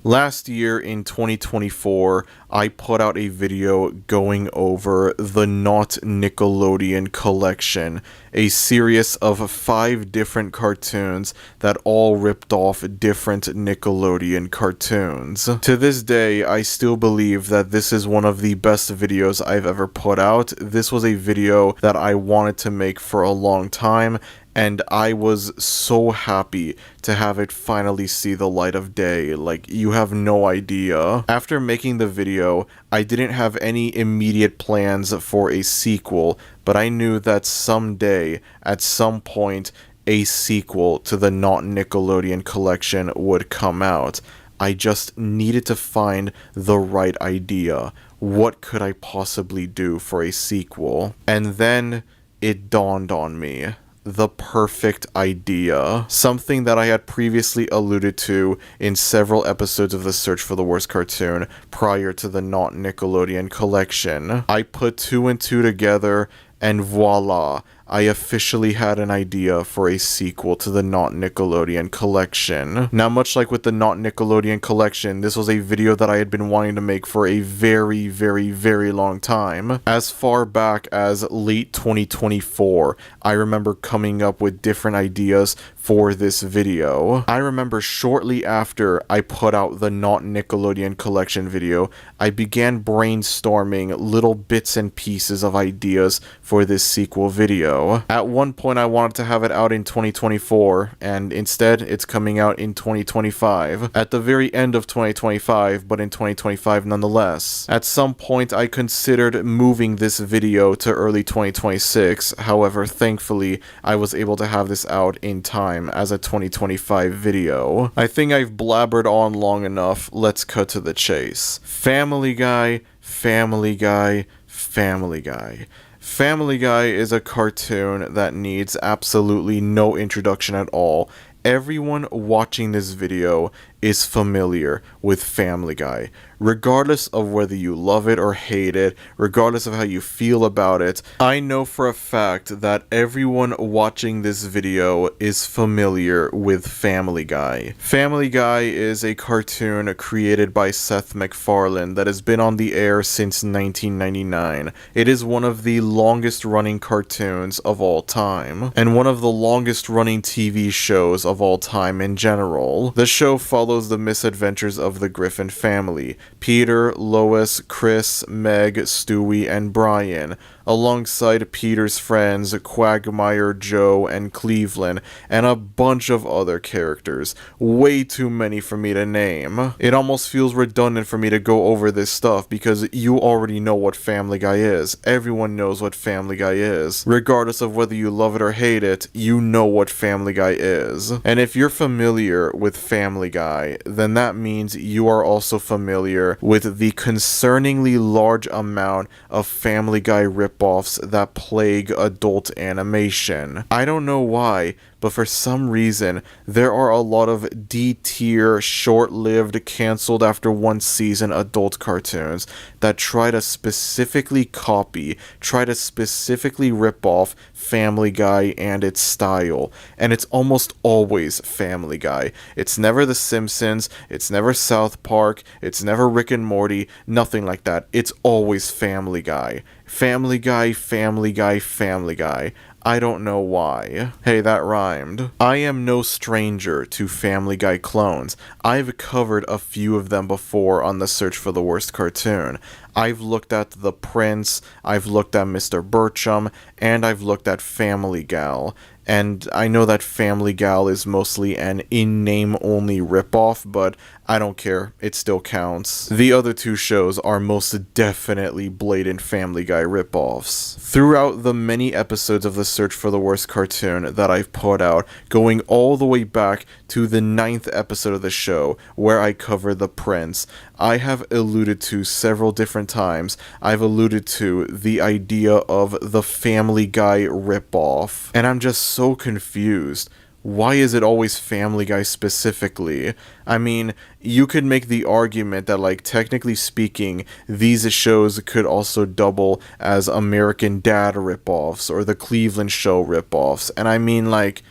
Last year in 2024, I put out a video going over the Not Nickelodeon collection, a series of 5 different cartoons that all ripped off different Nickelodeon cartoons. To this day, I still believe that this is one of the best videos I've ever put out. This was a video that I wanted to make for a long time, and I was so happy to have it finally see the light of day. Like, you have no idea. After making the video, I didn't have any immediate plans for a sequel, but I knew that someday, at some point, a sequel to the Not Nickelodeon collection would come out. I just needed to find the right idea. What could I possibly do for a sequel? And then it dawned on me. The perfect idea. Something that I had previously alluded to in several episodes of the Search for the Worst Cartoon prior to the Not Nickelodeon collection. I put 2 and 2 together, and voila, I officially had an idea for a sequel to the Not Nickelodeon collection. Now, much like with the Not Nickelodeon collection, this was a video that I had been wanting to make for a very, very, very long time. As far back as late 2024, I remember coming up with different ideas for this video. I remember shortly after I put out the Not Nickelodeon collection video, I began brainstorming little bits and pieces of ideas for this sequel video. At one point I wanted to have it out in 2024, and instead it's coming out in 2025. At the very end of 2025, but in 2025 nonetheless. At some point I considered moving this video to early 2026, however thankfully I was able to have this out in time as a 2025 video. I think I've blabbered on long enough, let's cut to the chase. Family Guy, Family Guy, Family Guy. Family Guy is a cartoon that needs absolutely no introduction at all. Everyone watching this video is familiar with Family Guy. Regardless of whether you love it or hate it, regardless of how you feel about it, I know for a fact that everyone watching this video is familiar with Family Guy. Family Guy is a cartoon created by Seth MacFarlane that has been on the air since 1999. It is one of the longest running cartoons of all time, and one of the longest running TV shows of all time in general. The show follows the misadventures of the Griffin family, Peter, Lois, Chris, Meg, Stewie, and Brian, alongside Peter's friends Quagmire, Joe, and Cleveland, and a bunch of other characters. Way too many for me to name. It almost feels redundant for me to go over this stuff because you already know what Family Guy is. Everyone knows what Family Guy is. Regardless of whether you love it or hate it, you know what Family Guy is. And if you're familiar with Family Guy, then that means you are also familiar with the concerningly large amount of Family Guy ripoffs that plague adult animation. I don't know why, but for some reason, there are a lot of D-tier, short-lived, cancelled after one season adult cartoons that try to specifically copy, try to specifically rip off Family Guy and its style. And it's almost always Family Guy. It's never The Simpsons, it's never South Park, it's never Rick and Morty, nothing like that. It's always Family Guy. Family Guy, Family Guy, Family Guy. I don't know why. Hey, that rhymed. I am no stranger to Family Guy clones. I've covered a few of them before on the Search for the Worst Cartoon. I've looked at The Prince, I've looked at Mr. Burcham, and I've looked at Family Gal. And I know that Family Gal is mostly an in-name only ripoff, but I don't care, it still counts. The other 2 shows are most definitely blatant Family Guy ripoffs. Throughout the many episodes of the Search for the Worst Cartoon that I've put out, going all the way back to the 9th episode of the show, where I cover The Prince, I have alluded to several different times, I've alluded to the idea of the Family Guy ripoff, and I'm just so confused. Why is it always Family Guy specifically? I mean, you could make the argument that, like, technically speaking, these shows could also double as American Dad ripoffs or the Cleveland Show ripoffs, and I mean, like,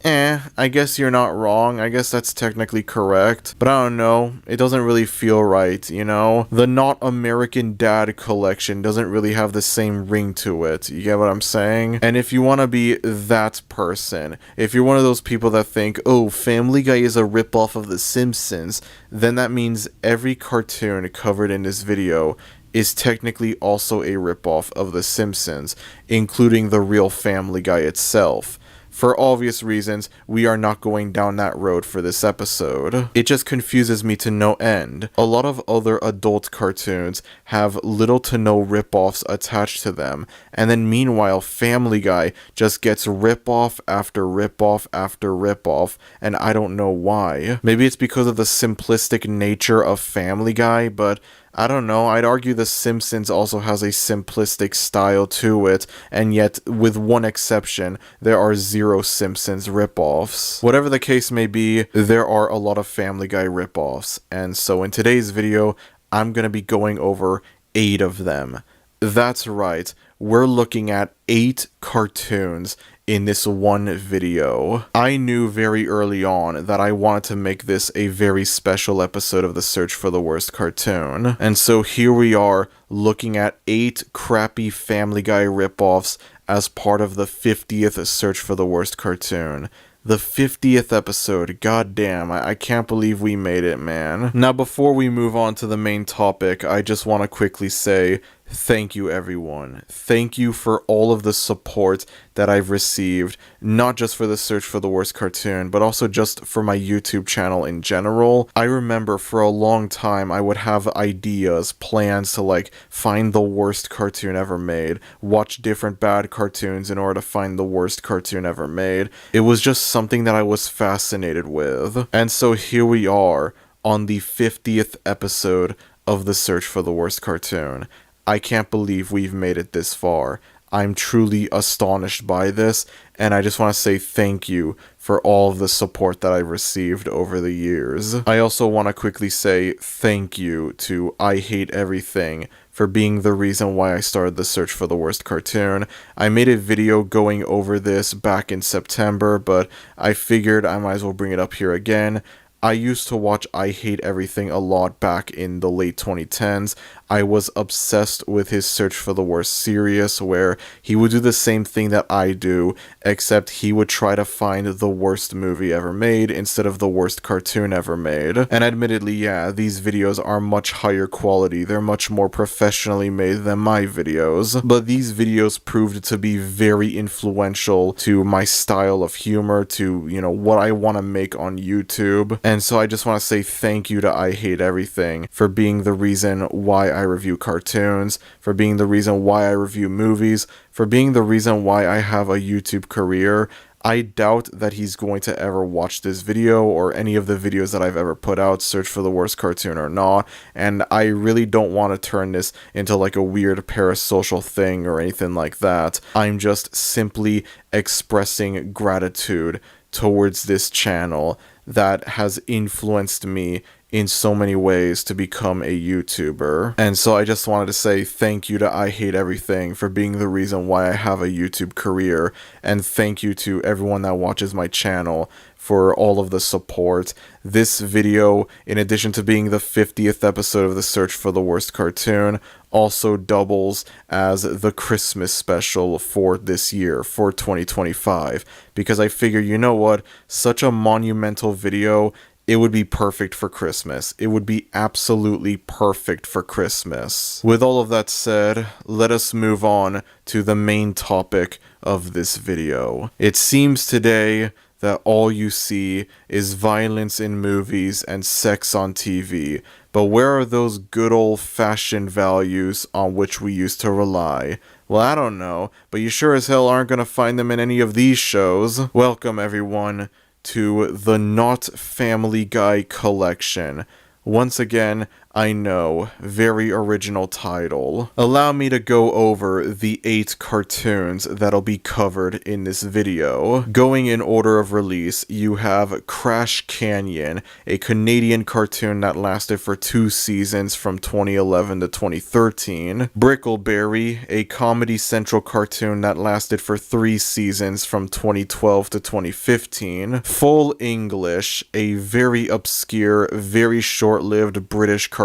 I guess you're not wrong. I guess that's technically correct. But I don't know. It doesn't really feel right, you know? The Not American Dad collection doesn't really have the same ring to it. You get what I'm saying? And if you want to be that person, if you're one of those people that think, oh, Family Guy is a ripoff of The Simpsons, then that means every cartoon covered in this video is technically also a ripoff of The Simpsons, including the real Family Guy itself. For obvious reasons, we are not going down that road for this episode. It just confuses me to no end. A lot of other adult cartoons have little to no ripoffs attached to them, and then meanwhile Family Guy just gets ripoff after ripoff after ripoff, and I don't know why. Maybe it's because of the simplistic nature of Family Guy, but I don't know, I'd argue The Simpsons also has a simplistic style to it, and yet, with one exception, there are zero Simpsons ripoffs. Whatever the case may be, there are a lot of Family Guy ripoffs, and so in today's video, I'm gonna be going over 8 of them. That's right, we're looking at 8 cartoons in this one video. I knew very early on that I wanted to make this a very special episode of the Search for the Worst Cartoon. And so here we are looking at 8 crappy Family Guy ripoffs as part of the 50th Search for the Worst Cartoon. The 50th episode, goddamn, I can't believe we made it, man. Now before we move on to the main topic, I just want to quickly say, thank you everyone. Thank you for all of the support that I've received, not just for the Search for the Worst Cartoon, but also just for my YouTube channel in general. I remember for a long time I would have ideas, plans to like find the worst cartoon ever made, watch different bad cartoons in order to find the worst cartoon ever made. It was just something that I was fascinated with. And so here we are on the 50th episode of the Search for the Worst Cartoon. I can't believe we've made it this far. I'm truly astonished by this, and I just want to say thank you for all of the support that I've received over the years. I also want to quickly say thank you to I Hate Everything for being the reason why I started the Search for the Worst Cartoon. I made a video going over this back in September, but I figured I might as well bring it up here again. I used to watch I Hate Everything a lot back in the late 2010s. I was obsessed with his Search for the Worst series, where he would do the same thing that I do, except he would try to find the worst movie ever made instead of the worst cartoon ever made. And admittedly, yeah, these videos are much higher quality. They're much more professionally made than my videos. But these videos proved to be very influential to my style of humor, to, you know, what I want to make on YouTube. And so I just want to say thank you to I Hate Everything for being the reason why I review cartoons, for being the reason why I review movies, for being the reason why I have a YouTube career. I doubt that he's going to ever watch this video or any of the videos that I've ever put out, Search for the Worst Cartoon or not, and I really don't want to turn this into like a weird parasocial thing or anything like that. I'm just simply expressing gratitude towards this channel that has influenced me in so many ways to become a YouTuber. And so I just wanted to say thank you to I Hate Everything for being the reason why I have a YouTube career, and thank you to everyone that watches my channel for all of the support. This video, in addition to being the 50th episode of the Search for the Worst Cartoon, also doubles as the Christmas special for this year, for 2025, because I figure, you know what, such a monumental video, it would be perfect for Christmas. It would be absolutely perfect for Christmas. With all of that said, let us move on to the main topic of this video. It seems today that all you see is violence in movies and sex on TV, but where are those good old-fashioned values on which we used to rely? Well, I don't know, but you sure as hell aren't gonna find them in any of these shows. Welcome, everyone, to the Not Family Guy collection. Once again, I know, very original title. Allow me to go over the 8 cartoons that'll be covered in this video. Going in order of release, you have Crash Canyon, a Canadian cartoon that lasted for 2 seasons from 2011 to 2013. Brickleberry, a Comedy Central cartoon that lasted for 3 seasons from 2012 to 2015. Full English, a very obscure, very short-lived British cartoon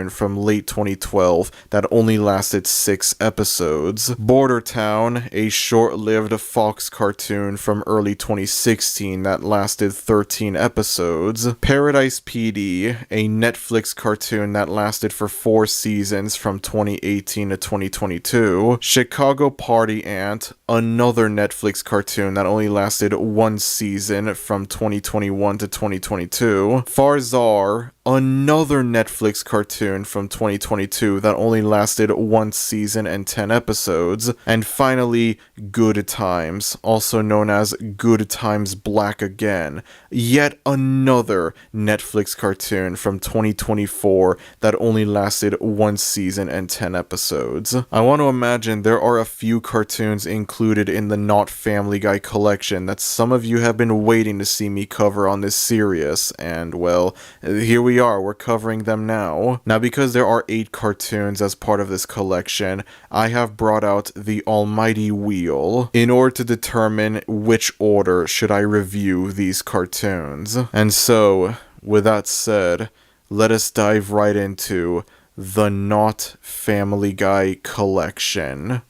from late 2012 that only lasted 6 episodes. Bordertown, a short-lived Fox cartoon from early 2016 that lasted 13 episodes. Paradise PD, a Netflix cartoon that lasted for 4 seasons from 2018 to 2022. Chicago Party Ant, another Netflix cartoon that only lasted 1 season from 2021 to 2022. Farzar, another Netflix cartoon from 2022 that only lasted 1 season and 10 episodes. And finally, Good Times, also known as Good Times Black Again, yet another Netflix cartoon from 2024 that only lasted 1 season and 10 episodes. I want to imagine there are a few cartoons included in the Not Family Guy collection that some of you have been waiting to see me cover on this series, and well, here we are, we're covering them now. Now, because there are 8 cartoons as part of this collection, I have brought out the almighty wheel in order to determine which order should I review these cartoons. And so, with that said, let us dive right into the Not Family Guy collection.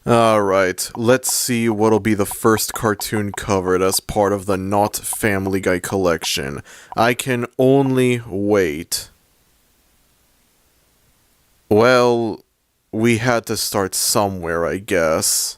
Alright, let's see what'll be the first cartoon covered as part of the Not Family Guy collection. I can only wait. Well, we had to start somewhere, I guess.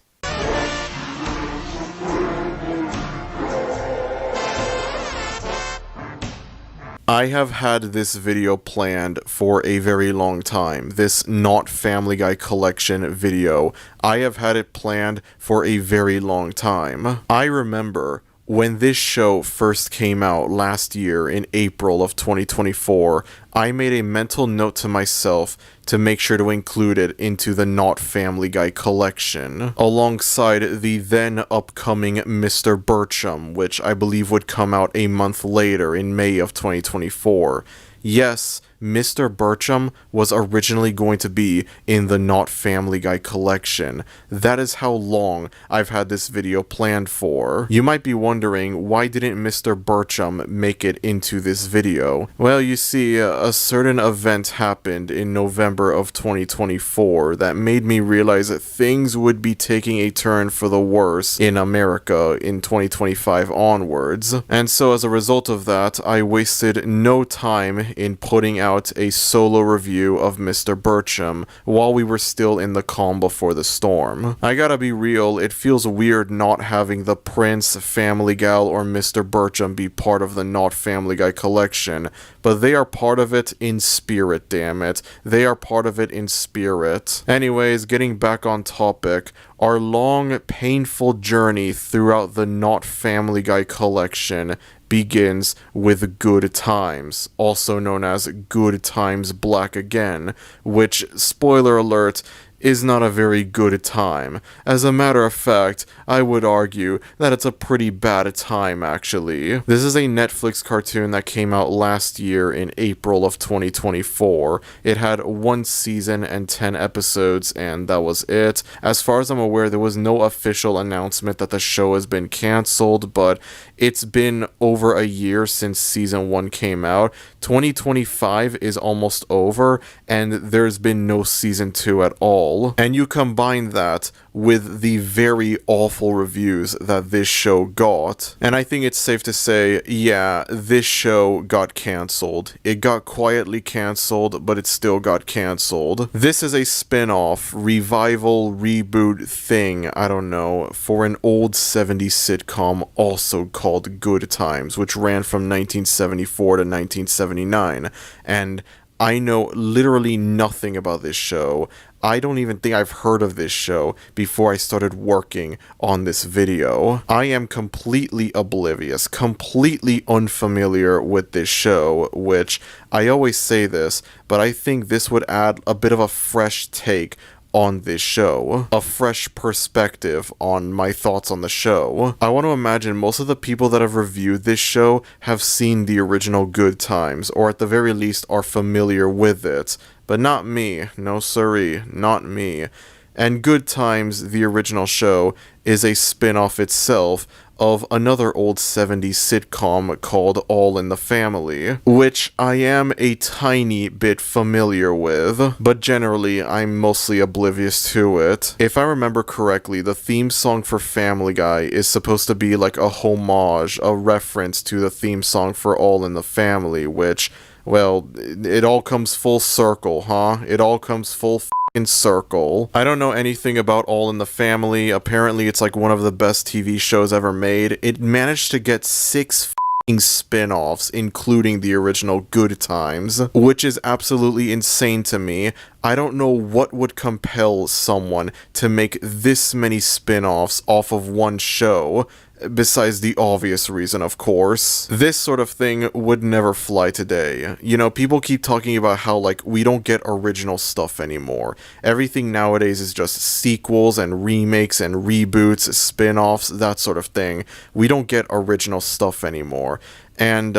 I have had this video planned for a very long time. This Not Family Guy collection video. I have had it planned for a very long time. I remember when this show first came out last year in April of 2024, I made a mental note to myself to make sure to include it into the Not Family Guy collection, alongside the then upcoming Mr. Burcham, which I believe would come out a month later in May of 2024. Yes, Mr. Burcham was originally going to be in the Not Family Guy collection. That is how long I've had this video planned for. You might be wondering, why didn't Mr. Burcham make it into this video? Well, you see, a certain event happened in November of 2024 that made me realize that things would be taking a turn for the worse in America in 2025 onwards. And so as a result of that, I wasted no time in putting out a solo review of Mr. Burcham while we were still in the calm before the storm. I gotta be real, it feels weird not having the Prince, Family Gal, or Mr. Burcham be part of the Not Family Guy collection, but they are part of it in spirit, damn it. They are part of it in spirit. Anyways, getting back on topic, our long, painful journey throughout the Not Family Guy collection begins with Good Times, also known as Good Times Black Again, which, spoiler alert, is not a very good time. As a matter of fact, I would argue that it's a pretty bad time, actually. This is a Netflix cartoon that came out last year in April of 2024. It had 1 season and 10 episodes, and that was it. As far as I'm aware, there was no official announcement that the show has been cancelled, but it's been over a year since season 1 came out. 2025 is almost over, and there's been no season 2 at all. And you combine that with the very awful reviews that this show got, and I think it's safe to say, yeah, this show got cancelled. It got quietly cancelled, but it still got cancelled. This is a spin-off, revival, reboot thing, I don't know, for an old 70s sitcom also called Good Times, which ran from 1974 to 1979, and I know literally nothing about this show. I don't even think I've heard of this show before I started working on this video. I am completely oblivious, completely unfamiliar with this show, which I always say this, but I think this would add a bit of a fresh take on this show, a fresh perspective on my thoughts on the show. I want to imagine most of the people that have reviewed this show have seen the original Good Times, or at the very least are familiar with it, but not me. No siree, not me. And Good Times, the original show, is a spin-off itself of another old 70s sitcom called All in the Family, which I am a tiny bit familiar with, but generally I'm mostly oblivious to it. If I remember correctly, the theme song for Family Guy is supposed to be like a homage, a reference to the theme song for All in the Family, which, well, it all comes full circle, huh? It all comes full in circle. I don't know anything about All in the Family. Apparently it's like one of the best TV shows ever made. It managed to get 6 spin-offs, including the original Good Times, which is absolutely insane to me. I don't know what would compel someone to make this many spin-offs off of one show, besides the obvious reason, of course. This sort of thing would never fly today. You know, people keep talking about how, like, we don't get original stuff anymore. Everything nowadays is just sequels and remakes and reboots, spin-offs, that sort of thing. We don't get original stuff anymore. And,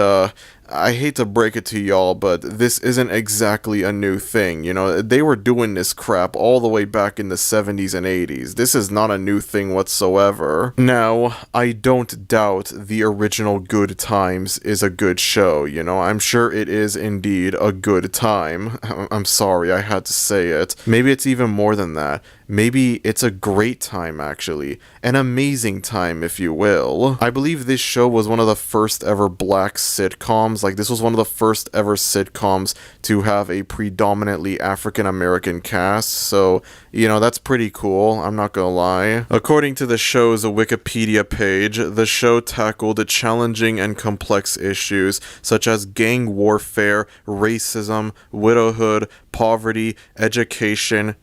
I hate to break it to y'all, but this isn't exactly a new thing, you know? They were doing this crap all the way back in the 70s and 80s. This is not a new thing whatsoever. Now, I don't doubt the original Good Times is a good show, you know? I'm sure it is indeed a good time. I'm sorry, I had to say it. Maybe it's even more than that. Maybe it's a great time, actually. An amazing time, if you will. I believe this show was one of the first ever black sitcoms. Like, this was one of the first ever sitcoms to have a predominantly African-American cast. So, you know, that's pretty cool. I'm not gonna lie. According to the show's Wikipedia page, the show tackled challenging and complex issues such as gang warfare, racism, widowhood, poverty, education,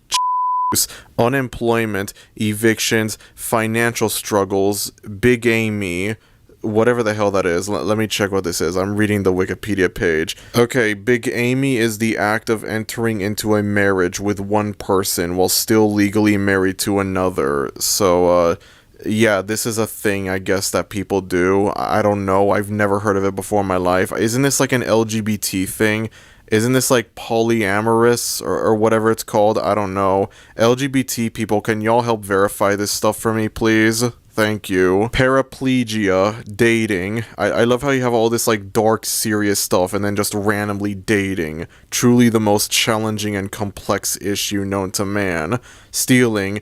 unemployment, evictions, financial struggles, Big Amy, whatever the hell that is. Let me check what this is. I'm reading the Wikipedia page. Okay, Big Amy is the act of entering into a marriage with one person while still legally married to another. So, yeah, this is a thing, I guess, that people do. I don't know. I've never heard of it before in my life. Isn't this like an LGBT thing? Isn't this like polyamorous or whatever it's called? I don't know. LGBT people, can y'all help verify this stuff for me, please? Thank you. Paraplegia, dating. I love how you have all this like dark, serious stuff and then just randomly dating. Truly the most challenging and complex issue known to man. Stealing,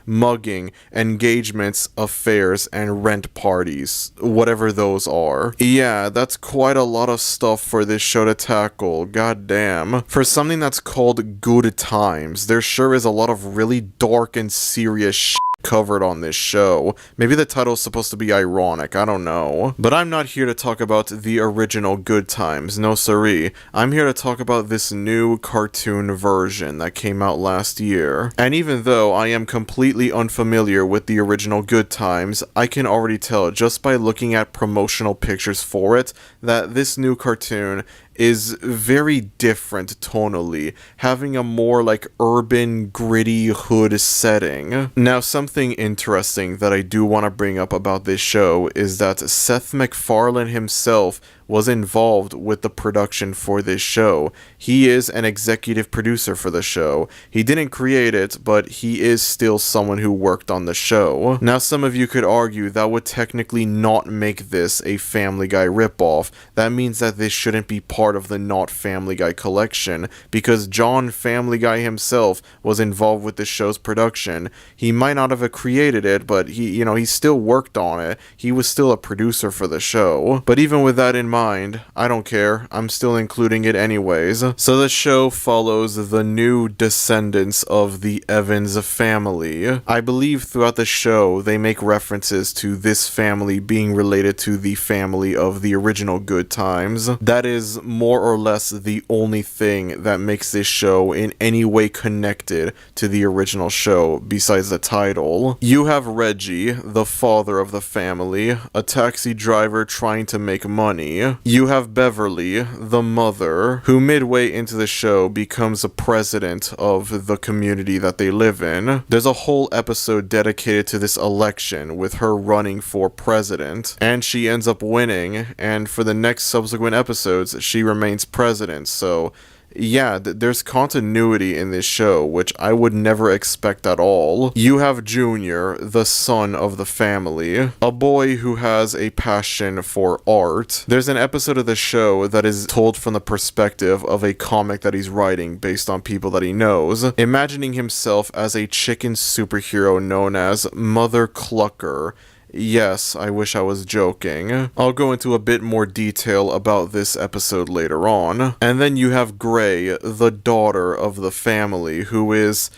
mugging, engagements, affairs, and rent parties, whatever those are. Yeah, that's quite a lot of stuff for this show to tackle, goddamn. For something that's called Good Times, there sure is a lot of really dark and serious shit covered on this show. Maybe the title's supposed to be ironic, I don't know. But I'm not here to talk about the original Good Times, no siree. I'm here to talk about this new cartoon version that came out last year. And even though I am completely unfamiliar with the original Good Times, I can already tell just by looking at promotional pictures for it that this new cartoon is very different tonally, having a more like urban, gritty hood setting. Now, something interesting that I do want to bring up about this show is that Seth MacFarlane himself was involved with the production for this show. He is an executive producer for the show. He didn't create it, but he is still someone who worked on the show. Now, some of you could argue that would technically not make this a Family Guy ripoff. That means that this shouldn't be part of the Not Family Guy collection, because John Family Guy himself was involved with the show's production. He might not have created it, but he still worked on it. He was still a producer for the show. But even with that in mind, mind. I don't care. I'm still including it anyways. So the show follows the new descendants of the Evans family. I believe throughout the show they make references to this family being related to the family of the original Good Times. That is more or less the only thing that makes this show in any way connected to the original show besides the title. You have Reggie, the father of the family, a taxi driver trying to make money. You have Beverly, the mother, who midway into the show becomes a president of the community that they live in. There's a whole episode dedicated to this election with her running for president, and she ends up winning, and for the next subsequent episodes she remains president. So yeah, there's continuity in this show, which I would never expect at all. You have Junior, the son of the family, a boy who has a passion for art. There's an episode of the show that is told from the perspective of a comic that he's writing based on people that he knows, imagining himself as a chicken superhero known as Mother Clucker. Yes, I wish I was joking. I'll go into a bit more detail about this episode later on. And then you have Gray, the daughter of the family, who is,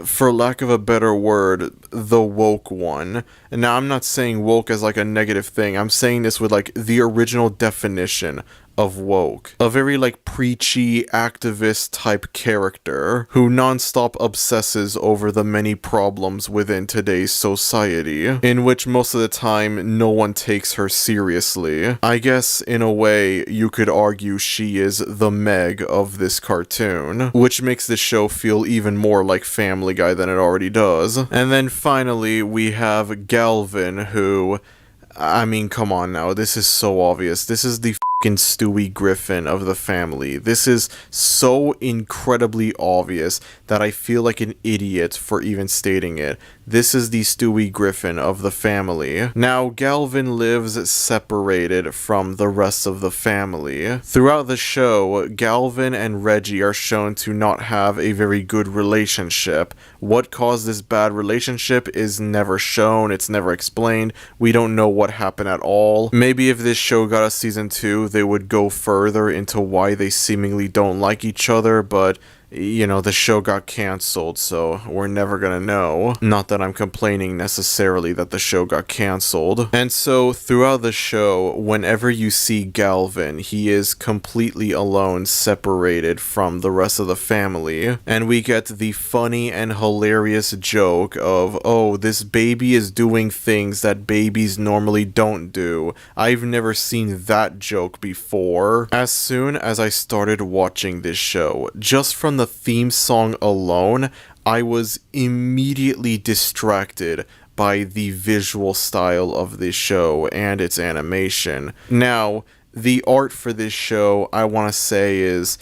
for lack of a better word, the woke one. And now I'm not saying woke as like a negative thing. I'm saying this with like the original definition of woke. A very like preachy activist type character who nonstop obsesses over the many problems within today's society, in which most of the time no one takes her seriously. I guess in a way you could argue she is the Meg of this cartoon, which makes this show feel even more like Family Guy than it already does. And then finally we have Galvin, who, I mean, come on now, this is so obvious. This is the fucking Stewie Griffin of the family. This is so incredibly obvious that I feel like an idiot for even stating it. This is the Stewie Griffin of the family. Now, Galvin lives separated from the rest of the family. Throughout the show, Galvin and Reggie are shown to not have a very good relationship. What caused this bad relationship is never shown, it's never explained. We don't know what happened at all. Maybe if this show got a season 2, they would go further into why they seemingly don't like each other, but you know, the show got canceled, so we're never gonna know. Not that I'm complaining necessarily that the show got canceled. And so throughout the show, whenever you see Galvin, he is completely alone, separated from the rest of the family. And we get the funny and hilarious joke of, oh, this baby is doing things that babies normally don't do. I've never seen that joke before. As soon as I started watching this show, just from the theme song alone, I was immediately distracted by the visual style of this show and its animation. Now, the art for this show, I want to say is,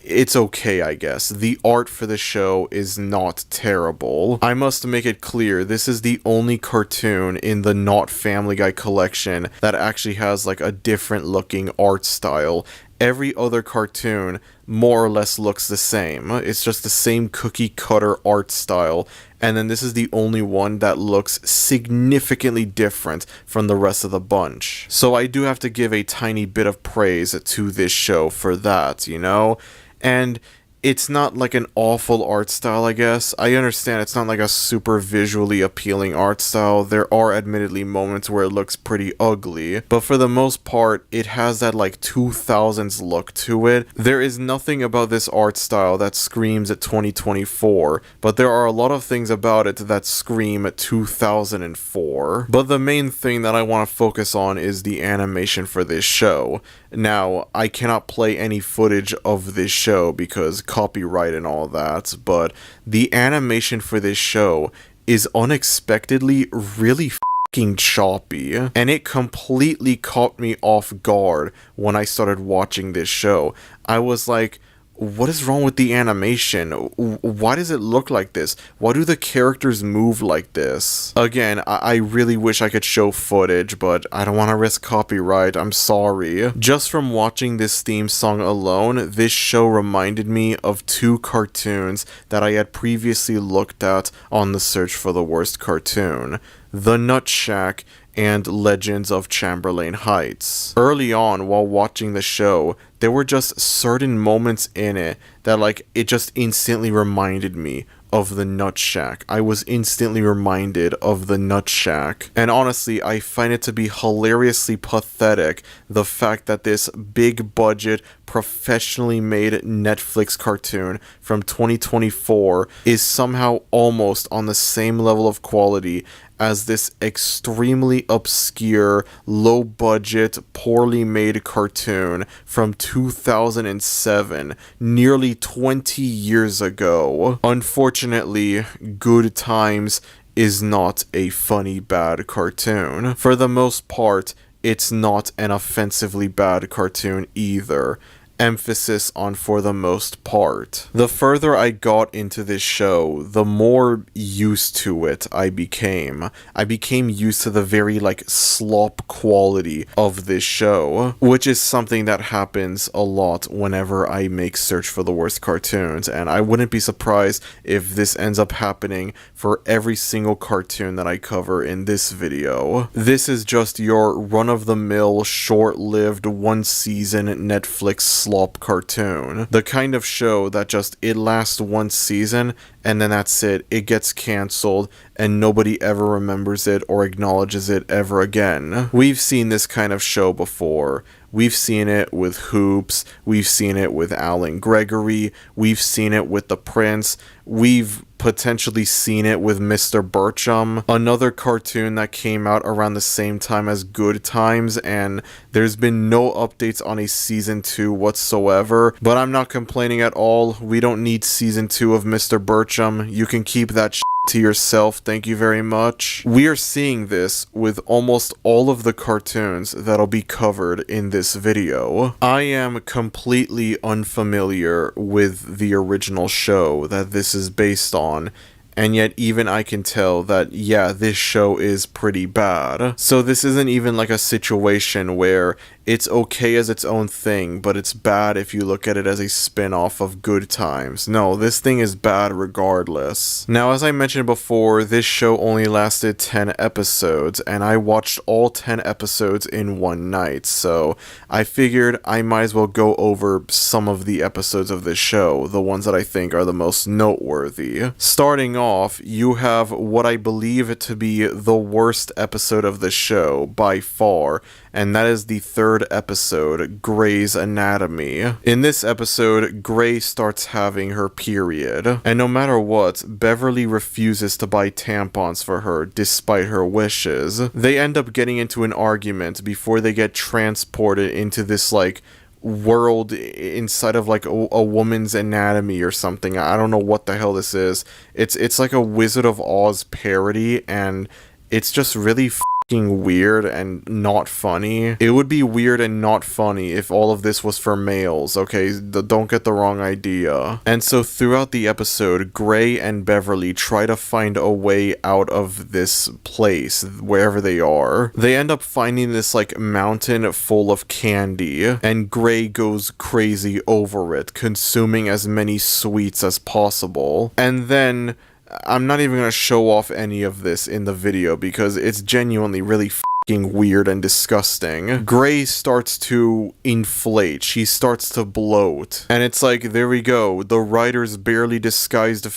it's okay, I guess. The art for the show is not terrible. I must make it clear, this is the only cartoon in the Not Family Guy collection that actually has like a different looking art style. Every other cartoon more or less looks the same. It's just the same cookie cutter art style, and then this is the only one that looks significantly different from the rest of the bunch. So I do have to give a tiny bit of praise to this show for that, you know? And it's not like an awful art style, I guess. I understand it's not like a super visually appealing art style. There are admittedly moments where it looks pretty ugly, but for the most part, it has that like 2000s look to it. There is nothing about this art style that screams at 2024, but there are a lot of things about it that scream at 2004. But the main thing that I want to focus on is the animation for this show. Now, I cannot play any footage of this show because copyright and all that, but the animation for this show is unexpectedly really fucking choppy, and it completely caught me off guard when I started watching this show. I was like, what is wrong with the animation? Why does it look like this? Why do the characters move like this? Again, I really wish I could show footage, but I don't want to risk copyright. I'm sorry. Just from watching this theme song alone, this show reminded me of two cartoons that I had previously looked at on the search for the worst cartoon. The Nut Shack and Legends of Chamberlain Heights. Early on, while watching the show, there were just certain moments in it that it just instantly reminded me of the Nut Shack. I was instantly reminded of the Nut Shack. And honestly, I find it to be hilariously pathetic, the fact that this big budget, professionally made Netflix cartoon from 2024 is somehow almost on the same level of quality as this extremely obscure, low-budget, poorly made cartoon from 2007, nearly 20 years ago. Unfortunately, Good Times is not a funny bad cartoon. For the most part, it's not an offensively bad cartoon either. Emphasis on for the most part. The further I got into this show, the more used to it I became. I became used to the very slop quality of this show, which is something that happens a lot whenever I make search for the worst cartoons, and I wouldn't be surprised if this ends up happening for every single cartoon that I cover in this video. This is just your run-of-the-mill, short-lived, one-season Netflix slop cartoon. The kind of show that it lasts one season and then that's it. It gets cancelled and nobody ever remembers it or acknowledges it ever again. We've seen this kind of show before. We've seen it with Hoops, we've seen it with Alan Gregory, we've seen it with The Prince, we've potentially seen it with Mr. Burcham, another cartoon that came out around the same time as Good Times, and there's been no updates on a season 2 whatsoever, but I'm not complaining at all. We don't need season 2 of Mr. Burcham. You can keep that to yourself, thank you very much. We are seeing this with almost all of the cartoons that'll be covered in this video. I am completely unfamiliar with the original show that this is based on, and yet even I can tell that, yeah, this show is pretty bad. So this isn't even a situation where it's okay as its own thing, but it's bad if you look at it as a spin-off of Good Times. No, this thing is bad regardless. Now, as I mentioned before, this show only lasted 10 episodes, and I watched all 10 episodes in one night, so I figured I might as well go over some of the episodes of this show, the ones that I think are the most noteworthy. Starting off, you have what I believe to be the worst episode of the show by far, and that is the third episode, Grey's Anatomy. In this episode, Grey starts having her period, and no matter what, Beverly refuses to buy tampons for her despite her wishes. They end up getting into an argument before they get transported into this world inside of a woman's anatomy or something. I don't know what the hell this is. It's like a Wizard of Oz parody, and it's just really weird and not funny. It would be weird and not funny if all of this was for males, okay? Don't get the wrong idea. And so throughout the episode, Grey and Beverly try to find a way out of this place, wherever they are. They end up finding this mountain full of candy, and Grey goes crazy over it, consuming as many sweets as possible. And then I'm not even going to show off any of this in the video because it's genuinely really weird and disgusting. Grey starts to inflate. She starts to bloat. And it's there we go. The writer's barely disguised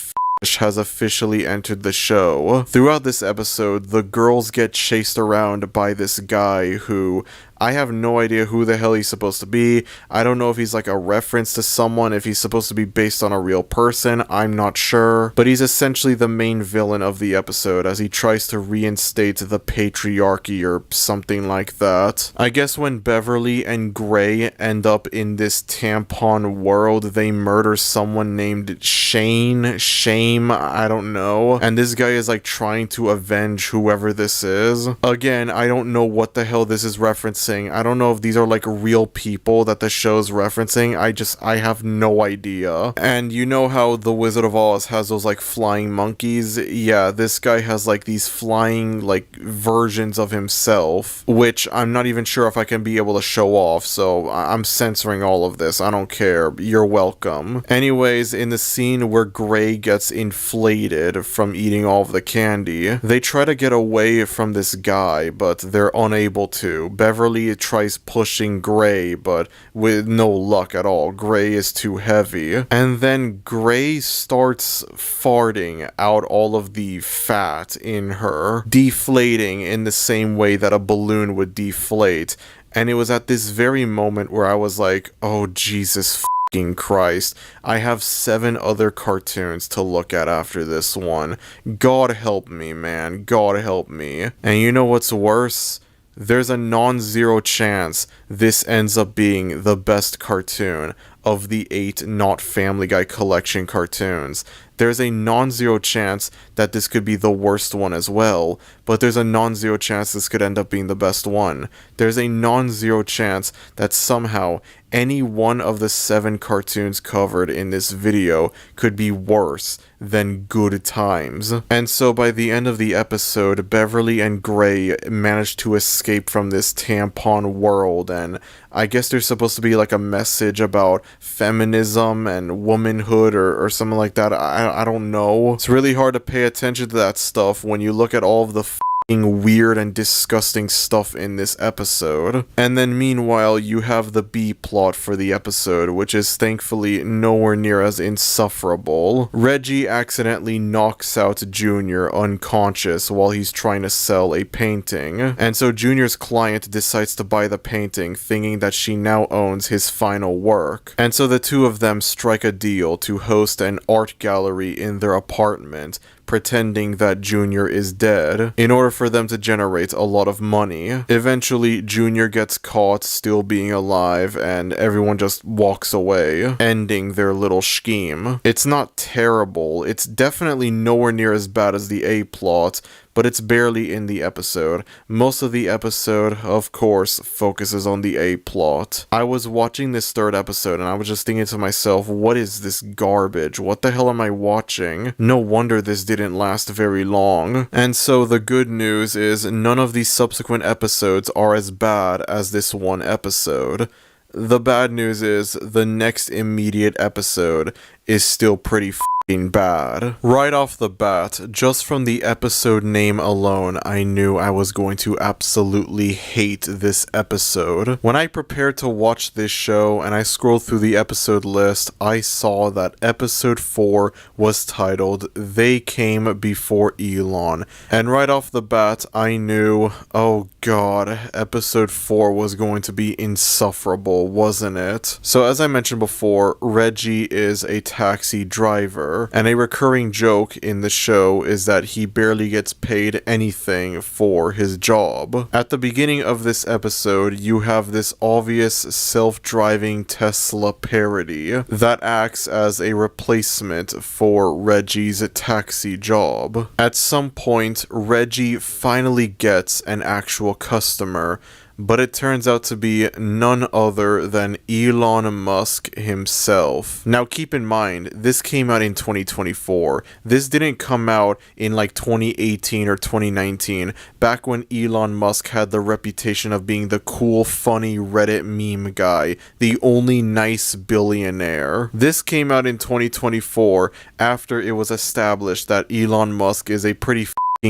has officially entered the show. Throughout this episode, the girls get chased around by this guy who I have no idea who the hell he's supposed to be. I don't know if he's a reference to someone, if he's supposed to be based on a real person. I'm not sure. But he's essentially the main villain of the episode as he tries to reinstate the patriarchy or something like that. I guess when Beverly and Grey end up in this tampon world, they murder someone named Shame, I don't know. And this guy is trying to avenge whoever this is. Again, I don't know what the hell this is referencing. referencing. I don't know if these are like real people that the show's referencing. I have no idea. And you know how the Wizard of Oz has those like flying monkeys? Yeah, this guy has like these flying like versions of himself, which I'm not even sure if I can be able to show off, so I'm censoring all of this. I don't care. You're welcome. Anyways, in the scene where Gray gets inflated from eating all of the candy, they try to get away from this guy, but they're unable to. Beverly tries pushing Gray, but with no luck at all. Gray is too heavy. And then Gray starts farting out all of the fat in her, deflating in the same way that a balloon would deflate. And it was at this very moment where I was like, oh Jesus fucking Christ, I have 7 other cartoons to look at after this one. God help me, man. God help me. And you know what's worse? There's a non-zero chance this ends up being the best cartoon of the 8 Not Family Guy collection cartoons. There's a non-zero chance that this could be the worst one as well, but there's a non-zero chance this could end up being the best one. There's a non-zero chance that somehow any one of the 7 cartoons covered in this video could be worse than Good Times. And so by the end of the episode, Beverly and Gray managed to escape from this tampon world, and I guess there's supposed to be like a message about feminism and womanhood or something like that. I don't know. It's really hard to pay attention to that stuff when you look at all of the weird and disgusting stuff in this episode. And then meanwhile, you have the B plot for the episode, which is thankfully nowhere near as insufferable. Reggie accidentally knocks out Junior unconscious while he's trying to sell a painting, and so Junior's client decides to buy the painting, thinking that she now owns his final work. And so the two of them strike a deal to host an art gallery in their apartment, pretending that Junior is dead, in order for them to generate a lot of money. Eventually, Junior gets caught still being alive, and everyone just walks away, ending their little scheme. It's not terrible. It's definitely nowhere near as bad as the A plot, but it's barely in the episode. Most of the episode, of course, focuses on the A plot. I was watching this 3rd episode and I was just thinking to myself, what is this garbage? What the hell am I watching? No wonder this didn't last very long. And so the good news is none of these subsequent episodes are as bad as this one episode. The bad news is the next immediate episode is still pretty bad. Right off the bat, just from the episode name alone, I knew I was going to absolutely hate this episode. When I prepared to watch this show and I scrolled through the episode list, I saw that episode 4 was titled They Came Before Elon. And right off the bat, I knew, oh god, episode 4 was going to be insufferable, wasn't it? So as I mentioned before, Reggie is a taxi driver. And a recurring joke in the show is that he barely gets paid anything for his job. At the beginning of this episode, you have this obvious self-driving Tesla parody that acts as a replacement for Reggie's taxi job. At some point, Reggie finally gets an actual customer, but it turns out to be none other than Elon Musk himself. Now keep in mind, this came out in 2024. This didn't come out in like 2018 or 2019, back when Elon Musk had the reputation of being the cool, funny Reddit meme guy, the only nice billionaire. This came out in 2024 after it was established that Elon Musk is a pretty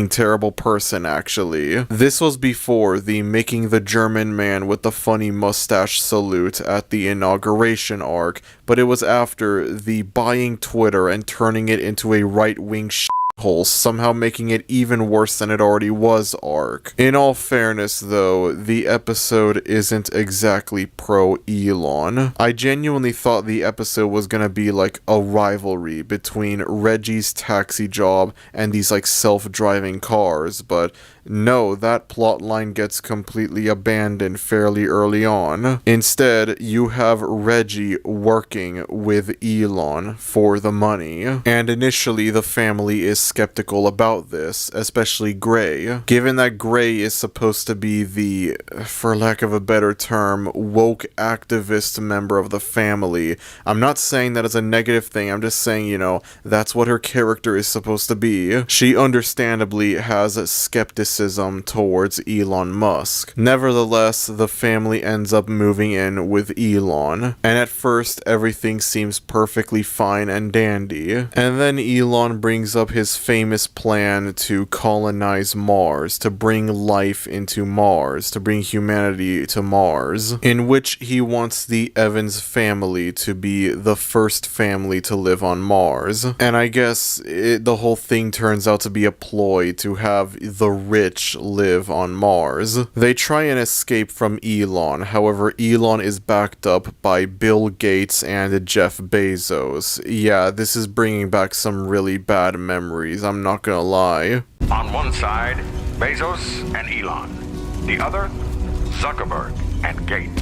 terrible person, actually. This was before the making the German man with the funny mustache salute at the inauguration arc, but it was after the buying Twitter and turning it into a right-wing hole, somehow making it even worse than it already was arc. In all fairness though, the episode isn't exactly pro-Elon. I genuinely thought the episode was gonna be like a rivalry between Reggie's taxi job and these like self-driving cars, but no, that plotline gets completely abandoned fairly early on. Instead, you have Reggie working with Elon for the money. And initially, the family is skeptical about this, especially Gray. Given that Gray is supposed to be the, for lack of a better term, woke activist member of the family. I'm not saying that as a negative thing, I'm just saying, you know, that's what her character is supposed to be. She understandably has skepticism towards Elon Musk. Nevertheless, the family ends up moving in with Elon, and at first everything seems perfectly fine and dandy. And then Elon brings up his famous plan to colonize Mars, to bring life into Mars, to bring humanity to Mars, in which he wants the Evans family to be the first family to live on Mars. And I guess the whole thing turns out to be a ploy to have the rich live on Mars. They try and escape from Elon, however Elon is backed up by Bill Gates and Jeff Bezos. Yeah, this is bringing back some really bad memories, I'm not gonna lie. On one side, Bezos and Elon. The other, Zuckerberg and Gates.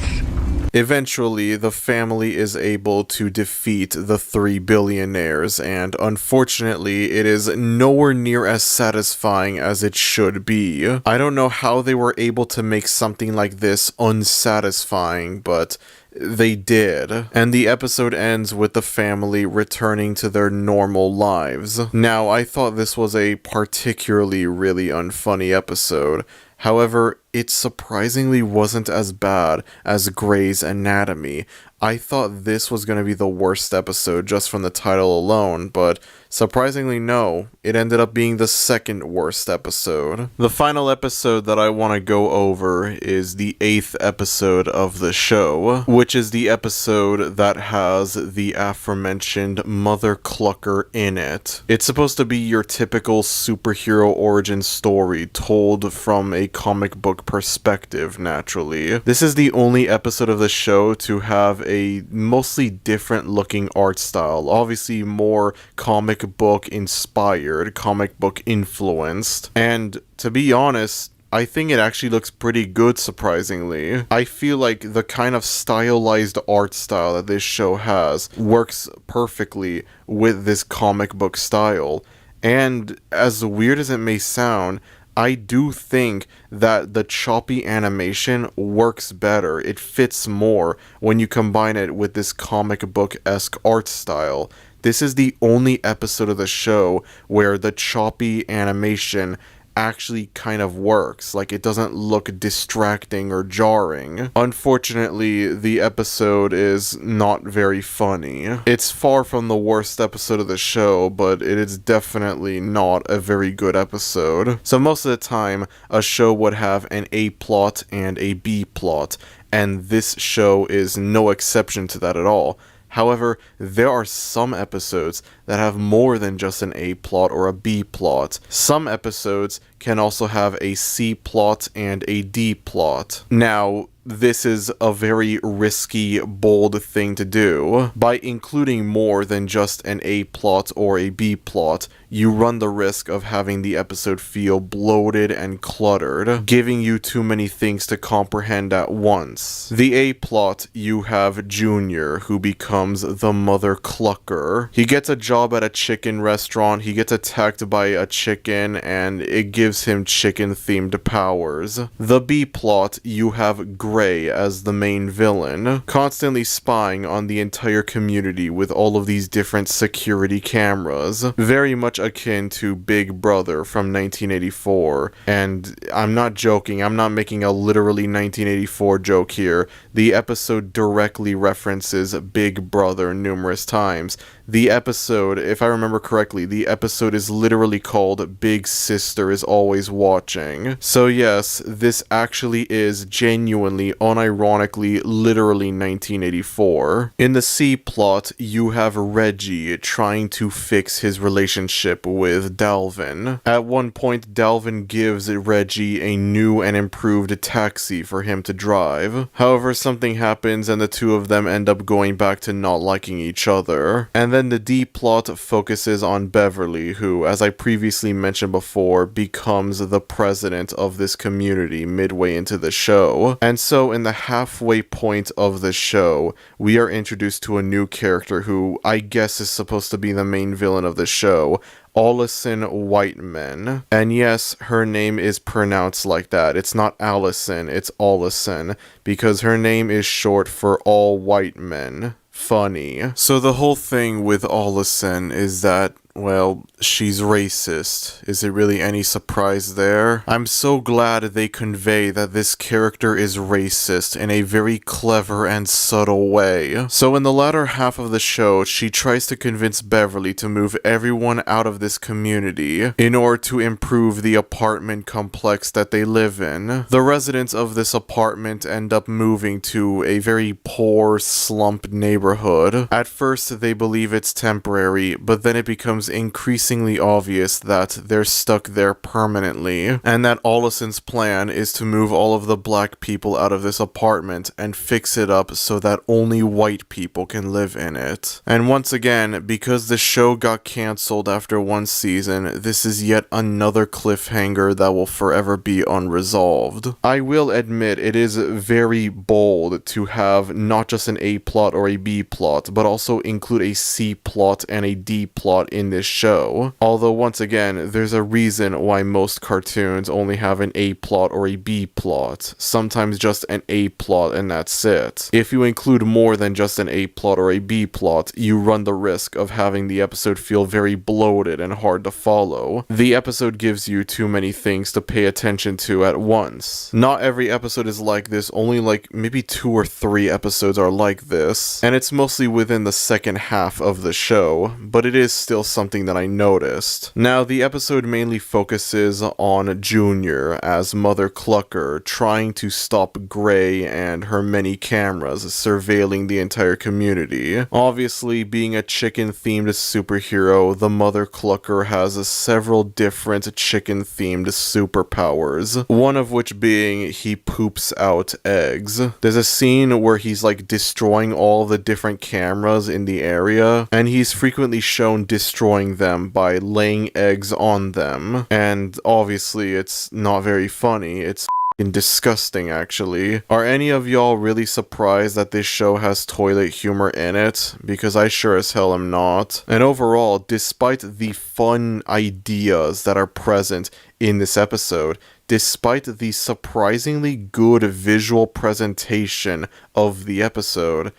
Eventually, the family is able to defeat the 3 billionaires, and unfortunately, it is nowhere near as satisfying as it should be. I don't know how they were able to make something like this unsatisfying, but they did. And the episode ends with the family returning to their normal lives. Now, I thought this was a particularly really unfunny episode. However, it surprisingly wasn't as bad as Grey's Anatomy. I thought this was going to be the worst episode just from the title alone, but surprisingly no, it ended up being the second worst episode. The final episode that I want to go over is the 8th episode of the show, which is the episode that has the aforementioned Mother Clucker in it. It's supposed to be your typical superhero origin story told from a comic book perspective, naturally. This is the only episode of the show to have a mostly different looking art style, obviously more comic book inspired, comic book influenced, and to be honest, I think it actually looks pretty good, surprisingly. I feel like the kind of stylized art style that this show has works perfectly with this comic book style, and as weird as it may sound, I do think that the choppy animation works better. It fits more when you combine it with this comic book-esque art style. This is the only episode of the show where the choppy animation actually kind of works. Like, it doesn't look distracting or jarring. Unfortunately, the episode is not very funny. It's far from the worst episode of the show, but it is definitely not a very good episode. So most of the time, a show would have an A plot and a B plot, and this show is no exception to that at all. However, there are some episodes that have more than just an A plot or a B plot. Some episodes can also have a C plot and a D plot. Now, this is a very risky, bold thing to do. By including more than just an A plot or a B plot, you run the risk of having the episode feel bloated and cluttered, giving you too many things to comprehend at once. The A plot, you have Junior, who becomes the Mother Clucker. He gets a job at a chicken restaurant, he gets attacked by a chicken, and it gives him chicken-themed powers. The B plot, you have Gray as the main villain, constantly spying on the entire community with all of these different security cameras, very much akin to Big Brother from 1984, and I'm not joking, I'm not making a literally 1984 joke here. The episode directly references Big Brother numerous times. The episode, if I remember correctly, the episode is literally called Big Sister is Always Watching. So yes, this actually is genuinely, unironically, literally 1984. In the C plot, you have Reggie trying to fix his relationship with Dalvin. At one point, Dalvin gives Reggie a new and improved taxi for him to drive. However, something happens and the two of them end up going back to not liking each other. And then the D plot focuses on Beverly, who, as I previously mentioned before, becomes becomes the president of this community midway into the show. And so in the halfway point of the show, we are introduced to a new character who I guess is supposed to be the main villain of the show, Allison Whiteman. And yes, her name is pronounced like that. It's not Allison, it's Allison, because her name is short for All White Men. Funny. So the whole thing with Allison is that, well, she's racist. Is it really any surprise there? I'm so glad they convey that this character is racist in a very clever and subtle way. So in the latter half of the show, she tries to convince Beverly to move everyone out of this community in order to improve the apartment complex that they live in. The residents of this apartment end up moving to a very poor, slumped neighborhood. At first, they believe it's temporary, but then it becomes increasingly obvious that they're stuck there permanently, and that Allison's plan is to move all of the black people out of this apartment and fix it up so that only white people can live in it. And once again, because the show got cancelled after one season, this is yet another cliffhanger that will forever be unresolved. I will admit it is very bold to have not just an A plot or a B plot, but also include a C plot and a D plot in this show. Although once again, there's a reason why most cartoons only have an A plot or a B plot. Sometimes just an A plot and that's it. If you include more than just an A plot or a B plot, you run the risk of having the episode feel very bloated and hard to follow. The episode gives you too many things to pay attention to at once. Not every episode is like this, only like maybe 2 or 3 episodes are like this, and it's mostly within the second half of the show, but it is still something that I noticed. Now, the episode mainly focuses on Junior as Mother Clucker trying to stop Gray and her many cameras surveilling the entire community. Obviously, being a chicken-themed superhero, the Mother Clucker has several different chicken-themed superpowers, one of which being he poops out eggs. There's a scene where he's like destroying all the different cameras in the area, and he's frequently shown destroying them by laying eggs on them, and obviously it's not very funny. It's disgusting, actually. Are any of y'all really surprised that this show has toilet humor in it? Because I sure as hell am not. And overall, despite the fun ideas that are present in this episode, despite the surprisingly good visual presentation of the episode,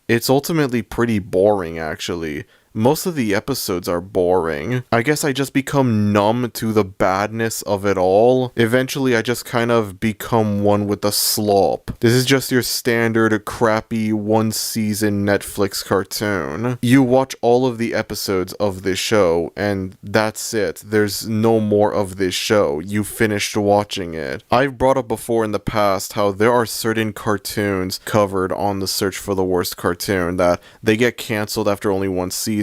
it's ultimately pretty boring, actually. Most of the episodes are boring. I guess I just become numb to the badness of it all. Eventually, I just kind of become one with the slop. This is just your standard crappy one-season Netflix cartoon. You watch all of the episodes of this show, and that's it. There's no more of this show. You finished watching it. I've brought up before in the past how there are certain cartoons covered on the Search for the Worst Cartoon that they get canceled after only one season,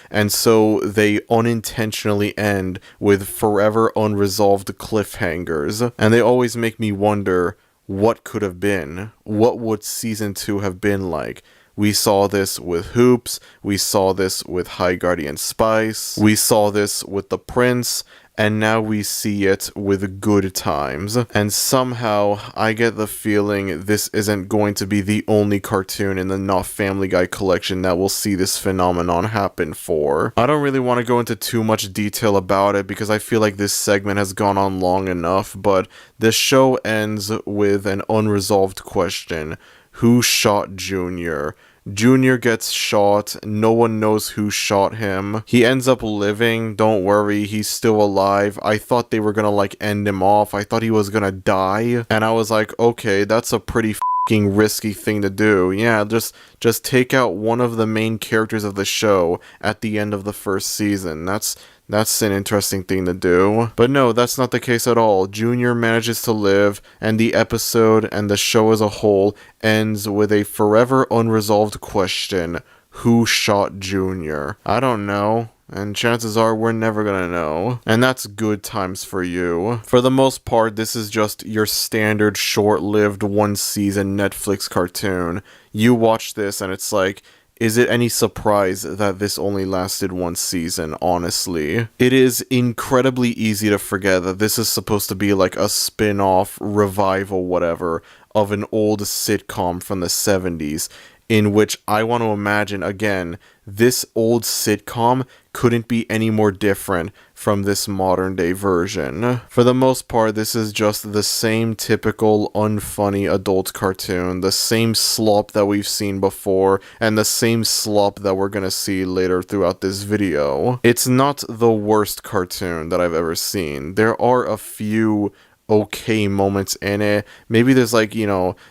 and so they unintentionally end with forever unresolved cliffhangers, and they always make me wonder what could have been. What would season 2 have been like? We saw this with Hoops, we saw this with High Guardian Spice, we saw this with The Prince, and now we see it with Good Times. And somehow, I get the feeling this isn't going to be the only cartoon in the Not Family Guy collection that will see this phenomenon happen for. I don't really want to go into too much detail about it because I feel like this segment has gone on long enough, but the show ends with an unresolved question. Who shot Junior? Junior gets shot, no one knows who shot him. He ends up living, don't worry, he's still alive. I thought they were gonna like end him off, I thought he was gonna die, and I was like, okay, that's a pretty f***ing risky thing to do. Yeah, just take out one of the main characters of the show at the end of the first season. That's an interesting thing to do. But no, that's not the case at all. Junior manages to live, and the episode and the show as a whole ends with a forever unresolved question. Who shot Junior? I don't know. And chances are we're never gonna know. And that's good times for you. For the most part, this is just your standard short-lived one-season Netflix cartoon. You watch this and it's like, is it any surprise that this only lasted one season, honestly? It is incredibly easy to forget that this is supposed to be like a spin-off, revival, whatever, of an old sitcom from the 70s, in which I want to imagine, again, this old sitcom couldn't be any more different from this modern day version. For the most part, this is just the same typical unfunny adult cartoon, the same slop that we've seen before, and the same slop that we're gonna see later throughout this video. It's not the worst cartoon that I've ever seen. There are a few okay moments in it. Maybe there's like,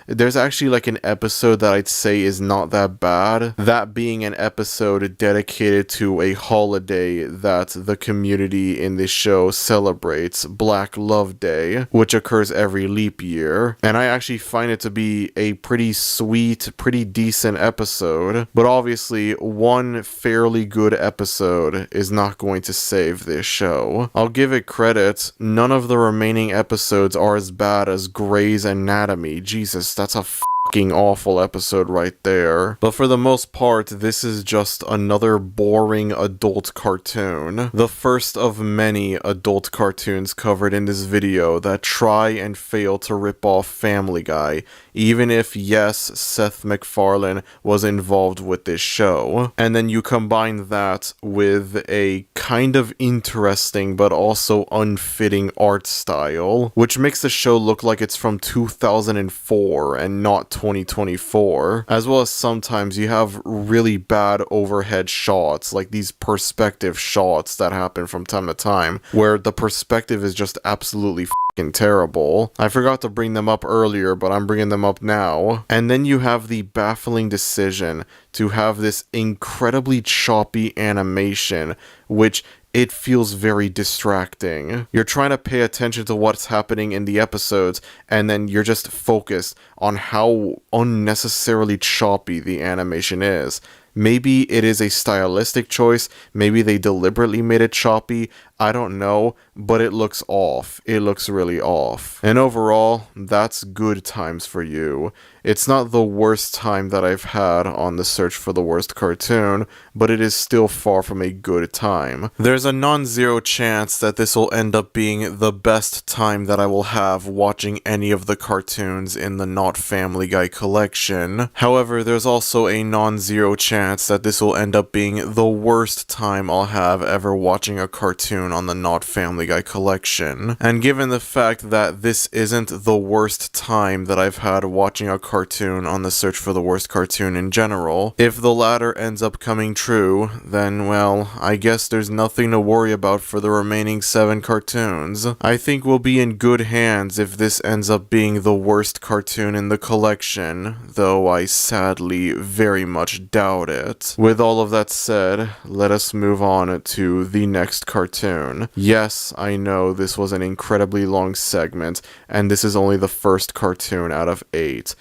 there's actually like an episode that I'd say is not that bad. That being an episode dedicated to a holiday that the community in this show celebrates, Black Love Day, which occurs every leap year. And I actually find it to be a pretty sweet, pretty decent episode. But obviously, one fairly good episode is not going to save this show. I'll give it credit. None of the remaining episodes are as bad as Grey's Anatomy. Jesus, that's a fucking awful episode right there. But for the most part, this is just another boring adult cartoon. The first of many adult cartoons covered in this video that try and fail to rip off Family Guy, even if, yes, Seth MacFarlane was involved with this show. And then you combine that with a kind of interesting but also unfitting art style, which makes the show look like it's from 2004 and not 2024, as well as sometimes you have really bad overhead shots, like these perspective shots that happen from time to time, where the perspective is just absolutely fucking terrible. I forgot to bring them up earlier, but I'm bringing them up now. And then you have the baffling decision to have this incredibly choppy animation, which it feels very distracting. You're trying to pay attention to what's happening in the episodes, and then you're just focused on how unnecessarily choppy the animation is. Maybe it is a stylistic choice, maybe they deliberately made it choppy, I don't know, but it looks off. It looks really off. And overall, that's good times for you. It's not the worst time that I've had on the search for the worst cartoon, but it is still far from a good time. There's a non-zero chance that this will end up being the best time that I will have watching any of the cartoons in the Not Family Guy collection. However, there's also a non-zero chance that this will end up being the worst time I'll have ever watching a cartoon on the Not Family Guy collection. And given the fact that this isn't the worst time that I've had watching a cartoon on the search for the worst cartoon in general, if the latter ends up coming true, then, well, I guess there's nothing to worry about for the remaining 7 cartoons. I think we'll be in good hands if this ends up being the worst cartoon in the collection, though I sadly very much doubt it. With all of that said, let us move on to the next cartoon. Yes, I know this was an incredibly long segment, and this is only the first cartoon out of 8.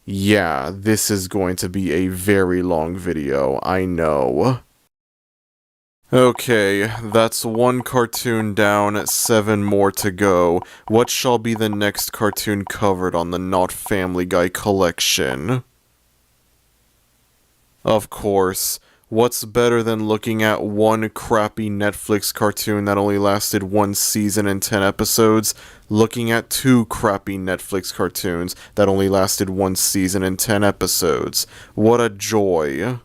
Yeah, this is going to be a very long video, I know. Okay, that's 1 cartoon down, 7 more to go. What shall be the next cartoon covered on the Not Family Guy collection? Of course. What's better than looking at one crappy Netflix cartoon that only lasted 1 season and 10 episodes, looking at 2 crappy Netflix cartoons that only lasted 1 season and 10 episodes. What a joy.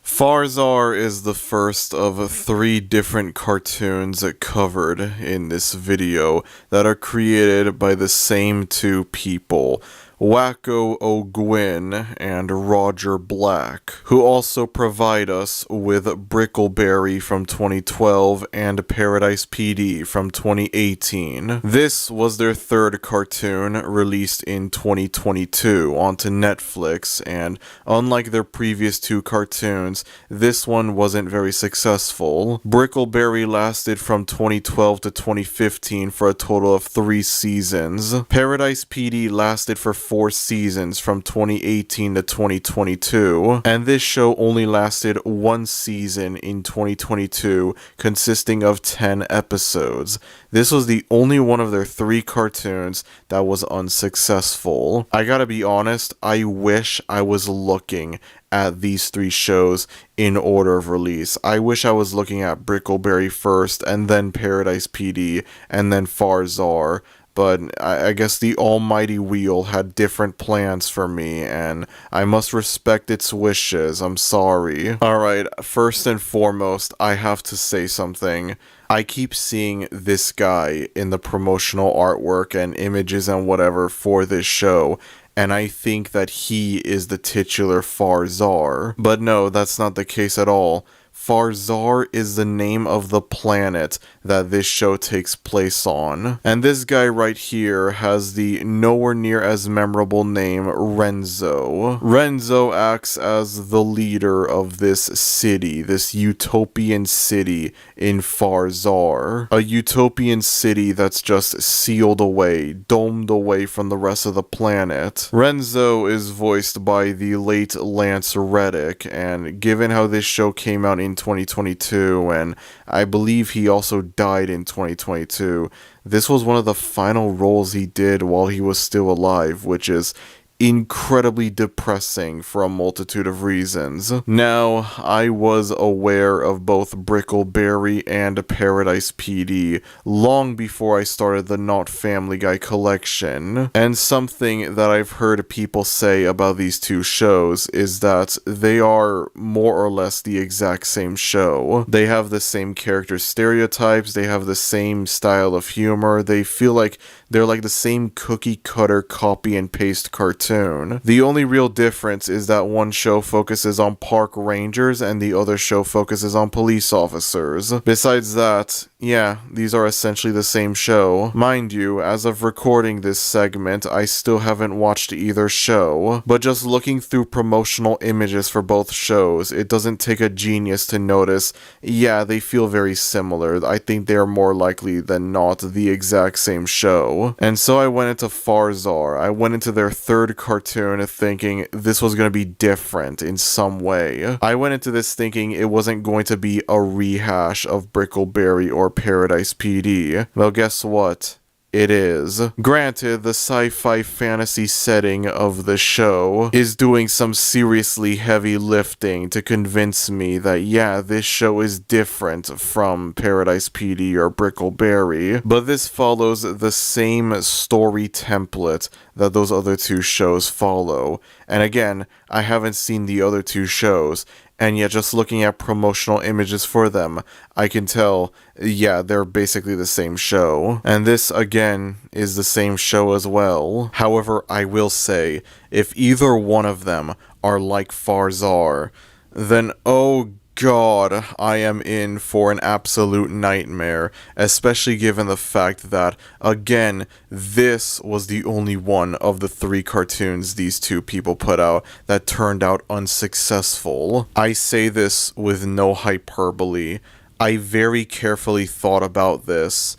Farzar is the first of 3 different cartoons covered in this video that are created by the same 2 people, Wacko O'Gwyn and Roger Black, who also provide us with Brickleberry from 2012 and Paradise PD from 2018. This was their 3rd cartoon, released in 2022 onto Netflix, and unlike their previous 2 cartoons, this one wasn't very successful. Brickleberry lasted from 2012 to 2015 for a total of 3 seasons. Paradise PD lasted for 4 seasons from 2018 to 2022, and this show only lasted 1 season in 2022, consisting of 10 episodes. This was the only one of their 3 cartoons that was unsuccessful. I gotta be honest, I wish I was looking at these 3 shows in order of release. I wish I was looking at Brickleberry first, and then Paradise PD, and then Farzar. But I guess the almighty wheel had different plans for me, and I must respect its wishes. I'm sorry. Alright, first and foremost, I have to say something. I keep seeing this guy in the promotional artwork and images and whatever for this show, and I think that he is the titular Farzar. But no, that's not the case at all. Farzar is the name of the planet that this show takes place on. And this guy right here has the nowhere near as memorable name Renzo. Renzo acts as the leader of this city, this utopian city in Farzar. A utopian city that's just sealed away, domed away from the rest of the planet. Renzo is voiced by the late Lance Reddick, and given how this show came out in 2022, and I believe he also died in 2022, this was one of the final roles he did while he was still alive, which is incredibly depressing for a multitude of reasons. Now, I was aware of both Brickleberry and Paradise PD long before I started the Not Family Guy collection, and something that I've heard people say about these 2 shows is that they are more or less the exact same show. They have the same character stereotypes, they have the same style of humor, they feel like they're like the same cookie cutter copy and paste cartoon. The only real difference is that one show focuses on park rangers and the other show focuses on police officers. Besides that, yeah, these are essentially the same show. Mind you, as of recording this segment, I still haven't watched either show, but just looking through promotional images for both shows, it doesn't take a genius to notice, yeah, they feel very similar. I think they are more likely than not the exact same show. And so I went into Farzar. I went into their 3rd cartoon thinking this was going to be different in some way. I went into this thinking it wasn't going to be a rehash of Brickleberry or Paradise PD. Well, guess what? It is. Granted, the sci-fi fantasy setting of the show is doing some seriously heavy lifting to convince me that yeah, this show is different from Paradise PD or Brickleberry, but this follows the same story template that those other 2 shows follow. And again, I haven't seen the other 2 shows, and yet just looking at promotional images for them, I can tell, yeah, they're basically the same show. And this, again, is the same show as well. However, I will say, if either one of them are like Farzar, then oh God, I am in for an absolute nightmare, especially given the fact that, again, this was the only one of the 3 cartoons these 2 people put out that turned out unsuccessful. I say this with no hyperbole. I very carefully thought about this,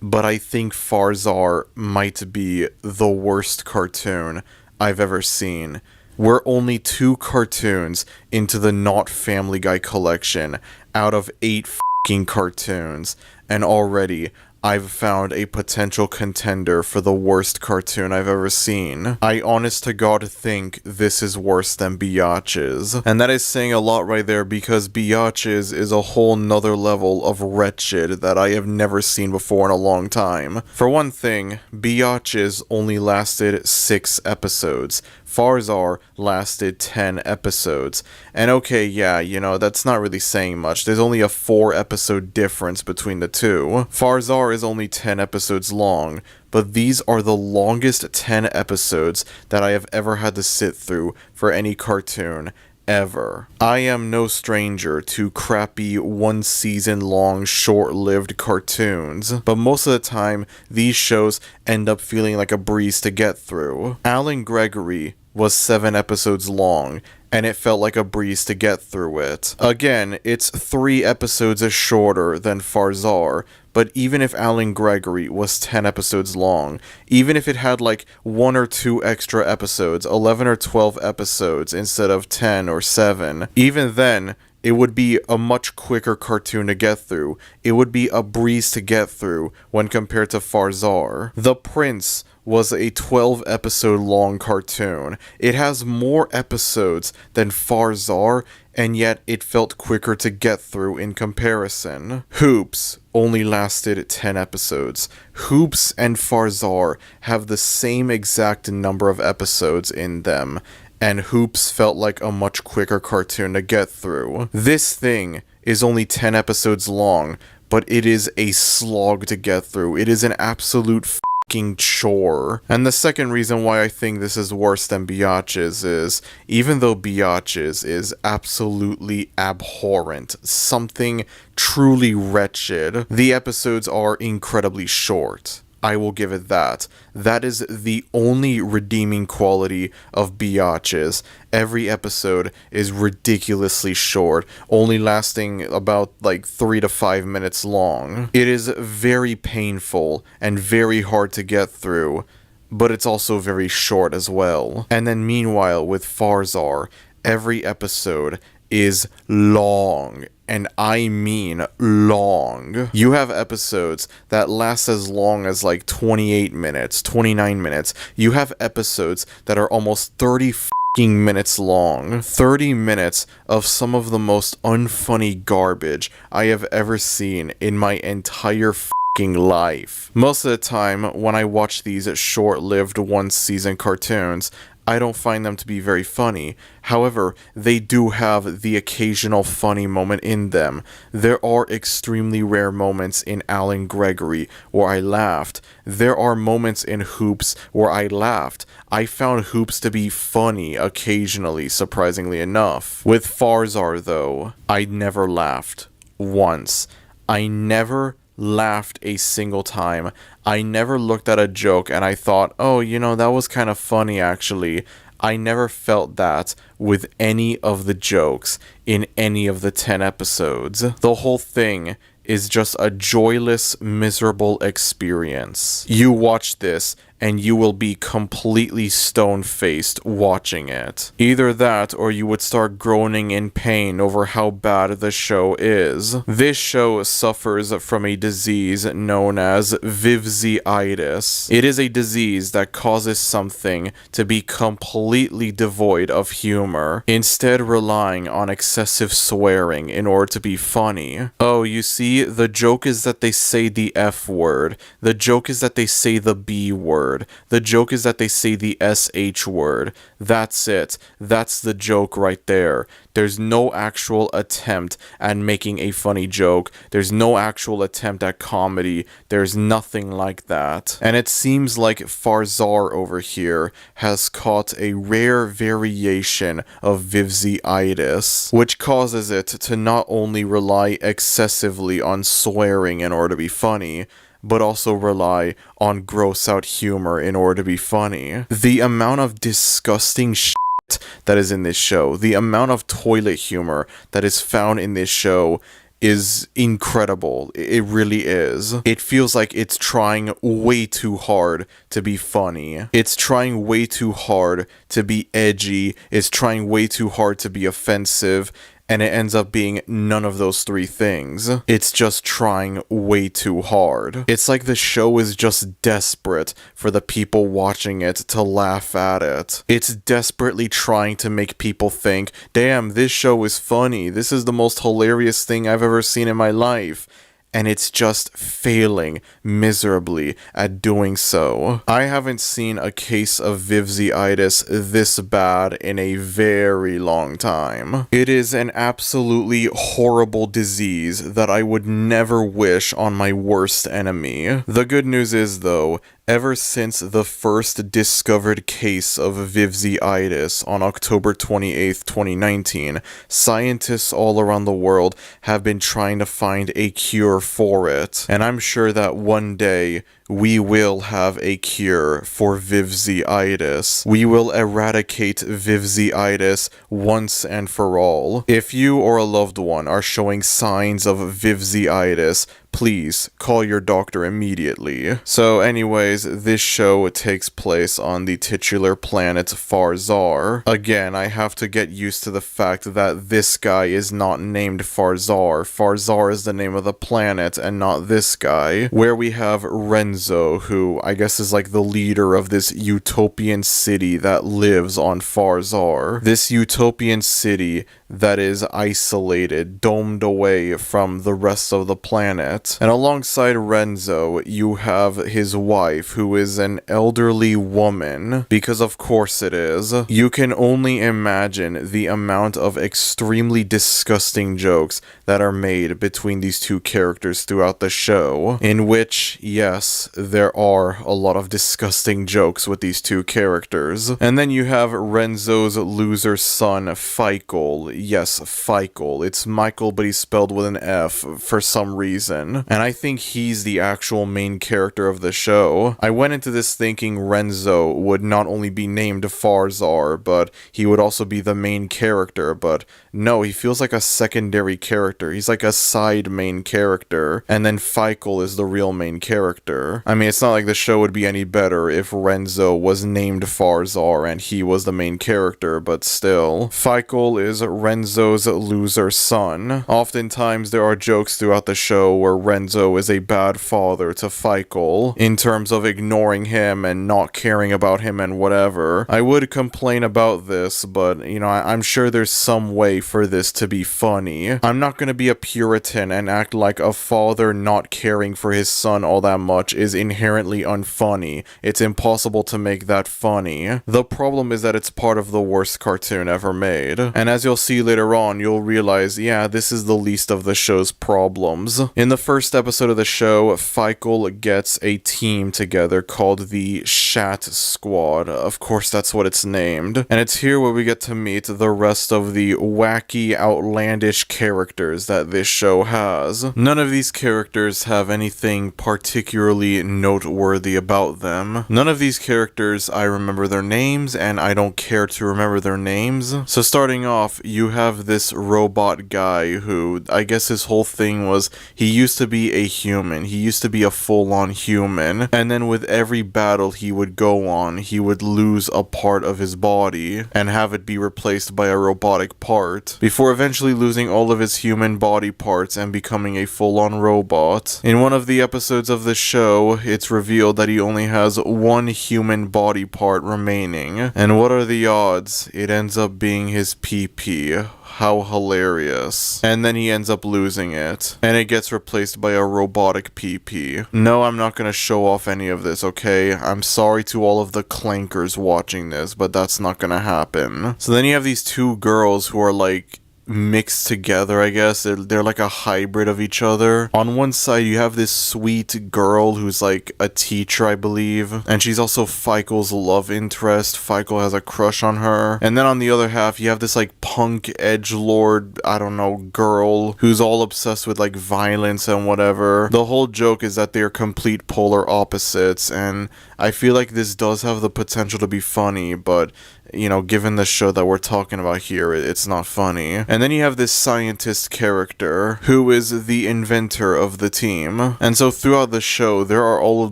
but I think Farzar might be the worst cartoon I've ever seen. We're only 2 cartoons into the Not Family Guy collection out of 8 f***ing cartoons, and already I've found a potential contender for the worst cartoon I've ever seen. I honest to God think this is worse than Biatches. And that is saying a lot right there, because Biatches is a whole nother level of wretched that I have never seen before in a long time. For one thing, Biatches only lasted 6 episodes. Farzar lasted 10 episodes. And okay, yeah, you know, that's not really saying much. There's only a 4-episode difference between the 2. Farzar is only 10 episodes long, but these are the longest 10 episodes that I have ever had to sit through for any cartoon ever. I am no stranger to crappy 1-season long short-lived cartoons, but most of the time these shows end up feeling like a breeze to get through. Alan Gregory was 7 episodes long, and it felt like a breeze to get through it. Again, it's 3 episodes shorter than Farzar, but even if Alan Gregory was 10 episodes long, even if it had like 1 or 2 extra episodes, 11 or 12 episodes instead of 10 or 7, even then, it would be a much quicker cartoon to get through. It would be a breeze to get through when compared to Farzar. The Prince was a 12 episode long cartoon. It has more episodes than Farzar, and yet it felt quicker to get through in comparison. Hoops only lasted 10 episodes. Hoops and Farzar have the same exact number of episodes in them, and Hoops felt like a much quicker cartoon to get through. This thing is only 10 episodes long, but it is a slog to get through. It is an absolute fucking chore. And the second reason why I think this is worse than Biatches is, even though Biatches is absolutely abhorrent, something truly wretched, the episodes are incredibly short. I will give it that. That is the only redeeming quality of Biatches. Every episode is ridiculously short, only lasting about like 3 to 5 minutes long. It is very painful and very hard to get through, but it's also very short as well. And then meanwhile with Farzar, every episode is long, and I mean long. You have episodes that last as long as like 28 minutes, 29 minutes. You have episodes that are almost 30 minutes long. 30 minutes of some of the most unfunny garbage I have ever seen in my entire life. Most of the time, when I watch these short-lived one-season cartoons, I don't find them to be very funny. However, they do have the occasional funny moment in them. There are extremely rare moments in Alan Gregory where I laughed. There are moments in Hoops where I laughed. I found Hoops to be funny occasionally, surprisingly enough. With Farzar, though, I never laughed once. I never laughed a single time. I never looked at a joke and I thought, oh, you know, that was kind of funny actually. I never felt that with any of the jokes in any of the 10 episodes. The whole thing is just a joyless, miserable experience. You watch this and you will be completely stone-faced watching it. Either that, or you would start groaning in pain over how bad the show is. This show suffers from a disease known as vivziitis. It is a disease that causes something to be completely devoid of humor, instead relying on excessive swearing in order to be funny. Oh, you see, the joke is that they say the F word. The joke is that they say the B word. The joke is that they say the SH word. That's it. That's the joke right there. There's no actual attempt at making a funny joke. There's no actual attempt at comedy. There's nothing like that. And it seems like Farzar over here has caught a rare variation of vivziitis, which causes it to not only rely excessively on swearing in order to be funny, but also rely on gross out humor in order to be funny. The amount of disgusting shit that is in this show, the amount of toilet humor that is found in this show is incredible. It really is. It feels like it's trying way too hard to be funny. It's trying way too hard to be edgy. It's trying way too hard to be offensive. And it ends up being none of those 3 things. It's just trying way too hard. It's like the show is just desperate for the people watching it to laugh at it. It's desperately trying to make people think, damn, this show is funny. This is the most hilarious thing I've ever seen in my life. And it's just failing miserably at doing so. I haven't seen a case of vivziitis this bad in a very long time. It is an absolutely horrible disease that I would never wish on my worst enemy. The good news is, though, ever since the first discovered case of vivziitis on October 28th, 2019, scientists all around the world have been trying to find a cure for it. And I'm sure that one day we will have a cure for Vivziitis. We will eradicate Vivziitis once and for all. If you or a loved one are showing signs of Vivziitis, please call your doctor immediately. So anyways, this show takes place on the titular planet Farzar. Again, I have to get used to the fact that this guy is not named Farzar. Farzar is the name of the planet and not this guy. Where we have Renzo, who I guess is like the leader of this utopian city that lives on Farzar. This utopian city that is isolated, domed away from the rest of the planet. And alongside Renzo, you have his wife, who is an elderly woman, because of course it is. You can only imagine the amount of extremely disgusting jokes that are made between these two characters throughout the show, in which, yes, there are a lot of disgusting jokes with these two characters. And then you have Renzo's loser son, Feichel. Yes, Feichel. It's Michael, but he's spelled with an F for some reason. And I think he's the actual main character of the show. I went into this thinking Renzo would not only be named Farzar, but he would also be the main character, but no, he feels like a secondary character. He's like a side main character, and then Feichel is the real main character. I mean, it's not like the show would be any better if Renzo was named Farzar and he was the main character, but still. Feichel is Renzo's loser son. Oftentimes there are jokes throughout the show where Renzo is a bad father to Feichel, in terms of ignoring him and not caring about him and whatever. I would complain about this, but, you know, I'm sure there's some way for this to be funny. I'm not gonna be a Puritan and act like a father not caring for his son all that much is inherently unfunny. It's impossible to make that funny. The problem is that it's part of the worst cartoon ever made. And as you'll see later on, you'll realize, yeah, this is the least of the show's problems. In the first episode of the show, Feichel gets a team together called the Shat Squad. Of course, that's what it's named. And it's here where we get to meet the rest of the wacky, outlandish characters that this show has. None of these characters have anything particularly noteworthy about them. None of these characters I remember their names, and I don't care to remember their names. So starting off, you have this robot guy who, I guess his whole thing was, he used to be a human. He used to be a full-on human, and then with every battle he would go on, he would lose a part of his body and have it be replaced by a robotic part, before eventually losing all of his human body parts and becoming a full-on robot. In one of the episodes of the show, it's revealed that he only has one human body part remaining, and what are the odds? It ends up being his PP. How hilarious. And then he ends up losing it, and it gets replaced by a robotic PP. No, I'm not gonna show off any of this, okay? I'm sorry to all of the clankers watching this, but that's not gonna happen. So then you have these two girls who are like mixed together, I guess. They're like a hybrid of each other. On one side, you have this sweet girl who's like a teacher, I believe, and she's also Feichel's love interest. Feichel has a crush on her. And then on the other half, you have this like punk edgelord, I don't know, girl who's all obsessed with like violence and whatever. The whole joke is that they're complete polar opposites, and I feel like this does have the potential to be funny, but you know, given the show that we're talking about here, it's not funny. And then you have this scientist character who is the inventor of the team. And so throughout the show, there are all of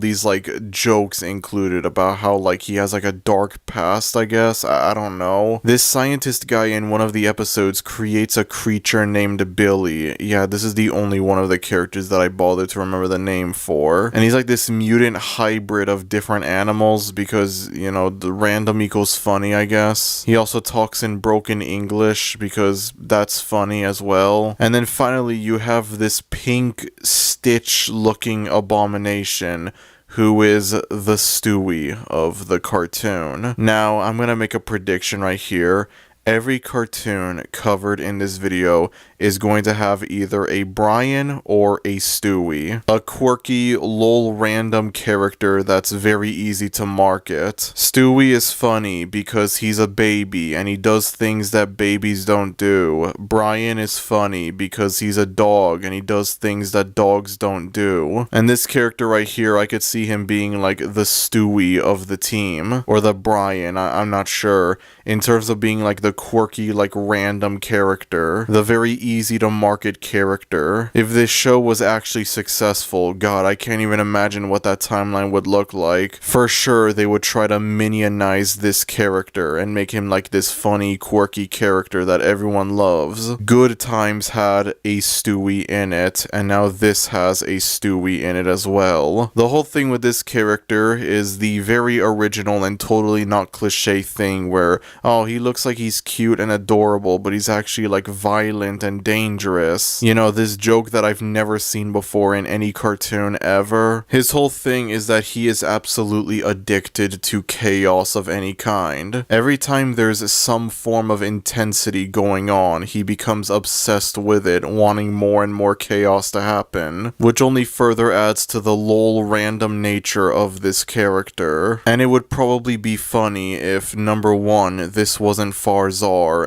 these like jokes included about how like he has like a dark past, I guess. I don't know. This scientist guy in one of the episodes creates a creature named Billy. Yeah, this is the only one of the characters that I bothered to remember the name for. And he's like this mutant hybrid of different animals because, you know, the random equals funny, I guess. He also talks in broken English because that's funny as well. And then finally you have this pink Stitch looking abomination who is the Stewie of the cartoon. Now, I'm gonna make a prediction right here. Every cartoon covered in this video is going to have either a Brian or a Stewie, a quirky, lol random character that's very easy to market. Stewie is funny because he's a baby and he does things that babies don't do. Brian is funny because he's a dog and he does things that dogs don't do. And this character right here, I could see him being like the Stewie of the team, or the Brian, I'm not sure, in terms of being like the quirky, like random character, the very easy to market character. If this show was actually successful, god, I can't even imagine what that timeline would look like. For sure, they would try to minionize this character and make him like this funny, quirky character that everyone loves. Good Times had a Stewie in it, and now this has a Stewie in it as well. The whole thing with this character is the very original and totally not cliche thing where, oh, he looks like he's cute and adorable, but he's actually like violent and dangerous. You know, this joke that I've never seen before in any cartoon ever. His whole thing is that he is absolutely addicted to chaos of any kind. Every time there's some form of intensity going on, he becomes obsessed with it, wanting more and more chaos to happen, which only further adds to the lol random nature of this character. And it would probably be funny if, number one, this wasn't Farzar,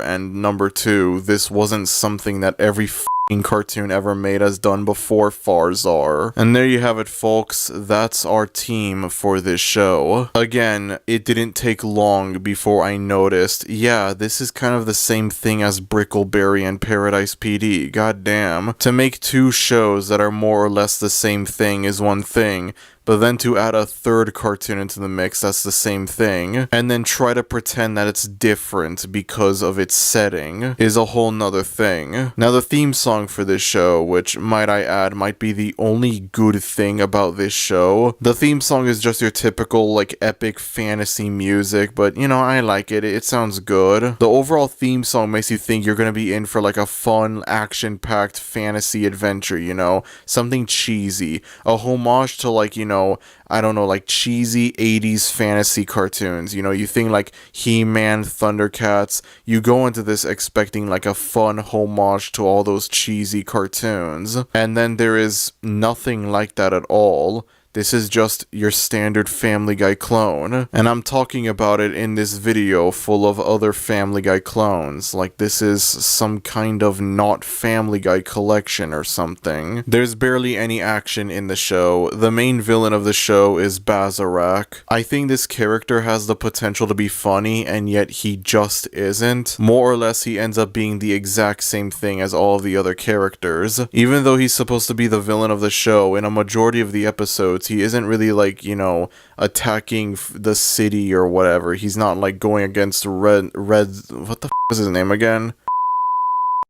and number two, this wasn't something that every cartoon ever made has done before Farzar. And there you have it, folks. That's our team for this show. Again, it didn't take long before I noticed, yeah, this is kind of the same thing as Brickleberry and Paradise PD. God damn. To make two shows that are more or less the same thing is one thing, but then to add a third cartoon into the mix that's the same thing, and then try to pretend that it's different because of its setting, is a whole nother thing. Now the theme song for this show, which might I add might be the only good thing about this show, the theme song is just your typical like epic fantasy music, but you know, I like it, it sounds good. The overall theme song makes you think you're gonna be in for like a fun, action-packed fantasy adventure, you know, something cheesy, a homage to like, you know, I don't know, like cheesy 80s fantasy cartoons. You know, you think like He-Man, Thundercats, you go into this expecting like a fun homage to all those cheesy cartoons, and then there is nothing like that at all. This is just your standard Family Guy clone, and I'm talking about it in this video full of other Family Guy clones, like this is some kind of not Family Guy collection or something. There's barely any action in the show. The main villain of the show is Bazarak. I think this character has the potential to be funny, and yet he just isn't. More or less, he ends up being the exact same thing as all of the other characters. Even though he's supposed to be the villain of the show, in a majority of the episodes, he isn't really like, you know, attacking the city or whatever. He's not like going against Red, what the f is his name again?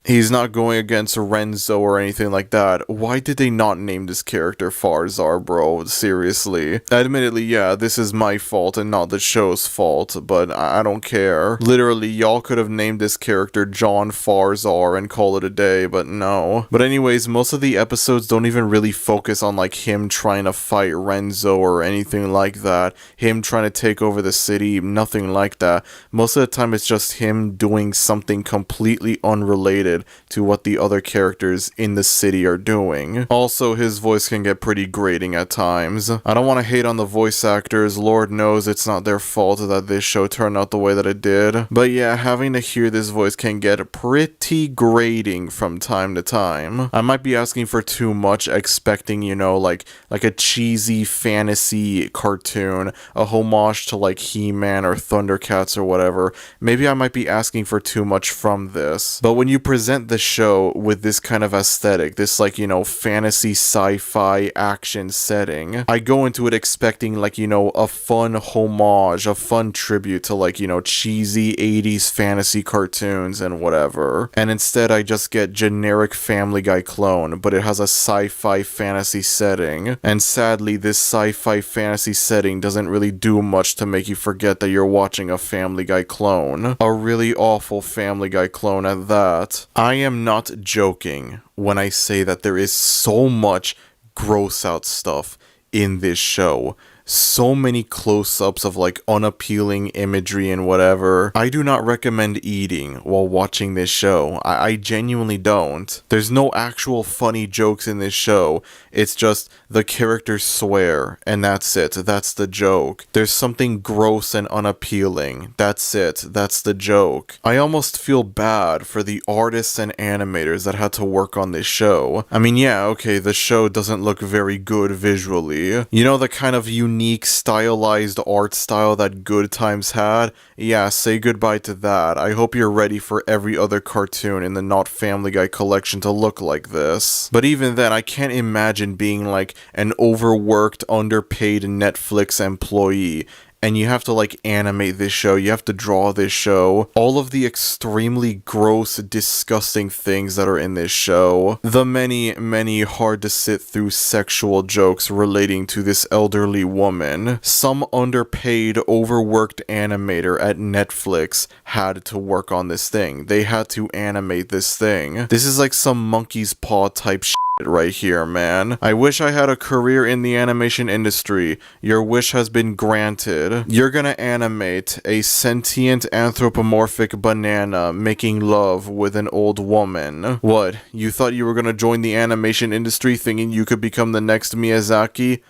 He's not going against Renzo or anything like that. Why did they not name this character Farzar, bro? Seriously. Admittedly, yeah, this is my fault and not the show's fault, but I don't care. Literally, y'all could have named this character John Farzar and call it a day, but no. But anyways, most of the episodes don't even really focus on like him trying to fight Renzo or anything like that. Him trying to take over the city, nothing like that. Most of the time it's just him doing something completely unrelated to what the other characters in the city are doing. Also, his voice can get pretty grating at times. I don't want to hate on the voice actors, Lord knows it's not their fault that this show turned out the way that it did. But yeah, having to hear this voice can get pretty grating from time to time. I might be asking for too much, expecting, you know, like a cheesy fantasy cartoon, a homage to like He-Man or Thundercats or whatever. Maybe I might be asking for too much from this. But when you present the show with this kind of aesthetic, this like, you know, fantasy sci-fi action setting, I go into it expecting like, you know, a fun homage, a fun tribute to like, you know, cheesy 80s fantasy cartoons and whatever. And instead I just get generic Family Guy clone, but it has a sci-fi fantasy setting. And sadly, this sci-fi fantasy setting doesn't really do much to make you forget that you're watching a Family Guy clone. A really awful Family Guy clone at that. I am not joking when I say that there is so much gross out stuff in this show. so many close-ups of like unappealing imagery and whatever. I do not recommend eating while watching this show. I genuinely don't. There's no actual funny jokes in this show. It's just the characters swear, and that's it. That's the joke. There's something gross and unappealing. That's it. That's the joke. I almost feel bad for the artists and animators that had to work on this show. I mean, yeah, okay, the show doesn't look very good visually. You know, the kind of unique stylized art style that Good Times had? Yeah, say goodbye to that. I hope you're ready for every other cartoon in the Not Family Guy collection to look like this. But even then, I can't imagine being like an overworked, underpaid Netflix employee, and you have to like animate this show, you have to draw this show, all of the extremely gross, disgusting things that are in this show, the many hard to sit through sexual jokes relating to this elderly woman. Some underpaid, overworked animator at Netflix had to work on this thing. They had to animate this thing. This is like some monkey's paw type shit right here, man. I wish I had a career in the animation industry. Your wish has been granted. You're gonna animate a sentient anthropomorphic banana making love with an old woman. What? You thought you were gonna join the animation industry thinking you could become the next Miyazaki?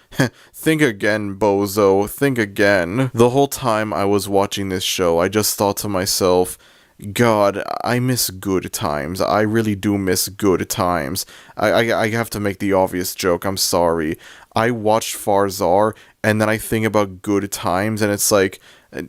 Think again, bozo. Think again. The whole time I was watching this show, I just thought to myself, God, I miss Good Times. I really do miss Good Times. I have to make the obvious joke. I'm sorry. I watched Farzar, and then I think about Good Times, and it's like,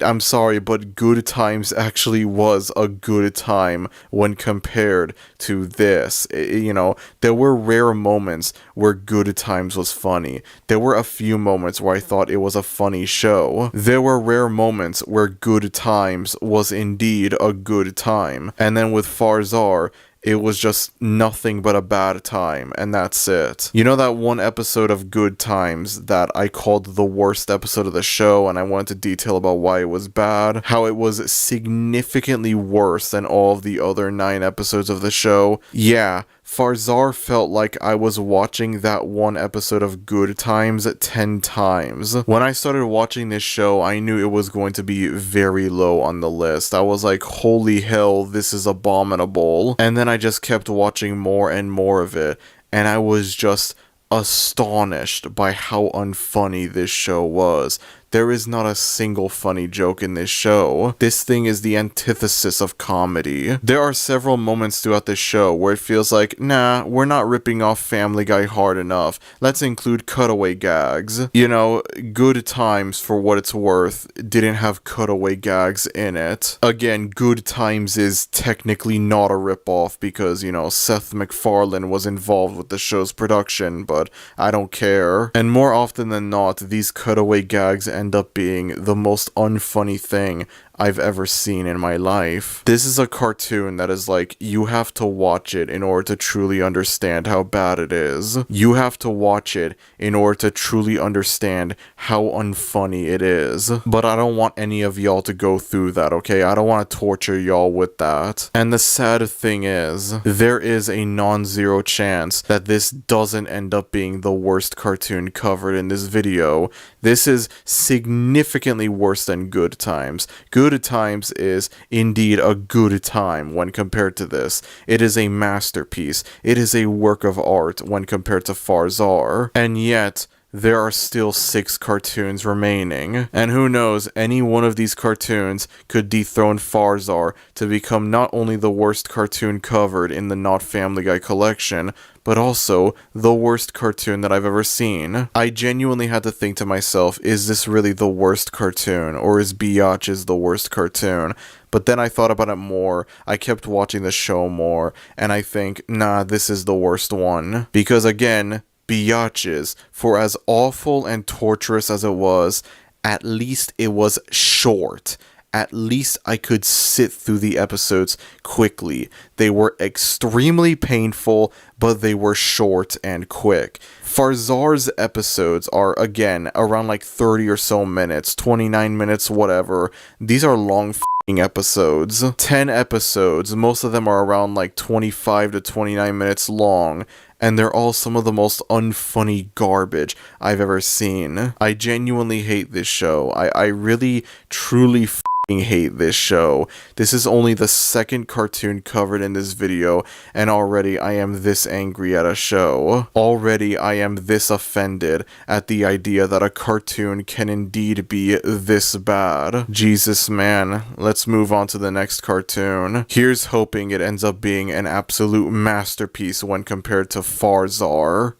I'm sorry, but Good Times actually was a good time when compared to this. You know, there were rare moments where Good Times was funny. There were a few moments where I thought it was a funny show. There were rare moments where Good Times was indeed a good time. And then with Farzar, it was just nothing but a bad time, and that's it. You know that one episode of Good Times that I called the worst episode of the show, and I went into detail about why it was bad? How it was significantly worse than all of the other 9 episodes of the show? Yeah, Farzar felt like I was watching that one episode of Good Times 10 times. When I started watching this show, I knew it was going to be very low on the list. I was like, holy hell, this is abominable. And then I just kept watching more and more of it, and I was just astonished by how unfunny this show was. There is not a single funny joke in this show. This thing is the antithesis of comedy. There are several moments throughout this show where it feels like, nah, we're not ripping off Family Guy hard enough. Let's include cutaway gags. You know, Good Times, for what it's worth, didn't have cutaway gags in it. Again, Good Times is technically not a ripoff because, you know, Seth MacFarlane was involved with the show's production, but I don't care. And more often than not, these cutaway gags end up being the most unfunny thing I've ever seen in my life. This is a cartoon that is like, you have to watch it in order to truly understand how bad it is. You have to watch it in order to truly understand how unfunny it is. But I don't want any of y'all to go through that, okay? I don't want to torture y'all with that. And the sad thing is, there is a non-zero chance that this doesn't end up being the worst cartoon covered in this video. This is significantly worse than Good Times. Good Times is indeed a good time when compared to this. It is a masterpiece. It is a work of art when compared to Farzar. And yet, there are still 6 cartoons remaining. And who knows, any one of these cartoons could dethrone Farzar to become not only the worst cartoon covered in the Not Family Guy collection, but also the worst cartoon that I've ever seen. I genuinely had to think to myself, is this really the worst cartoon, or is Biatch's the worst cartoon? But then I thought about it more, I kept watching the show more, and I think, nah, this is the worst one. Because again, Biatch's, for as awful and torturous as it was, at least it was short. At least I could sit through the episodes quickly. They were extremely painful, but they were short and quick. Farzar's episodes are, again, around like 30 or so minutes, 29 minutes, whatever. These are long episodes. 10 episodes, most of them are around like 25 to 29 minutes long. and they're all some of the most unfunny garbage I've ever seen. I genuinely hate this show. I really, truly hate this show. This is only the second cartoon covered in this video, and already I am this angry at a show. Already I am this offended at the idea that a cartoon can indeed be this bad. Jesus, man. Let's move on to the next cartoon. Here's hoping it ends up being an absolute masterpiece when compared to Farzar.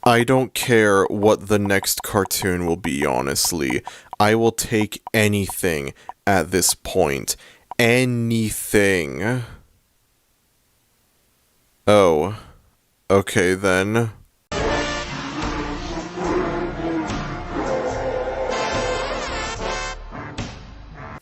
I don't care what the next cartoon will be, honestly. I will take anything at this point. Anything. Oh. Okay then.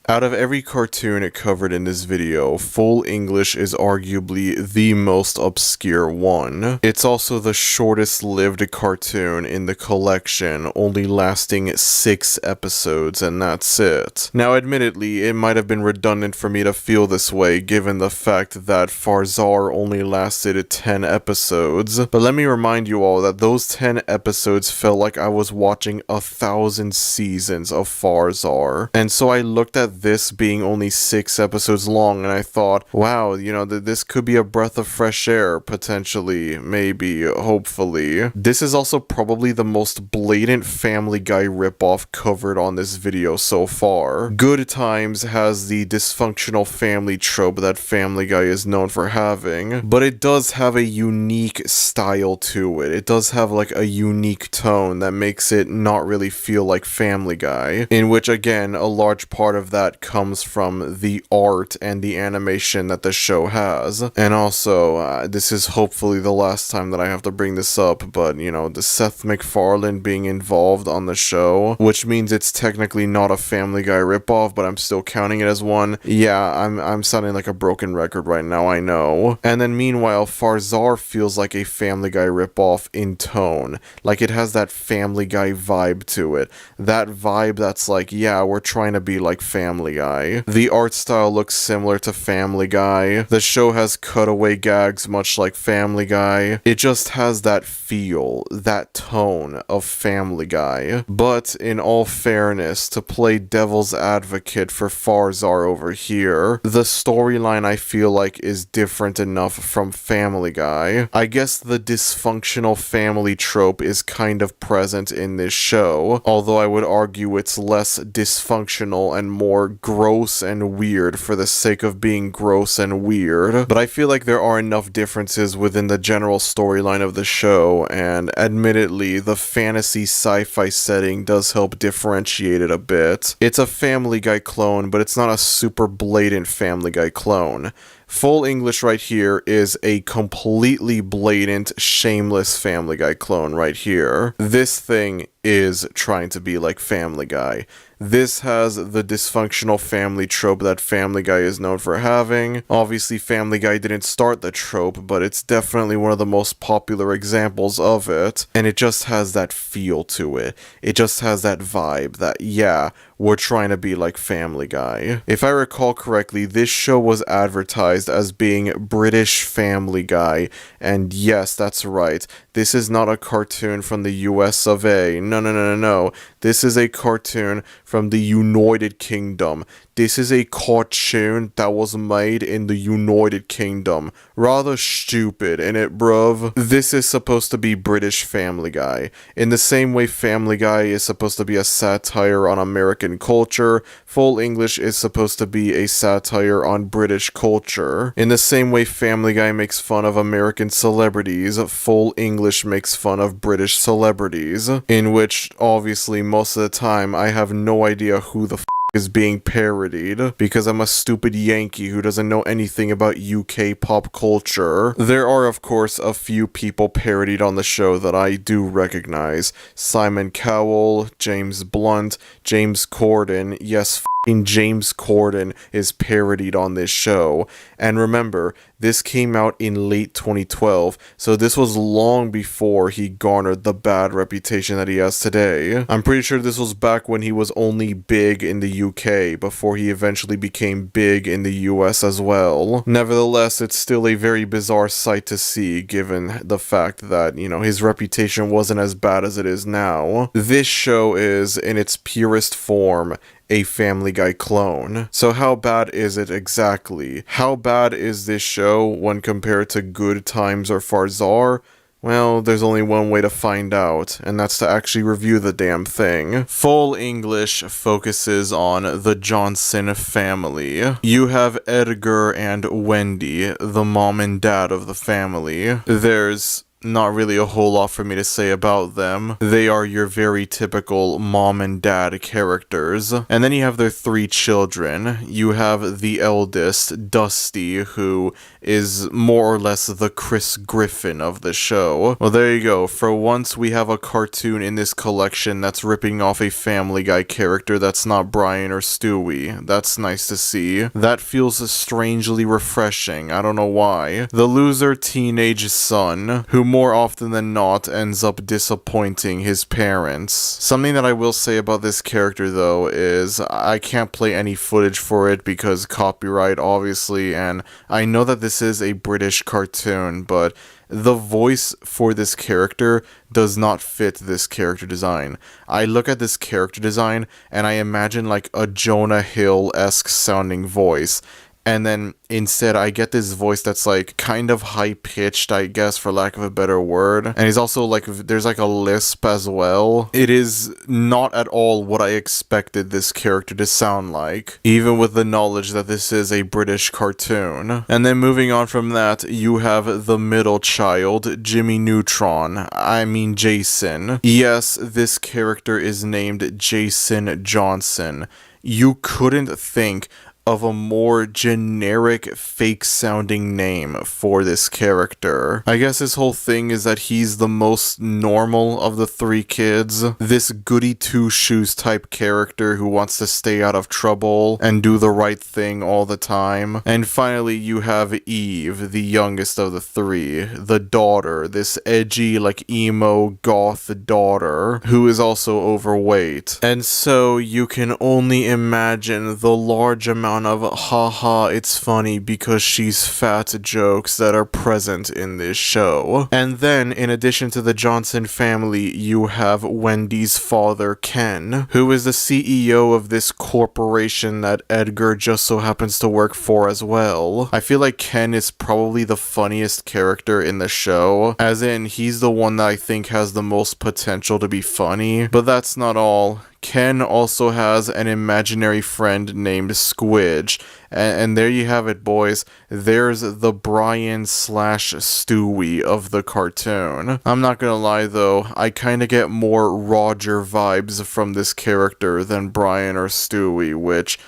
Out of every cartoon it covered in this video, Full English is arguably the most obscure one. It's also the shortest lived cartoon in the collection, only lasting 6 episodes, and that's it. Now admittedly, it might have been redundant for me to feel this way given the fact that Farzar only lasted 10 episodes, but let me remind you all that those 10 episodes felt like I was watching 1,000 seasons of Farzar, and so I looked at this being only 6 episodes long, and I thought, wow, you know, this could be a breath of fresh air, potentially, maybe, hopefully. This is also probably the most blatant Family Guy ripoff covered on this video so far. Good Times has the dysfunctional family trope that Family Guy is known for having, but it does have a unique style to it. It does have like a unique tone that makes it not really feel like Family Guy, in which again, a large part of that comes from the art and the animation that the show has. And also, this is hopefully the last time that I have to bring this up, but you know, the Seth MacFarlane being involved on the show, which means it's technically not a Family Guy ripoff, but I'm still counting it as one. Yeah, I'm sounding like a broken record right now, I know. And then meanwhile, Farzar feels like a Family Guy ripoff in tone. Like it has that Family Guy vibe to it. That vibe that's like, yeah, we're trying to be like Family Guy. The art style looks similar to Family Guy. The show has cutaway gags much like Family Guy. It just has that feel, that tone of Family Guy. But in all fairness, to play devil's advocate for Farzar over here, the storyline I feel like is different enough from Family Guy. I guess the dysfunctional family trope is kind of present in this show, although I would argue it's less dysfunctional and more gross and weird for the sake of being gross and weird. But I feel like there are enough differences within the general storyline of the show, and admittedly, the fantasy sci-fi setting does help differentiate it a bit. It's a Family Guy clone, but it's not a super blatant Family Guy clone. Full English right here is a completely blatant, shameless Family Guy clone right here. This thing is trying to be like Family Guy. This has the dysfunctional family trope that Family Guy is known for having. Obviously, Family Guy didn't start the trope, but it's definitely one of the most popular examples of it. And it just has that feel to it. It just has that vibe that, yeah, we're trying to be like Family Guy. If I recall correctly, this show was advertised as being British Family Guy. And yes, that's right. This is not a cartoon from the US of A. No. This is a cartoon from the United Kingdom. This is a cartoon that was made in the United Kingdom. Rather stupid, innit, bruv? This is supposed to be British Family Guy. In the same way Family Guy is supposed to be a satire on American culture, Full English is supposed to be a satire on British culture. In the same way Family Guy makes fun of American celebrities, Full English makes fun of British celebrities, in which, obviously, most of the time, I have no idea who the is being parodied, because I'm a stupid Yankee who doesn't know anything about UK pop culture. There are, of course, a few people parodied on the show that I do recognize. Simon Cowell, James Blunt, James Corden, yes, James Corden is parodied on this show. And remember, this came out in late 2012, so this was long before he garnered the bad reputation that he has today. I'm pretty sure this was back when he was only big in the UK, before he eventually became big in the US as well. Nevertheless, it's still a very bizarre sight to see, given the fact that, his reputation wasn't as bad as it is now. This show is, in its purest form, a Family Guy clone. So how bad is it exactly? How bad is this show when compared to Good Times or Farzar? Well, there's only one way to find out, and that's to actually review the damn thing. Full English focuses on the Johnson family. You have Edgar and Wendy, the mom and dad of the family. There's not really a whole lot for me to say about them. They are your very typical mom and dad characters. And then you have their 3 children. You have the eldest, Dusty, who is more or less the Chris Griffin of the show. Well, there you go. For once, we have a cartoon in this collection that's ripping off a Family Guy character that's not Brian or Stewie. That's nice to see. That feels strangely refreshing. I don't know why. The loser teenage son, who more often than not ends up disappointing his parents. Something that I will say about this character though is I can't play any footage for it because copyright obviously, and I know that this is a British cartoon, but the voice for this character does not fit this character design. I look at this character design and I imagine like a Jonah Hill-esque sounding voice. And then instead I get this voice that's like kind of high pitched, I guess, for lack of a better word. And he's also like, there's like a lisp as well. It is not at all what I expected this character to sound like, even with the knowledge that this is a British cartoon. And then moving on from that, you have the middle child, Jimmy Neutron. I mean Jason. Yes, this character is named Jason Johnson. You couldn't think of a more generic, fake-sounding name for this character. I guess his whole thing is that he's the most normal of the 3 kids. This goody two-shoes type character who wants to stay out of trouble and do the right thing all the time. And finally, you have Eve, the youngest of the 3, the daughter, this edgy, like, emo, goth daughter, who is also overweight. And so, you can only imagine the large amount of haha it's funny because she's fat jokes that are present in this show. And then in addition to the Johnson family, you have Wendy's father, Ken, who is the CEO of this corporation that Edgar just so happens to work for as well. I feel like Ken is probably the funniest character in the show, as in he's the one that I think has the most potential to be funny. But that's not all. Ken also has an imaginary friend named Squidge, and there you have it, boys. There's the Brian/Stewie of the cartoon. I'm not gonna lie though, I kinda get more Roger vibes from this character than Brian or Stewie, which,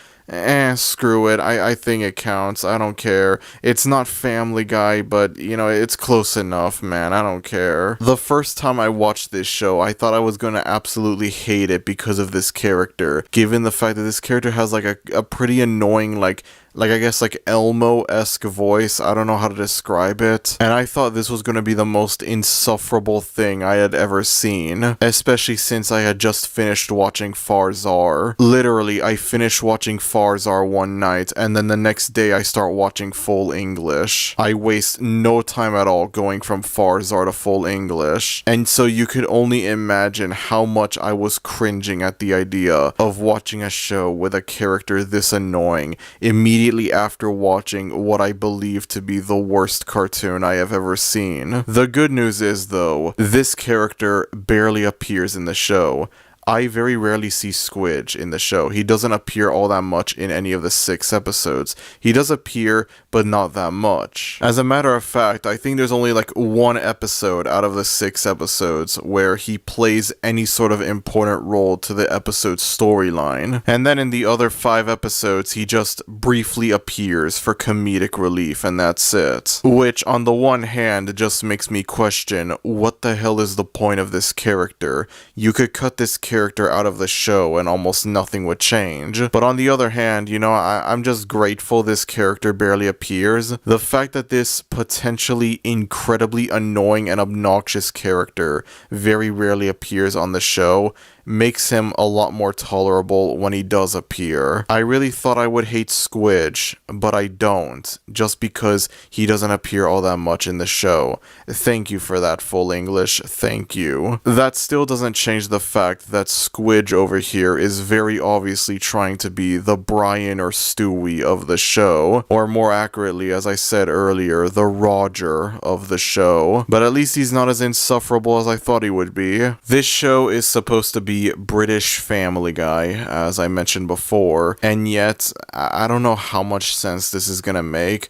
screw it. I think it counts. I don't care. It's not Family Guy, but, it's close enough, man. I don't care. The first time I watched this show, I thought I was going to absolutely hate it because of this character, given the fact that this character has, like, a pretty annoying, like I guess like Elmo-esque voice. I don't know how to describe it. And I thought this was going to be the most insufferable thing I had ever seen, especially since I had just finished watching Farzar. Literally, I finished watching Farzar one night, and then the next day I start watching Full English. I waste no time at all going from Farzar to Full English. And so you could only imagine how much I was cringing at the idea of watching a show with a character this annoying immediately after watching what I believe to be the worst cartoon I have ever seen. The good news is, though, this character barely appears in the show. I very rarely see Squidge in the show. He doesn't appear all that much in any of the 6 episodes. He does appear, but not that much. As a matter of fact, I think there's only like 1 episode out of the 6 episodes where he plays any sort of important role to the episode's storyline. And then in the other 5 episodes, he just briefly appears for comedic relief, and that's it. Which, on the one hand, just makes me question, what the hell is the point of this character? You could cut this character character out of the show and almost nothing would change. But on the other hand, you know, I'm just grateful this character barely appears. The fact that this potentially incredibly annoying and obnoxious character very rarely appears on the show makes him a lot more tolerable when he does appear. I really thought I would hate Squidge, but I don't, just because he doesn't appear all that much in the show. Thank you for that, Full English, thank you. That still doesn't change the fact that Squidge over here is very obviously trying to be the Brian or Stewie of the show, or more accurately, as I said earlier, the Roger of the show, but at least he's not as insufferable as I thought he would be. This show is supposed to be British Family Guy, as I mentioned before, and yet I don't know how much sense this is gonna make.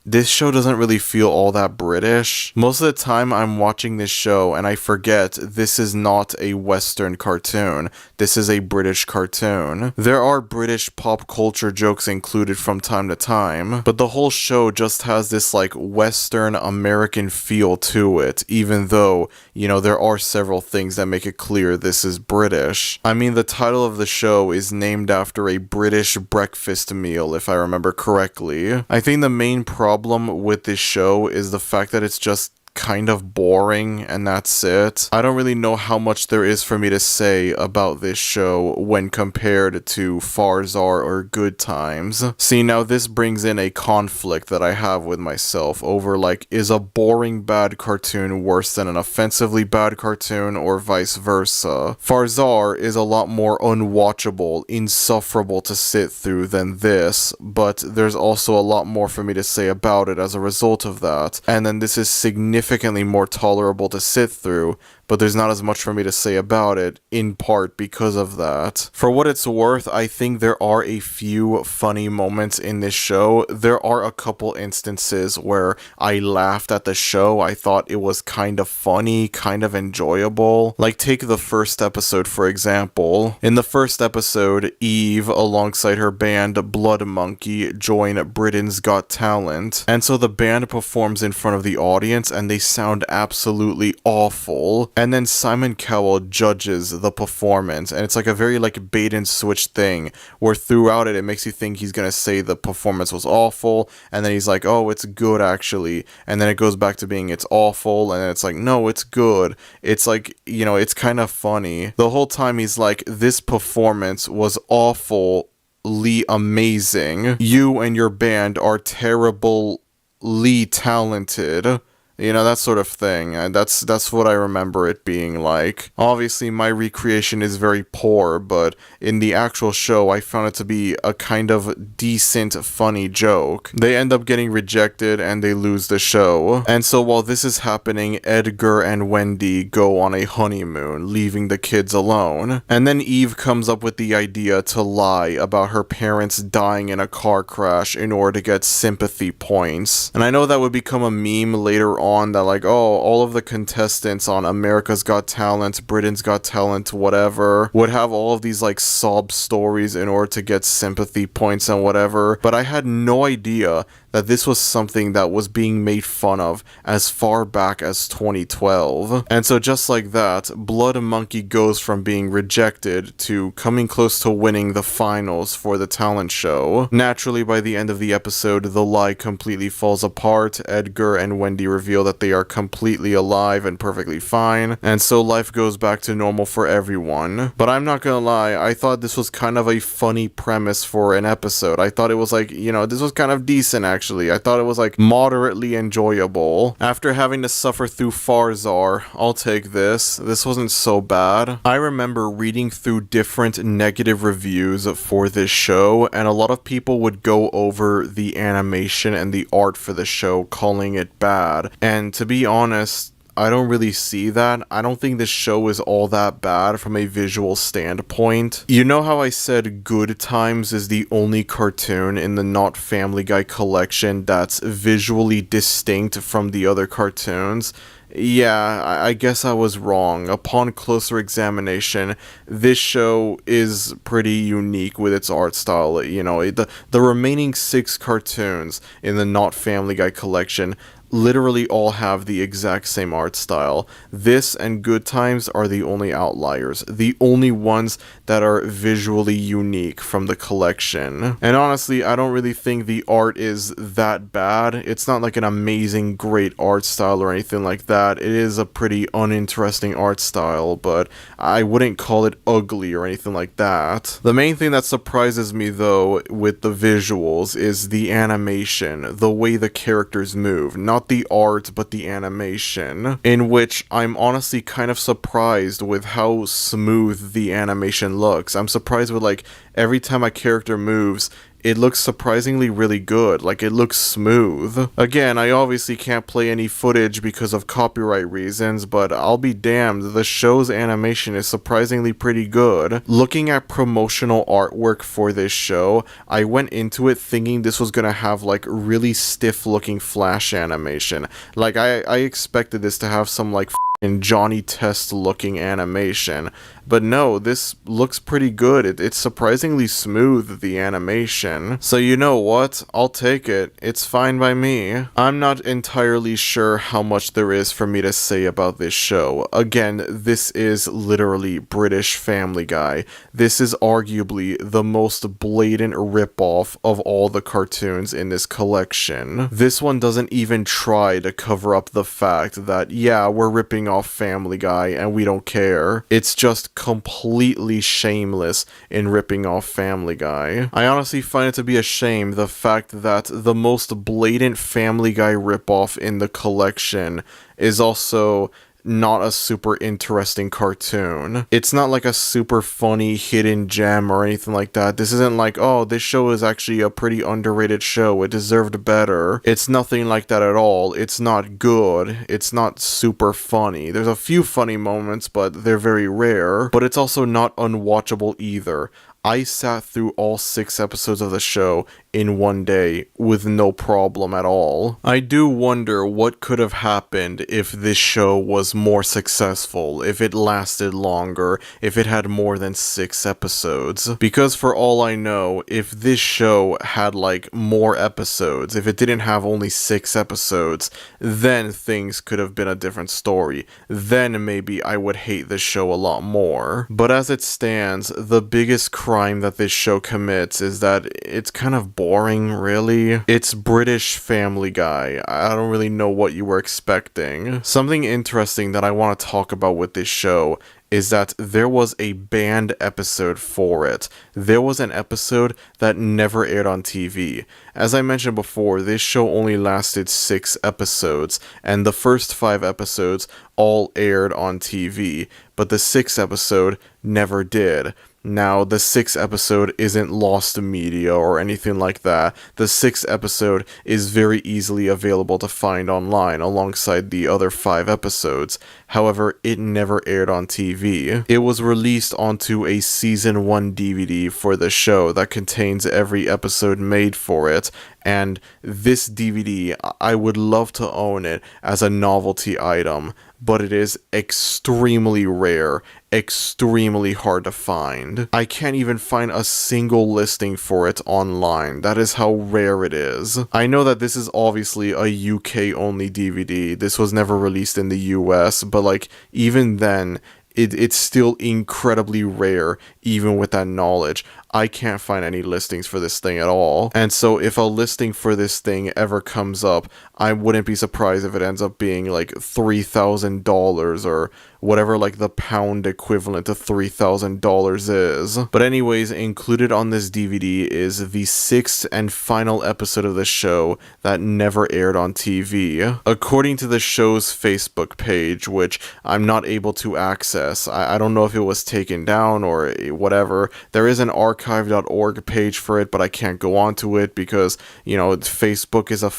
This show doesn't really feel all that British. Most of the time I'm watching this show and I forget this is not a Western cartoon. This is a British cartoon. There are British pop culture jokes included from time to time, but the whole show just has this like Western American feel to it, even though, you know, there are several things that make it clear this is British. I mean, the title of the show is named after a British breakfast meal, if I remember correctly. I think the main problem with this show is the fact that it's just kind of boring and that's it. I don't really know how much there is for me to say about this show when compared to Farzar or Good Times. See, now this brings in a conflict that I have with myself over like, is a boring bad cartoon worse than an offensively bad cartoon or vice versa? Farzar is a lot more unwatchable, insufferable to sit through than this, but there's also a lot more for me to say about it as a result of that. And then this is significantly more tolerable to sit through, but there's not as much for me to say about it, in part because of that. For what it's worth, I think there are a few funny moments in this show. There are a couple instances where I laughed at the show. I thought it was kind of funny, kind of enjoyable. Like, take the first episode, for example. In the first episode, Eve, alongside her band Blood Monkey, join Britain's Got Talent. And so the band performs in front of the audience, and they sound absolutely awful. And then Simon Cowell judges the performance, and it's like a very like bait and switch thing, where throughout it makes you think he's gonna say the performance was awful, and then he's like, oh, it's good actually, and then it goes back to being it's awful, and then it's like, no, it's good. It's like, you know, it's kind of funny. The whole time he's like, this performance was awfully amazing. You and your band are terribly talented. You know, that sort of thing. And that's what I remember it being like. Obviously, my recreation is very poor, but in the actual show, I found it to be a kind of decent, funny joke. They end up getting rejected and they lose the show. And so while this is happening, Edgar and Wendy go on a honeymoon, leaving the kids alone. And then Eve comes up with the idea to lie about her parents dying in a car crash in order to get sympathy points. And I know that would become a meme later on, that like, oh, all of the contestants on America's Got Talent, Britain's Got Talent, whatever, would have all of these like sob stories in order to get sympathy points and whatever, but I had no idea that this was something that was being made fun of as far back as 2012. And so just like that, Blood Monkey goes from being rejected to coming close to winning the finals for the talent show. Naturally, by the end of the episode, the lie completely falls apart. Edgar and Wendy reveal that they are completely alive and perfectly fine, and so life goes back to normal for everyone. But I'm not gonna lie, I thought this was kind of a funny premise for an episode. I thought it was like, you know, this was kind of decent actually. I thought it was like moderately enjoyable. After having to suffer through Farzar, I'll take this. This wasn't so bad. I remember reading through different negative reviews for this show, and a lot of people would go over the animation and the art for the show, calling it bad. And to be honest, I don't really see that. I don't think this show is all that bad from a visual standpoint. You know how I said Good Times is the only cartoon in the Not Family Guy collection that's visually distinct from the other cartoons? Yeah, I guess I was wrong. Upon closer examination, this show is pretty unique with its art style. You know, the remaining 6 cartoons in the Not Family Guy collection literally all have the exact same art style. This and Good Times are the only outliers, the only ones that are visually unique from the collection. And honestly, I don't really think the art is that bad. It's not like an amazing, great art style or anything like that. It is a pretty uninteresting art style, but I wouldn't call it ugly or anything like that. The main thing that surprises me though with the visuals is the animation, the way the characters move, not the art but the animation, in which I'm honestly kind of surprised with how smooth the animation looks. I'm surprised with like every time a character moves, it looks surprisingly really good, like it looks smooth. Again, I obviously can't play any footage because of copyright reasons, but I'll be damned, the show's animation is surprisingly pretty good. Looking at promotional artwork for this show, I went into it thinking this was gonna have like really stiff looking flash animation. Like I expected this to have some like Johnny Test looking animation, but no, this looks pretty good. It's surprisingly smooth, the animation. So you know what? I'll take it. It's fine by me. I'm not entirely sure how much there is for me to say about this show. Again, this is literally British Family Guy. This is arguably the most blatant ripoff of all the cartoons in this collection. This one doesn't even try to cover up the fact that, yeah, we're ripping off Family Guy and we don't care. It's just completely shameless in ripping off Family Guy. I honestly find it to be a shame the fact that the most blatant Family Guy ripoff in the collection is also not a super interesting cartoon. It's not like a super funny hidden gem or anything like that. This isn't like, oh, this show is actually a pretty underrated show, it deserved better. It's nothing like that at all. It's not good. It's not super funny. There's a few funny moments, but they're very rare. But it's also not unwatchable either. I sat through all 6 episodes of the show in one day with no problem at all. I do wonder what could have happened if this show was more successful, if it lasted longer, if it had more than 6 episodes. Because for all I know, if this show had like more episodes, if it didn't have only 6 episodes, then things could have been a different story. Then maybe I would hate this show a lot more. But as it stands, the biggest crime that this show commits is that it's kind of boring, really. It's British Family Guy. I don't really know what you were expecting. Something interesting that I want to talk about with this show is that there was a banned episode for it. There was an episode that never aired on TV. As I mentioned before, this show only lasted 6 episodes, and the first 5 episodes all aired on TV, but the 6th episode never did. Now, the 6th episode isn't lost to media or anything like that. The 6th episode is very easily available to find online alongside the other 5 episodes. However, it never aired on TV. It was released onto a Season 1 DVD for the show that contains every episode made for it, and this DVD, I would love to own it as a novelty item, but it is extremely rare, extremely hard to find. I can't even find a single listing for it online. That is how rare it is. I know that this is obviously a UK only DVD. This was never released in the US, but like even then, it's still incredibly rare, even with that knowledge. I can't find any listings for this thing at all. And so if a listing for this thing ever comes up, I wouldn't be surprised if it ends up being like $3,000 or whatever like the pound equivalent to $3,000 is. But anyways, included on this DVD is the 6th and final episode of the show that never aired on TV. According to the show's Facebook page, which I'm not able to access, I don't know if it was taken down or whatever, there is an archive.org page for it, but I can't go onto it because, you know, Facebook is a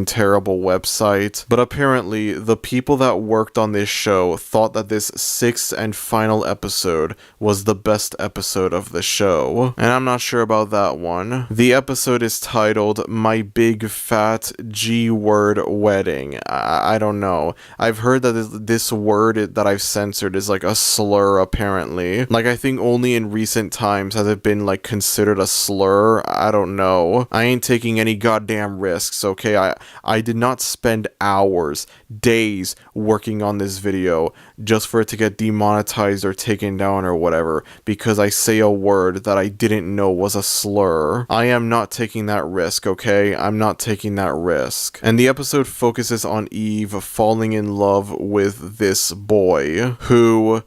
terrible website. But apparently the people that worked on this show thought that this 6th and final episode was the best episode of the show, and I'm not sure about that one. The episode is titled My Big Fat G-Word Wedding. I don't know. I've heard that this word that I've censored is like a slur apparently. Like I think only in recent times has it been like considered a slur. I don't know. I ain't taking any goddamn risks, okay? I did not spend hours, days working on this video just for it to get demonetized or taken down or whatever because I say a word that I didn't know was a slur. I am not taking that risk, okay? I'm not taking that risk. And the episode focuses on Eve falling in love with this boy who,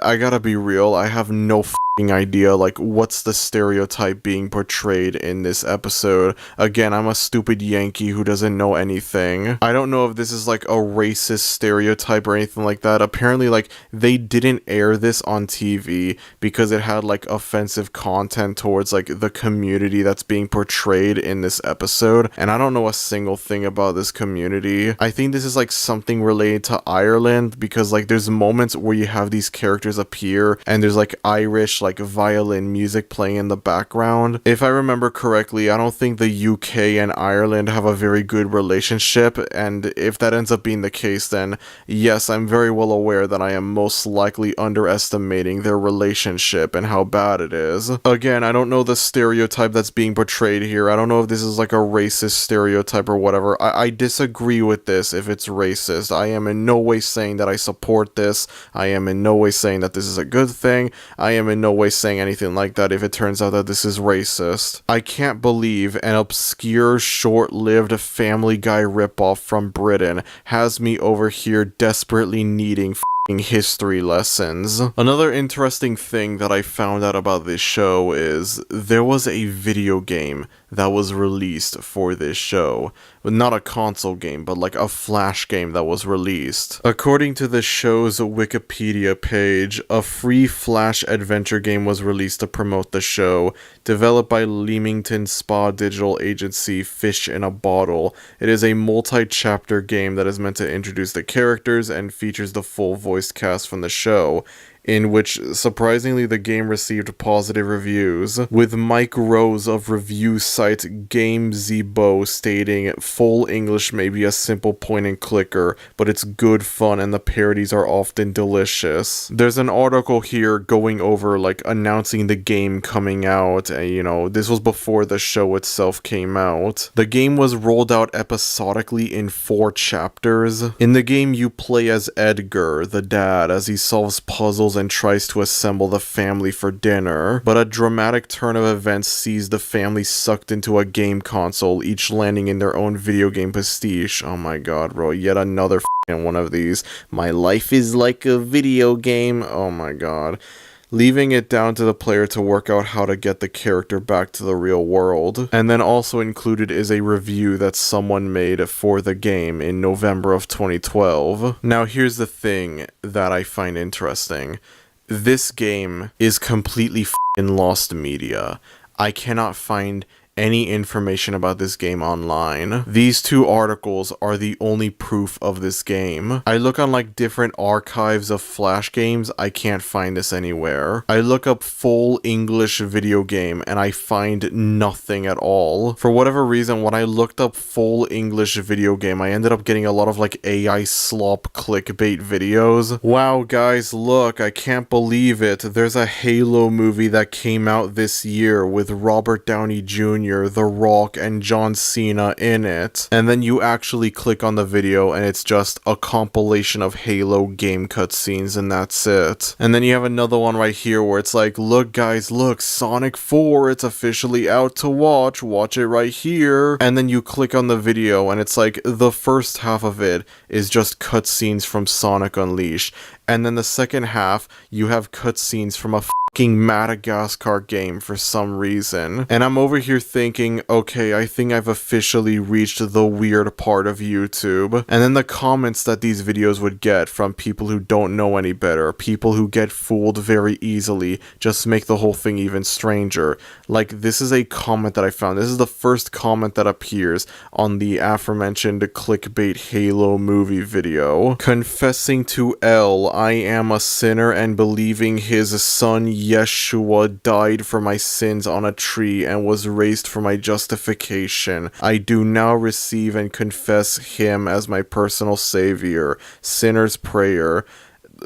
I gotta be real, I have no idea, like, what's the stereotype being portrayed in this episode. Again, I'm a stupid Yankee who doesn't know anything. I don't know if this is like a racist stereotype or anything like that. Apparently, like, they didn't air this on TV because it had like offensive content towards like the community that's being portrayed in this episode, and I don't know a single thing about this community. I think this is like something related to Ireland because like there's moments where you have these characters appear and there's like Irish like violin music playing in the background. If I remember correctly, I don't think the UK and Ireland have a very good relationship, and if that ends up being the case, then yes, I'm very well aware that I am most likely underestimating their relationship and how bad it is. Again, I don't know the stereotype that's being portrayed here. I don't know if this is like a racist stereotype or whatever. I disagree with this if it's racist. I am in no way saying that I support this. I am in no way saying that this is a good thing. I am in no way saying anything like that if it turns out that this is racist. I can't believe an obscure, short-lived Family Guy ripoff from Britain has me over here desperately needing history lessons. Another interesting thing that I found out about this show is there was a video game that was released for this show. Not a console game, but like a flash game that was released. According to the show's Wikipedia page, a free flash adventure game was released to promote the show, developed by Leamington Spa digital agency Fish in a Bottle. It is a multi-chapter game that is meant to introduce the characters and features the full voice cast from the show, in which, surprisingly, the game received positive reviews, with Mike Rose of review site GameZebo stating, "Full English may be a simple point-and-clicker, but it's good fun and the parodies are often delicious." There's an article here going over, like, announcing the game coming out, and, you know, this was before the show itself came out. The game was rolled out episodically in 4 chapters. In the game, you play as Edgar, the dad, as he solves puzzles and tries to assemble the family for dinner, but a dramatic turn of events sees the family sucked into a game console, each landing in their own video game pastiche. Oh my god, bro, yet another f***ing one of these. My life is like a video game. Oh my god. Leaving it down to the player to work out how to get the character back to the real world. And then also included is a review that someone made for the game in November of 2012. Now here's the thing that I find interesting. This game is completely f***ing lost media. I cannot find any information about this game online. These 2 articles are the only proof of this game. I look on like different archives of Flash games, I can't find this anywhere. I look up full English video game and I find nothing at all. For whatever reason, when I looked up full English video game, I ended up getting a lot of like AI slop clickbait videos. Wow guys, look, I can't believe it. There's a Halo movie that came out this year with Robert Downey Jr., The Rock, and John Cena in it, and then you actually click on the video and it's just a compilation of Halo game cutscenes and that's it. And then you have another one right here where it's like, look guys, look, Sonic 4, it's officially out to watch it right here. And then you click on the video and it's like the first half of it is just cutscenes from Sonic Unleashed, and then the second half you have cutscenes from a Madagascar game for some reason. And I'm over here thinking, okay, I think I've officially reached the weird part of YouTube. And then the comments that these videos would get from people who don't know any better, people who get fooled very easily, just make the whole thing even stranger. Like, this is a comment that I found. This is the first comment that appears on the aforementioned clickbait Halo movie video. Confessing to L, I am a sinner, and believing his son Yeshua died for my sins on a tree and was raised for my justification. I do now receive and confess him as my personal savior. Sinner's prayer.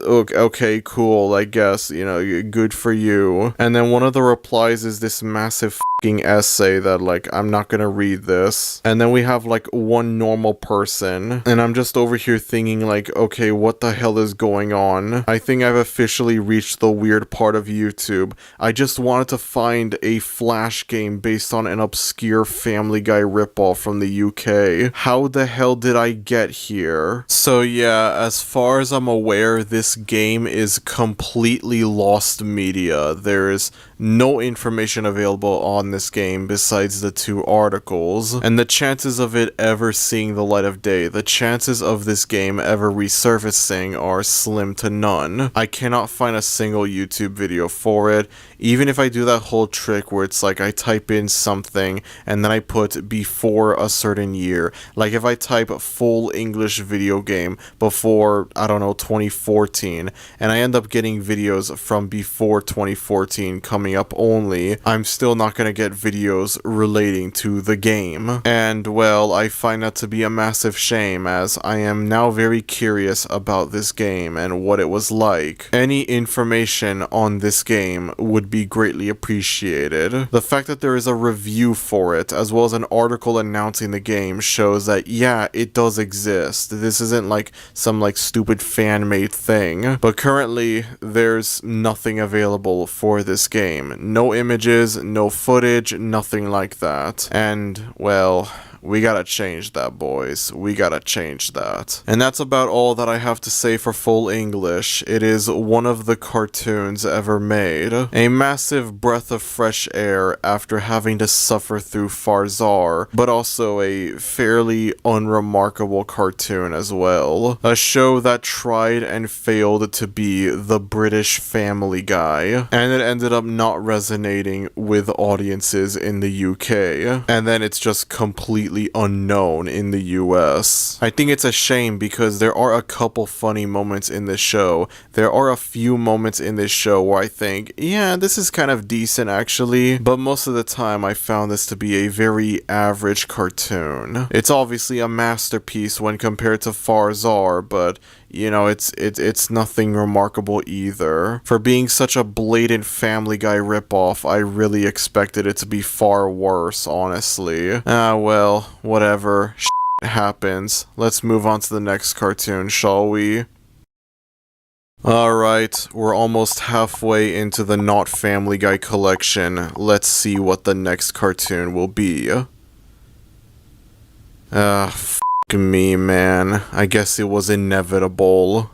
okay, cool, I guess, you know, good for you. And then one of the replies is this massive fucking essay that, like, I'm not gonna read this. And then we have, like, one normal person, and I'm just over here thinking, like, okay, what the hell is going on? I think I've officially reached the weird part of YouTube. I just wanted to find a Flash game based on an obscure Family Guy ripoff from the UK. How the hell did I get here? So yeah, as far as I'm aware, this game is completely lost media. There is no information available on this game besides the 2 articles, and the chances of it ever seeing the light of day, the chances of this game ever resurfacing are slim to none. I cannot find a single YouTube video for it. Even if I do that whole trick where it's like I type in something and then I put before a certain year, like if I type full English video game before, I don't know, 2014, and I end up getting videos from before 2014 coming up only, I'm still not gonna get videos relating to the game. And well, I find that to be a massive shame, as I am now very curious about this game and what it was like. Any information on this game would be greatly appreciated. The fact that there is a review for it, as well as an article announcing the game, shows that yeah, it does exist. This isn't like some like stupid fan-made thing. But currently, there's nothing available for this game. No images, no footage, nothing like that. And well, we gotta change that, boys. We gotta change that. And that's about all that I have to say for full English. It is one of the cartoons ever made. A massive breath of fresh air after having to suffer through Farzar, but also a fairly unremarkable cartoon as well. A show that tried and failed to be the British Family Guy, and it ended up not resonating with audiences in the UK. And then it's just completely unknown in the US. I think it's a shame because there are a couple funny moments in this show. There are a few moments in this show where I think, yeah, this is kind of decent actually, but most of the time I found this to be a very average cartoon. It's obviously a masterpiece when compared to Farzar, but you know, it's nothing remarkable either. For being such a blatant Family Guy ripoff, I really expected it to be far worse, honestly. Well, whatever. Shit happens. Let's move on to the next cartoon, shall we? Alright, we're almost halfway into the Not Family Guy collection. Let's see what the next cartoon will be. F me, man. I guess it was inevitable.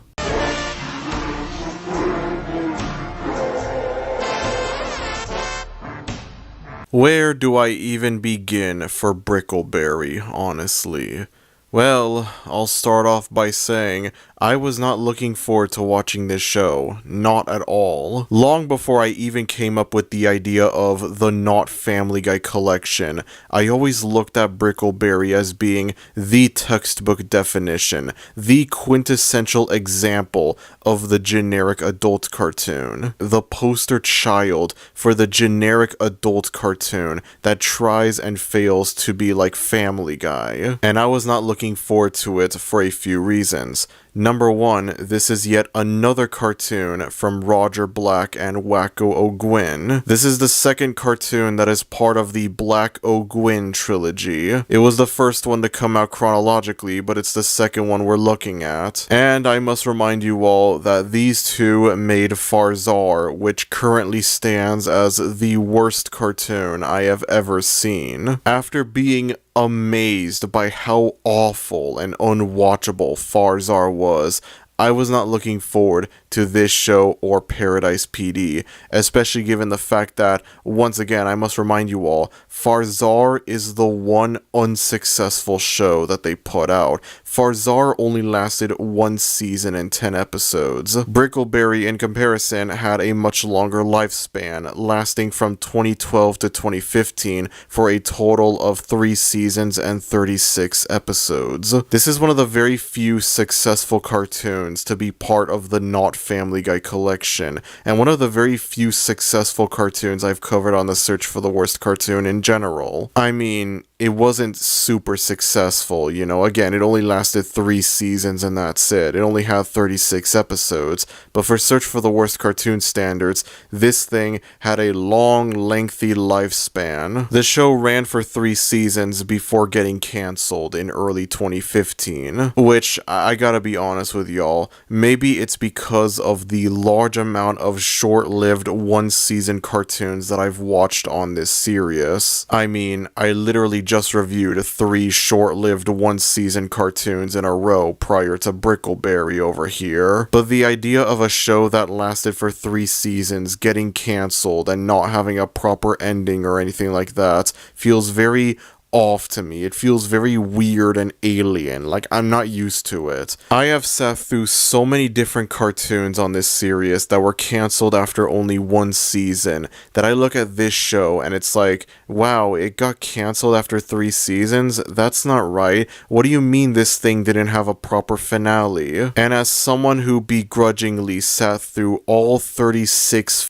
Where do I even begin for Brickleberry, honestly? Well, I'll start off by saying I was not looking forward to watching this show, not at all. Long before I even came up with the idea of the Not Family Guy collection, I always looked at Brickleberry as being the textbook definition, the quintessential example of the generic adult cartoon. The poster child for the generic adult cartoon that tries and fails to be like Family Guy. And I was not looking forward to it for a few reasons. Number one, this is yet another cartoon from Roger Black and Wacko O'Gwyn. This is the second cartoon that is part of the Black O'Gwyn trilogy. It was the first one to come out chronologically, but it's the second one we're looking at. And I must remind you all that these two made Farzar, which currently stands as the worst cartoon I have ever seen. After being amazed by how awful and unwatchable Farzar was, I was not looking forward to this show or Paradise PD, especially given the fact that, once again, I must remind you all, Farzar is the one unsuccessful show that they put out. Farzar only lasted 1 season and 10 episodes. Brickleberry, in comparison, had a much longer lifespan, lasting from 2012 to 2015 for a total of 3 seasons and 36 episodes. This is one of the very few successful cartoons to be part of the Not Family Guy collection, and one of the very few successful cartoons I've covered on the search for the worst cartoon in general. I mean, it wasn't super successful, you know, again, it only lasted 3 seasons and that's it. It only had 36 episodes, but for Search for the Worst Cartoon standards, this thing had a long, lengthy lifespan. The show ran for 3 seasons before getting cancelled in early 2015, which, I gotta be honest with y'all, maybe it's because of the large amount of short-lived one-season cartoons that I've watched on this series. I mean, I literally just reviewed 3 short-lived one-season cartoons in a row prior to Brickleberry over here, but the idea of a show that lasted for 3 seasons getting cancelled and not having a proper ending or anything like that feels very off to me. It feels very weird and alien, like I'm not used to it. I have sat through so many different cartoons on this series that were cancelled after only 1 season that I look at this show and it's like, wow, it got cancelled after 3 seasons? That's not right. What do you mean this thing didn't have a proper finale? And as someone who begrudgingly sat through all 36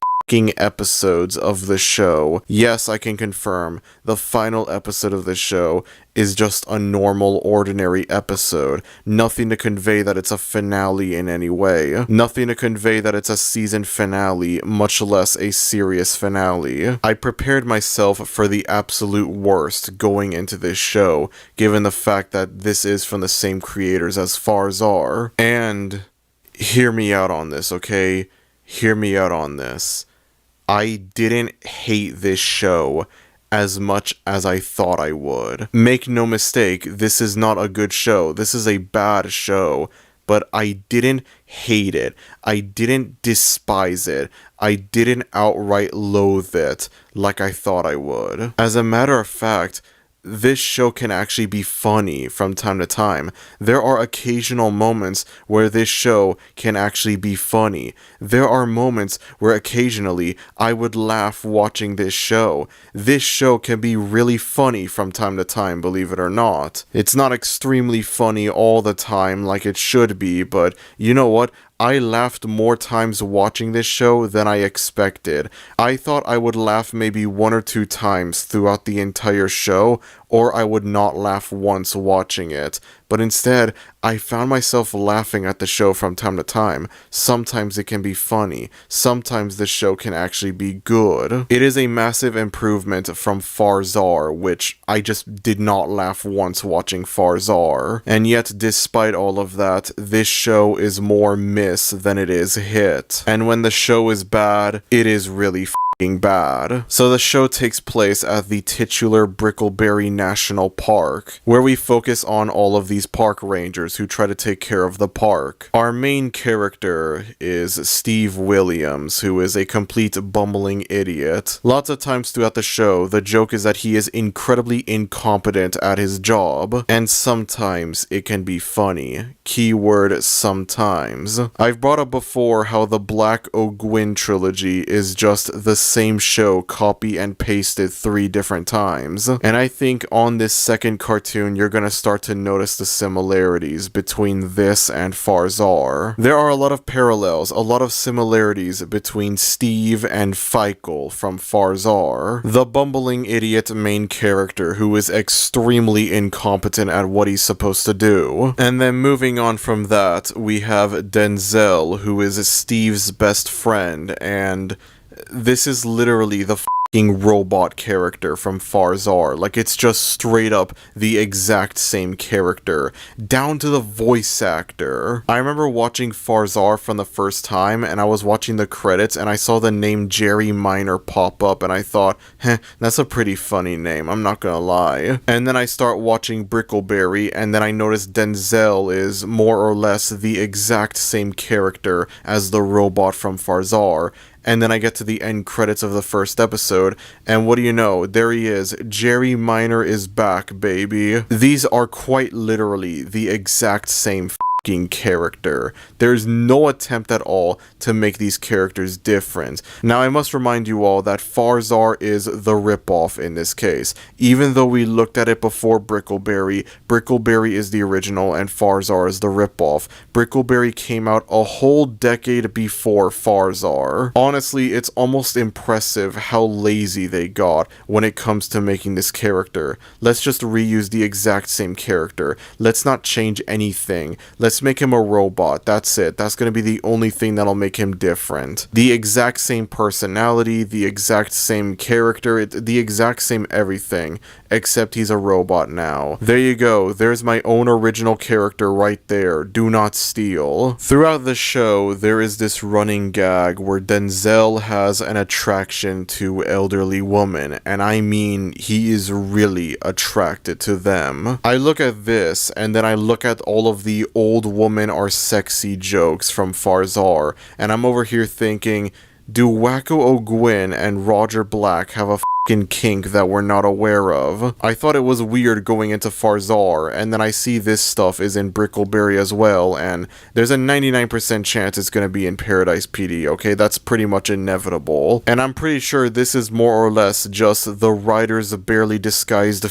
episodes of the show, yes, I can confirm the final episode of the show is just a normal, ordinary episode. Nothing to convey that it's a finale in any way. Nothing to convey that it's a season finale, much less a serious finale. I prepared myself for the absolute worst going into this show, given the fact that this is from the same creators as Farzar. And hear me out on this, okay? Hear me out on this. I didn't hate this show as much as I thought I would. Make no mistake, this is not a good show. This is a bad show, but I didn't hate it. I didn't despise it. I didn't outright loathe it like I thought I would. As a matter of fact, this show can actually be funny from time to time. There are occasional moments where this show can actually be funny. There are moments where occasionally I would laugh watching this show. This show can be really funny from time to time, believe it or not. It's not extremely funny all the time like it should be, but you know what? I laughed more times watching this show than I expected. I thought I would laugh maybe 1 or 2 times throughout the entire show, or I would not laugh once watching it. But instead, I found myself laughing at the show from time to time. Sometimes it can be funny. Sometimes the show can actually be good. It is a massive improvement from Farzar, which I just did not laugh once watching Farzar. And yet, despite all of that, this show is more miss than it is hit. And when the show is bad, it is really bad. So the show takes place at the titular Brickleberry National Park, where we focus on all of these park rangers who try to take care of the park. Our main character is Steve Williams, who is a complete bumbling idiot. Lots of times throughout the show, the joke is that he is incredibly incompetent at his job, and sometimes it can be funny. Keyword sometimes. I've brought up before how the Black O'Gwyn trilogy is just the same show copy and pasted 3 different times, and I think on this second cartoon you're gonna start to notice the similarities between this and Farzar. There are a lot of parallels, a lot of similarities between Steve and Feikl from Farzar, the bumbling idiot main character who is extremely incompetent at what he's supposed to do. And then moving on from that, we have Denzel, who is Steve's best friend, and this is literally the robot character from Farzar. Like, it's just straight up the exact same character, down to the voice actor. I remember watching Farzar from the first time, and I was watching the credits, and I saw the name Jerry Minor pop up, and I thought, that's a pretty funny name, I'm not gonna lie. And then I start watching Brickleberry, and then I notice Denzel is more or less the exact same character as the robot from Farzar. And then I get to the end credits of the first episode, and what do you know? There he is. Jerry Minor is back, baby. These are quite literally the exact same character. There's no attempt at all to make these characters different. Now, I must remind you all that Farzar is the ripoff in this case. Even though we looked at it before Brickleberry, Brickleberry is the original and Farzar is the ripoff. Brickleberry came out a whole decade before Farzar. Honestly, it's almost impressive how lazy they got when it comes to making this character. Let's just reuse the exact same character. Let's not change anything. Let's make him a robot. That's it. That's going to be the only thing that'll make him different. The exact same personality, the exact same character, the exact same everything, except he's a robot now. There you go. There's my own original character right there. Do not steal. Throughout the show, there is this running gag where Denzel has an attraction to elderly women, and I mean, he is really attracted to them. I look at this, and then I look at all of the old women are sexy jokes from Farzar, and I'm over here thinking, do Wacko O'Gwyn and Roger Black have a f***ing kink that we're not aware of? I thought it was weird going into Farzar, and then I see this stuff is in Brickleberry as well, and there's a 99% chance it's gonna be in Paradise PD, okay? That's pretty much inevitable. And I'm pretty sure this is more or less just the writer's barely disguised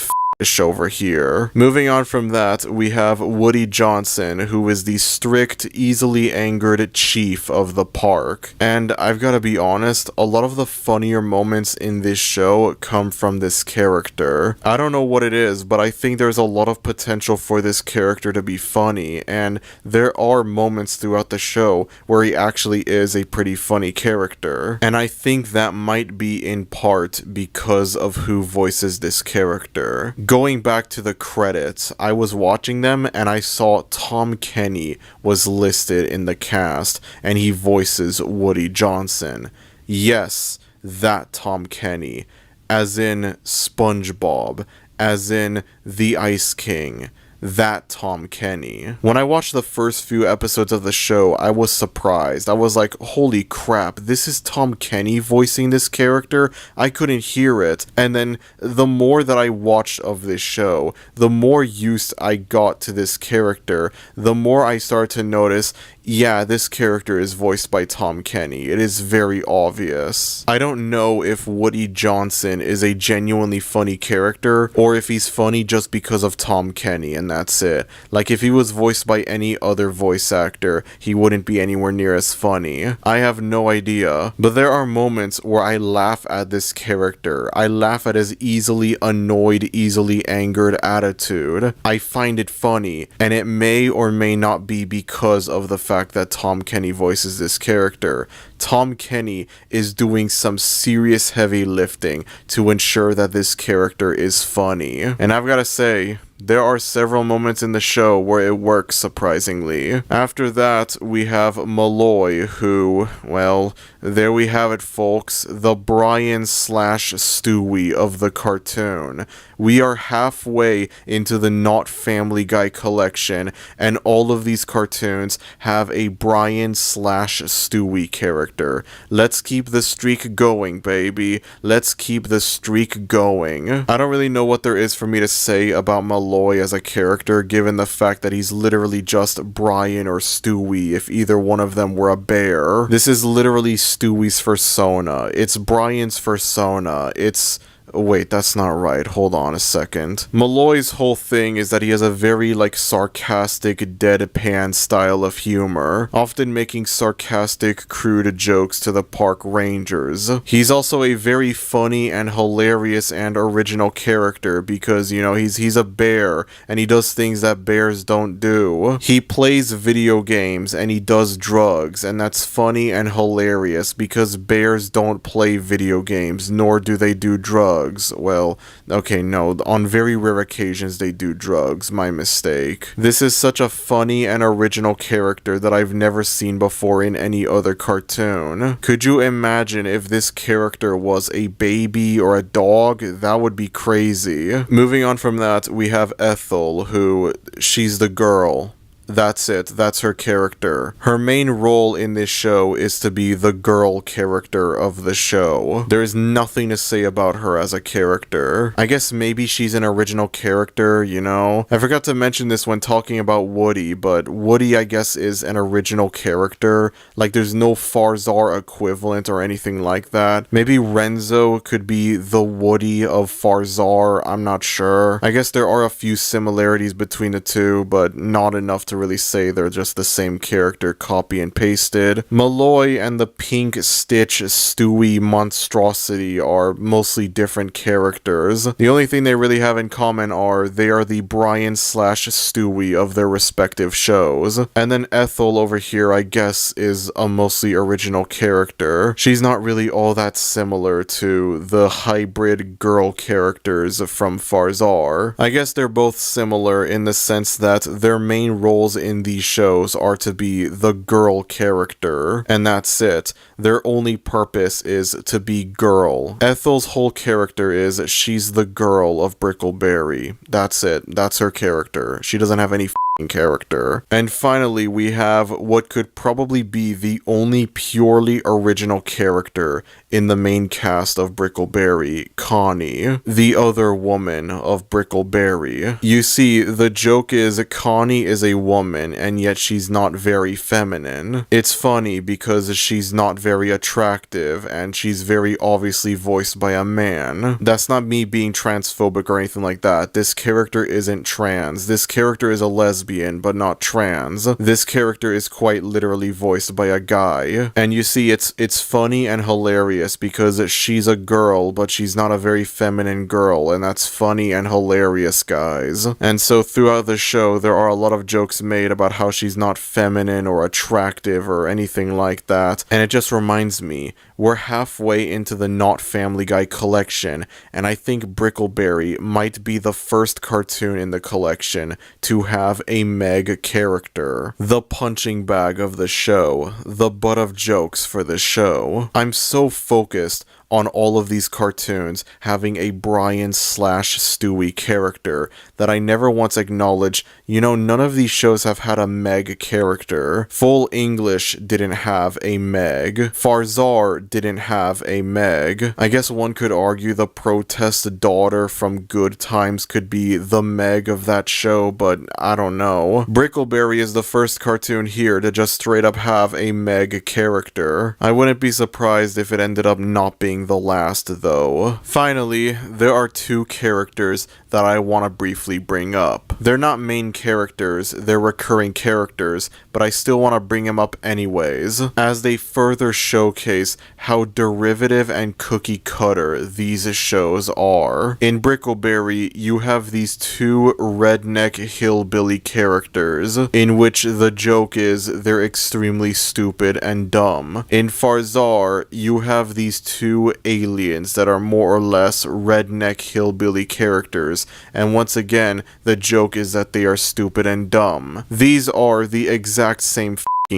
over here. Moving on from that, we have Woody Johnson, who is the strict, easily angered chief of the park. And I've got to be honest, a lot of the funnier moments in this show come from this character. I don't know what it is, but I think there's a lot of potential for this character to be funny, and there are moments throughout the show where he actually is a pretty funny character. And I think that might be in part because of who voices this character. Going back to the credits, I was watching them and I saw Tom Kenny was listed in the cast and he voices Woody Johnson. Yes, that Tom Kenny. As in SpongeBob. As in The Ice King. That Tom Kenny. When I watched the first few episodes of the show, I was surprised. I was like, holy crap, this is Tom Kenny voicing this character? I couldn't hear it. And then the more that I watched of this show, the more used I got to this character, the more I started to notice, yeah, this character is voiced by Tom Kenny. It is very obvious. I don't know if Woody Johnson is a genuinely funny character, or if he's funny just because of Tom Kenny, and that's it. Like, if he was voiced by any other voice actor, he wouldn't be anywhere near as funny. I have no idea. But there are moments where I laugh at this character. I laugh at his easily annoyed, easily angered attitude. I find it funny, and it may or may not be because of the fact that Tom Kenny voices this character. Tom Kenny is doing some serious heavy lifting to ensure that this character is funny. And I've got to say, there are several moments in the show where it works surprisingly. After that, we have Malloy, who, well, there we have it, folks. The Brian / Stewie of the cartoon. We are halfway into the Not Family Guy collection, and all of these cartoons have a Brian / Stewie character. Let's keep the streak going, baby. Let's keep the streak going. I don't really know what there is for me to say about Malloy as a character, given the fact that he's literally just Brian or Stewie if either one of them were a bear. This is literally Stewie's persona. It's Brian's persona. It's... wait, that's not right. Hold on a second. Malloy's whole thing is that he has a very, sarcastic, deadpan style of humor, often making sarcastic, crude jokes to the park rangers. He's also a very funny and hilarious and original character because, he's a bear, and he does things that bears don't do. He plays video games, and he does drugs, and that's funny and hilarious because bears don't play video games, nor do they do drugs. Well, okay, no, on very rare occasions they do drugs, my mistake. This is such a funny and original character that I've never seen before in any other cartoon. Could you imagine if this character was a baby or a dog? That would be crazy. Moving on from that, we have Ethel, who, she's the girl. That's it. That's her character. Her main role in this show is to be the girl character of the show. There's nothing to say about her as a character. I guess maybe she's an original character, you know? I forgot to mention this when talking about Woody, but Woody, I guess, is an original character. Like, there's no Farzar equivalent or anything like that. Maybe Renzo could be the Woody of Farzar, I'm not sure. I guess there are a few similarities between the two, but not enough to really say they're just the same character copy and pasted. Malloy and the Pink Stitch Stewie monstrosity are mostly different characters. The only thing they really have in common are they are the Brian / Stewie of their respective shows. And then Ethel over here, I guess, is a mostly original character. She's not really all that similar to the hybrid girl characters from Farzar. I guess they're both similar in the sense that their main roles in these shows are to be the girl character, and that's it. Their only purpose is to be girl. Ethel's whole character is she's the girl of Brickleberry. That's it. That's her character. She doesn't have any character. And finally, we have what could probably be the only purely original character in the main cast of Brickleberry, Connie, the other woman of Brickleberry. You see, the joke is Connie is a woman, and yet she's not very feminine. It's funny because she's not very attractive, and she's very obviously voiced by a man. That's not me being transphobic or anything like that. This character isn't trans. This character is a lesbian, but not trans. This character is quite literally voiced by a guy. And you see, it's funny and hilarious because she's a girl, but she's not a very feminine girl, and that's funny and hilarious, guys. And so throughout the show, there are a lot of jokes made about how she's not feminine or attractive or anything like that. And it just reminds me, we're halfway into the Not Family Guy collection, and I think Brickleberry might be the first cartoon in the collection to have a Meg character. The punching bag of the show. The butt of jokes for the show. I'm so focused on all of these cartoons having a Brian / Stewie character that I never once acknowledged, none of these shows have had a Meg character. Full English didn't have a Meg. Farzar didn't have a Meg. I guess one could argue the protest daughter from Good Times could be the Meg of that show, but I don't know. Brickleberry is the first cartoon here to just straight up have a Meg character. I wouldn't be surprised if it ended up not being the last, though. Finally, there are two characters that I want to briefly bring up. They're not main characters, they're recurring characters, but I still want to bring them up anyways, as they further showcase how derivative and cookie cutter these shows are. In Brickleberry, you have these two redneck hillbilly characters, in which the joke is they're extremely stupid and dumb. In Farzar, you have these two aliens that are more or less redneck hillbilly characters, and once again, the joke is that they are stupid and dumb. These are the exact same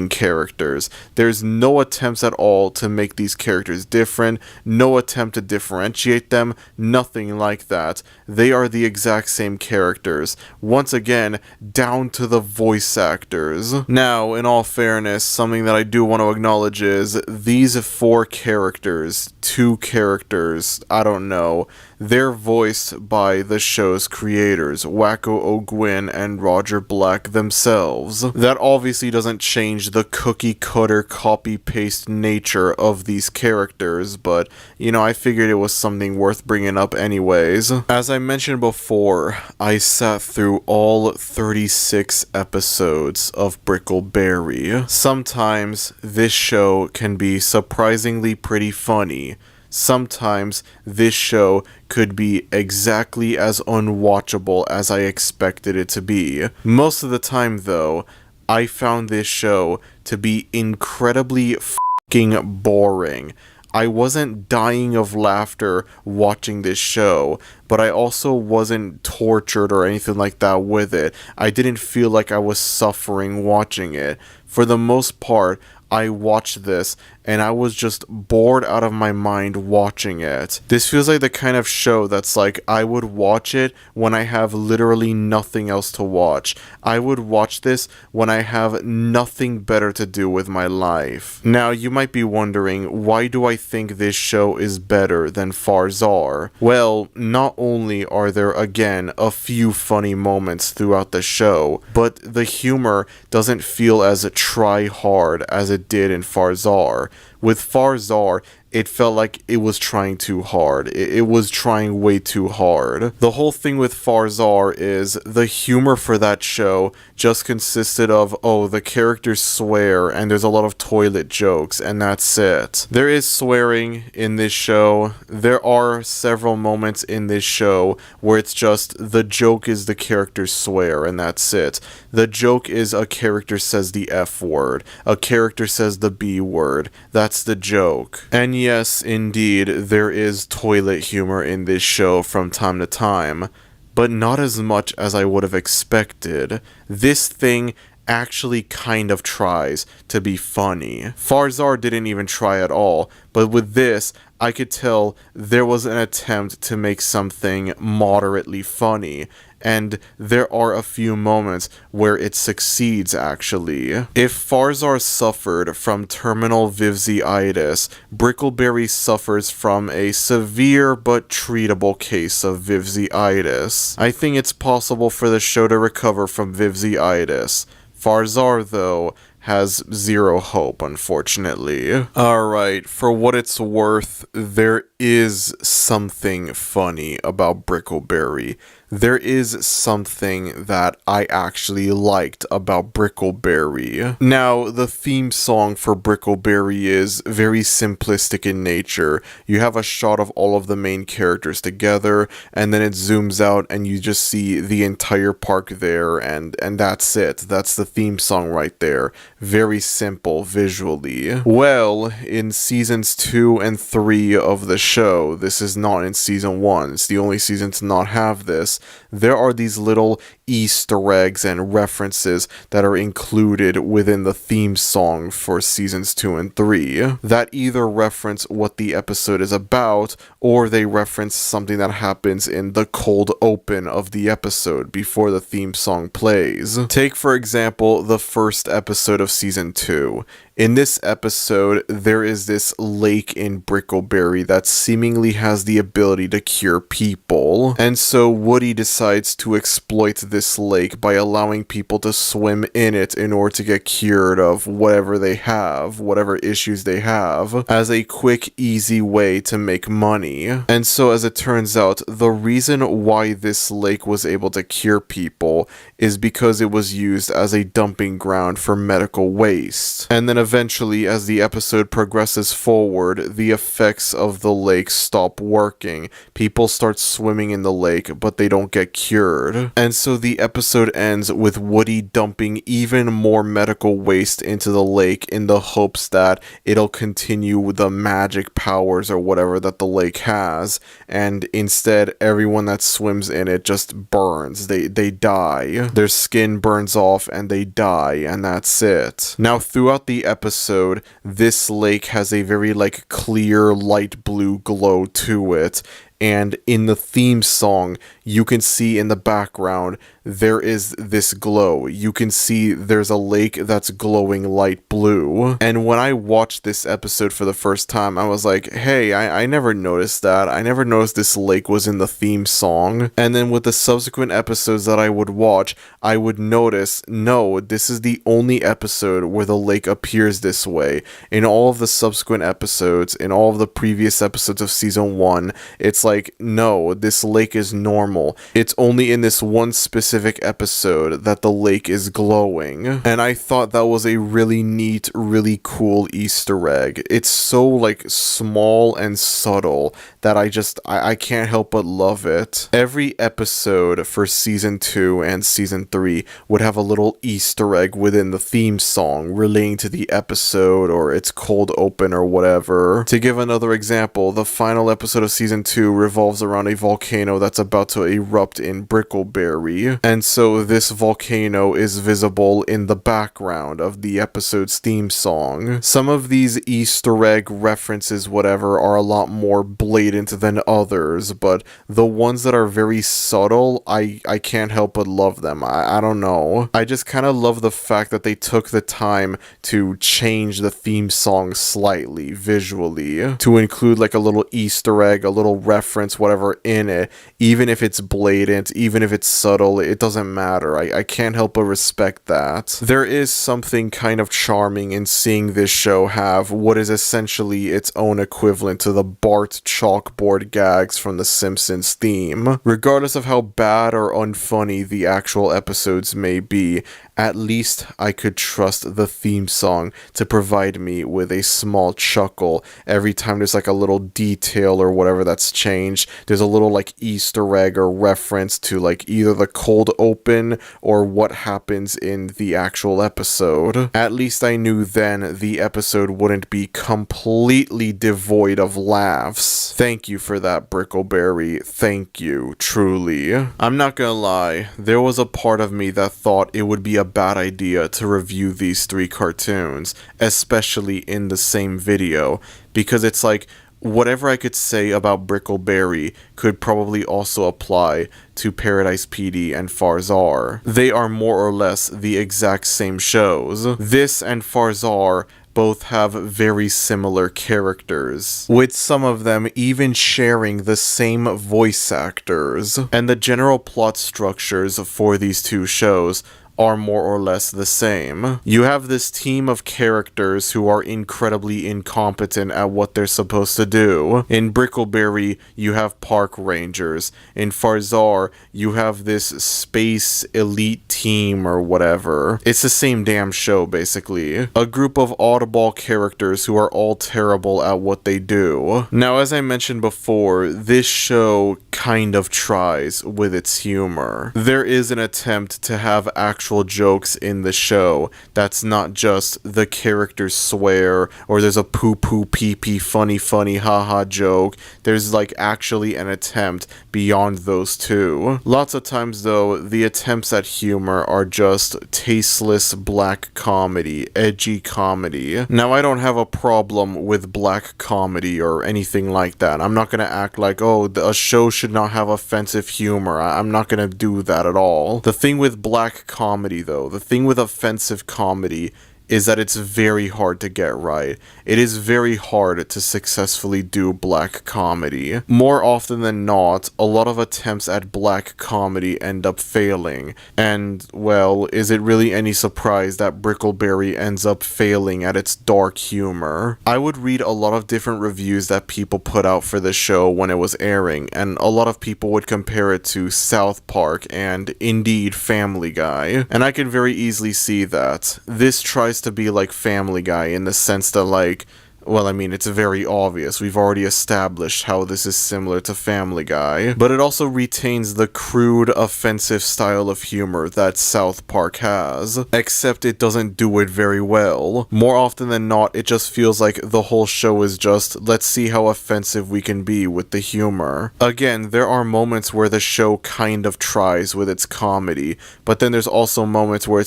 characters. There's no attempts at all to make these characters different, no attempt to differentiate them, nothing like that. They are the exact same characters. Once again, down to the voice actors. Now, in all fairness, something that I do want to acknowledge is these four characters, two characters, I don't know, they're voiced by the show's creators, Wacko O'Gwyn and Roger Black themselves. That obviously doesn't change the cookie cutter copy paste nature of these characters, but I figured it was something worth bringing up anyways. As I mentioned before, I sat through all 36 episodes of Brickleberry. Sometimes this show can be surprisingly pretty funny. Sometimes this show could be exactly as unwatchable as I expected it to be. Most of the time, though, I found this show to be incredibly fucking boring. I wasn't dying of laughter watching this show, but I also wasn't tortured or anything like that with it. I didn't feel like I was suffering watching it. For the most part, I watched this and I was just bored out of my mind watching it. This feels like the kind of show that's like, I would watch it when I have literally nothing else to watch. I would watch this when I have nothing better to do with my life. Now, you might be wondering, why do I think this show is better than Farzar? Well, not only are there, again, a few funny moments throughout the show, but the humor doesn't feel as try-hard as it did in Farzar. With Farzar, it felt like it was trying too hard. It was trying way too hard. The whole thing with Farzar is the humor for that show just consisted of, oh, the characters swear and there's a lot of toilet jokes and that's it. There is swearing in this show. There are several moments in this show where it's just the joke is the characters swear and that's it. The joke is a character says the F word. A character says the B word. That's the joke. And yes, indeed, there is toilet humor in this show from time to time, but not as much as I would have expected. This thing actually kind of tries to be funny. Farzar didn't even try at all, but with this, I could tell there was an attempt to make something moderately funny, and there are a few moments where it succeeds actually. If Farzar suffered from terminal vivziitis, Brickleberry suffers from a severe but treatable case of vivziitis. I think it's possible for the show to recover from vivziitis. Farzar, though, has zero hope, unfortunately. Alright, for what it's worth, there is something funny about Brickleberry. There is something that I actually liked about Brickleberry. Now, the theme song for Brickleberry is very simplistic in nature. You have a shot of all of the main characters together, and then it zooms out and you just see the entire park there, and that's it. That's the theme song right there. Very simple visually. Well, in seasons 2 and 3 of the show, this is not in season 1, it's the only season to not have this, there are these little Easter eggs and references that are included within the theme song for seasons 2 and 3 that either reference what the episode is about, or they reference something that happens in the cold open of the episode before the theme song plays. Take, for example, the first episode of season 2. In this episode, there is this lake in Brickleberry that seemingly has the ability to cure people, and so Woody decides to exploit this lake by allowing people to swim in it in order to get cured of whatever they have, whatever issues they have, as a quick, easy way to make money. And so, as it turns out, the reason why this lake was able to cure people is because it was used as a dumping ground for medical waste. And then eventually, as the episode progresses forward, the effects of the lake stop working. People start swimming in the lake, but they don't get cured. And so the episode ends with Woody dumping even more medical waste into the lake in the hopes that it'll continue with the magic powers or whatever that the lake has, and instead everyone that swims in it just burns. They die. Their skin burns off and they die, and that's it. Now, throughout the episode, this lake has a very clear light blue glow to it, and in the theme song, you can see in the background, there is this glow. You can see there's a lake that's glowing light blue. And when I watched this episode for the first time, I was like, hey, I never noticed that. I never noticed this lake was in the theme song. And then with the subsequent episodes that I would watch, I would notice, no, this is the only episode where the lake appears this way. In all of the subsequent episodes, in all of the previous episodes of season 1, it's like, no, this lake is normal. It's only in this one specific episode that the lake is glowing. And I thought that was a really neat, really cool Easter egg. It's so small and subtle that I can't help but love it. Every episode for season 2 and season 3 would have a little Easter egg within the theme song relating to the episode or its cold open or whatever. To give another example, the final episode of season 2 revolves around a volcano that's about to erupt in Brickleberry, and so this volcano is visible in the background of the episode's theme song. Some of these Easter egg references, whatever, are a lot more blatant than others, but the ones that are very subtle, I can't help but love them. I don't know. I just kind of love the fact that they took the time to change the theme song slightly, visually, to include like a little Easter egg, a little reference, whatever in it, even if it's blatant, even if it's subtle, it doesn't matter. I can't help but respect that. There is something kind of charming in seeing this show have what is essentially its own equivalent to the Bart chalkboard gags from The Simpsons theme. Regardless of how bad or unfunny the actual episodes may be, at least I could trust the theme song to provide me with a small chuckle every time there's like a little detail or whatever that's changed. There's a little like Easter egg or reference to like either the cold open or what happens in the actual episode. At least I knew then the episode wouldn't be completely devoid of laughs. Thank you for that, Brickleberry. Thank you, truly. I'm not gonna lie, there was a part of me that thought it would be a bad idea to review these three cartoons, especially in the same video, because it's like, whatever I could say about Brickleberry could probably also apply to Paradise PD and Farzar. They are more or less the exact same shows. This and Farzar both have very similar characters, with some of them even sharing the same voice actors, and the general plot structures for these two shows are more or less the same. You have this team of characters who are incredibly incompetent at what they're supposed to do. In Brickleberry, you have park rangers. In Farzar, you have this space elite team or whatever. It's the same damn show, basically. A group of oddball characters who are all terrible at what they do. Now, as I mentioned before, this show kind of tries with its humor. There is an attempt to have actual jokes in the show that's not just the characters swear or there's a poo poo pee pee funny haha joke. There's like actually an attempt beyond those two. Lots of times though, the attempts at humor are just tasteless black comedy, edgy comedy. Now I don't have a problem with black comedy or anything like that. I'm not gonna act like, oh, a show should not have offensive humor. I'm not gonna do that at all. The thing with black comedy though, the thing with offensive comedy is that it's very hard to get right. It is very hard to successfully do black comedy. More often than not, a lot of attempts at black comedy end up failing. And, well, is it really any surprise that Brickleberry ends up failing at its dark humor? I would read a lot of different reviews that people put out for the show when it was airing, and a lot of people would compare it to South Park and, indeed, Family Guy. And I can very easily see that. This tries to be like Family Guy in the sense that, like, well, I mean, it's very obvious. We've already established how this is similar to Family Guy. But it also retains the crude, offensive style of humor that South Park has. Except it doesn't do it very well. More often than not, it just feels like the whole show is just, let's see how offensive we can be with the humor. Again, there are moments where the show kind of tries with its comedy. But then there's also moments where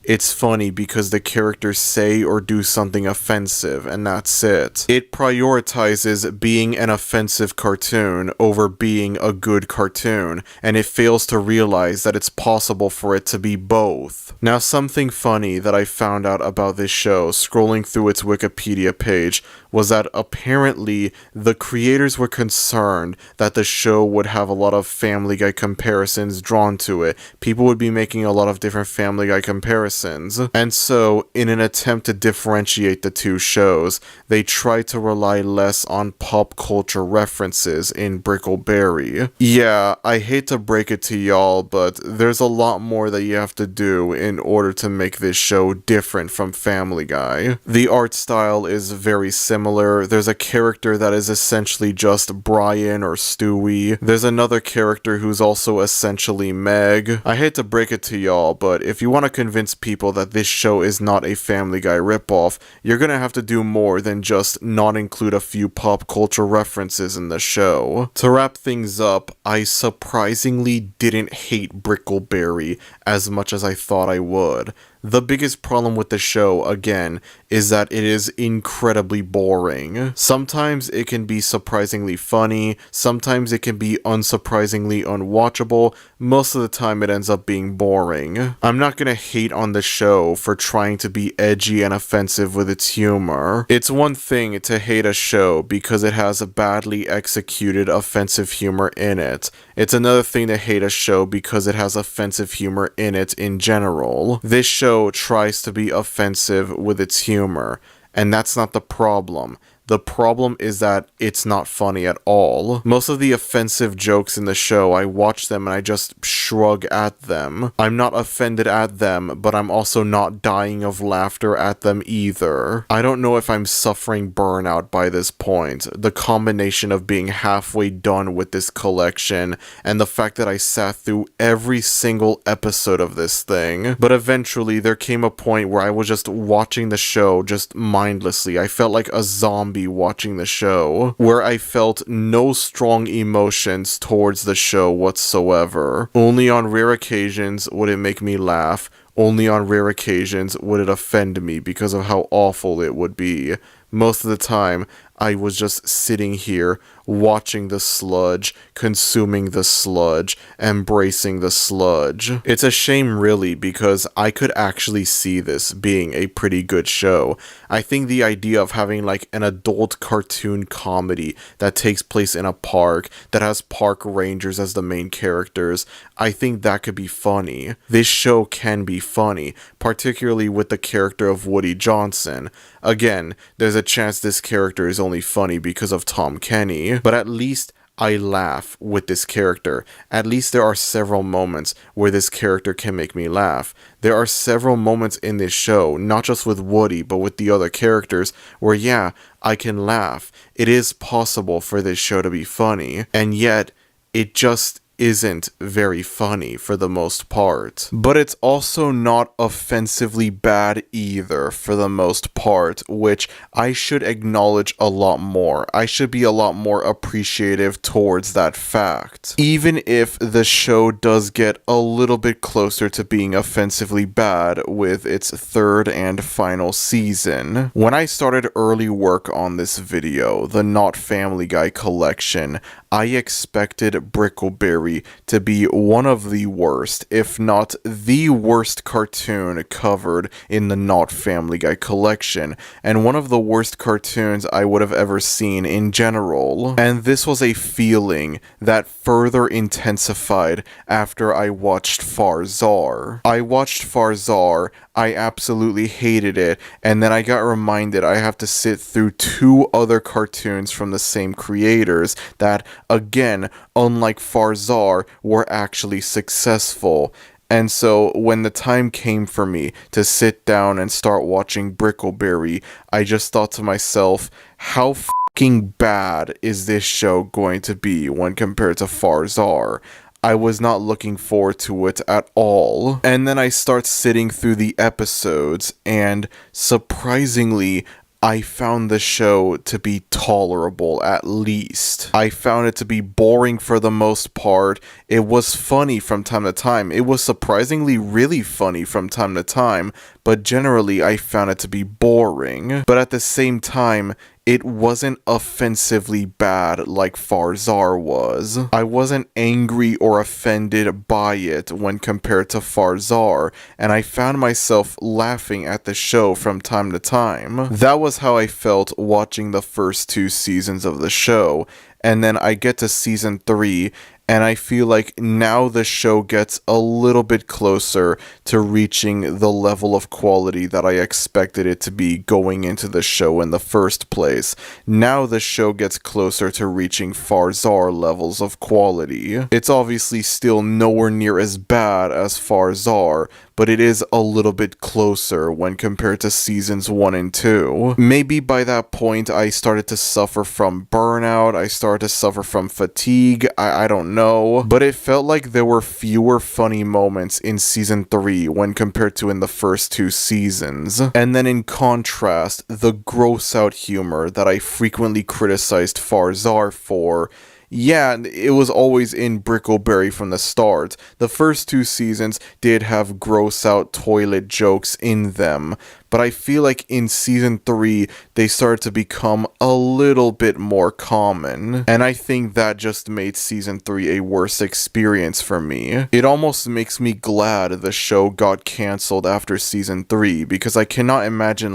it's funny because the characters say or do something offensive, and that's it. It prioritizes being an offensive cartoon over being a good cartoon, and it fails to realize that it's possible for it to be both. Now, something funny that I found out about this show, scrolling through its Wikipedia page, was that apparently the creators were concerned that the show would have a lot of Family Guy comparisons drawn to it. People would be making a lot of different Family Guy comparisons. And so, in an attempt to differentiate the two shows, they tried to rely less on pop culture references in Brickleberry. Yeah, I hate to break it to y'all, but there's a lot more that you have to do in order to make this show different from Family Guy. The art style is very similar similar. There's a character that is essentially just Brian or Stewie. There's another character who's also essentially Meg. I hate to break it to y'all, but if you want to convince people that this show is not a Family Guy ripoff, you're gonna have to do more than just not include a few pop culture references in the show. To wrap things up, I surprisingly didn't hate Brickleberry as much as I thought I would. The biggest problem with the show, again, is that it is incredibly boring. Sometimes it can be surprisingly funny, sometimes it can be unsurprisingly unwatchable, most of the time it ends up being boring. I'm not gonna hate on the show for trying to be edgy and offensive with its humor. It's one thing to hate a show because it has a badly executed offensive humor in it. It's another thing to hate a show because it has offensive humor in it in general. This show tries to be offensive with its humor, and that's not the problem. The problem is that it's not funny at all. Most of the offensive jokes in the show, I watch them and I just shrug at them. I'm not offended at them, but I'm also not dying of laughter at them either. I don't know if I'm suffering burnout by this point. The combination of being halfway done with this collection and the fact that I sat through every single episode of this thing. But eventually there came a point where I was just watching the show just mindlessly. I felt like a zombie watching the show, where I felt no strong emotions towards the show whatsoever. Only on rare occasions would it make me laugh. Only on rare occasions would it offend me because of how awful it would be. Most of the time, I was just sitting here, watching the sludge, consuming the sludge, embracing the sludge. It's a shame really, because I could actually see this being a pretty good show. I think the idea of having like an adult cartoon comedy that takes place in a park, that has park rangers as the main characters, I think that could be funny. This show can be funny, particularly with the character of Woody Johnson. Again, there's a chance this character is only funny because of Tom Kenny, but at least I laugh with this character. At least there are several moments where this character can make me laugh. There are several moments in this show, not just with Woody, but with the other characters, where yeah, I can laugh. It is possible for this show to be funny, and yet it just isn't very funny for the most part. But it's also not offensively bad either for the most part, which I should acknowledge a lot more. I should be a lot more appreciative towards that fact. Even if the show does get a little bit closer to being offensively bad with its third and final season. When I started early work on this video, the Not Family Guy collection, I expected Brickleberry to be one of the worst, if not the worst cartoon covered in the Not Family Guy collection, and one of the worst cartoons I would have ever seen in general. And this was a feeling that further intensified after I watched Farzar. I watched Farzar, I absolutely hated it, and then I got reminded I have to sit through two other cartoons from the same creators that, again, unlike Farzar, were actually successful. And so when the time came for me to sit down and start watching Brickleberry, I just thought to myself, how fucking bad is this show going to be when compared to Farzar? I was not looking forward to it at all. And then I start sitting through the episodes, and surprisingly, I found the show to be tolerable, at least. I found it to be boring for the most part. It was funny from time to time. It was surprisingly really funny from time to time, but generally I found it to be boring. But at the same time, it wasn't offensively bad like Farzar was. I wasn't angry or offended by it when compared to Farzar, and I found myself laughing at the show from time to time. That was how I felt watching the first two seasons of the show, and then I get to season 3, And I feel like now the show gets a little bit closer to reaching the level of quality that I expected it to be going into the show in the first place. Now the show gets closer to reaching Farzar levels of quality. It's obviously still nowhere near as bad as Farzar, but it is a little bit closer when compared to seasons 1 and 2. Maybe by that point I started to suffer from burnout, I started to suffer from fatigue, I don't know, but it felt like there were fewer funny moments in season 3 when compared to in the first 2 seasons. And then in contrast, the gross out humor that I frequently criticized Farzar for, yeah, it was always in Brickleberry from the start. The first 2 seasons did have gross out toilet jokes in them, but I feel like in season 3, they started to become a little bit more common, and I think that just made season 3 a worse experience for me. It almost makes me glad the show got cancelled after season 3, because I can't imagine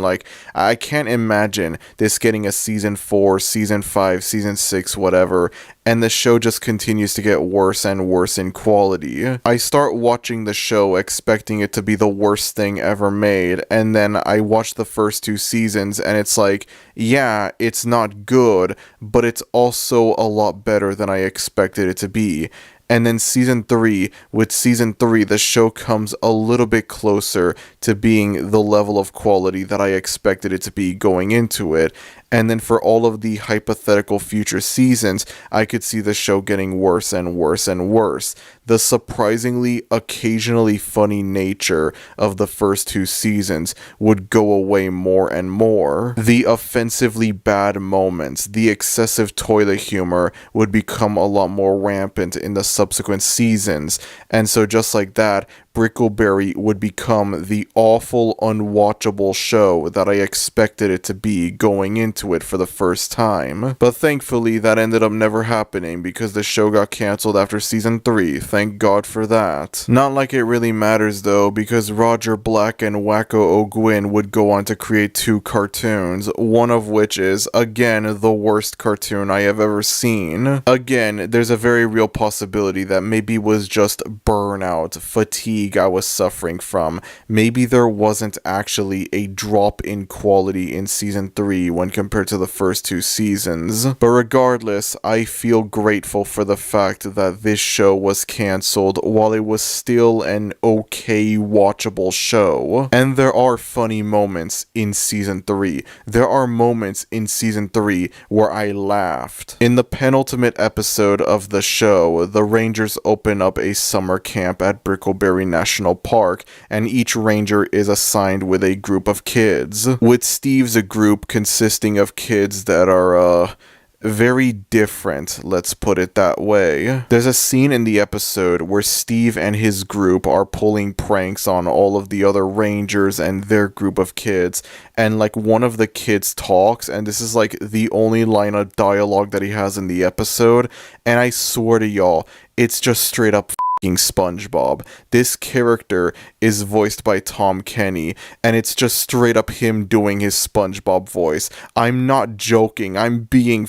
this getting a season 4, season 5, season 6, whatever, and the show just continues to get worse and worse in quality. I start watching the show expecting it to be the worst thing ever made, and then I watch the first 2 seasons and it's like, yeah, it's not good, but it's also a lot better than I expected it to be. And then with season 3, the show comes a little bit closer to being the level of quality that I expected it to be going into it. And then for all of the hypothetical future seasons, I could see the show getting worse and worse and worse. The surprisingly, occasionally funny nature of the first 2 seasons would go away more and more. The offensively bad moments, the excessive toilet humor would become a lot more rampant in the subsequent seasons. And so just like that, Brickleberry would become the awful, unwatchable show that I expected it to be going into it for the first time. But thankfully, that ended up never happening because the show got cancelled after season 3. Thank God for that. Not like it really matters though, because Roger Black and Wacko O'Gwyn would go on to create 2 cartoons, one of which is, again, the worst cartoon I have ever seen. Again, there's a very real possibility that maybe it was just burnout, fatigue I was suffering from. Maybe there wasn't actually a drop in quality in season 3 when compared to the first 2 seasons. But regardless, I feel grateful for the fact that this show was cancelled while it was still an okay watchable show. And there are funny moments in season 3. There are moments in season 3 where I laughed. In the penultimate episode of the show, the Rangers open up a summer camp at Brickleberry National Park, and each ranger is assigned with a group of kids. With Steve's group consisting of kids that are, very different, let's put it that way. There's a scene in the episode where Steve and his group are pulling pranks on all of the other rangers and their group of kids, and like one of the kids talks, and this is like the only line of dialogue that he has in the episode, and I swear to y'all, it's just straight up SpongeBob. This character is voiced by Tom Kenny, and it's just straight up him doing his SpongeBob voice. I'm not joking, I'm being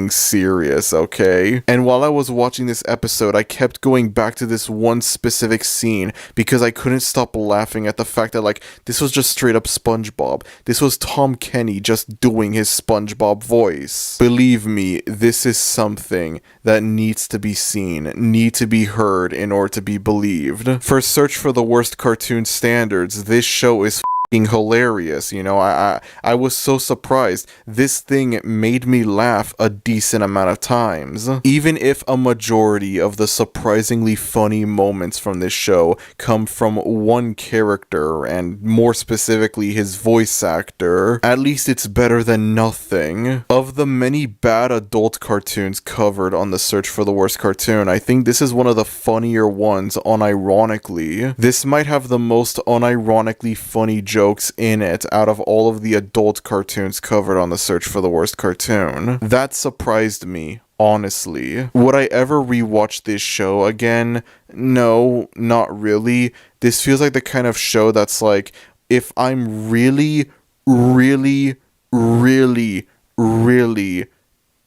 serious, okay? And while I was watching this episode, I kept going back to this one specific scene because I couldn't stop laughing at the fact that, like, this was just straight up SpongeBob. This was Tom Kenny just doing his SpongeBob voice. Believe me, this is something that needs to be seen, need to be heard in order to be believed. For Search for the Worst Cartoon Standards, this show is hilarious, you know. I was so surprised. This thing made me laugh a decent amount of times. Even if a majority of the surprisingly funny moments from this show come from one character, and more specifically his voice actor, at least it's better than nothing. Of the many bad adult cartoons covered on the Search for the Worst Cartoon, I think this is one of the funnier ones, unironically. This might have the most unironically funny jokes in it out of all of the adult cartoons covered on the Search for the Worst Cartoon. That surprised me, honestly. Would I ever rewatch this show again? No, not really. This feels like the kind of show that's like, if I'm really, really, really, really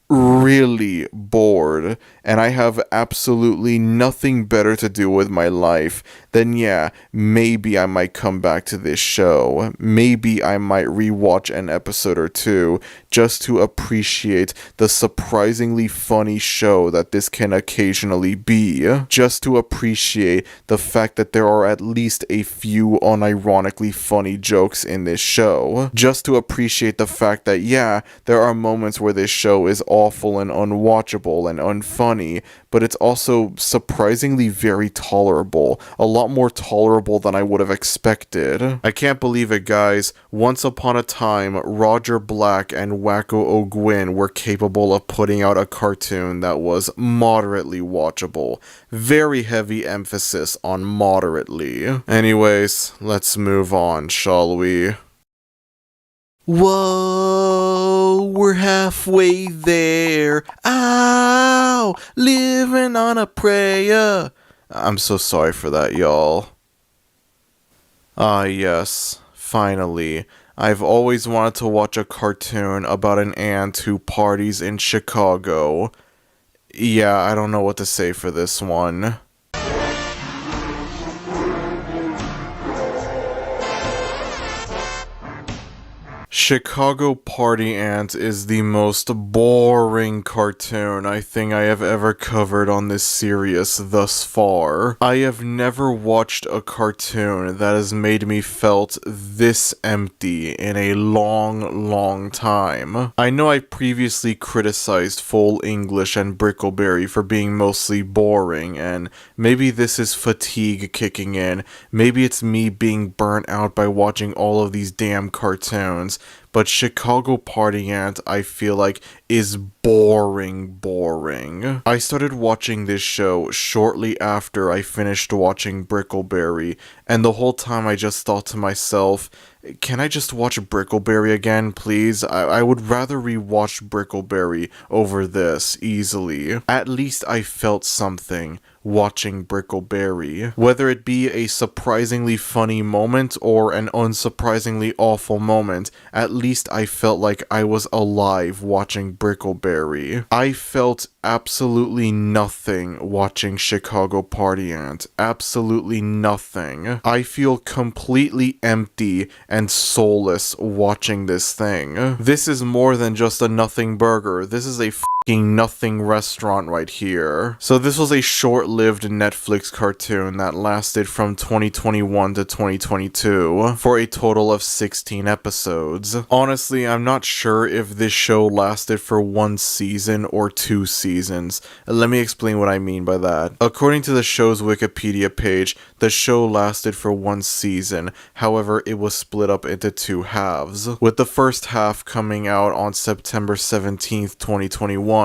really bored and I have absolutely nothing better to do with my life, then yeah, maybe I might come back to this show. Maybe I might rewatch an episode or two just to appreciate the surprisingly funny show that this can occasionally be. Just to appreciate the fact that there are at least a few unironically funny jokes in this show. Just to appreciate the fact that yeah, there are moments where this show is awful and unwatchable and unfunny, but it's also surprisingly very tolerable. A lot more tolerable than I would have expected. I can't believe it, guys. Once upon a time, Roger Black and Wacko O'Gwyn were capable of putting out a cartoon that was moderately watchable. Very heavy emphasis on moderately. Anyways, let's move on, shall we? Whoa, we're halfway there. Ow, living on a prayer. I'm so sorry for that, y'all. Ah, yes, finally. I've always wanted to watch a cartoon about an aunt who parties in Chicago. Yeah, I don't know what to say for this one. Chicago Party Ant is the most boring cartoon I think I have ever covered on this series thus far. I have never watched a cartoon that has made me felt this empty in a long time. I know I previously criticized Full English and Brickleberry for being mostly boring, and maybe this is fatigue kicking in. Maybe it's me being burnt out by watching all of these damn cartoons. But Chicago Party Ant, I feel like, is boring. I started watching this show shortly after I finished watching Brickleberry, and the whole time I just thought to myself, can I just watch Brickleberry again, please? I would rather rewatch Brickleberry over this, easily. At least I felt something watching Brickleberry. Whether it be a surprisingly funny moment or an unsurprisingly awful moment, at least I felt like I was alive watching Brickleberry. I felt absolutely nothing watching Chicago Party Ant. Absolutely nothing. I feel completely empty and soulless watching this thing. This is more than just a nothing burger. This is a nothing restaurant right here. So this was a short-lived Netflix cartoon that lasted from 2021 to 2022 for a total of 16 episodes. Honestly, I'm not sure if this show lasted for 1 season or 2 seasons. Let me explain what I mean by that. According to the show's Wikipedia page, the show lasted for 1 season. However, it was split up into 2 halves, with the first half coming out on September 17th, 2021,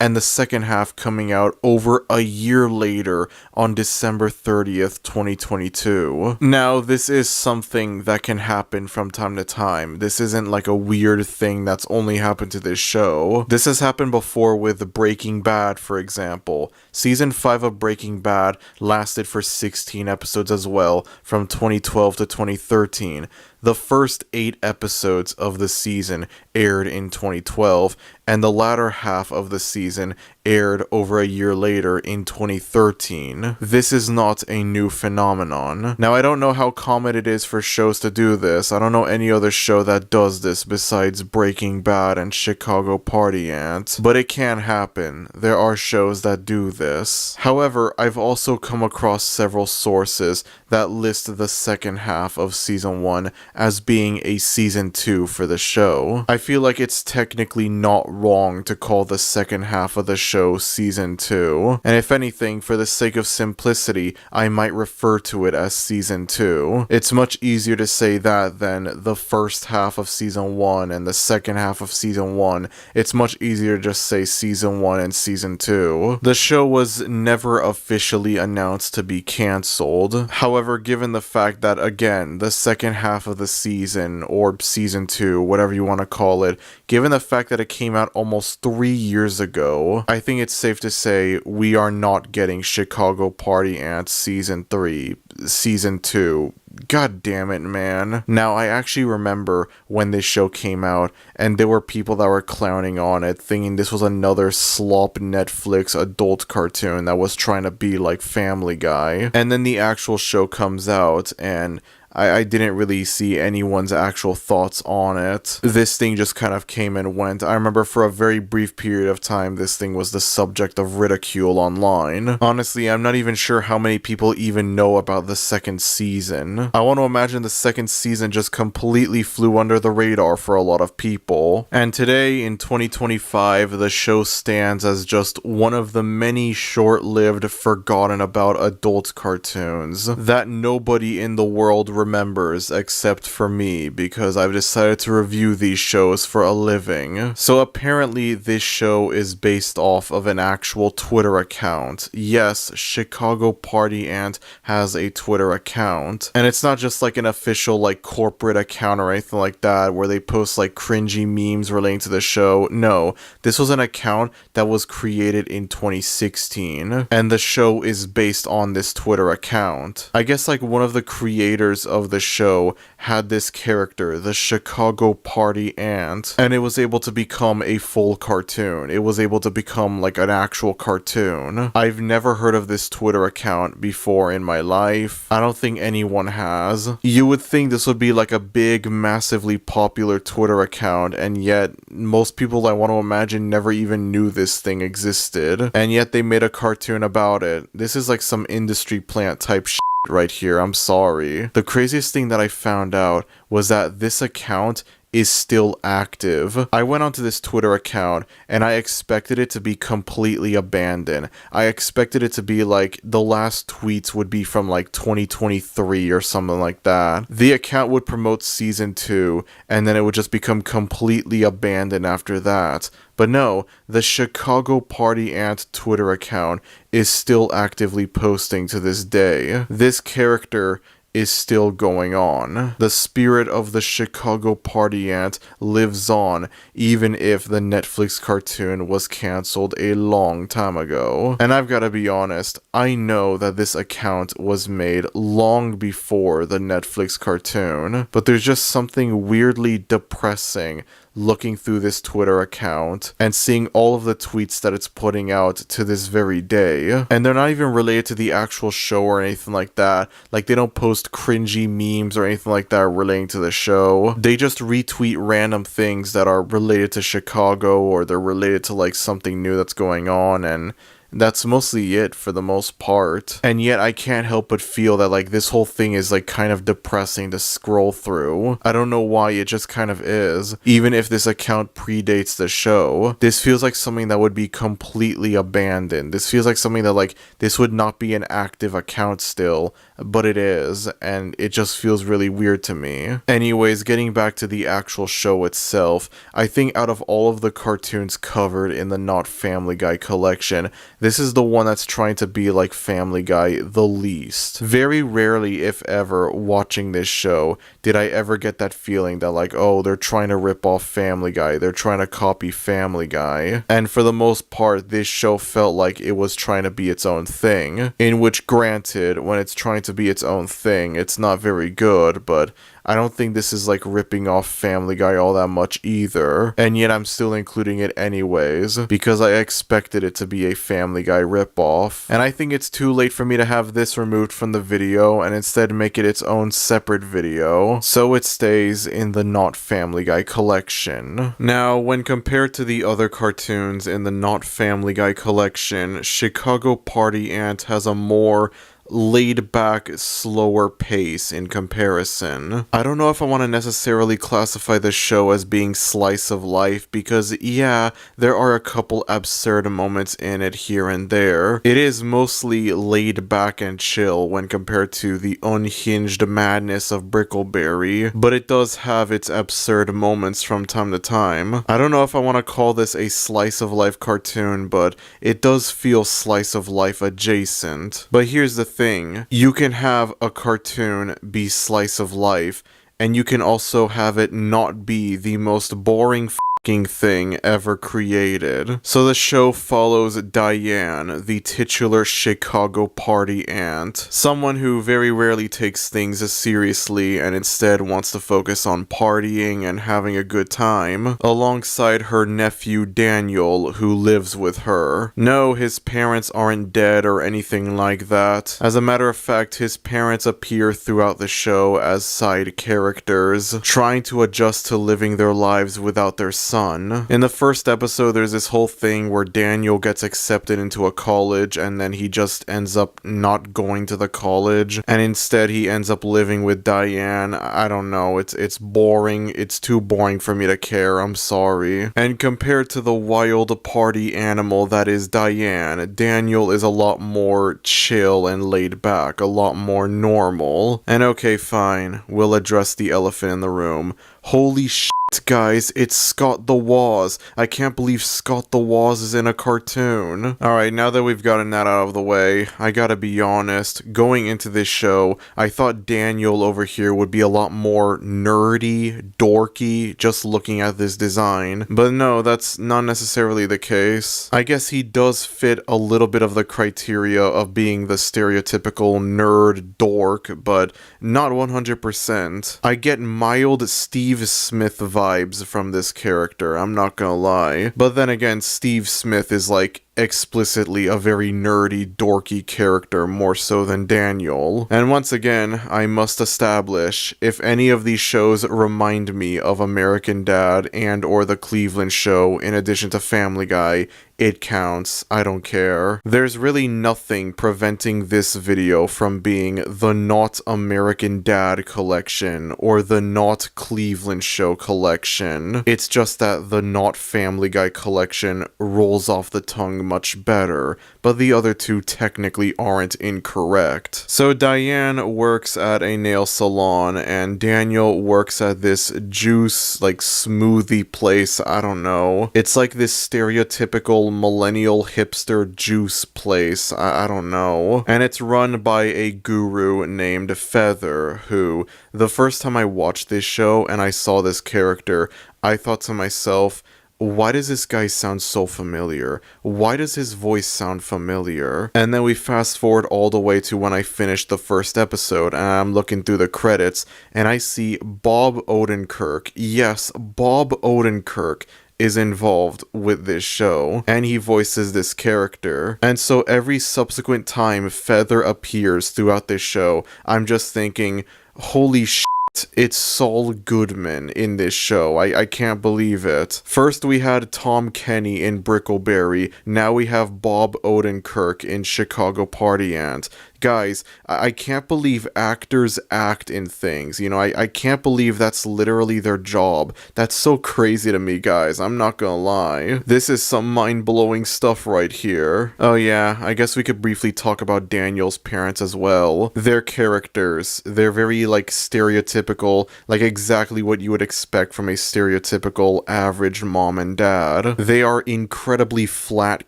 and the second half coming out over a year later on December 30th, 2022. Now, this is something that can happen from time to time. This isn't like a weird thing that's only happened to this show. This has happened before with Breaking Bad, for example. Season 5 of Breaking Bad lasted for 16 episodes as well, from 2012 to 2013. The first 8 episodes of the season aired in 2012, and the latter half of the season aired over a year later in 2013. This is not a new phenomenon. Now, I don't know how common it is for shows to do this. I don't know any other show that does this besides Breaking Bad and Chicago Party Ant, but it can happen. There are shows that do this. However, I've also come across several sources that list the second half of season 1 as being a season 2 for the show. I feel like it's technically not wrong to call the second half of the show season 2, and if anything, for the sake of simplicity, I might refer to it as season 2. It's much easier to say that than the first half of season 1 and the second half of season 1. It's much easier to just say season 1 and season 2. The show was never officially announced to be cancelled. However, given the fact that, again, the second half of the season, or season 2, whatever you want to call it, given the fact that it came out almost 3 years ago, I think it's safe to say we are not getting Chicago Party Ant season 3, season 2, God damn it, man. Now, I actually remember when this show came out, and there were people that were clowning on it, thinking this was another slop Netflix adult cartoon that was trying to be like Family Guy. And then the actual show comes out, and I didn't really see anyone's actual thoughts on it. This thing just kind of came and went. I remember for a very brief period of time, this thing was the subject of ridicule online. Honestly, I'm not even sure how many people even know about the second season. I want to imagine the second season just completely flew under the radar for a lot of people. And today, in 2025, the show stands as just one of the many short-lived, forgotten about adult cartoons that nobody in the world remembers except for me, because I've decided to review these shows for a living. So apparently this show is based off of an actual Twitter account. Yes, Chicago Party Ant has a Twitter account, and it's not just like an official like corporate account or anything like that where they post like cringy memes relating to the show. No, this was an account that was created in 2016, and the show is based on this Twitter account. I guess like one of the creators of the show had this character, the Chicago Party Ant, and it was able to become a full cartoon. It was able to become like an actual cartoon. I've never heard of this Twitter account before in my life. I don't think anyone has. You would think this would be like a big, massively popular Twitter account, and yet most people, I want to imagine, never even knew this thing existed, and yet they made a cartoon about it. This is like some industry plant type shit right here. I'm sorry. The craziest thing that I found out was that this account is still active. I went onto this Twitter account and I expected it to be completely abandoned. I expected it to be like the last tweets would be from like 2023 or something like that. The account would promote season 2 and then it would just become completely abandoned after that. But no, the Chicago Party Ant Twitter account is still actively posting to this day. This character is still going on. The spirit of the Chicago Party Ant lives on, even if the Netflix cartoon was cancelled a long time ago. And I've got to be honest, I know that this account was made long before the Netflix cartoon, but there's just something weirdly depressing looking through this Twitter account and seeing all of the tweets that it's putting out to this very day. And they're not even related to the actual show or anything like that. Like, they don't post cringy memes or anything like that relating to the show. They just retweet random things that are related to Chicago, or they're related to like something new that's going on, and that's mostly it for the most part. And yet I can't help but feel that like this whole thing is like kind of depressing to scroll through. I don't know why, it just kind of is. Even if this account predates the show, this feels like something that would be completely abandoned. This feels like something that like this would not be an active account still, but it is, and it just feels really weird to me. Anyways, getting back to the actual show itself, I think out of all of the cartoons covered in the Not Family Guy collection, this is the one that's trying to be like Family Guy the least. Very rarely, if ever, watching this show did I ever get that feeling that like, oh, they're trying to rip off Family Guy, they're trying to copy Family Guy. And for the most part, this show felt like it was trying to be its own thing, in which, granted, when it's trying to be its own thing, it's not very good, but I don't think this is like ripping off Family Guy all that much either, and yet I'm still including it anyways, because I expected it to be a Family Guy ripoff. And I think it's too late for me to have this removed from the video and instead make it its own separate video, so it stays in the Not Family Guy collection. Now, when compared to the other cartoons in the Not Family Guy collection, Chicago Party Ant has a more laid back, slower pace in comparison. I don't know if I want to necessarily classify the show as being slice of life, because yeah, there are a couple absurd moments in it here and there. It is mostly laid back and chill when compared to the unhinged madness of Brickleberry, but it does have its absurd moments from time to time. I don't know if I want to call this a slice of life cartoon, but it does feel slice of life adjacent. But here's the thing, you can have a cartoon be slice of life, and you can also have it not be the most boring fucking thing ever created. So the show follows Diane, the titular Chicago party aunt, someone who very rarely takes things as seriously and instead wants to focus on partying and having a good time, alongside her nephew Daniel, who lives with her. No, his parents aren't dead or anything like that. As a matter of fact, his parents appear throughout the show as side characters, trying to adjust to living their lives without their son. In the first episode, there's this whole thing where Daniel gets accepted into a college and then he just ends up not going to the college, and instead he ends up living with Diane. I don't know, it's boring. It's too boring for me to care, I'm sorry. And compared to the wild party animal that is Diane, Daniel is a lot more chill and laid back, a lot more normal. And okay, fine, we'll address the elephant in the room. Holy shit, guys, it's Scott the Woz. I can't believe Scott the Woz is in a cartoon. Alright, now that we've gotten that out of the way, I gotta be honest, going into this show, I thought Daniel over here would be a lot more nerdy, dorky, just looking at this design. But no, that's not necessarily the case. I guess he does fit a little bit of the criteria of being the stereotypical nerd dork, but not 100%. I get mild Steve Smith vibes from this character, I'm not gonna lie. But then again, Steve Smith is like explicitly a very nerdy, dorky character, more so than Daniel. And once again, I must establish, if any of these shows remind me of American Dad and or The Cleveland Show, in addition to Family Guy, it counts, I don't care. There's really nothing preventing this video from being the Not American Dad collection or the Not Cleveland Show collection. It's just that the Not Family Guy collection rolls off the tongue much better, but the other two technically aren't incorrect. So Diane works at a nail salon and Daniel works at this juice, like smoothie place, I don't know. It's like this stereotypical millennial hipster juice place, I don't know. And it's run by a guru named Feather, who, the first time I watched this show and I saw this character, I thought to myself, why does this guy sound so familiar? Why does his voice sound familiar? And then we fast forward all the way to when I finished the first episode and I'm looking through the credits and I see Bob Odenkirk. Yes, Bob Odenkirk is involved with this show, and he voices this character. And so every subsequent time Feather appears throughout this show, I'm just thinking, holy shit, it's Saul Goodman in this show. I can't believe it. First we had Tom Kenny in Brickleberry, now we have Bob Odenkirk in Chicago Party Ant. Guys, I can't believe actors act in things, you know, I can't believe that's literally their job. That's so crazy to me, guys, I'm not gonna lie. This is some mind-blowing stuff right here. Oh yeah, I guess we could briefly talk about Daniel's parents as well. Their characters, they're very, like, stereotypical, like exactly what you would expect from a stereotypical average mom and dad. They are incredibly flat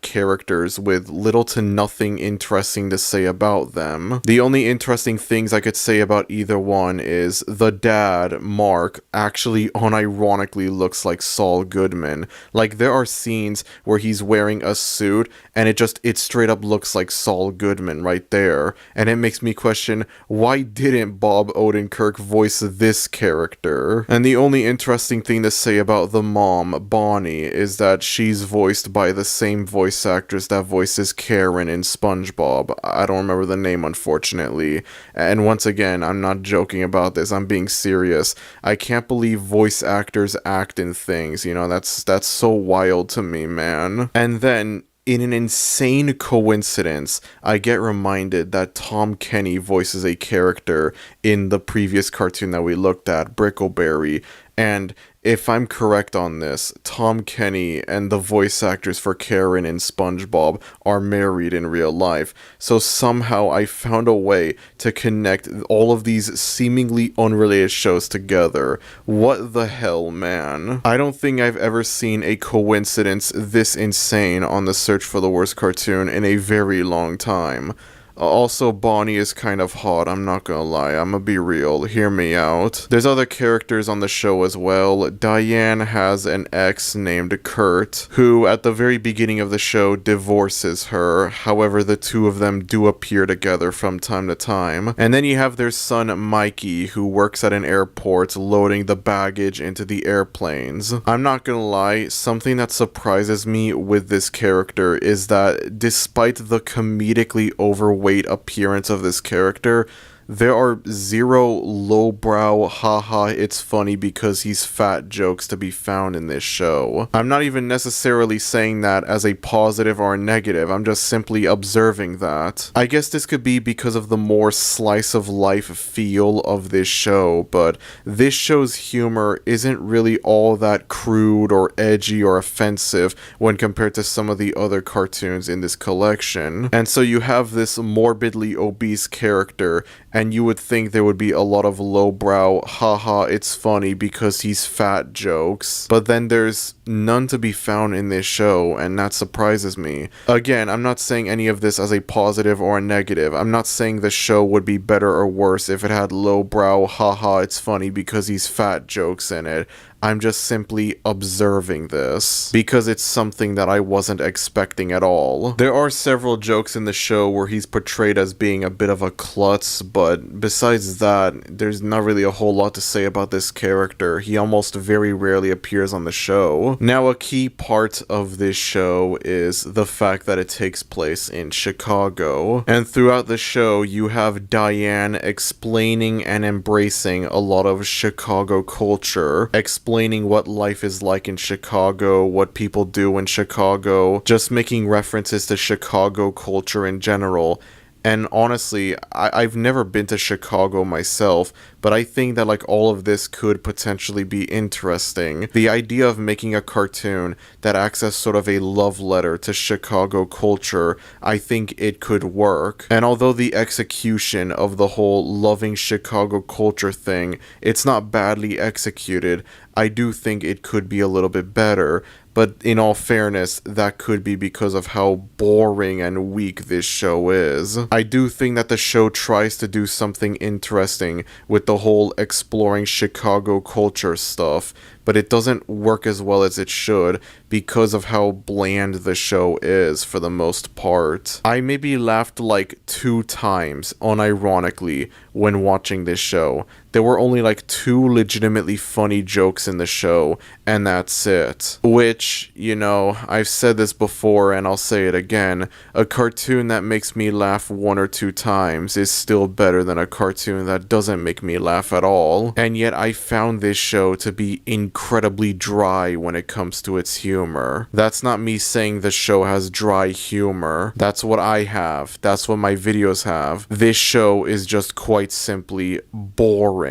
characters with little to nothing interesting to say about them. The only interesting things I could say about either one is the dad, Mark, actually unironically looks like Saul Goodman. Like, there are scenes where he's wearing a suit and it straight up looks like Saul Goodman right there. And it makes me question, why didn't Bob Odenkirk voice this character? And the only interesting thing to say about the mom, Bonnie, is that she's voiced by the same voice actress that voices Karen in SpongeBob. I don't remember the name, unfortunately. And once again, I'm not joking about this, I'm being serious. I can't believe voice actors act in things, you know, that's so wild to me, man. And then, in an insane coincidence, I get reminded that Tom Kenny voices a character in the previous cartoon that we looked at, Brickleberry, and if I'm correct on this, Tom Kenny and the voice actors for Karen and SpongeBob are married in real life. So somehow I found a way to connect all of these seemingly unrelated shows together. What the hell, man? I don't think I've ever seen a coincidence this insane on the search for the worst cartoon in a very long time. Also, Bonnie is kind of hot, I'm not gonna lie, I'm gonna be real, hear me out. There's other characters on the show as well. Diane has an ex named Kurt, who at the very beginning of the show divorces her. However, the two of them do appear together from time to time. And then you have their son Mikey, who works at an airport loading the baggage into the airplanes. I'm not gonna lie, something that surprises me with this character is that despite the comedically overweight appearance of this character, there are zero lowbrow, haha, it's funny because he's fat jokes to be found in this show. I'm not even necessarily saying that as a positive or a negative, I'm just simply observing that. I guess this could be because of the more slice of life feel of this show, but this show's humor isn't really all that crude or edgy or offensive when compared to some of the other cartoons in this collection. And so you have this morbidly obese character, and you would think there would be a lot of lowbrow, haha, it's funny because he's fat jokes. But then there's none to be found in this show, and that surprises me. Again, I'm not saying any of this as a positive or a negative. I'm not saying the show would be better or worse if it had lowbrow, haha, it's funny because he's fat jokes in it. I'm just simply observing this, because it's something that I wasn't expecting at all. There are several jokes in the show where he's portrayed as being a bit of a klutz, but besides that, there's not really a whole lot to say about this character. He almost very rarely appears on the show. Now, a key part of this show is the fact that it takes place in Chicago, and throughout the show, you have Diane explaining and embracing a lot of Chicago culture, explaining what life is like in Chicago, what people do in Chicago, just making references to Chicago culture in general. And honestly, I've never been to Chicago myself, but I think that like all of this could potentially be interesting. The idea of making a cartoon that acts as sort of a love letter to Chicago culture, I think it could work. And although the execution of the whole loving Chicago culture thing, it's not badly executed, I do think it could be a little bit better. But in all fairness, that could be because of how boring and weak this show is. I do think that the show tries to do something interesting with the whole exploring Chicago culture stuff, but it doesn't work as well as it should because of how bland the show is for the most part. I maybe laughed like 2 times, unironically, when watching this show. There were only like 2 legitimately funny jokes in the show, and that's it. Which, you know, I've said this before and I'll say it again, a cartoon that makes me laugh 1 or 2 times is still better than a cartoon that doesn't make me laugh at all. And yet I found this show to be incredibly dry when it comes to its humor. That's not me saying the show has dry humor. That's what I have. That's what my videos have. This show is just quite simply boring.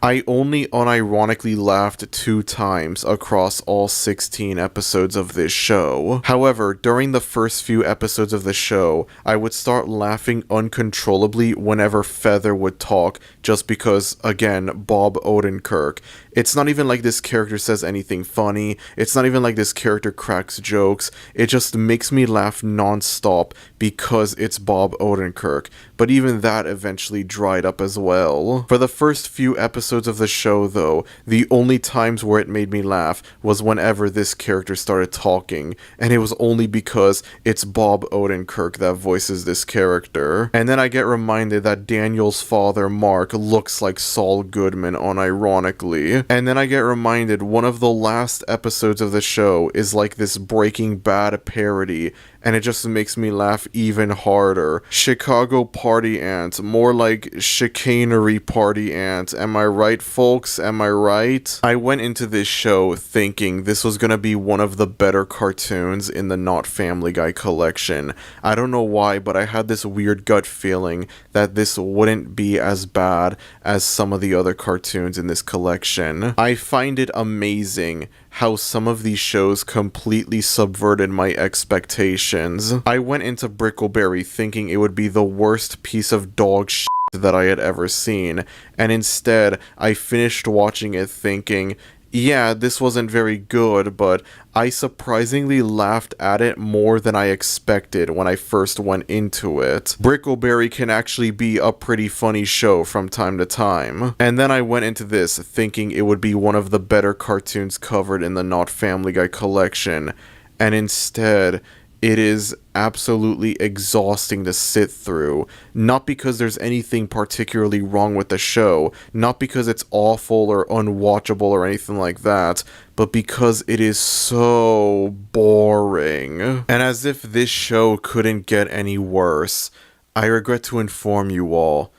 I only unironically laughed 2 times across all 16 episodes of this show. However, during the first few episodes of the show, I would start laughing uncontrollably whenever Feather would talk, just because, again, Bob Odenkirk. It's not even like this character says anything funny. It's not even like this character cracks jokes. It just makes me laugh non-stop because it's Bob Odenkirk. But even that eventually dried up as well. For the first few episodes of the show, though, the only times where it made me laugh was whenever this character started talking, and it was only because it's Bob Odenkirk that voices this character. And then I get reminded that Daniel's father, Mark, looks like Saul Goodman unironically. And then I get reminded one of the last episodes of the show is like this Breaking Bad parody, and it just makes me laugh even harder. Chicago Party Ant, more like chicanery party ant. Am I right, folks? Am I right? I went into this show thinking this was gonna be one of the better cartoons in the Not Family Guy collection. I don't know why, but I had this weird gut feeling that this wouldn't be as bad as some of the other cartoons in this collection. I find it amazing how some of these shows completely subverted my expectations. I went into Brickleberry thinking it would be the worst piece of dog shit that I had ever seen, and instead I finished watching it thinking yeah, this wasn't very good, but I surprisingly laughed at it more than I expected when I first went into it. Brickleberry can actually be a pretty funny show from time to time. And then I went into this thinking it would be one of the better cartoons covered in the Not Family Guy collection, and instead, it is absolutely exhausting to sit through. Not because there's anything particularly wrong with the show, not because it's awful or unwatchable or anything like that, but because it is so boring. And as if this show couldn't get any worse, I regret to inform you all,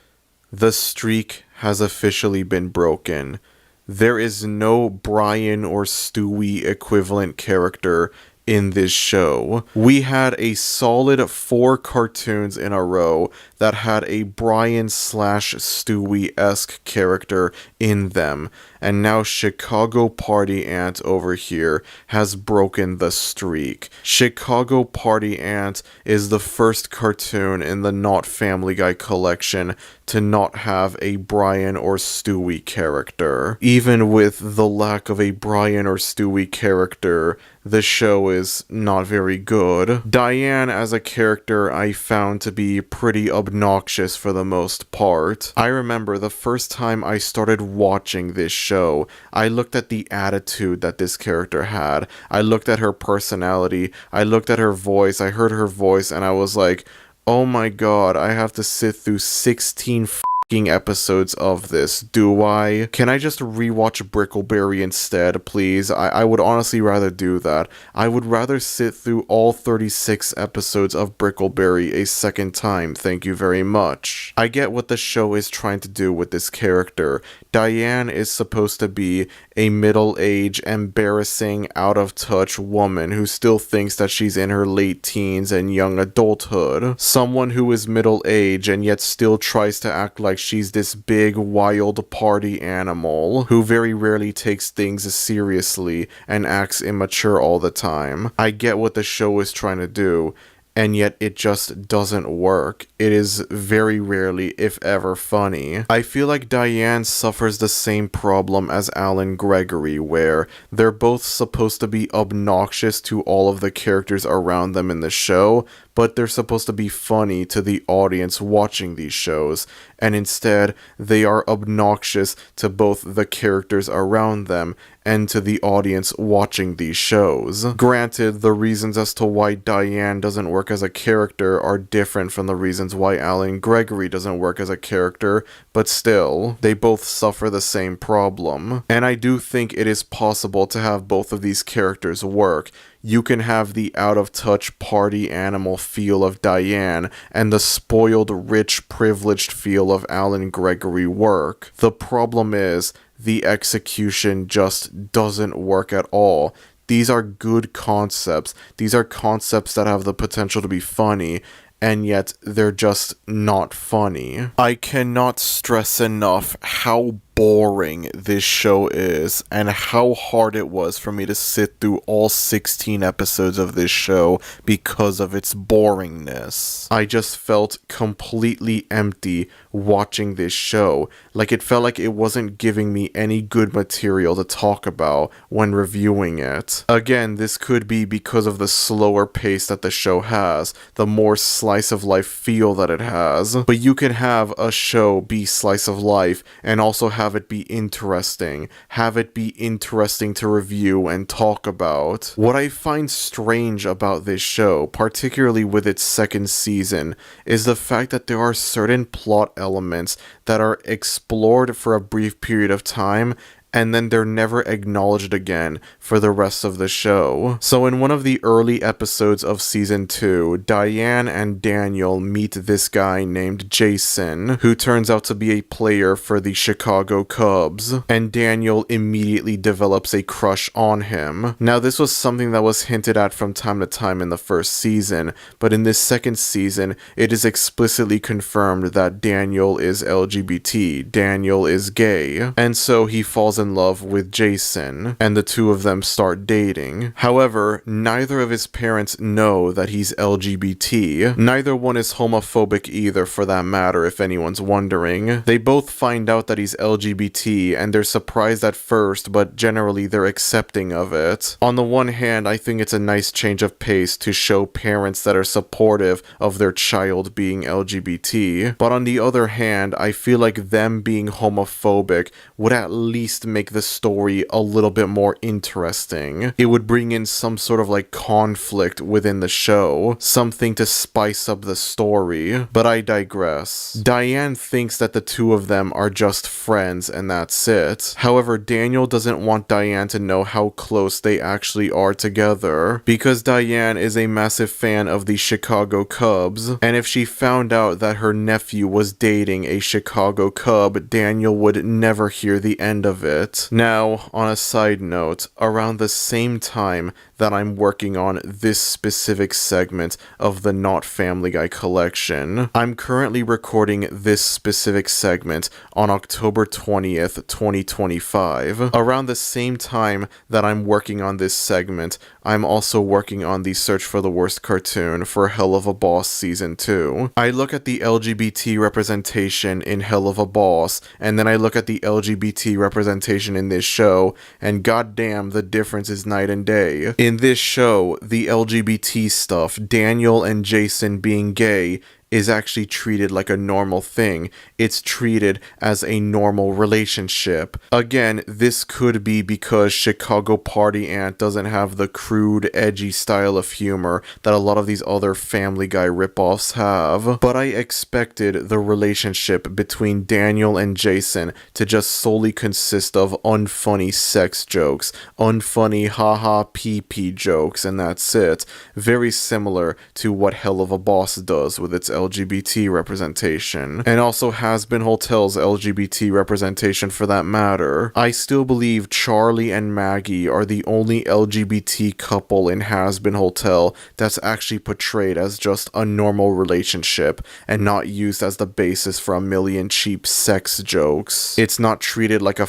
the streak has officially been broken. There is no Brian or Stewie equivalent character in this show. We had a solid 4 cartoons in a row that had a Brian/Stewie-esque character in them, and now Chicago Party Ant over here has broken the streak. Chicago Party Ant is the first cartoon in the Not Family Guy collection to not have a Brian or Stewie character. Even with the lack of a Brian or Stewie character, the show is not very good. Diane as a character I found to be pretty obnoxious for the most part. I remember the first time I started watching this show, I looked at the attitude that this character had. I looked at her personality, I looked at her voice, I heard her voice, and I was like, oh my god, I have to sit through 16 episodes of this, do I? Can I just rewatch Brickleberry instead, please? I would honestly rather do that. I would rather sit through all 36 episodes of Brickleberry a second time, thank you very much. I get what the show is trying to do with this character. Diane is supposed to be a middle-aged, embarrassing, out-of-touch woman who still thinks that she's in her late teens and young adulthood. Someone who is middle-aged and yet still tries to act like she's this big, wild party animal who very rarely takes things seriously and acts immature all the time. I get what the show is trying to do, and yet it just doesn't work. It is very rarely, if ever, funny. I feel like Diane suffers the same problem as Alan Gregory, where they're both supposed to be obnoxious to all of the characters around them in the show, but they're supposed to be funny to the audience watching these shows, and instead they are obnoxious to both the characters around them and to the audience watching these shows. Granted, the reasons as to why Diane doesn't work as a character are different from the reasons why Alan Gregory doesn't work as a character, but still, they both suffer the same problem. And I do think it is possible to have both of these characters work. You can have the out-of-touch party animal feel of Diane and the spoiled, rich, privileged feel of Alan Gregory work. The problem is, the execution just doesn't work at all. These are good concepts. These are concepts that have the potential to be funny, and yet they're just not funny. I cannot stress enough how boring this show is and how hard it was for me to sit through all 16 episodes of this show because of its boringness. I just felt completely empty watching this show. Like, it felt like it wasn't giving me any good material to talk about when reviewing it. Again, this could be because of the slower pace that the show has, the more slice of life feel that it has. But you can have a show be slice of life and also have it be interesting. Have it be interesting to review and talk about. What I find strange about this show, particularly with its second season, is the fact that there are certain plot elements that are explored for a brief period of time and then they're never acknowledged again for the rest of the show. So in one of the early episodes of season 2, Diane and Daniel meet this guy named Jason, who turns out to be a player for the Chicago Cubs, and Daniel immediately develops a crush on him. Now, this was something that was hinted at from time to time in the first season, but in this second season, it is explicitly confirmed that Daniel is LGBT, Daniel is gay, and so he falls in love with Jason, and the two of them start dating. However, neither of his parents know that he's LGBT. Neither one is homophobic either, for that matter, if anyone's wondering. They both find out that he's LGBT, and they're surprised at first, but generally they're accepting of it. On the one hand, I think it's a nice change of pace to show parents that are supportive of their child being LGBT, but on the other hand, I feel like them being homophobic would at least make the story a little bit more interesting. It would bring in some sort of like conflict within the show, something to spice up the story, but I digress. Diane thinks that the two of them are just friends and that's it. However, Daniel doesn't want Diane to know how close they actually are together, because Diane is a massive fan of the Chicago Cubs, and if she found out that her nephew was dating a Chicago Cub, Daniel would never hear the end of it. Now, on a side note, around the same time that I'm working on this specific segment of the Not Family Guy collection, I'm currently recording this specific segment on October 20th, 2025. Around the same time that I'm working on this segment, I'm also working on the Search for the Worst cartoon for Hell of a Boss Season 2. I look at the LGBT representation in Hell of a Boss, and then I look at the LGBT representation in this show, and goddamn, the difference is night and day. In this show, the LGBT stuff, Daniel and Jason being gay, is actually treated like a normal thing. It's treated as a normal relationship. Again, this could be because Chicago Party Aunt doesn't have the crude, edgy style of humor that a lot of these other Family Guy ripoffs have, but I expected the relationship between Daniel and Jason to just solely consist of unfunny sex jokes, unfunny haha pee-pee jokes, and that's it. Very similar to what Hell of a Boss does with its LGBT representation, and also Has-Been Hotel's LGBT representation for that matter. I still believe Charlie and Maggie are the only LGBT couple in Has-Been Hotel that's actually portrayed as just a normal relationship and not used as the basis for a million cheap sex jokes. It's not treated like a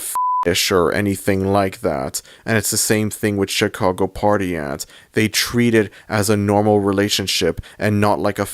or anything like that, and it's the same thing with Chicago Party Aunt. They treat it as a normal relationship and not like a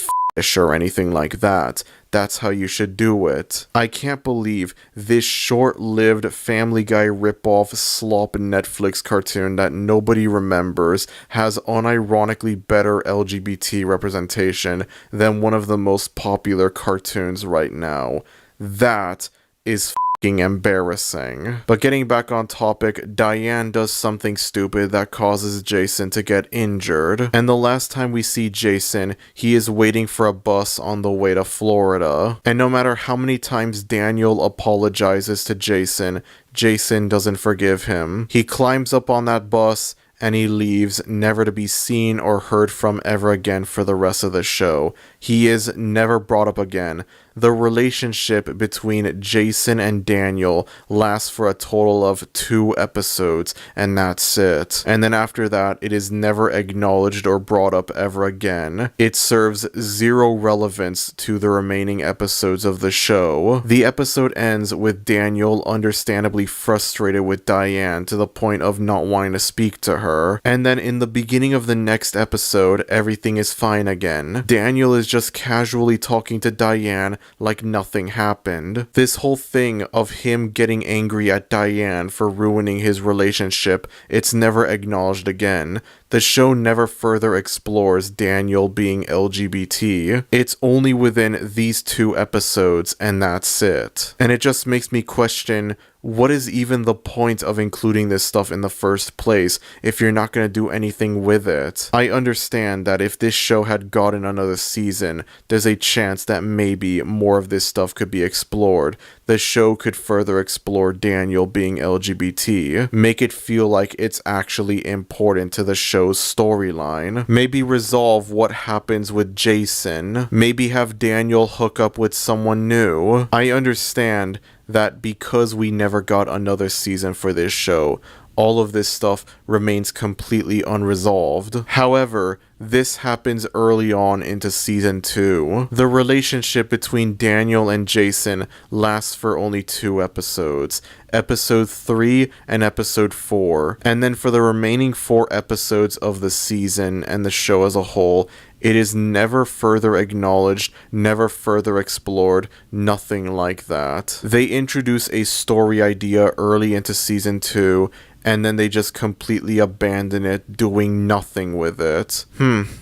or anything like that. That's how you should do it. I can't believe this short-lived Family Guy ripoff slop Netflix cartoon that nobody remembers has unironically better LGBT representation than one of the most popular cartoons right now. That is embarrassing. But getting back on topic, Diane does something stupid that causes Jason to get injured, and the last time we see Jason, he is waiting for a bus on the way to Florida, and no matter how many times Daniel apologizes to Jason, Jason doesn't forgive him. He climbs up on that bus and he leaves, never to be seen or heard from ever again for the rest of the show. He is never brought up again. The relationship between Jason and Daniel lasts for a total of 2 episodes, and that's it. And then after that, it is never acknowledged or brought up ever again. It serves zero relevance to the remaining episodes of the show. The episode ends with Daniel understandably frustrated with Diane to the point of not wanting to speak to her. And then in the beginning of the next episode, everything is fine again. Daniel is just casually talking to Diane like nothing happened. This whole thing of him getting angry at Diane for ruining his relationship, it's never acknowledged again. The show never further explores Daniel being LGBT. It's only within these 2 episodes, and that's it. And it just makes me question, what is even the point of including this stuff in the first place if you're not going to do anything with it? I understand that if this show had gotten another season, there's a chance that maybe more of this stuff could be explored. The show could further explore Daniel being LGBT, make it feel like it's actually important to the show's storyline, maybe resolve what happens with Jason, maybe have Daniel hook up with someone new. I understand that because we never got another season for this show, all of this stuff remains completely unresolved. However, this happens early on into season 2. The relationship between Daniel and Jason lasts for only 2 episodes. Episode 3 and episode 4. And then for the remaining 4 episodes of the season and the show as a whole, it is never further acknowledged, never further explored, nothing like that. They introduce a story idea early into season 2, and then they just completely abandon it, doing nothing with it.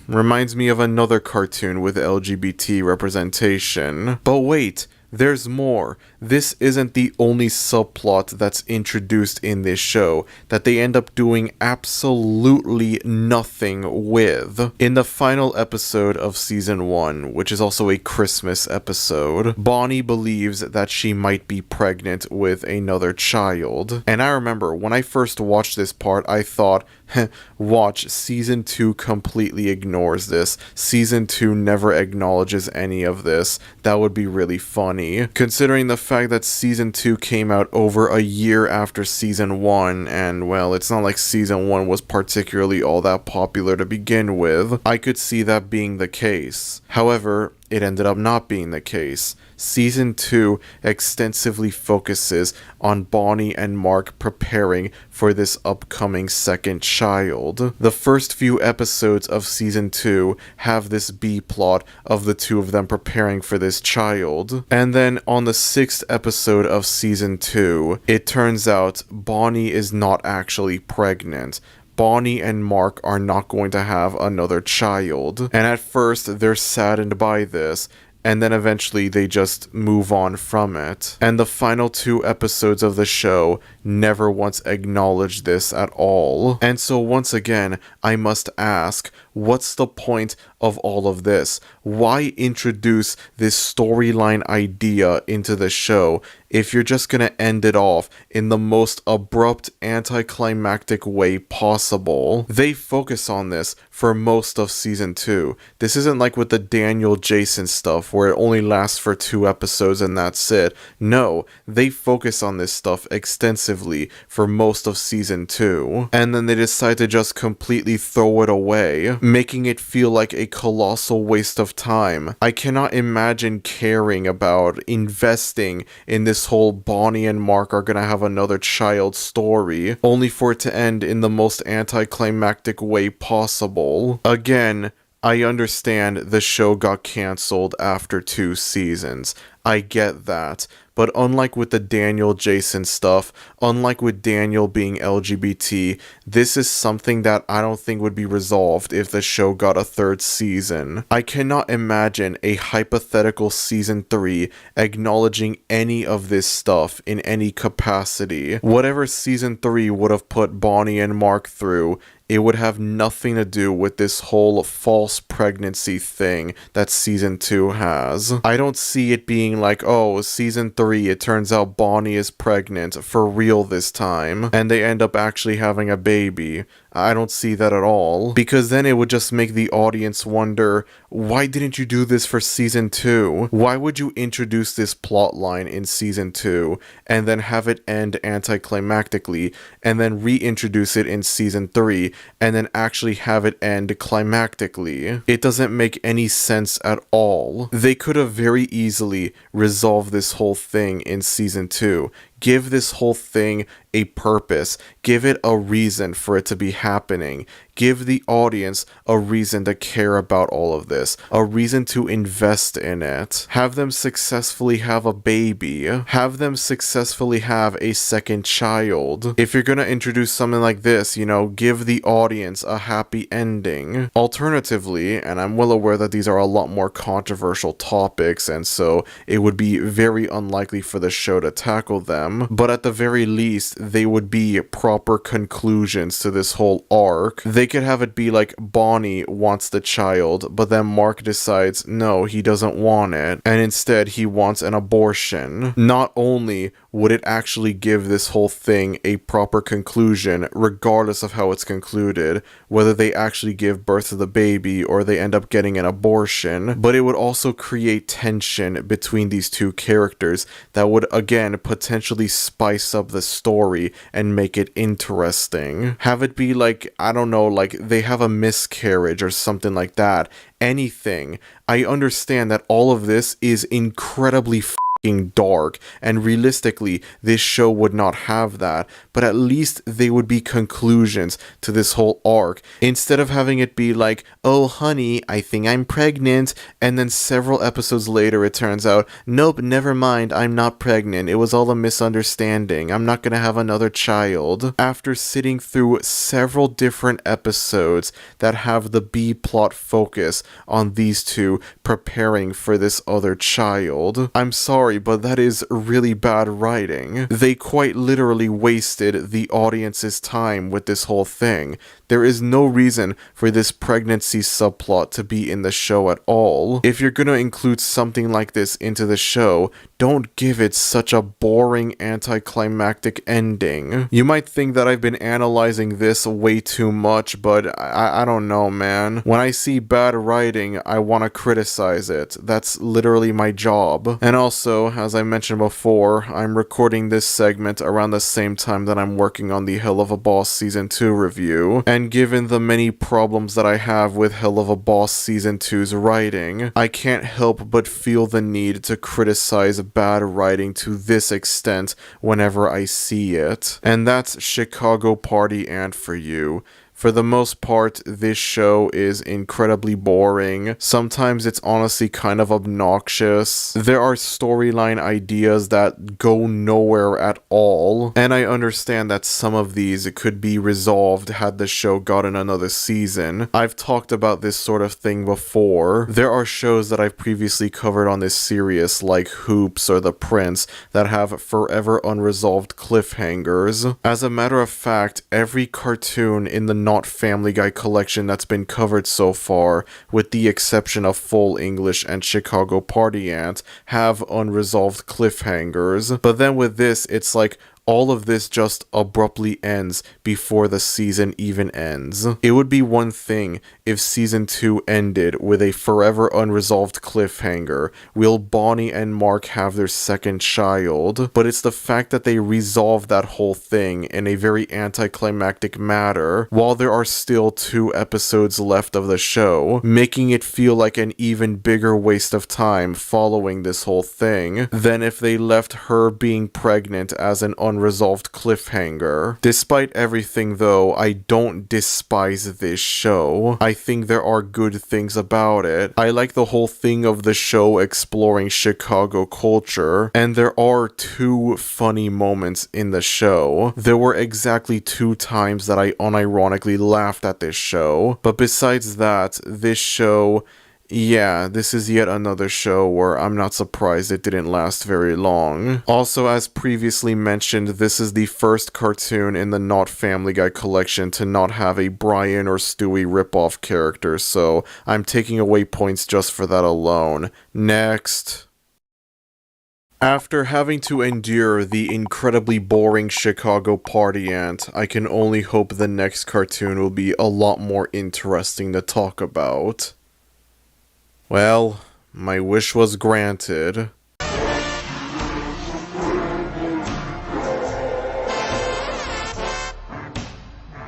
Reminds me of another cartoon with LGBT representation. But wait, there's more. This isn't the only subplot that's introduced in this show that they end up doing absolutely nothing with. In the final episode of season 1, which is also a Christmas episode, Bonnie believes that she might be pregnant with another child. And I remember when I first watched this part, I thought, watch, season 2 completely ignores this. Season 2 never acknowledges any of this. That would be really funny. Considering the fact that season 2 came out over a year after season 1, and well, it's not like season 1 was particularly all that popular to begin with, I could see that being the case. However, it ended up not being the case. Season 2 extensively focuses on Bonnie and Mark preparing for this upcoming second child. The first few episodes of season 2 have this B-plot of the two of them preparing for this child. And then on the 6th episode of season 2, it turns out Bonnie is not actually pregnant. Bonnie and Mark are not going to have another child. And at first, they're saddened by this, and then eventually they just move on from it. And the final 2 episodes of the show never once acknowledged this at all. And so once again, I must ask, what's the point of all of this? Why introduce this storyline idea into the show if you're just gonna end it off in the most abrupt, anticlimactic way possible? They focus on this for most of season 2. This isn't like with the Daniel Jason stuff where it only lasts for 2 episodes and that's it. No, they focus on this stuff extensively for most of season 2. And then they decide to just completely throw it away, making it feel like a colossal waste of time. I cannot imagine caring about investing in this whole Bonnie and Mark are gonna have another child story, only for it to end in the most anticlimactic way possible. Again, I understand the show got cancelled after 2 seasons. I get that. But unlike with the Daniel Jason stuff, unlike with Daniel being LGBT, this is something that I don't think would be resolved if the show got a 3rd season. I cannot imagine a hypothetical season 3 acknowledging any of this stuff in any capacity. Whatever season 3 would have put Bonnie and Mark through, it would have nothing to do with this whole false pregnancy thing that season 2 has. I don't see it being like, oh, season 3, it turns out Bonnie is pregnant for real this time, and they end up actually having a baby. I don't see that at all, because then it would just make the audience wonder, why didn't you do this for season 2? Why would you introduce this plot line in season 2 and then have it end anticlimactically and then reintroduce it in season 3 and then actually have it end climactically? It doesn't make any sense at all. They could have very easily resolved this whole thing in season 2. Give this whole thing a purpose. Give it a reason for it to be happening. Give the audience a reason to care about all of this. A reason to invest in it. Have them successfully have a baby. Have them successfully have a second child. If you're gonna introduce something like this, give the audience a happy ending. Alternatively, and I'm well aware that these are a lot more controversial topics, and so it would be very unlikely for the show to tackle them, but at the very least, they would be proper conclusions to this whole arc. They could have it be like Bonnie wants the child, but then Mark decides no, he doesn't want it, and instead he wants an abortion. Not only would it actually give this whole thing a proper conclusion, regardless of how it's concluded, whether they actually give birth to the baby or they end up getting an abortion. But it would also create tension between these two characters that would, again, potentially spice up the story and make it interesting. Have it be like, I don't know, like they have a miscarriage or something like that. Anything. I understand that all of this is incredibly dark, and realistically this show would not have that, but at least they would be conclusions to this whole arc, instead of having it be like, oh honey, I think I'm pregnant, and then several episodes later it turns out, nope, never mind, I'm not pregnant, it was all a misunderstanding, I'm not gonna have another child. After sitting through several different episodes that have the B plot focus on these two preparing for this other child, I'm sorry, but that is really bad writing. They quite literally wasted the audience's time with this whole thing. There is no reason for this pregnancy subplot to be in the show at all. If you're gonna include something like this into the show, don't give it such a boring anticlimactic ending. You might think that I've been analyzing this way too much, but I don't know, man. When I see bad writing, I want to criticize it. That's literally my job. And also, as I mentioned before, I'm recording this segment around the same time that I'm working on the Hell of a Boss Season 2 review. And given the many problems that I have with Hell of a Boss Season 2's writing, I can't help but feel the need to criticize bad writing to this extent whenever I see it. And that's Chicago Party Ant for you. For the most part, this show is incredibly boring. Sometimes it's honestly kind of obnoxious. There are storyline ideas that go nowhere at all. And I understand that some of these could be resolved had the show gotten another season. I've talked about this sort of thing before. There are shows that I've previously covered on this series, like Hoops or The Prince, that have forever unresolved cliffhangers. As a matter of fact, every cartoon in the Not Family Guy collection that's been covered so far, with the exception of Full English and Chicago Party Ant, have unresolved cliffhangers. But then with this, it's like, all of this just abruptly ends before the season even ends. It would be one thing if season 2 ended with a forever unresolved cliffhanger. Will Bonnie and Mark have their second child? But it's the fact that they resolve that whole thing in a very anticlimactic manner while there are still 2 episodes left of the show, making it feel like an even bigger waste of time following this whole thing than if they left her being pregnant as an unresolved cliffhanger. Despite everything though, I don't despise this show. I think there are good things about it. I like the whole thing of the show exploring Chicago culture, and there are 2 funny moments in the show. There were exactly 2 times that I unironically laughed at this show, but besides that, this show, yeah, this is yet another show where I'm not surprised it didn't last very long. Also, as previously mentioned, this is the first cartoon in the Not Family Guy collection to not have a Brian or Stewie ripoff character, so I'm taking away points just for that alone. Next. After having to endure the incredibly boring Chicago Party Ant, I can only hope the next cartoon will be a lot more interesting to talk about. Well, my wish was granted.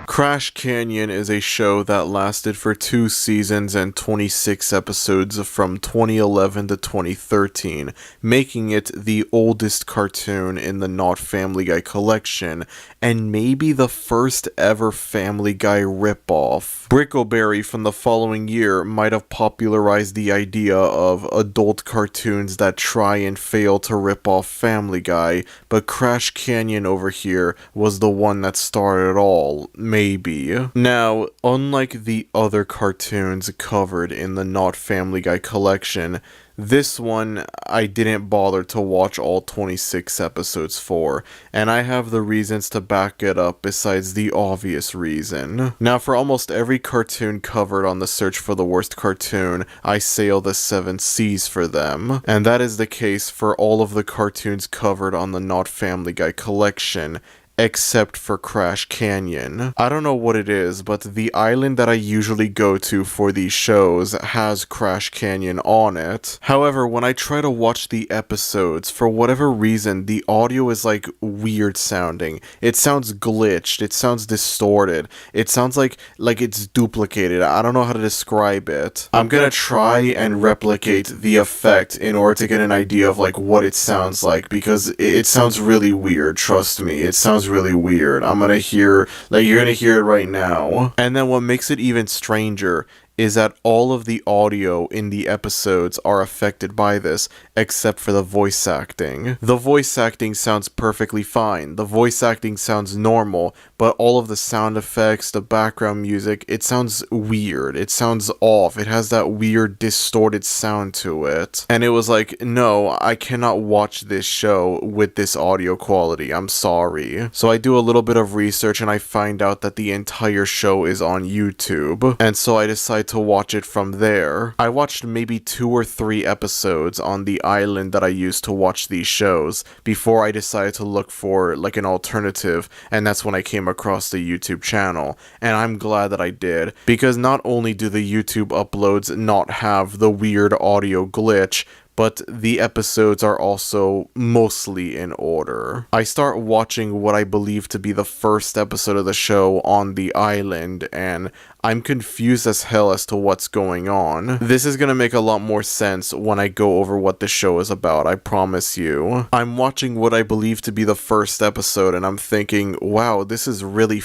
Crash Canyon is a show that lasted for 2 seasons and 26 episodes from 2011 to 2013, making it the oldest cartoon in the Not Family Guy collection, and maybe the first ever Family Guy ripoff. Brickleberry from the following year might have popularized the idea of adult cartoons that try and fail to rip off Family Guy, but Crash Canyon over here was the one that started it all, made baby. Now, unlike the other cartoons covered in the Not Family Guy collection, this one I didn't bother to watch all 26 episodes for, and I have the reasons to back it up besides the obvious reason. Now, for almost every cartoon covered on the Search for the Worst Cartoon, I sail the 7 seas for them, and that is the case for all of the cartoons covered on the Not Family Guy collection, except for Crash Canyon. I don't know what it is, but the island that I usually go to for these shows has Crash Canyon on it. However, when I try to watch the episodes, for whatever reason, the audio is like weird sounding. It sounds glitched, it sounds distorted, it sounds like it's duplicated. I don't know how to describe it. I'm gonna try and replicate the effect in order to get an idea of like what it sounds like, because it sounds really weird, trust me. It sounds really weird. I'm gonna hear, you're gonna hear it right now. And then what makes it even stranger is that all of the audio in the episodes are affected by this, except for the voice acting. The voice acting sounds perfectly fine. The voice acting sounds normal, but all of the sound effects, the background music, it sounds weird. It sounds off. It has that weird, distorted sound to it. And it was like, no, I cannot watch this show with this audio quality. I'm sorry. So I do a little bit of research and I find out that the entire show is on YouTube. And so I decide to watch it from there. I watched maybe 2 or 3 episodes on the island that I used to watch these shows before I decided to look for like an alternative, and that's when I came across the YouTube channel. And I'm glad that I did, because not only do the YouTube uploads not have the weird audio glitch, but the episodes are also mostly in order. I start watching what I believe to be the first episode of the show on the island, and I'm confused as hell as to what's going on. This is gonna make a lot more sense when I go over what the show is about, I promise you. I'm watching what I believe to be the first episode, and I'm thinking, wow, this is really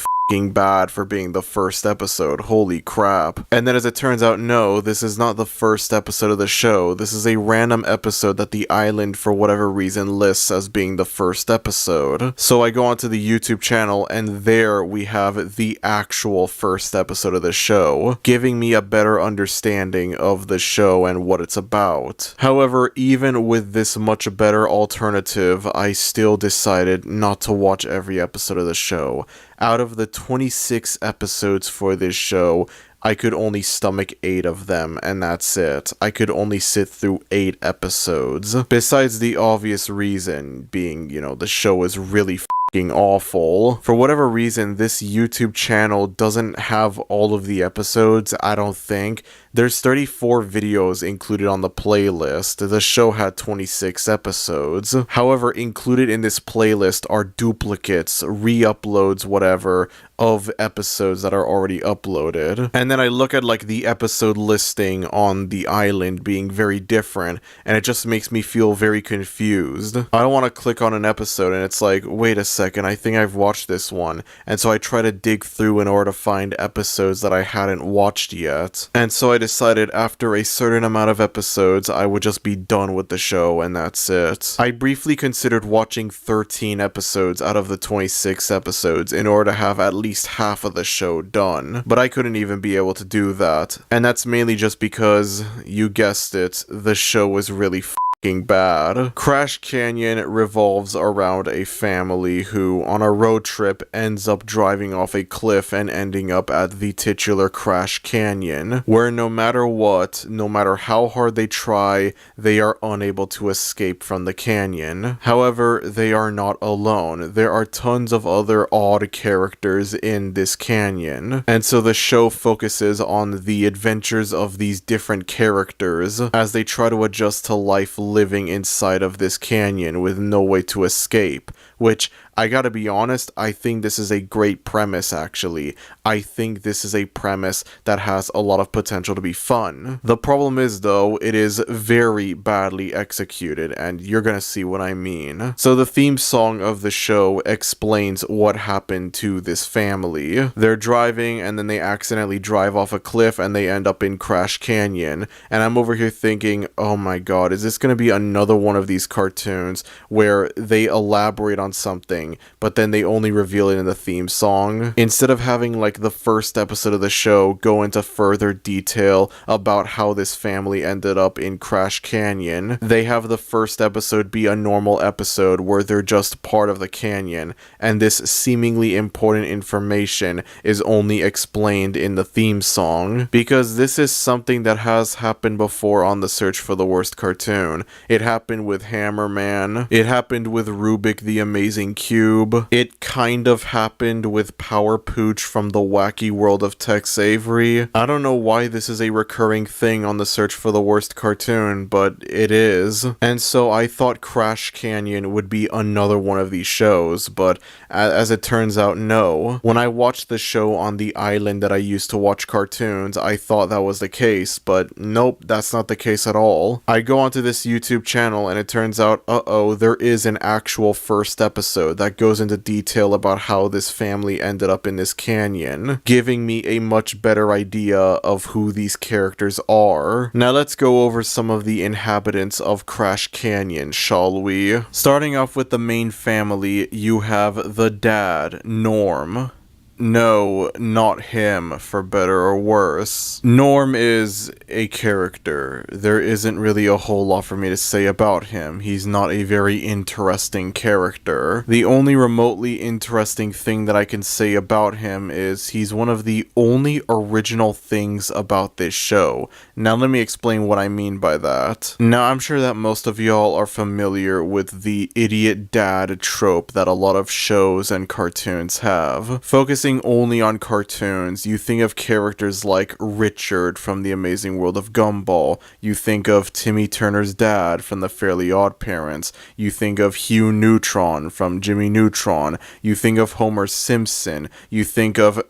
bad for being the first episode, holy crap. And then as it turns out, no, this is not the first episode of the show. This is a random episode that the island for whatever reason lists as being the first episode. So I go onto the YouTube channel and there we have the actual first episode of the show, giving me a better understanding of the show and what it's about. However, even with this much better alternative, I still decided not to watch every episode of the show. Out of the 26 episodes for this show, I could only stomach 8 of them, and that's it. I could only sit through 8 episodes. Besides the obvious reason being, the show is really awful. For whatever reason, this YouTube channel doesn't have all of the episodes, I don't think. There's 34 videos included on the playlist. The show had 26 episodes. However, included in this playlist are duplicates, re-uploads, whatever, of episodes that are already uploaded. And then I look at the episode listing on the island being very different, and it just makes me feel very confused. I don't want to click on an episode and it's like, wait a second, I think I've watched this one. And so I try to dig through in order to find episodes that I hadn't watched yet. And so I decided after a certain amount of episodes, I would just be done with the show, and that's it. I briefly considered watching 13 episodes out of the 26 episodes in order to have at least half of the show done, but I couldn't even be able to do that. And that's mainly just because, you guessed it, the show was really bad. Crash Canyon revolves around a family who, on a road trip, ends up driving off a cliff and ending up at the titular Crash Canyon, where no matter what, no matter how hard they try, they are unable to escape from the canyon. However, they are not alone. There are tons of other odd characters in this canyon, and so the show focuses on the adventures of these different characters as they try to adjust to life living inside of this canyon with no way to escape, which, I gotta be honest, I think this is a great premise, actually. I think this is a premise that has a lot of potential to be fun. The problem is, though, it is very badly executed, and you're gonna see what I mean. So the theme song of the show explains what happened to this family. They're driving, and then they accidentally drive off a cliff, and they end up in Crash Canyon, and I'm over here thinking, oh my god, is this gonna be another one of these cartoons where they elaborate on on something, but then they only reveal it in the theme song. Instead of having like the first episode of the show go into further detail about how this family ended up in Crash Canyon, they have the first episode be a normal episode where they're just part of the canyon, and this seemingly important information is only explained in the theme song, because this is something that has happened before on the Search for the Worst Cartoon. It happened with Hammerman, it happened with Rubik the Amazing Cube, it kind of happened with Power Pooch from the Wacky World of Tex Avery. I don't know why this is a recurring thing on the Search for the Worst Cartoon, but it is. And so I thought Crash Canyon would be another one of these shows, but as it turns out, no. When I watched the show on the island that I used to watch cartoons, I thought that was the case, but nope, that's not the case at all. I go onto this YouTube channel and it turns out, there is an actual first episode that goes into detail about how this family ended up in this canyon, giving me a much better idea of who these characters are. Now let's go over some of the inhabitants of Crash Canyon, shall we? Starting off with the main family, you have the dad, Norm. No, not him, for better or worse. Norm is a character. There isn't really a whole lot for me to say about him. He's not a very interesting character. The only remotely interesting thing that I can say about him is he's one of the only original things about this show. Now let me explain what I mean by that. Now I'm sure that most of y'all are familiar with the idiot dad trope that a lot of shows and cartoons have. Focusing only on cartoons, you think of characters like Richard from The Amazing World of Gumball, you think of Timmy Turner's dad from The Fairly Odd Parents, you think of Hugh Neutron from Jimmy Neutron, you think of Homer Simpson, you think of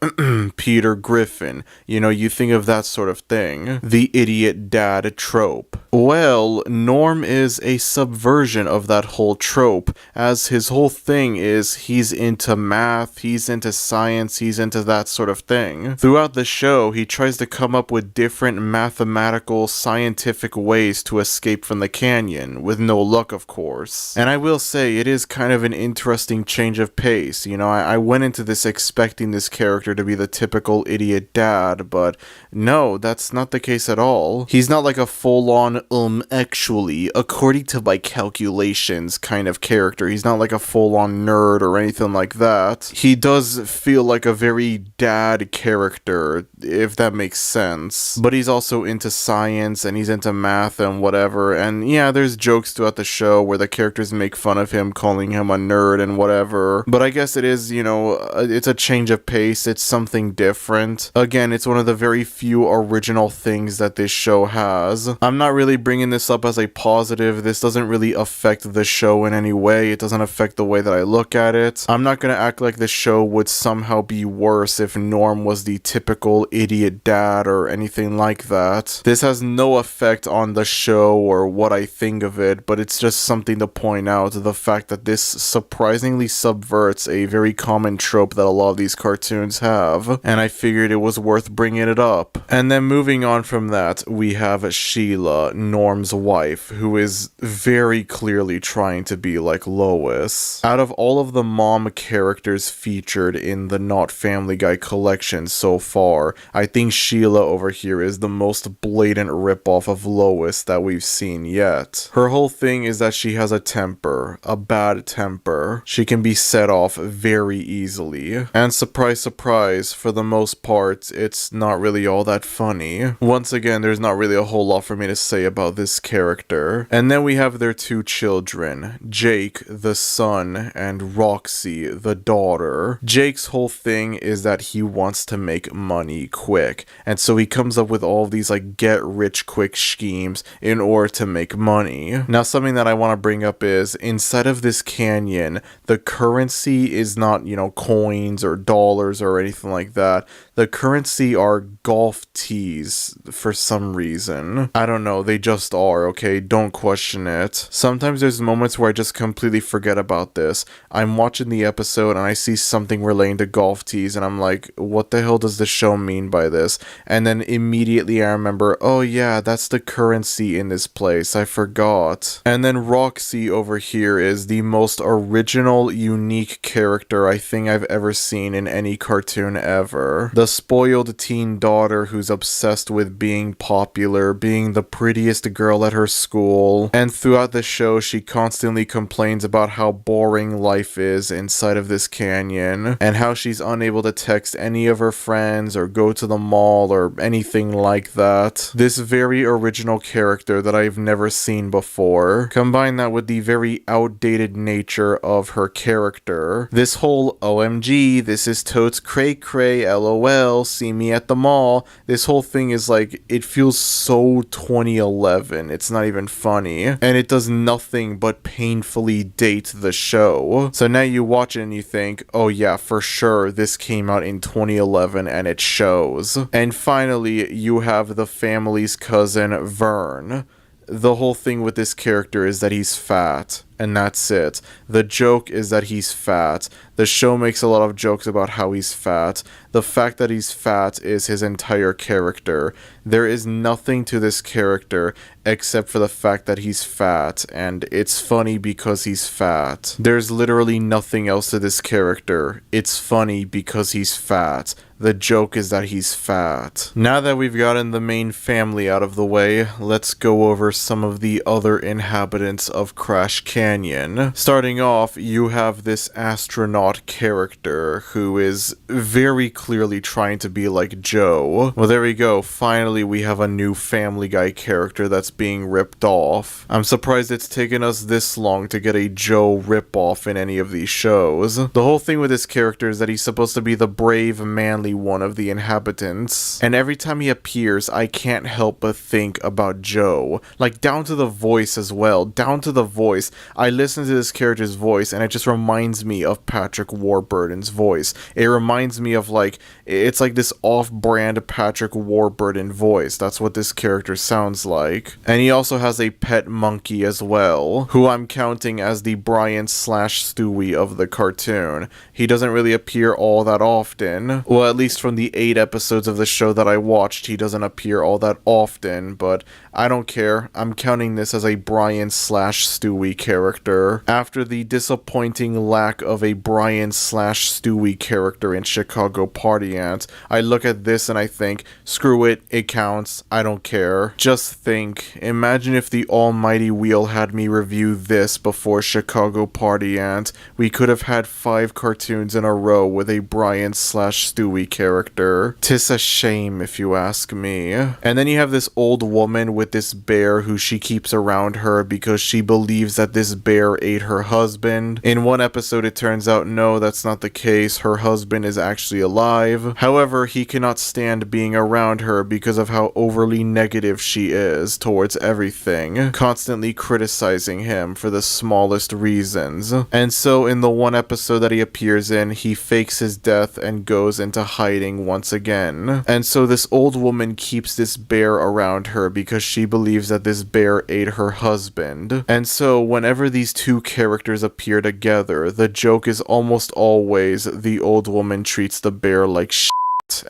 Peter Griffin, you think of that sort of thing. The idiot dad trope. Well, Norm is a subversion of that whole trope, as his whole thing is he's into math, he's into science, he's into that sort of thing. Throughout the show, he tries to come up with different mathematical, scientific ways to escape from the canyon, with no luck of course. And I will say, it is kind of an interesting change of pace. I went into this expecting this character to be the typical idiot dad, but no, that's not the case at all. He's not like a full-on, actually, according to my calculations kind of character. He's not like a full-on nerd or anything like that. He does feel like a very dad character, if that makes sense. But he's also into science and he's into math and whatever. And yeah, there's jokes throughout the show where the characters make fun of him, calling him a nerd and whatever. But I guess it is, it's a change of pace. It's something different. Again, it's one of the very few original things that this show has. I'm not really bringing this up as a positive. This doesn't really affect the show in any way. It doesn't affect the way that I look at it. I'm not gonna act like the show would somehow be worse if Norm was the typical idiot dad or anything like that. This has no effect on the show or what I think of it, but it's just something to point out, the fact that this surprisingly subverts a very common trope that a lot of these cartoons have, and I figured it was worth bringing it up. And then moving on from that, we have Sheila, Norm's wife, who is very clearly trying to be like Lois. Out of all of the mom characters featured in the Not Family Guy collection so far, I think Sheila over here is the most blatant ripoff of Lois that we've seen yet. Her whole thing is that she has a temper, a bad temper. She can be set off very easily. And surprise, surprise, for the most part, it's not really all that funny. Once again, there's not really a whole lot for me to say about this character. And then we have their two children, Jake, the son, and Roxy, the daughter. Jake's whole thing is that he wants to make money quick, and so he comes up with all these like get rich quick schemes in order to make money. Now something that I want to bring up is, inside of this canyon, the currency is not, coins or dollars or anything like that. The currency are golf tees for some reason. I don't know, they just are, okay? Don't question it. Sometimes there's moments where I just completely forget about this. I'm watching the episode and I see something relating to golf softies, and I'm like, what the hell does the show mean by this? And then immediately I remember, oh yeah, that's the currency in this place, I forgot. And then Roxy over here is the most original, unique character I think I've ever seen in any cartoon ever. The spoiled teen daughter who's obsessed with being popular, being the prettiest girl at her school, and throughout the show she constantly complains about how boring life is inside of this canyon, and how she's unable to text any of her friends or go to the mall or anything like that. This very original character that I've never seen before. Combine that with the very outdated nature of her character. This whole OMG, this is totes cray cray, LOL, see me at the mall. This whole thing is like, it feels so 2011. It's not even funny. And it does nothing but painfully date the show. So now you watch it and you think, oh yeah, for sure, this came out in 2011 and it shows. And finally, you have the family's cousin, Vern. The whole thing with this character is that he's fat, and that's it. The joke is that he's fat. The show makes a lot of jokes about how he's fat. The fact that he's fat is his entire character. There is nothing to this character except for the fact that he's fat, and it's funny because he's fat. There's literally nothing else to this character. It's funny because he's fat. The joke is that he's fat. Now that we've gotten the main family out of the way, let's go over some of the other inhabitants of Crash Canyon. Starting off, you have this astronaut character who is very clearly trying to be like Joe. Well, there we go. Finally, we have a new Family Guy character that's being ripped off. I'm surprised it's taken us this long to get a Joe ripoff in any of these shows. The whole thing with this character is that he's supposed to be the brave, manly one of the inhabitants, and every time he appears I can't help but think about Joe, like down to the voice as well. Down to the voice, I listen to this character's voice and it just reminds me of Patrick Warburton's voice. It reminds me of like, it's like this off-brand Patrick Warburton voice. That's what this character sounds like. And he also has a pet monkey as well, who I'm counting as the Brian/Stewie of the cartoon. He doesn't really appear all that often, well, at least from the 8 episodes of the show that I watched, he doesn't appear all that often, but I don't care. I'm counting this as a Brian/Stewie character. After the disappointing lack of a Brian/Stewie character in Chicago Party Ant, I look at this and I think, screw it, it counts, I don't care. Just think, imagine if the almighty wheel had me review this before Chicago Party Ant. We could have had 5 cartoons in a row with a Brian/Stewie character. 'Tis a shame if you ask me. And then you have this old woman with this bear who she keeps around her because she believes that this bear ate her husband. In one episode it turns out no, that's not the case. Her husband is actually alive. However, he cannot stand being around her because of how overly negative she is towards everything, constantly criticizing him for the smallest reasons. And so in the one episode that he appears in, he fakes his death and goes into hiding once again. And so this old woman keeps this bear around her because she believes that this bear ate her husband. And so whenever these two characters appear together, the joke is almost always the old woman treats the bear like shit.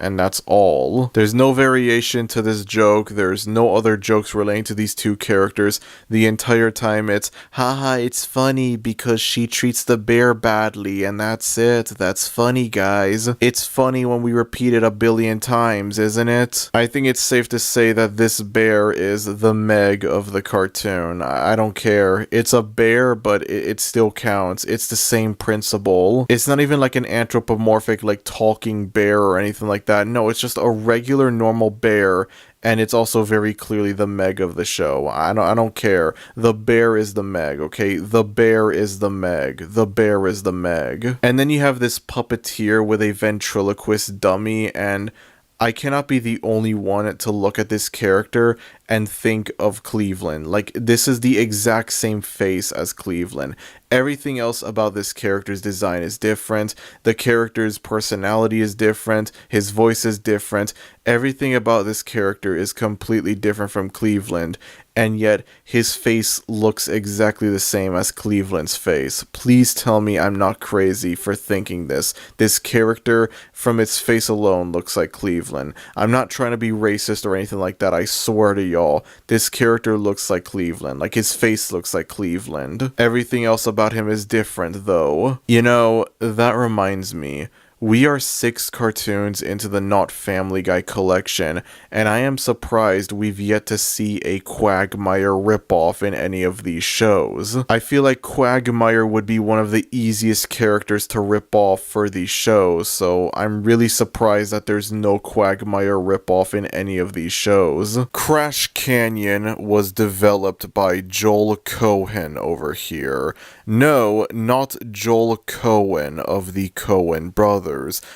And that's all. There's no variation to this joke. There's no other jokes relating to these two characters. The entire time it's, haha, it's funny because she treats the bear badly, and that's it. That's funny, guys. It's funny when we repeat it a billion times, isn't it? I think it's safe to say that this bear is the Meg of the cartoon. I don't care. It's a bear, but it still counts. It's the same principle. It's not even like an anthropomorphic, like, talking bear or anything like that. No, it's just a regular normal bear, and it's also very clearly the Meg of the show. I don't care. The bear is the Meg, okay? The bear is the Meg. The bear is the Meg. And then you have this puppeteer with a ventriloquist dummy, and I cannot be the only one to look at this character and think of Cleveland. Like, this is the exact same face as Cleveland. Everything else about this character's design is different. The character's personality is different. His voice is different. Everything about this character is completely different from Cleveland. and yet his face looks exactly the same as Cleveland's face. Please tell me I'm not crazy for thinking this. This character, from its face alone, looks like Cleveland. I'm not trying to be racist or anything like that, I swear to y'all. This character looks like Cleveland. Like, his face looks like Cleveland. Everything else about him is different, though. You know, that reminds me. We are 6 cartoons into the Not Family Guy collection, and I am surprised we've yet to see a Quagmire ripoff in any of these shows. I feel like Quagmire would be one of the easiest characters to rip off for these shows, so I'm really surprised that there's no Quagmire ripoff in any of these shows. Crash Canyon was developed by Joel Cohen over here. No, not Joel Cohen of the Coen brothers.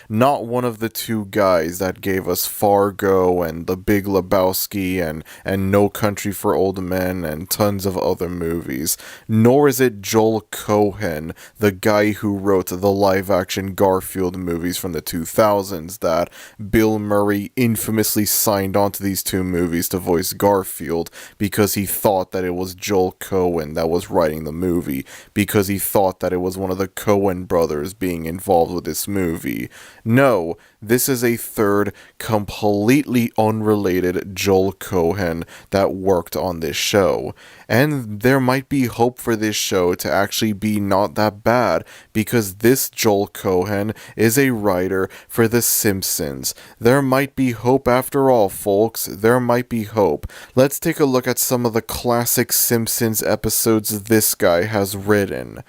Not one of the 2 guys that gave us Fargo and The Big Lebowski and No Country for Old Men and tons of other movies. Nor is it Joel Cohen, the guy who wrote the live-action Garfield movies from the 2000s that Bill Murray infamously signed onto these 2 movies to voice Garfield because he thought that it was Joel Cohen that was writing the movie, because he thought that it was one of the Coen brothers being involved with this movie. No, this is a third, completely unrelated Joel Cohen that worked on this show. And there might be hope for this show to actually be not that bad, because this Joel Cohen is a writer for The Simpsons. There might be hope after all, folks. There might be hope. Let's take a look at some of the classic Simpsons episodes this guy has written.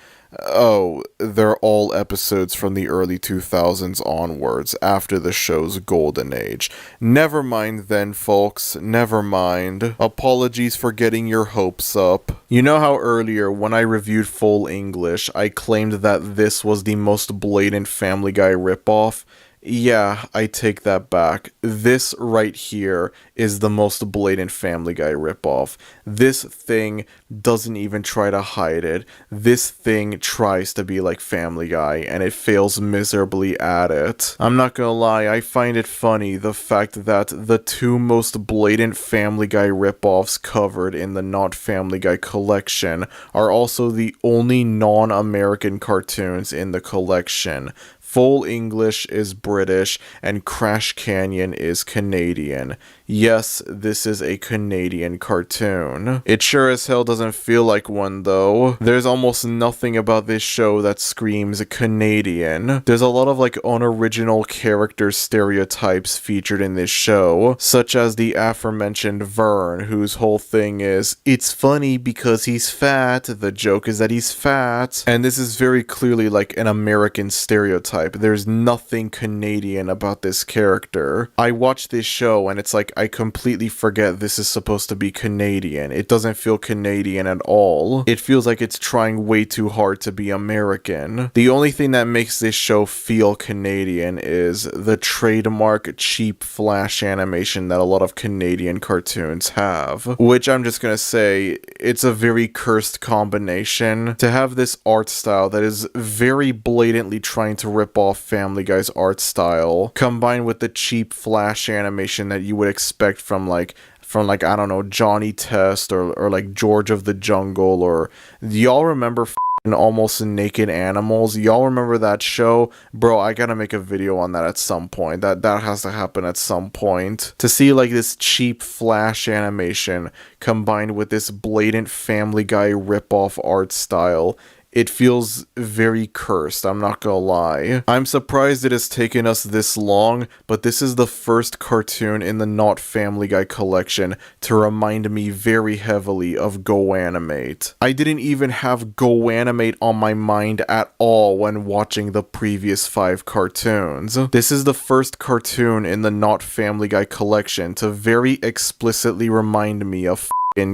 Oh, they're all episodes from the early 2000s onwards, after the show's golden age. Never mind then, folks, never mind. Apologies for getting your hopes up. You know how earlier, when I reviewed Full English, I claimed that this was the most blatant Family Guy ripoff? Yeah, I take that back. This right here is the most blatant Family Guy ripoff. This thing doesn't even try to hide it. This thing tries to be like Family Guy, and it fails miserably at it. I'm not gonna lie, I find it funny, the fact that the 2 most blatant Family Guy ripoffs covered in the Not Family Guy collection are also the only non-American cartoons in the collection. Full English is British, and Crash Canyon is Canadian. Yes, this is a Canadian cartoon. It sure as hell doesn't feel like one, though. There's almost nothing about this show that screams Canadian. There's a lot of, like, unoriginal character stereotypes featured in this show, such as the aforementioned Vern, whose whole thing is, it's funny because he's fat, the joke is that he's fat, and this is very clearly, like, an American stereotype. There's nothing Canadian about this character. I watch this show, and it's like, I completely forget this is supposed to be Canadian. It doesn't feel Canadian at all. It feels like it's trying way too hard to be American. The only thing that makes this show feel Canadian is the trademark cheap flash animation that a lot of Canadian cartoons have. Which I'm just gonna say, it's a very cursed combination to have this art style that is very blatantly trying to rip off Family Guy's art style, combined with the cheap flash animation that you would expect from like, I don't know, Johnny Test or like George of the Jungle, or y'all remember Almost Naked Animals? Y'all remember that show? Bro, I gotta make a video on that at some point. That has to happen at some point. To see like this cheap flash animation combined with this blatant Family Guy ripoff art style, it feels very cursed, I'm not gonna lie. I'm surprised it has taken us this long, but this is the first cartoon in the Not Family Guy collection to remind me very heavily of Go Animate. I didn't even have Go Animate on my mind at all when watching the previous 5 cartoons. This is the first cartoon in the Not Family Guy collection to very explicitly remind me of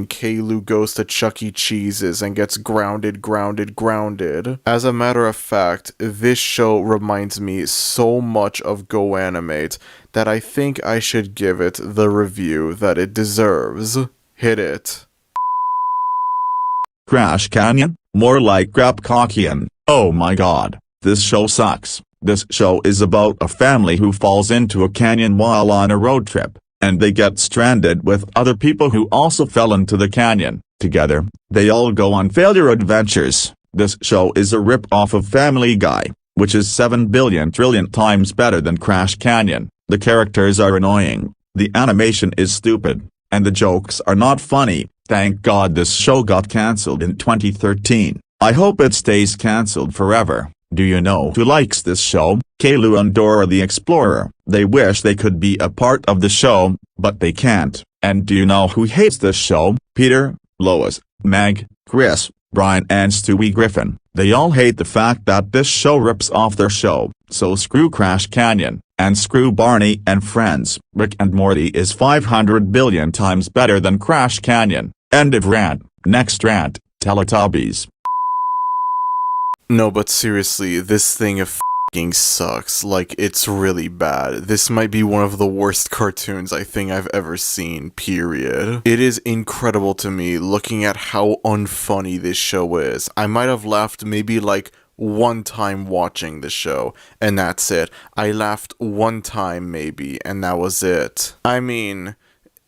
Caillou goes to Chuck E. Cheese's and gets grounded. As a matter of fact, this show reminds me so much of Go Animate that I think I should give it the review that it deserves. Hit it. Crash Canyon? More like Crapcockian. Oh my god, this show sucks. This show is about a family who falls into a canyon while on a road trip, and they get stranded with other people who also fell into the canyon. Together, they all go on failure adventures. This show is a rip-off of Family Guy, which is 7 billion trillion times better than Crash Canyon. The characters are annoying, the animation is stupid, and the jokes are not funny. Thank God this show got cancelled in 2013. I hope it stays cancelled forever. Do you know who likes this show? Caillou and Dora the Explorer. They wish they could be a part of the show, but they can't. And do you know who hates this show? Peter, Lois, Meg, Chris, Brian and Stewie Griffin. They all hate the fact that this show rips off their show. So screw Crash Canyon, and screw Barney and Friends. Rick and Morty is 500 billion times better than Crash Canyon. End of rant. Next rant, Teletubbies. No, but seriously, this thing f***ing sucks. Like, it's really bad. This might be one of the worst cartoons I think I've ever seen, period. It is incredible to me looking at how unfunny this show is. I might have laughed maybe like one time watching the show, and that's it. I laughed one time maybe, and that was it. I mean,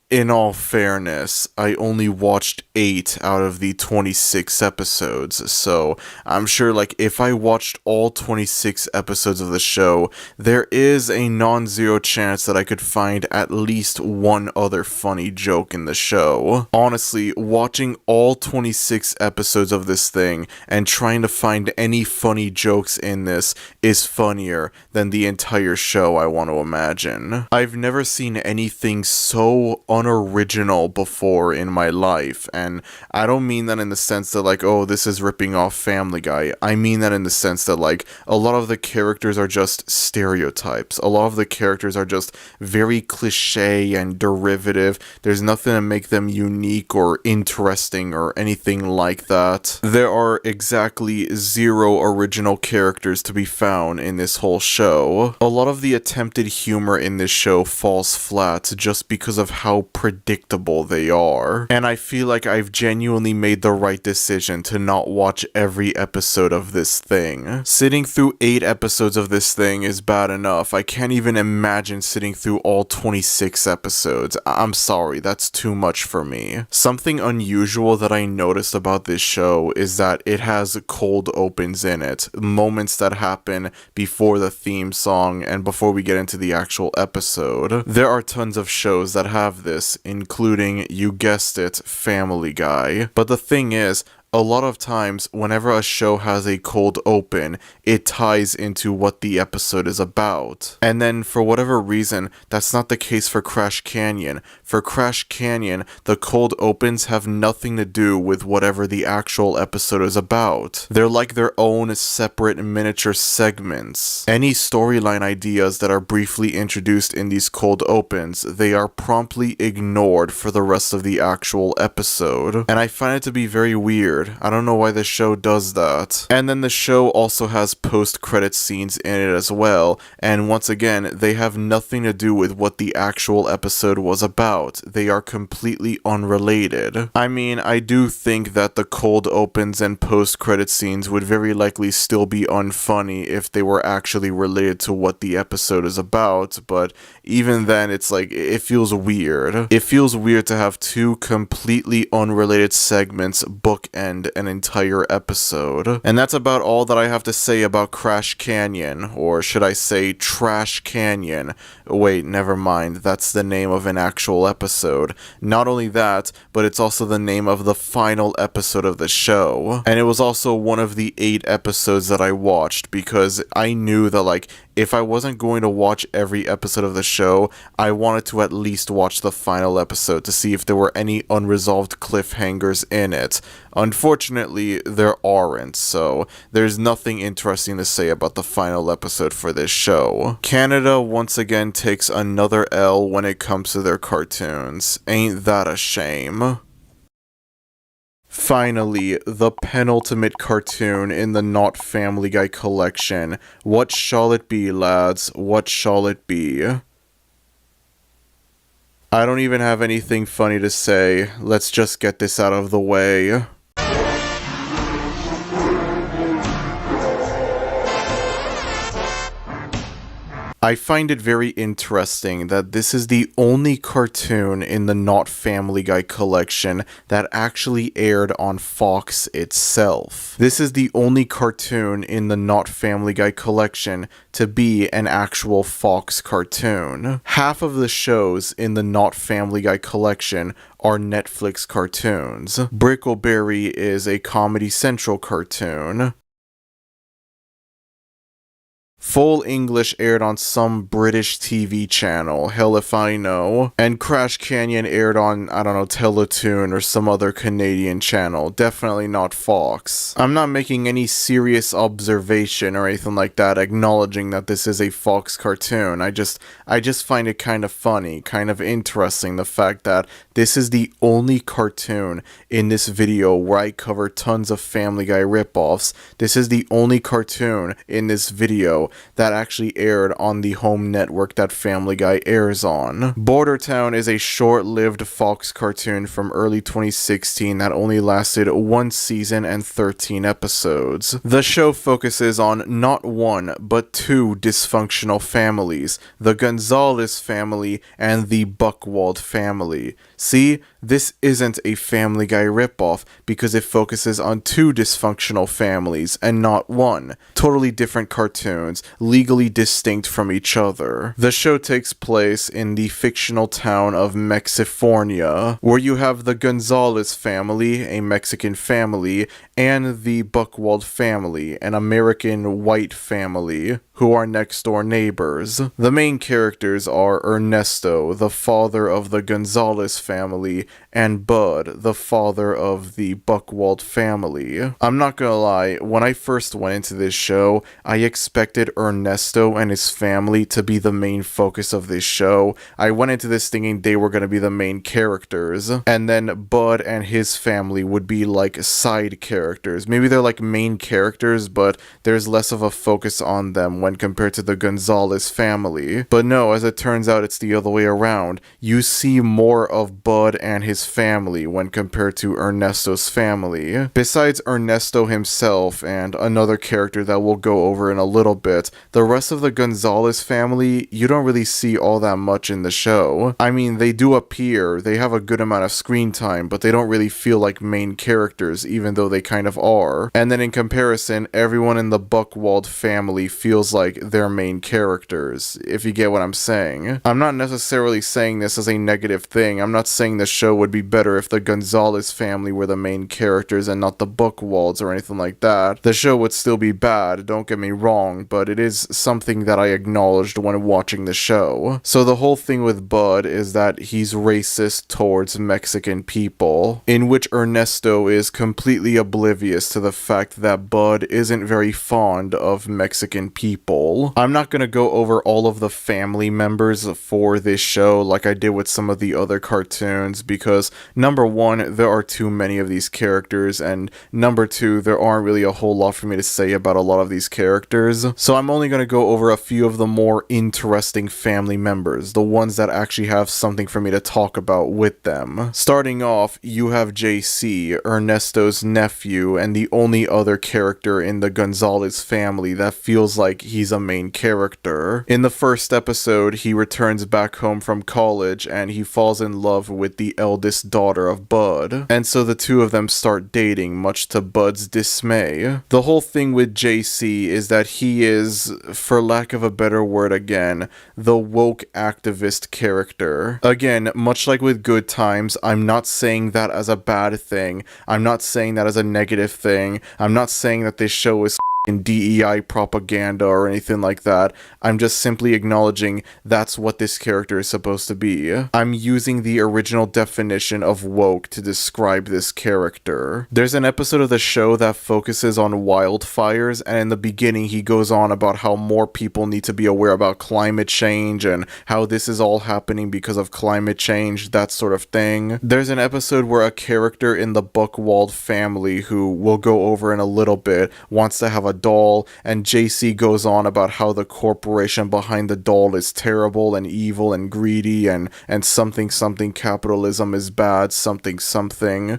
in all fairness, I only watched 8 out of the 26 episodes, so I'm sure like if I watched all 26 episodes of the show, there is a non-zero chance that I could find at least one other funny joke in the show. Honestly, watching all 26 episodes of this thing and trying to find any funny jokes in this is funnier than the entire show, I want to imagine. I've never seen anything so unoriginal before in my life, and I don't mean that in the sense that like, oh, this is ripping off Family Guy. I mean that in the sense that like a lot of the characters are just stereotypes. A lot of the characters are just very cliche and derivative. There's nothing to make them unique or interesting or anything like that. There are exactly 0 original characters to be found in this whole show. A lot of the attempted humor in this show falls flat just because of how predictable they are. And I feel like I've genuinely made the right decision to not watch every episode of this thing. Sitting through 8 episodes of this thing is bad enough. I can't even imagine sitting through all 26 episodes. I'm sorry, that's too much for me. Something unusual that I noticed about this show is that it has cold opens in it. Moments that happen before the theme song and before we get into the actual episode. There are tons of shows that have this, including, you guessed it, Family Guy. But the thing is, a lot of times, whenever a show has a cold open, it ties into what the episode is about. And then, for whatever reason, that's not the case for Crash Canyon. For Crash Canyon, the cold opens have nothing to do with whatever the actual episode is about. They're like their own separate miniature segments. Any storyline ideas that are briefly introduced in these cold opens, they are promptly ignored for the rest of the actual episode. And I find it to be very weird. I don't know why the show does that. And then the show also has post-credit scenes in it as well, and once again, they have nothing to do with what the actual episode was about. They are completely unrelated. I mean, I do think that the cold opens and post-credit scenes would very likely still be unfunny if they were actually related to what the episode is about, but even then, it's like, it feels weird. It feels weird to have 2 completely unrelated segments bookend an entire episode. And that's about all that I have to say about Crash Canyon, or should I say Trash Canyon. Wait, never mind, that's the name of an actual episode. Not only that, but it's also the name of the final episode of the show. And it was also one of the 8 episodes that I watched, because I knew that like, if I wasn't going to watch every episode of the show, I wanted to at least watch the final episode to see if there were any unresolved cliffhangers in it. Unfortunately, there aren't, so there's nothing interesting to say about the final episode for this show. Canada once again takes another L when it comes to their cartoons. Ain't that a shame? Finally, the penultimate cartoon in the Not Family Guy collection. What shall it be, lads? What shall it be? I don't even have anything funny to say. Let's just get this out of the way. I find it very interesting that this is the only cartoon in the Not Family Guy collection that actually aired on Fox itself. This is the only cartoon in the Not Family Guy collection to be an actual Fox cartoon. Half of the shows in the Not Family Guy collection are Netflix cartoons. Brickleberry is a Comedy Central cartoon. Full English aired on some British TV channel, hell if I know. And Crash Canyon aired on, I don't know, Teletoon or some other Canadian channel. Definitely not Fox. I'm not making any serious observation or anything like that acknowledging that this is a Fox cartoon. I just find it kind of funny, kind of interesting, the fact that this is the only cartoon in this video where I cover tons of Family Guy ripoffs. This is the only cartoon in this video that actually aired on the home network that Family Guy airs on. Bordertown is a short-lived Fox cartoon from early 2016 that only lasted 1 season and 13 episodes. The show focuses on not one, but 2 dysfunctional families, the Gonzalez family and the Buchwald family. See, this isn't a Family Guy ripoff because it focuses on 2 dysfunctional families and not one. Totally different cartoons, legally distinct from each other. The show takes place in the fictional town of Mexifornia, where you have the Gonzalez family, a Mexican family, and the Buchwald family, an American white family, who are next door neighbors. The main characters are Ernesto, the father of the Gonzalez family, and Bud, the father of the Buchwald family. I'm not gonna lie, when I first went into this show, I expected Ernesto and his family to be the main focus of this show. I went into this thinking they were gonna be the main characters, and then Bud and his family would be like side characters. Maybe they're like main characters, but there's less of a focus on them when compared to the Gonzalez family. But no, as it turns out, it's the other way around. You see more of Bud and his family when compared to Ernesto's family. Besides Ernesto himself and another character that we'll go over in a little bit, the rest of the Gonzalez family, you don't really see all that much in the show. I mean, they do appear, they have a good amount of screen time, but they don't really feel like main characters, even though they kind of are. And then in comparison, everyone in the Buchwald family feels like they're main characters, if you get what I'm saying. I'm not necessarily saying this as a negative thing. I'm not saying the show would be better if the Gonzalez family were the main characters and not the Buchwalds or anything like that. The show would still be bad, don't get me wrong, but it is something that I acknowledged when watching the show. So the whole thing with Bud is that he's racist towards Mexican people, in which Ernesto is completely oblivious to the fact that Bud isn't very fond of Mexican people. I'm not gonna go over all of the family members for this show like I did with some of the other cartoons, because number one, there are too many of these characters, and number two, there aren't really a whole lot for me to say about a lot of these characters. So I'm only gonna go over a few of the more interesting family members, the ones that actually have something for me to talk about with them. Starting off, you have JC, Ernesto's nephew, and the only other character in the Gonzalez family that feels like he's a main character. In the first episode, he returns back home from college and he falls in love with the eldest daughter of Bud, and so the two of them start dating, much to Bud's dismay. The whole thing with JC is that he is, for lack of a better word again, the woke activist character. Again, much like with Good Times, I'm not saying that as a bad thing. I'm not saying that as a negative thing. I'm not saying that this show is in DEI propaganda or anything like that. I'm just simply acknowledging that's what this character is supposed to be. I'm using the original definition of woke to describe this character. There's an episode of the show that focuses on wildfires, and in the beginning he goes on about how more people need to be aware about climate change and how this is all happening because of climate change, that sort of thing. There's an episode where a character in the Buchwald family, who we'll go over in a little bit, wants to have a doll, and JC goes on about how the corporation behind the doll is terrible and evil and greedy and something capitalism is bad, something,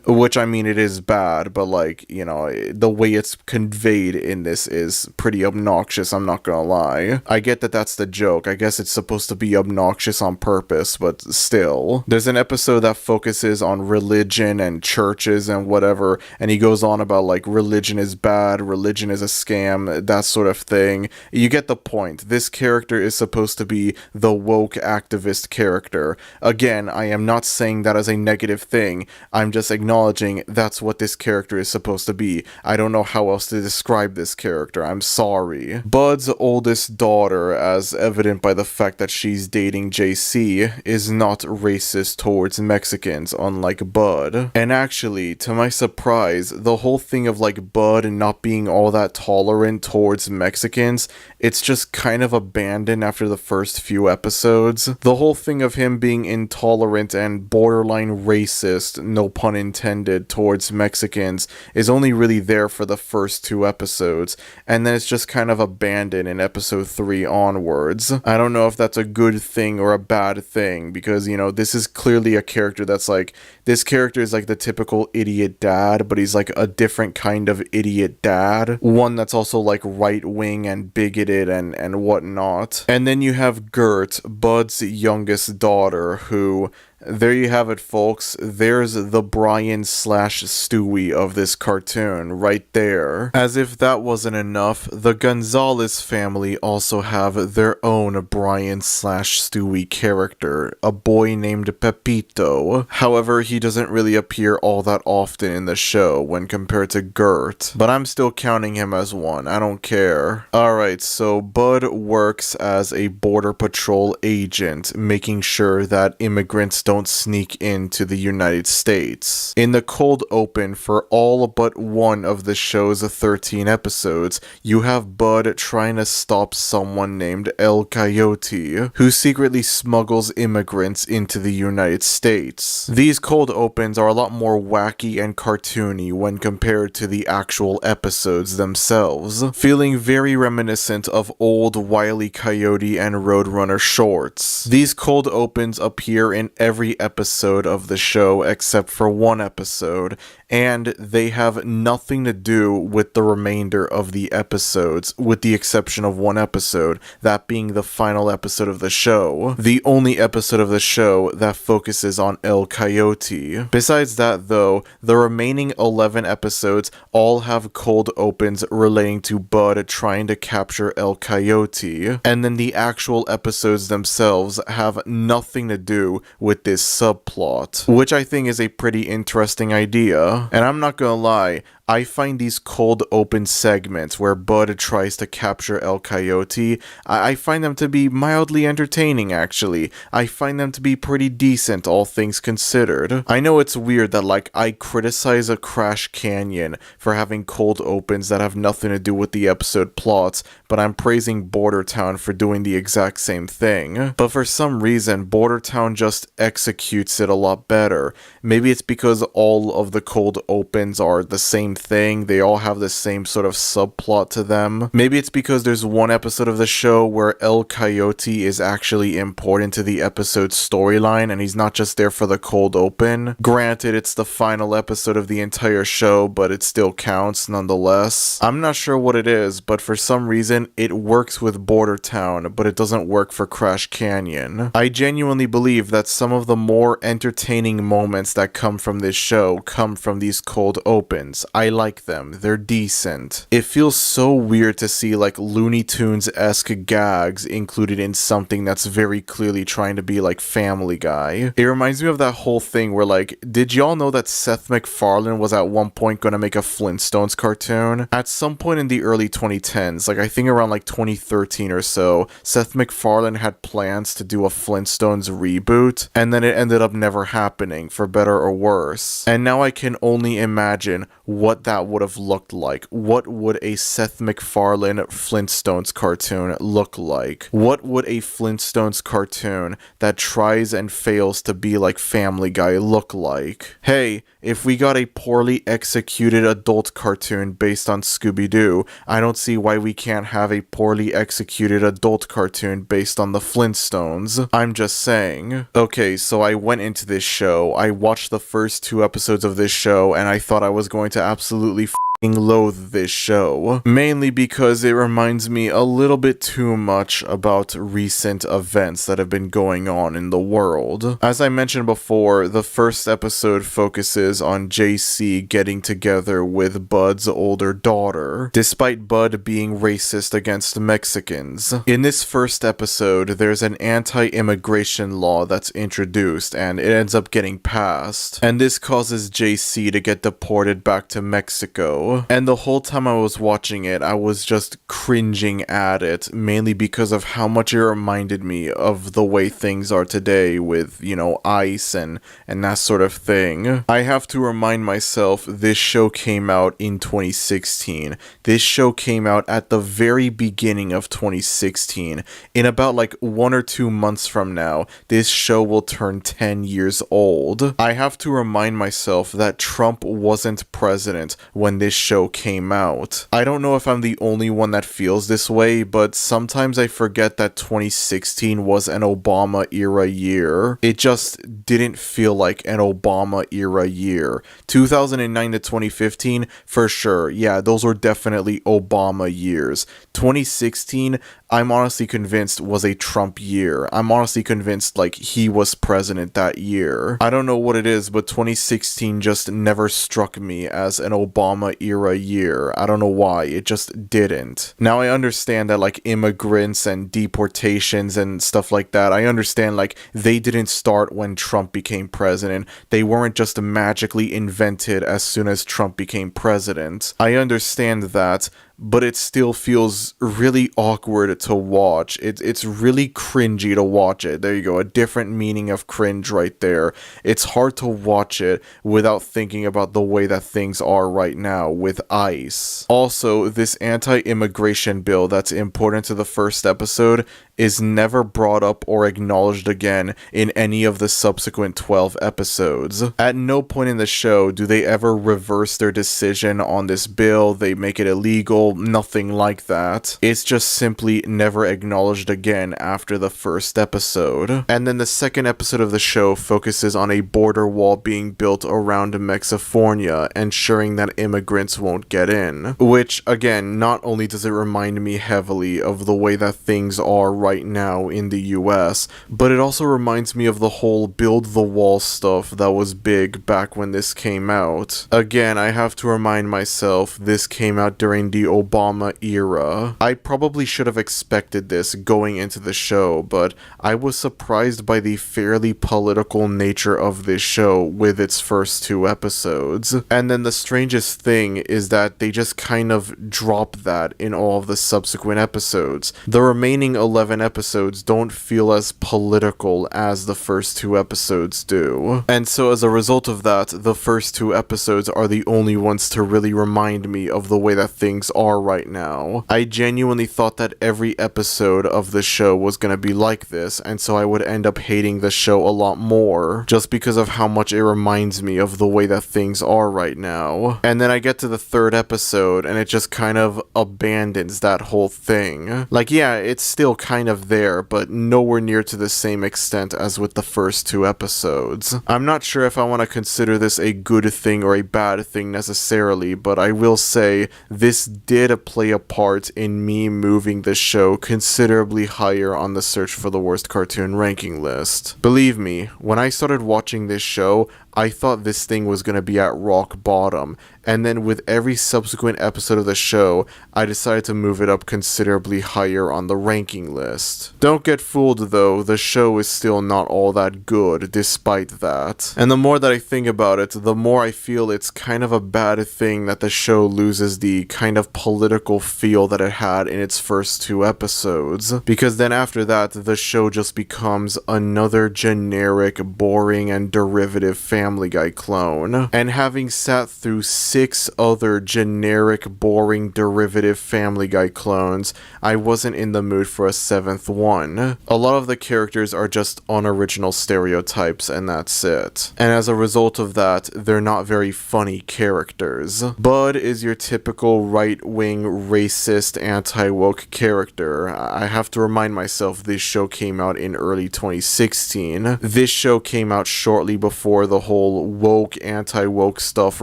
which I mean it is bad, but like, you know, the way it's conveyed in this is pretty obnoxious, I'm not gonna lie. I get that that's the joke, I guess it's supposed to be obnoxious on purpose, but still. There's an episode that focuses on religion and churches and whatever, and he goes on about like religion is bad, religion is a scam, that sort of thing. You get the point. This character is supposed to be the woke activist character. Again, I am not saying that as a negative thing, I'm just acknowledging that's what this character is supposed to be. I don't know how else to describe this character, I'm sorry. Bud's oldest daughter, as evident by the fact that she's dating JC, is not racist towards Mexicans, unlike Bud. And actually, to my surprise, the whole thing of like Bud not being all that tolerant towards Mexicans, it's just kind of abandoned after the first few episodes. The whole thing of him being intolerant and borderline racist, no pun intended, towards Mexicans is only really there for the first 2 episodes, and then it's just kind of abandoned in episode 3 onwards. I don't know if that's a good thing or a bad thing, because, you know, this is clearly a character that's like, this character is like the typical idiot dad, but he's like a different kind of idiot dad. One that's also like right-wing and bigoted and whatnot. And then you have Gert, Bud's youngest daughter, who... There you have it, folks. There's the Brian/Stewie of this cartoon, right there. As if that wasn't enough, the Gonzalez family also have their own Brian/Stewie character, a boy named Pepito. However, he doesn't really appear all that often in the show when compared to Gert, but I'm still counting him as one, I don't care. Alright, so Bud works as a Border Patrol agent, making sure that immigrants don't sneak into the United States. In the cold open for all but one of the show's 13 episodes, you have Bud trying to stop someone named El Coyote, who secretly smuggles immigrants into the United States. These cold opens are a lot more wacky and cartoony when compared to the actual episodes themselves, feeling very reminiscent of old Wile E. Coyote and Roadrunner shorts. These cold opens appear in every episode of the show except for one episode, and they have nothing to do with the remainder of the episodes, with the exception of one episode, that being the final episode of the show, the only episode of the show that focuses on El Coyote. Besides that though, the remaining 11 episodes all have cold opens relating to Bud trying to capture El Coyote, and then the actual episodes themselves have nothing to do with this subplot, which I think is a pretty interesting idea. And I'm not gonna lie, I find these cold open segments where Bud tries to capture El Coyote, I find them to be mildly entertaining actually. I find them to be pretty decent, all things considered. I know it's weird that like I criticize a Crash Canyon for having cold opens that have nothing to do with the episode plots, but I'm praising Bordertown for doing the exact same thing. But for some reason, Bordertown just executes it a lot better. Maybe it's because all of the cold opens are the same thing, they all have the same sort of subplot to them. Maybe it's because there's one episode of the show where El Coyote is actually important to the episode's storyline and he's not just there for the cold open. Granted, it's the final episode of the entire show, but it still counts nonetheless. I'm not sure what it is, but for some reason it works with Bordertown, but it doesn't work for Crash Canyon. I genuinely believe that some of the more entertaining moments that come from this show come from these cold opens. I like them, they're decent. It feels so weird to see like Looney Tunes-esque gags included in something that's very clearly trying to be like Family Guy. It reminds me of that whole thing where like, did y'all know that Seth MacFarlane was at one point gonna make a Flintstones cartoon? At some point in the early 2010s, like I think around like 2013 or so, Seth MacFarlane had plans to do a Flintstones reboot, and then it ended up never happening, for better or worse. And now I can only imagine what what that would have looked like. What would a Seth MacFarlane Flintstones cartoon look like? What would a Flintstones cartoon that tries and fails to be like Family Guy look like? Hey, if we got a poorly executed adult cartoon based on Scooby-Doo, I don't see why we can't have a poorly executed adult cartoon based on the Flintstones. I'm just saying. Okay, so I went into this show, I watched the first 2 episodes of this show, and I thought I was going to absolutely loathe this show, mainly because it reminds me a little bit too much about recent events that have been going on in the world. As I mentioned before, the first episode focuses on JC getting together with Bud's older daughter, despite Bud being racist against Mexicans. In this first episode, there's an anti-immigration law that's introduced, and it ends up getting passed, and this causes JC to get deported back to Mexico. And the whole time I was watching it, I was just cringing at it, mainly because of how much it reminded me of the way things are today with, you know, ICE and that sort of thing. I have to remind myself this show came out in 2016. This show came out at the very beginning of 2016. In about like 1 or 2 months from now, this show will turn 10 years old. I have to remind myself that Trump wasn't president when this show came out. I don't know if I'm the only one that feels this way, but sometimes I forget that 2016 was an Obama era year. It just didn't feel like an Obama era year. 2009 to 2015, for sure, yeah, those were definitely Obama years. 2016, I'm honestly convinced was a Trump year. I'm honestly convinced like he was president that year. I don't know what it is, but 2016 just never struck me as an Obama era year. I don't know why, it just didn't. Now I understand that like immigrants and deportations and stuff like that, I understand like they didn't start when Trump became president. They weren't just magically invented as soon as Trump became president. I understand that, but it still feels really awkward to watch. It's really cringy to watch it. There you go, a different meaning of cringe right there. It's hard to watch it without thinking about the way that things are right now with ICE. Also, this anti-immigration bill that's important to the first episode is never brought up or acknowledged again in any of the subsequent 12 episodes. At no point in the show do they ever reverse their decision on this bill, they make it illegal, nothing like that. It's just simply never acknowledged again after the first episode. And then the second episode of the show focuses on a border wall being built around Mexifornia, ensuring that immigrants won't get in. Which, again, not only does it remind me heavily of the way that things are right now in the US, but it also reminds me of the whole build the wall stuff that was big back when this came out. Again, I have to remind myself this came out during the Obama era. I probably should have expected this going into the show, but I was surprised by the fairly political nature of this show with its first 2 episodes. And then the strangest thing is that they just kind of drop that in all of the subsequent episodes. The remaining 11 episodes don't feel as political as the first 2 episodes do. And so as a result of that, the first 2 episodes are the only ones to really remind me of the way that things are right now. I genuinely thought that every episode of the show was gonna be like this, and so I would end up hating the show a lot more, just because of how much it reminds me of the way that things are right now. And then I get to the 3rd episode, and it just kind of abandons that whole thing. Like, yeah, it's still kind of there, but nowhere near to the same extent as with the first 2 episodes. I'm not sure if I want to consider this a good thing or a bad thing necessarily, but I will say this did play a part in me moving the show considerably higher on the search for the worst cartoon ranking list. Believe me, when I started watching this show, I thought this thing was going to be at rock bottom, and then with every subsequent episode of the show, I decided to move it up considerably higher on the ranking list. Don't get fooled though, the show is still not all that good despite that. And the more that I think about it, the more I feel it's kind of a bad thing that the show loses the kind of political feel that it had in its first 2 episodes, because then after that, the show just becomes another generic, boring, and derivative family Family Guy clone. And having sat through 6 other generic, boring, derivative Family Guy clones, I wasn't in the mood for a 7th one. A lot of the characters are just unoriginal stereotypes, and that's it. And as a result of that, they're not very funny characters. Bud is your typical right-wing, racist, anti-woke character. I have to remind myself this show came out in early 2016. This show came out shortly before the whole woke, anti-woke stuff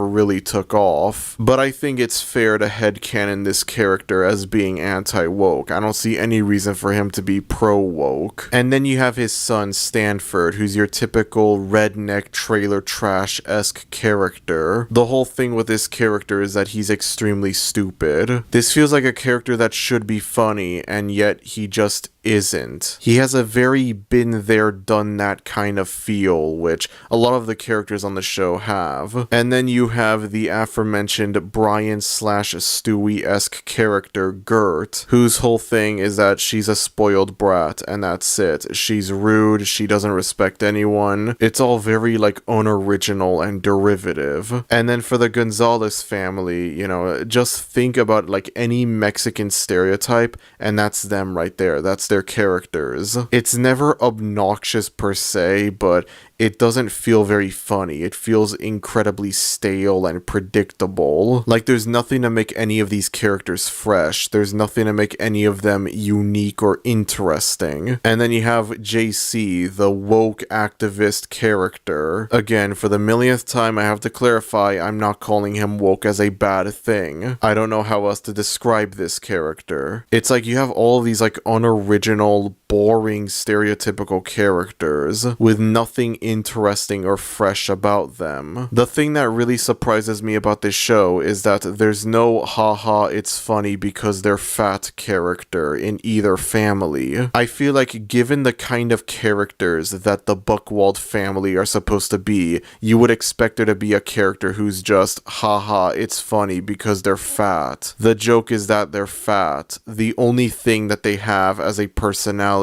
really took off. But I think it's fair to headcanon this character as being anti-woke. I don't see any reason for him to be pro-woke. And then you have his son, Stanford, who's your typical redneck trailer trash-esque character. The whole thing with this character is that he's extremely stupid. This feels like a character that should be funny, and yet he just isn't. He has a very been there, done that kind of feel, which a lot of the characters on the show have. And then you have the aforementioned Brian/Stewie-esque character, Gert, whose whole thing is that she's a spoiled brat, and that's it. She's rude, she doesn't respect anyone. It's all very, like, unoriginal and derivative. And then for the Gonzalez family, you know, just think about, like, any Mexican stereotype, and that's them right there. That's their characters. It's never obnoxious per se, but it doesn't feel very funny. It feels incredibly stale and predictable. Like, there's nothing to make any of these characters fresh. There's nothing to make any of them unique or interesting. And then you have JC, the woke activist character. Again, for the millionth time, I have to clarify, I'm not calling him woke as a bad thing. I don't know how else to describe this character. It's like you have all of these, like, unoriginal, boring, stereotypical characters with nothing interesting or fresh about them. The thing that really surprises me about this show is that there's no haha it's funny because they're fat character in either family. I feel like given the kind of characters that the Buchwald family are supposed to be, you would expect there to be a character who's just haha it's funny because they're fat. The joke is that they're fat. The only thing that they have as a personality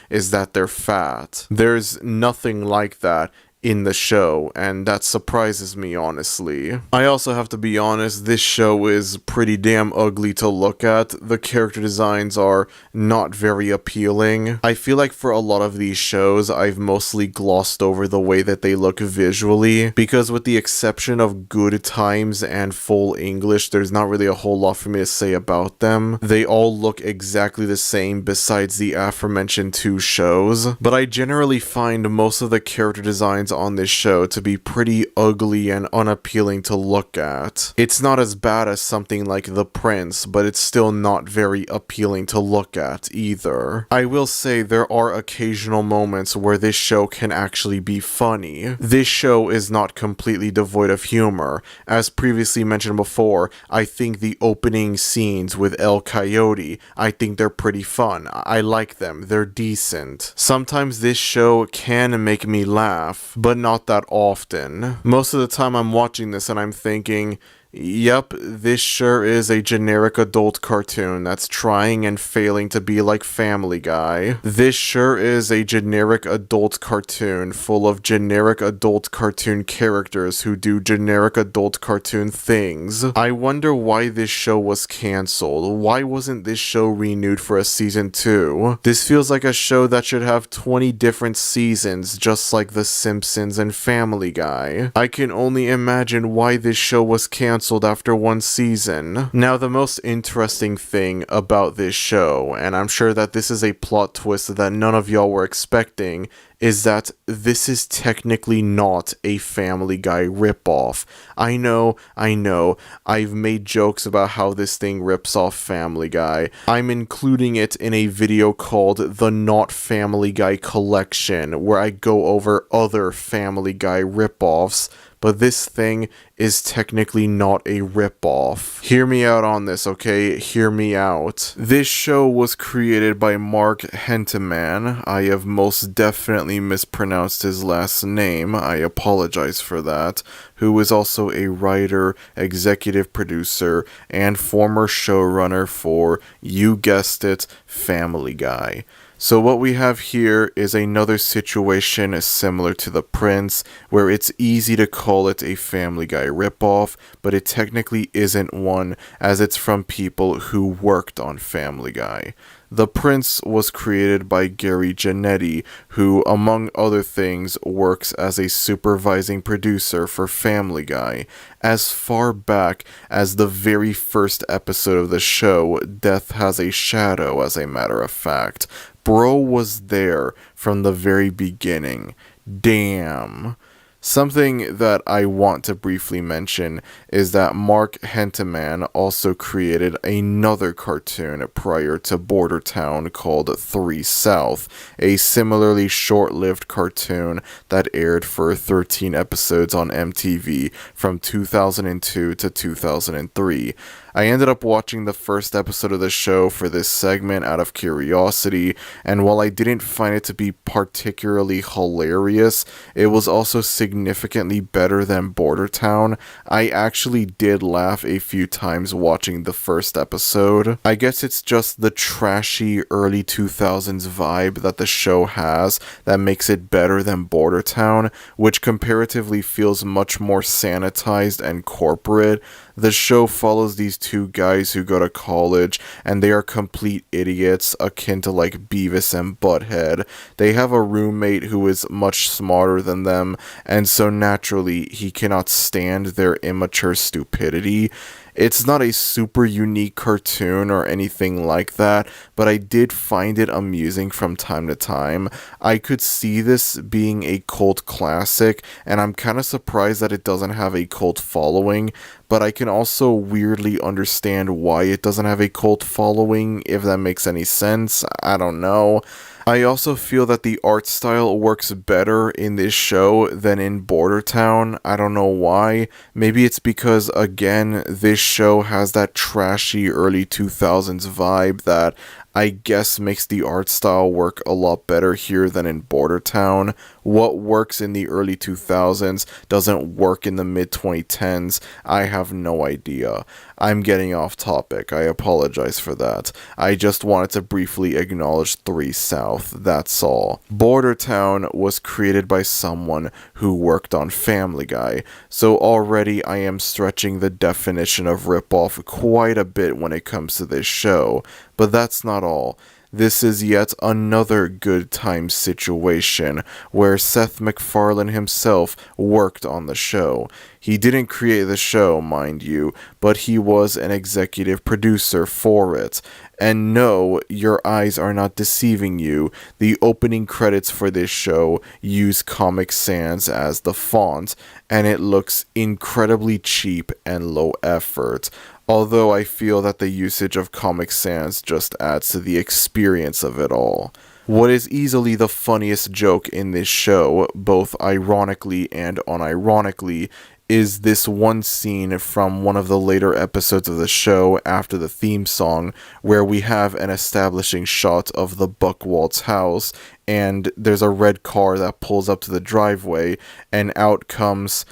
is that they're fat. There's nothing like that in the show, and that surprises me, honestly. I also have to be honest, this show is pretty damn ugly to look at. The character designs are not very appealing. I feel like for a lot of these shows, I've mostly glossed over the way that they look visually, because with the exception of Good Times and Full English, there's not really a whole lot for me to say about them. They all look exactly the same besides the aforementioned 2 shows, but I generally find most of the character designs on this show to be pretty ugly and unappealing to look at. It's not as bad as something like The Prince, but it's still not very appealing to look at either. I will say there are occasional moments where this show can actually be funny. This show is not completely devoid of humor. As previously mentioned before, I think the opening scenes with El Coyote, I think they're pretty fun. I like them. They're decent. Sometimes this show can make me laugh, but not that often. Most of the time I'm watching this and I'm thinking, yep, this sure is a generic adult cartoon that's trying and failing to be like Family Guy. This sure is a generic adult cartoon full of generic adult cartoon characters who do generic adult cartoon things. I wonder why this show was cancelled. Why wasn't this show renewed for a season 2? This feels like a show that should have 20 different seasons, just like The Simpsons and Family Guy. I can only imagine why this show was canceled after 1 season. Now, the most interesting thing about this show, and I'm sure that this is a plot twist that none of y'all were expecting, is that this is technically not a Family Guy ripoff. I know, I've made jokes about how this thing rips off Family Guy. I'm including it in a video called The Not Family Guy Collection, where I go over other Family Guy ripoffs, but this thing is technically not a ripoff. Hear me out on this, okay? Hear me out. This show was created by Mark Henteman. I have most definitely mispronounced his last name. I apologize for that. Who is also a writer, executive producer, and former showrunner for, you guessed it, Family Guy. So what we have here is another situation similar to The Prince, where it's easy to call it a Family Guy ripoff, but it technically isn't one, as it's from people who worked on Family Guy. The Prince was created by Gary Janetti, who, among other things, works as a supervising producer for Family Guy, as far back as the very first episode of the show, Death Has a Shadow, as a matter of fact. Bro was there from the very beginning. Damn. Something that I want to briefly mention is that Mark Henteman also created another cartoon prior to Bordertown called 3 South, a similarly short-lived cartoon that aired for 13 episodes on MTV from 2002 to 2003. I ended up watching the first episode of the show for this segment out of curiosity, and while I didn't find it to be particularly hilarious, it was also significantly better than Bordertown. I actually did laugh a few times watching the first episode. I guess it's just the trashy early 2000s vibe that the show has that makes it better than Bordertown, which comparatively feels much more sanitized and corporate. The show follows these two guys who go to college, and they are complete idiots, akin to like Beavis and Butthead. They have a roommate who is much smarter than them, and so naturally he cannot stand their immature stupidity. It's not a super unique cartoon or anything like that, but I did find it amusing from time to time. I could see this being a cult classic, and I'm kind of surprised that it doesn't have a cult following, but I can also weirdly understand why it doesn't have a cult following, if that makes any sense. I don't know. I also feel that the art style works better in this show than in Bordertown. I don't know why. Maybe it's because, again, this show has that trashy early 2000s vibe that I guess makes the art style work a lot better here than in Bordertown. What works in the early 2000s doesn't work in the mid-2010s. I have no idea. I'm getting off topic. I apologize for that. I just wanted to briefly acknowledge 3 South. That's all. Bordertown was created by someone who worked on Family Guy, so already I am stretching the definition of ripoff quite a bit when it comes to this show. But that's not all. This is yet another good time situation where Seth MacFarlane himself worked on the show. He didn't create the show, mind you, but he was an executive producer for it. And no, your eyes are not deceiving you. The opening credits for this show use Comic Sans as the font, and it looks incredibly cheap and low effort. Although I feel that the usage of Comic Sans just adds to the experience of it all. What is easily the funniest joke in this show, both ironically and unironically, is this one scene from one of the later episodes of the show after the theme song, where we have an establishing shot of the Buckwaltz house, and there's a red car that pulls up to the driveway, and out comes...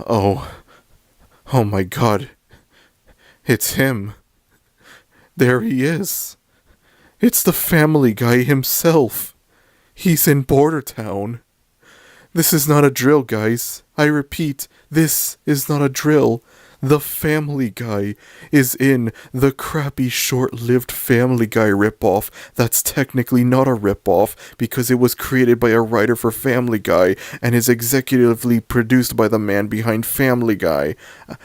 Oh my god. It's him. There he is. It's the Family Guy himself. He's in Bordertown. This is not a drill, guys. I repeat, this is not a drill. The Family Guy is in the crappy short-lived Family Guy ripoff that's technically not a ripoff because it was created by a writer for Family Guy and is executively produced by the man behind Family Guy.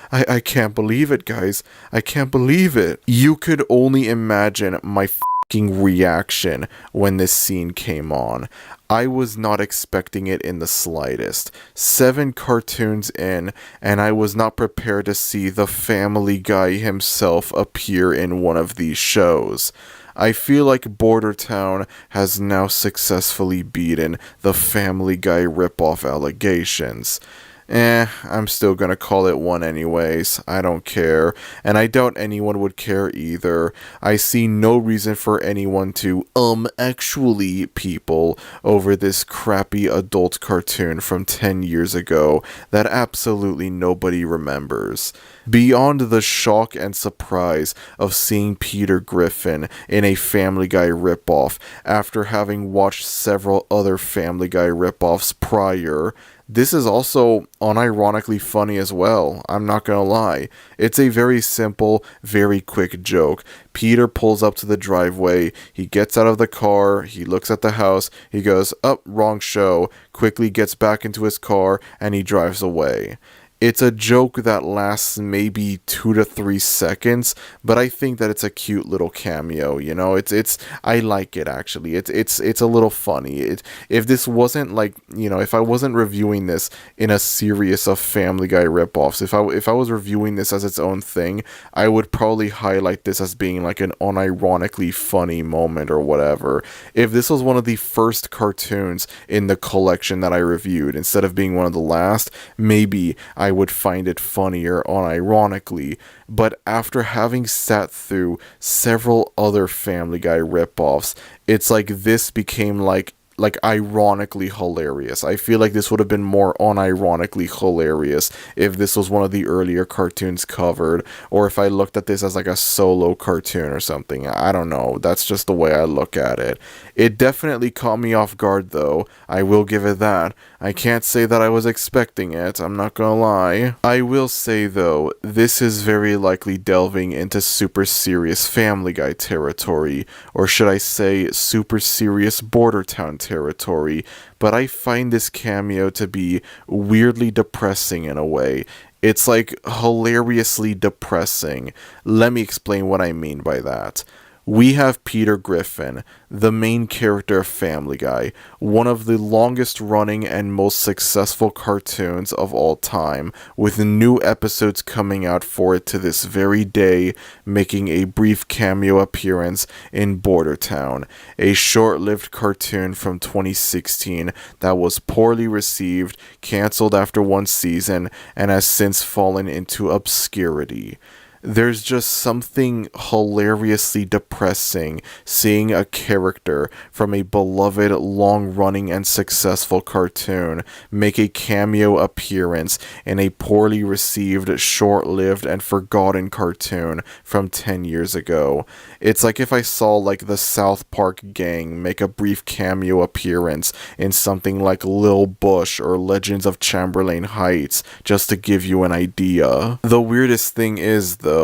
I can't believe it, guys. I can't believe it. You could only imagine my fucking reaction when this scene came on. I was not expecting it in the slightest. 7 cartoons in, and I was not prepared to see the Family Guy himself appear in one of these shows. I feel like Bordertown has now successfully beaten the Family Guy ripoff allegations. I'm still gonna call it one anyways. I don't care. And I doubt anyone would care either. I see no reason for anyone to, actually, people, over this crappy adult cartoon from 10 years ago that absolutely nobody remembers. Beyond the shock and surprise of seeing Peter Griffin in a Family Guy ripoff after having watched several other Family Guy ripoffs prior, this is also unironically funny as well, I'm not gonna lie. It's a very simple, very quick joke. Peter pulls up to the driveway, he gets out of the car, he looks at the house, he goes, "Oh, wrong show," quickly gets back into his car, and he drives away. It's a joke that lasts maybe 2 to 3 seconds, but I think that it's a cute little cameo, you know? I like it actually. It's a little funny. If this wasn't like, you know, if I wasn't reviewing this in a series of Family Guy ripoffs, if I was reviewing this as its own thing, I would probably highlight this as being like an unironically funny moment or whatever. If this was one of the first cartoons in the collection that I reviewed instead of being one of the last, maybe I would find it funnier unironically, but after having sat through several other Family Guy ripoffs, it's like this became like ironically hilarious. I feel like this would have been more unironically hilarious if this was one of the earlier cartoons covered, or if I looked at this as like a solo cartoon or something. I don't know. That's just the way I look at it. It definitely caught me off guard though. I will give it that. I can't say that I was expecting it, I'm not gonna lie. I will say though, this is very likely delving into super serious Family Guy territory, or should I say super serious Bordertown territory, but I find this cameo to be weirdly depressing in a way. It's like hilariously depressing. Let me explain what I mean by that. We have Peter Griffin, the main character of Family Guy, one of the longest running and most successful cartoons of all time, with new episodes coming out for it to this very day, making a brief cameo appearance in Bordertown, a short-lived cartoon from 2016 that was poorly received, cancelled after one season, and has since fallen into obscurity. There's just something hilariously depressing seeing a character from a beloved, long-running, and successful cartoon make a cameo appearance in a poorly received, short-lived, and forgotten cartoon from 10 years ago. It's like if I saw like the South Park gang make a brief cameo appearance in something like Lil Bush or Legends of Chamberlain Heights, just to give you an idea. The weirdest thing is, though,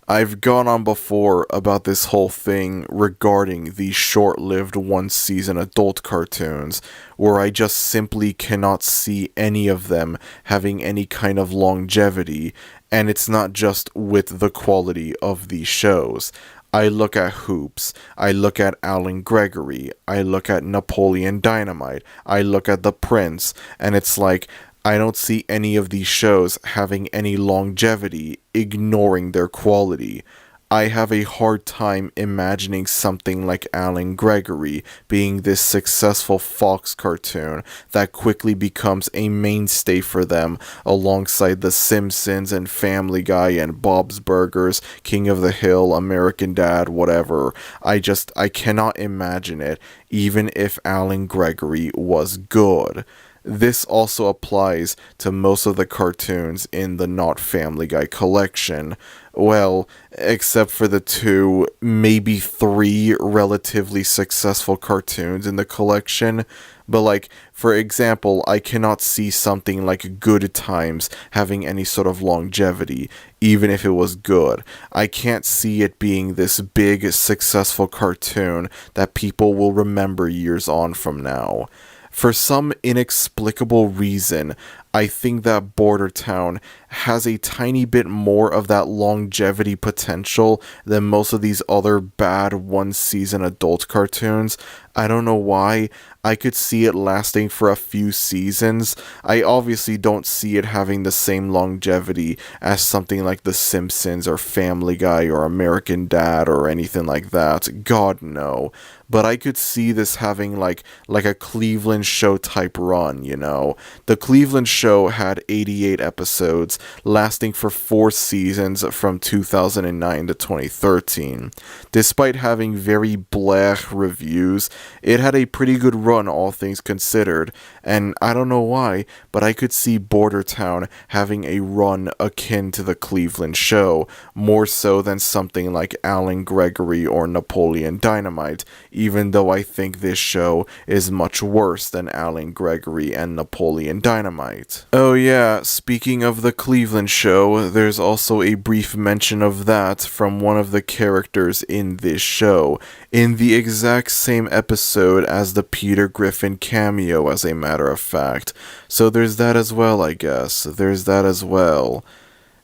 I've gone on before about this whole thing regarding the short-lived one-season adult cartoons, where I just simply cannot see any of them having any kind of longevity, and it's not just with the quality of these shows. I look at Hoops, I look at Alan Gregory, I look at Napoleon Dynamite, I look at The Prince, and it's like, I don't see any of these shows having any longevity, ignoring their quality. I have a hard time imagining something like Alan Gregory being this successful Fox cartoon that quickly becomes a mainstay for them alongside The Simpsons and Family Guy and Bob's Burgers, King of the Hill, American Dad, whatever. I cannot imagine it, even if Alan Gregory was good. This also applies to most of the cartoons in the Not Family Guy collection. Well, except for the 2, maybe 3 relatively successful cartoons in the collection. But like, for example, I cannot see something like Good Times having any sort of longevity, even if it was good. I can't see it being this big, successful cartoon that people will remember years on from now. For some inexplicable reason, I think that Bordertown has a tiny bit more of that longevity potential than most of these other bad one-season adult cartoons. I don't know why. I could see it lasting for a few seasons. I obviously don't see it having the same longevity as something like The Simpsons or Family Guy or American Dad or anything like that. God, no. but I could see this having like a Cleveland show type run, you know. The Cleveland show had 88 episodes, lasting for 4 seasons from 2009 to 2013. Despite having very blah reviews, it had a pretty good run, all things considered, and I don't know why, but I could see Bordertown having a run akin to the Cleveland show, more so than something like Alan Gregory or Napoleon Dynamite, even though I think this show is much worse than Alan Gregory and Napoleon Dynamite. Oh yeah, speaking of the Cleveland show, there's also a brief mention of that from one of the characters in this show, in the exact same episode as the Peter Griffin cameo, as a matter of fact. So there's that as well, I guess. There's that as well.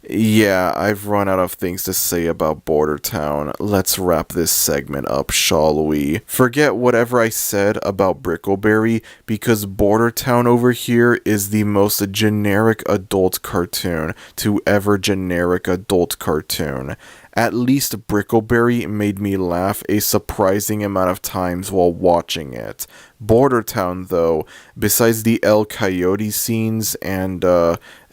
Yeah, I've run out of things to say about Bordertown. Let's wrap this segment up, shall we? Forget whatever I said about Brickleberry, because Bordertown over here is the most generic adult cartoon to ever generic adult cartoon. At least Brickleberry made me laugh a surprising amount of times while watching it. Bordertown, though, besides the El Coyote scenes and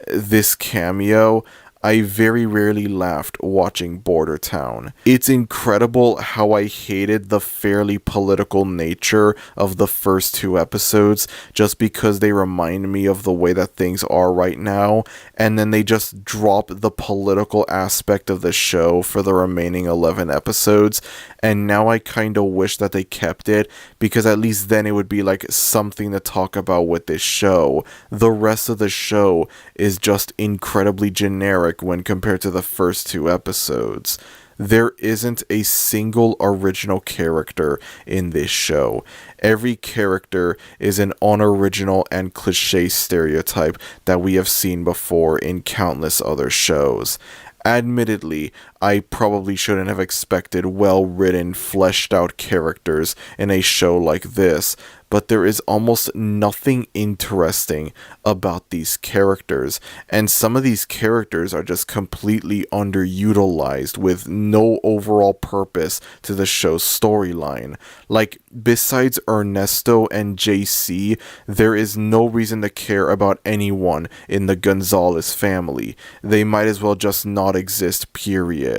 this cameo, I very rarely laughed watching Bordertown. It's incredible how I hated the fairly political nature of the first 2 episodes just because they remind me of the way that things are right now, and then they just drop the political aspect of the show for the remaining 11 episodes, and now I kinda wish that they kept it, because at least then it would be like something to talk about with this show. The rest of the show is just incredibly generic when compared to the first 2 episodes. There isn't a single original character in this show. Every character is an unoriginal and cliché stereotype that we have seen before in countless other shows. Admittedly, I probably shouldn't have expected well-written, fleshed-out characters in a show like this, but there is almost nothing interesting about these characters, and some of these characters are just completely underutilized with no overall purpose to the show's storyline. Like, besides Ernesto and JC, there is no reason to care about anyone in the Gonzalez family. They might as well just not exist, period.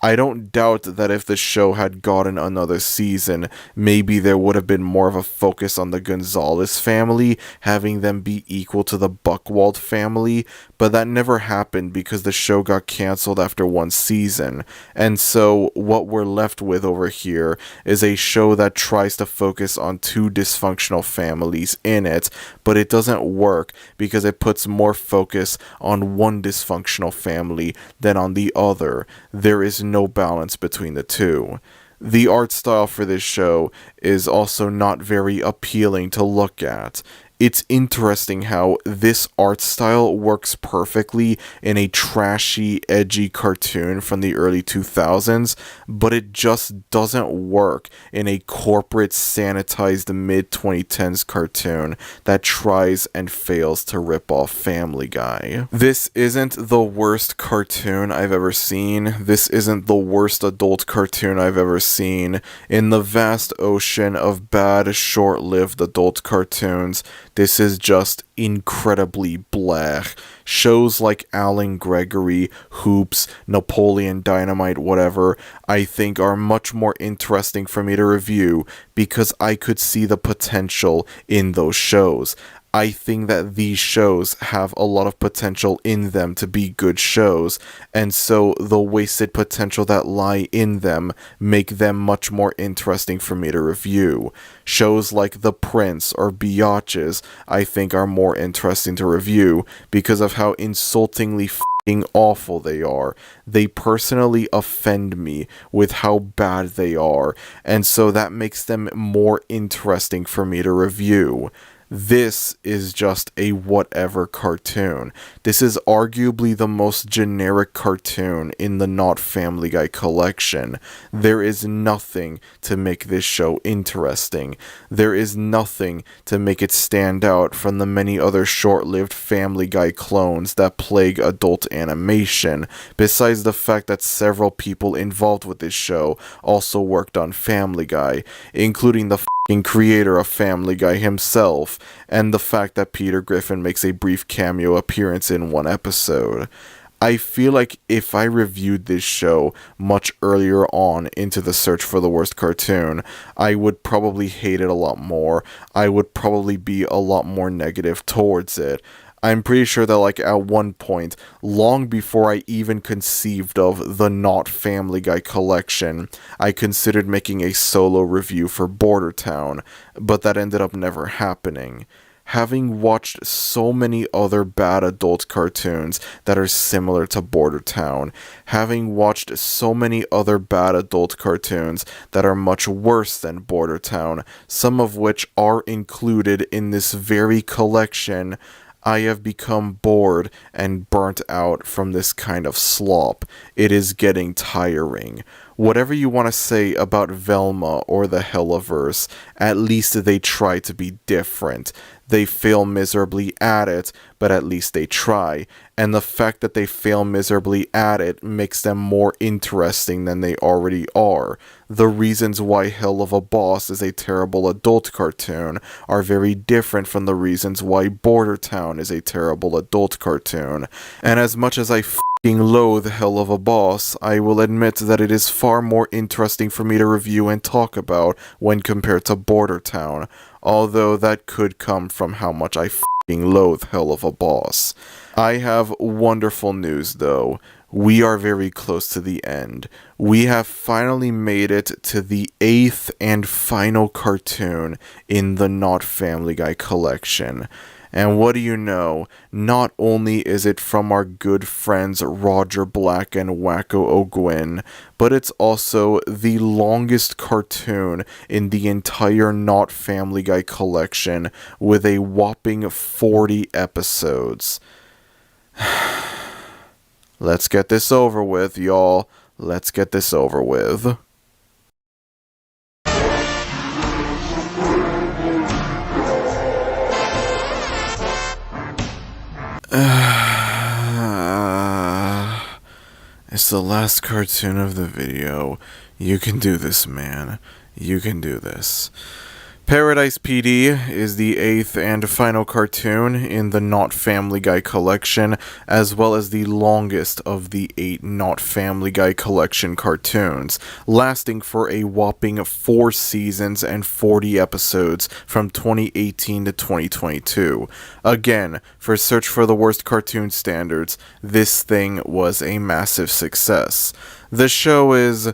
I don't doubt that if the show had gotten another season, maybe there would have been more of a focus on the Gonzalez family, having them be equal to the Buchwald family, but that never happened because the show got canceled after 1 season, and so what we're left with over here is a show that tries to focus on 2 dysfunctional families in it, but it doesn't work because it puts more focus on one dysfunctional family than on the other. There is no balance between the 2. The art style for this show is also not very appealing to look at. It's interesting how this art style works perfectly in a trashy, edgy cartoon from the early 2000s, but it just doesn't work in a corporate, sanitized mid-2010s cartoon that tries and fails to rip off Family Guy. This isn't the worst cartoon I've ever seen. This isn't the worst adult cartoon I've ever seen. In the vast ocean of bad, short-lived adult cartoons, this is just incredibly blah. Shows like Alan Gregory, Hoops, Napoleon Dynamite, whatever, I think are much more interesting for me to review because I could see the potential in those shows. I think that these shows have a lot of potential in them to be good shows, and so the wasted potential that lie in them make them much more interesting for me to review. Shows like The Prince or Biatches I think are more interesting to review because of how insultingly awful they are. They personally offend me with how bad they are, and so that makes them more interesting for me to review. This is just a whatever cartoon. This is arguably the most generic cartoon in the Not Family Guy collection. There is nothing to make this show interesting. There is nothing to make it stand out from the many other short-lived Family Guy clones that plague adult animation, besides the fact that several people involved with this show also worked on Family Guy, including the creator of Family Guy himself, and the fact that Peter Griffin makes a brief cameo appearance in one episode. I feel like if I reviewed this show much earlier on into the search for the worst cartoon, I would probably hate it a lot more. I would probably be a lot more negative towards it. I'm pretty sure that, like, at one point, long before I even conceived of the Not Family Guy collection, I considered making a solo review for Bordertown, but that ended up never happening. Having watched so many other bad adult cartoons that are similar to Bordertown, having watched so many other bad adult cartoons that are much worse than Bordertown, some of which are included in this very collection, I have become bored and burnt out from this kind of slop. It is getting tiring. Whatever you want to say about Velma or the Hellaverse, at least they try to be different. They fail miserably at it, but at least they try. And the fact that they fail miserably at it makes them more interesting than they already are. The reasons why Hell of a Boss is a terrible adult cartoon are very different from the reasons why Bordertown is a terrible adult cartoon. And as much as I loathe Hell of a Boss, I will admit that it is far more interesting for me to review and talk about when compared to Bordertown, although that could come from how much I loathe Hell of a Boss. I have wonderful news though. We are very close to the end. We have finally made it to the 8th and final cartoon in the Not Family Guy collection. And what do you know, not only is it from our good friends Roger Black and Wacko O'Gwyn, but it's also the longest cartoon in the entire Not Family Guy collection, with a whopping 40 episodes. Let's get this over with, y'all. Let's get this over with. It's the last cartoon of the video. You can do this, man. You can do this. Paradise PD is the 8th and final cartoon in the Not Family Guy collection, as well as the longest of the 8 Not Family Guy collection cartoons, lasting for a whopping 4 seasons and 40 episodes from 2018 to 2022. Again, for Search for the Worst cartoon standards, this thing was a massive success. The show is...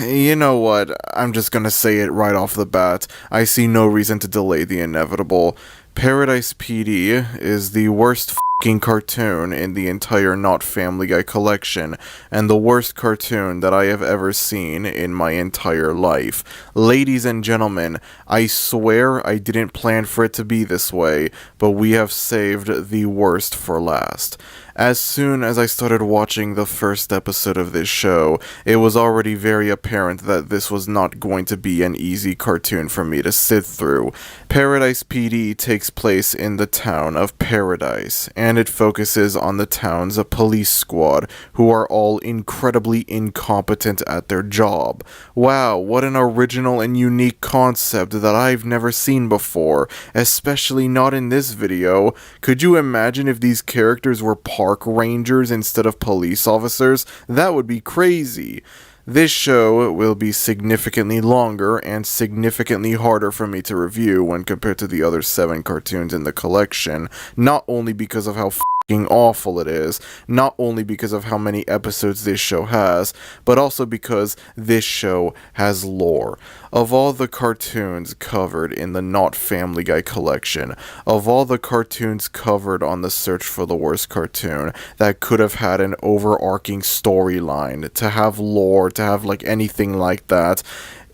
You know what, I'm just gonna say it right off the bat. I see no reason to delay the inevitable. Paradise PD is the worst f***ing cartoon in the entire Not Family Guy collection, and the worst cartoon that I have ever seen in my entire life. Ladies and gentlemen, I swear I didn't plan for it to be this way, but we have saved the worst for last. As soon as I started watching the first episode of this show, it was already very apparent that this was not going to be an easy cartoon for me to sit through. Paradise PD takes place in the town of Paradise, and it focuses on the town's police squad, who are all incredibly incompetent at their job. Wow, what an original and unique concept that I've never seen before, especially not in this video. Could you imagine if these characters were park rangers instead of police officers? That would be crazy. This show will be significantly longer and significantly harder for me to review when compared to the other 7 cartoons in the collection, not only because of how f***ing awful it is, not only because of how many episodes this show has, but also because this show has lore. Of all the cartoons covered in the Not Family Guy collection, of all the cartoons covered on the Search for the Worst cartoon that could have had an overarching storyline, to have lore, to have like anything like that,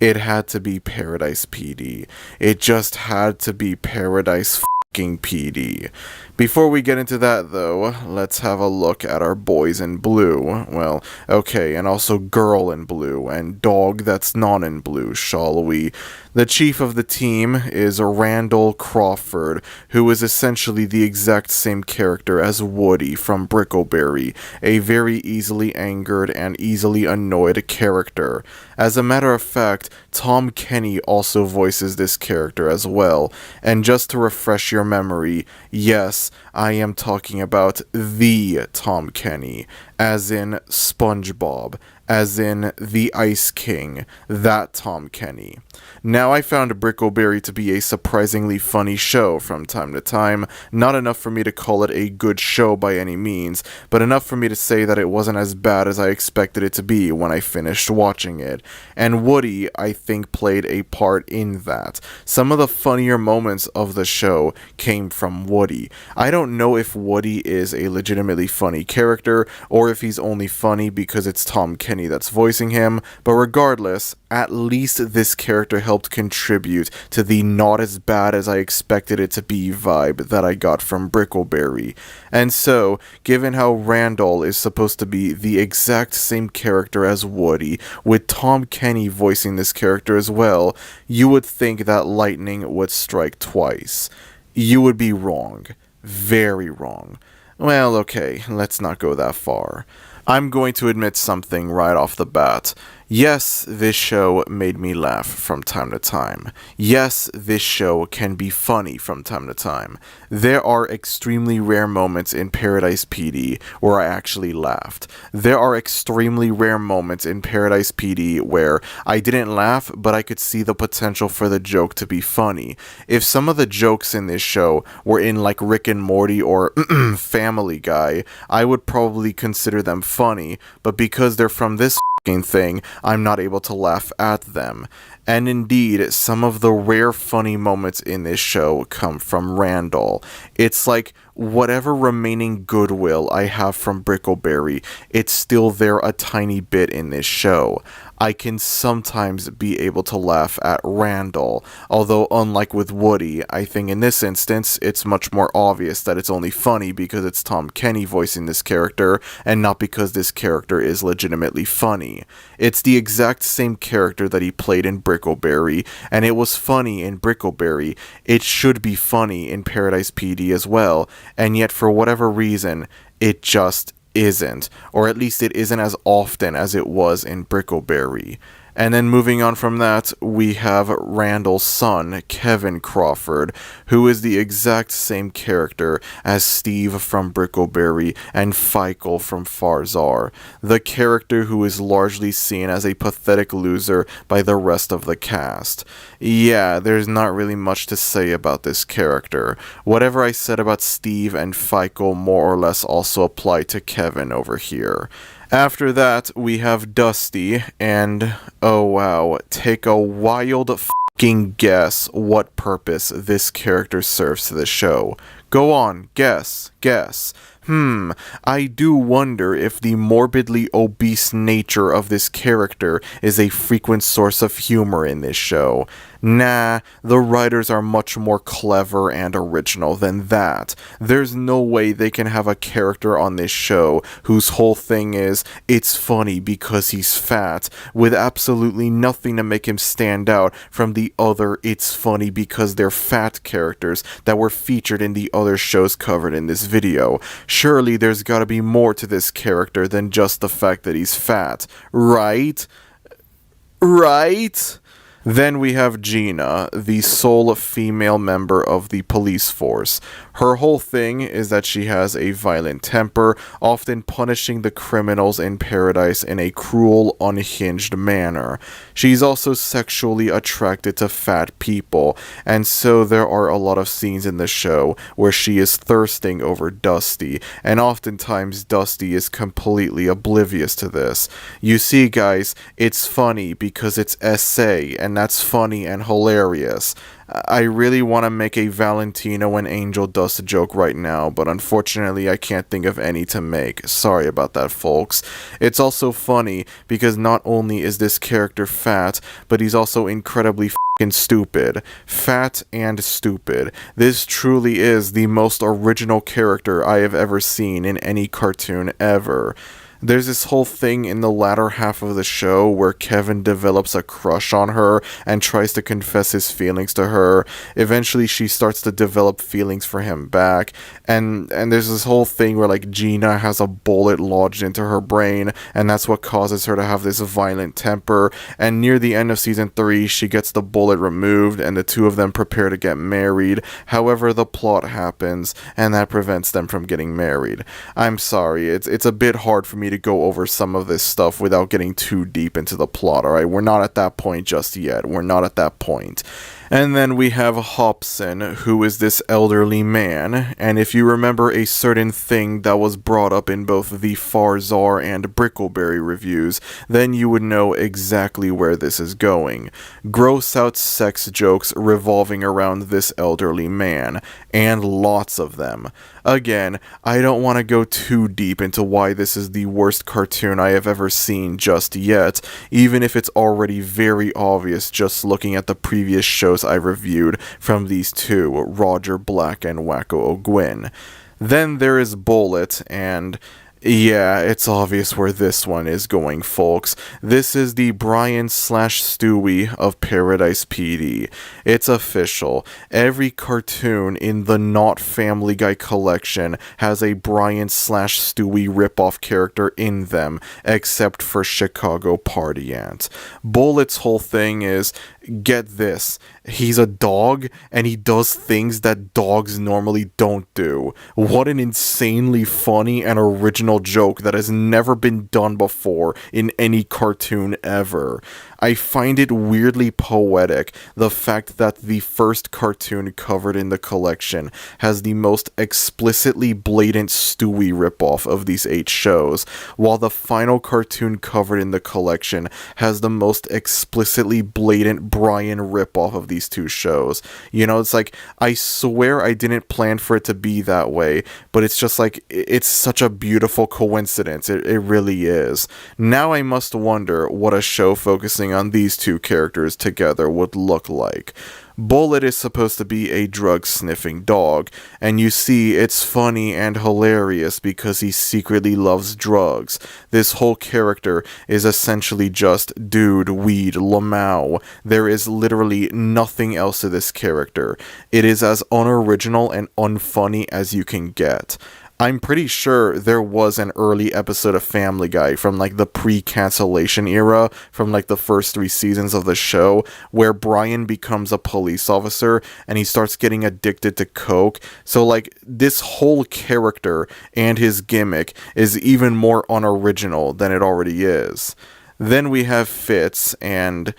It had to be Paradise PD. It just had to be Paradise fucking PD. Before we get into that, though, let's have a look at our boys in blue. Well, okay, and also girl in blue, and dog that's not in blue, shall we? The chief of the team is Randall Crawford, who is essentially the exact same character as Woody from Brickleberry, a very easily angered and easily annoyed character. As a matter of fact, Tom Kenny also voices this character as well, and just to refresh your memory, yes, I am talking about the Tom Kenny, as in SpongeBob, as in the Ice King, that Tom Kenny. Now, I found Brickleberry to be a surprisingly funny show from time to time, not enough for me to call it a good show by any means, but enough for me to say that it wasn't as bad as I expected it to be when I finished watching it. And Woody, I think, played a part in that. Some of the funnier moments of the show came from Woody. I don't know if Woody is a legitimately funny character, or if he's only funny because it's Tom Kenny that's voicing him, but regardless, at least this character helped contribute to the not as bad as I expected it to be vibe that I got from Brickleberry. And so, given how Randall is supposed to be the exact same character as Woody, with Tom Kenny voicing this character as well, you would think that lightning would strike twice. You would be wrong. Very wrong. Well, okay, let's not go that far. I'm going to admit something right off the bat. Yes, this show made me laugh from time to time. Yes, this show can be funny from time to time. There are extremely rare moments in Paradise PD where I actually laughed. There are extremely rare moments in Paradise PD where I didn't laugh, but I could see the potential for the joke to be funny. If some of the jokes in this show were in like Rick and Morty or Family Guy, I would probably consider them funny, but because they're from this thing, I'm not able to laugh at them. And indeed, some of the rare funny moments in this show come from Randall. It's like whatever remaining goodwill I have from Brickleberry, it's still there a tiny bit in this show. I can sometimes be able to laugh at Randall, although unlike with Woody, I think in this instance, it's much more obvious that it's only funny because it's Tom Kenny voicing this character, and not because this character is legitimately funny. It's the exact same character that he played in Brickleberry, and it was funny in Brickleberry. It should be funny in Paradise PD as well, and yet for whatever reason, it just isn't, or at least it isn't as often as it was in Brickleberry. And then moving on from that, we have Randall's son, Kevin Crawford, who is the exact same character as Steve from Brickleberry and Feikle from Farzar, the character who is largely seen as a pathetic loser by the rest of the cast. Yeah, there's not really much to say about this character. Whatever I said about Steve and Feikle more or less also apply to Kevin over here. After that, we have Dusty, and oh wow, take a wild f***ing guess what purpose this character serves to the show. Go on, guess. I do wonder if the morbidly obese nature of this character is a frequent source of humor in this show. Nah, the writers are much more clever and original than that. There's no way they can have a character on this show whose whole thing is, it's funny because he's fat, with absolutely nothing to make him stand out from the other it's funny because they're fat characters that were featured in the other shows covered in this video. Surely there's gotta be more to this character than just the fact that he's fat, right? Right? Then we have Gina, the sole female member of the police force. Her whole thing is that she has a violent temper, often punishing the criminals in Paradise in a cruel, unhinged manner. She's also sexually attracted to fat people, and so there are a lot of scenes in the show where she is thirsting over Dusty, and oftentimes Dusty is completely oblivious to this. You see, guys, it's funny because it's essay, and that's funny and hilarious. I really want to make a Valentino and Angel Dust joke right now, but unfortunately I can't think of any to make. Sorry about that, folks. It's also funny because not only is this character fat, but he's also incredibly f***ing stupid. Fat and stupid. This truly is the most original character I have ever seen in any cartoon ever. There's this whole thing in the latter half of the show where Kevin develops a crush on her and tries to confess his feelings to her. Eventually she starts to develop feelings for him back, and there's this whole thing where like Gina has a bullet lodged into her brain, and that's what causes her to have this violent temper, and near the end of season 3 she gets the bullet removed and the two of them prepare to get married. However, the plot happens and that prevents them from getting married. I'm sorry, it's a bit hard for me to go over some of this stuff without getting too deep into the plot, alright? We're not at that point just yet. We're not at that point. And then we have Hobson, who is this elderly man, and if you remember a certain thing that was brought up in both the Farzar and Brickleberry reviews, then you would know exactly where this is going. Gross out sex jokes revolving around this elderly man, and lots of them. Again, I don't want to go too deep into why this is the worst cartoon I have ever seen just yet, even if it's already very obvious just looking at the previous shows I reviewed from these two, Roger Black and Wacko O'Gwyn. Then there is Bullet, and yeah, it's obvious where this one is going, folks. This is the Brian/Stewie of Paradise PD. It's official. Every cartoon in the Not Family Guy collection has a Brian/Stewie ripoff character in them, except for Chicago Party Ant. Bullet's whole thing is, get this, he's a dog, and he does things that dogs normally don't do. What an insanely funny and original joke that has never been done before in any cartoon ever. I find it weirdly poetic, the fact that the first cartoon covered in the collection has the most explicitly blatant Stewie ripoff of these 8 shows, while the final cartoon covered in the collection has the most explicitly blatant Brian ripoff of these 2 shows. You know, it's like, I swear I didn't plan for it to be that way, but it's just like, it's such a beautiful coincidence. It really is. Now I must wonder what a show focusing on these 2 characters together would look like. Bullet is supposed to be a drug-sniffing dog, and you see, it's funny and hilarious because he secretly loves drugs. This whole character is essentially just dude, weed, lamau. There is literally nothing else to this character. It is as unoriginal and unfunny as you can get. I'm pretty sure there was an early episode of Family Guy from like the pre-cancellation era, from like the first 3 seasons of the show, where Brian becomes a police officer and he starts getting addicted to coke. So like this whole character and his gimmick is even more unoriginal than it already is. Then we have Fitz, and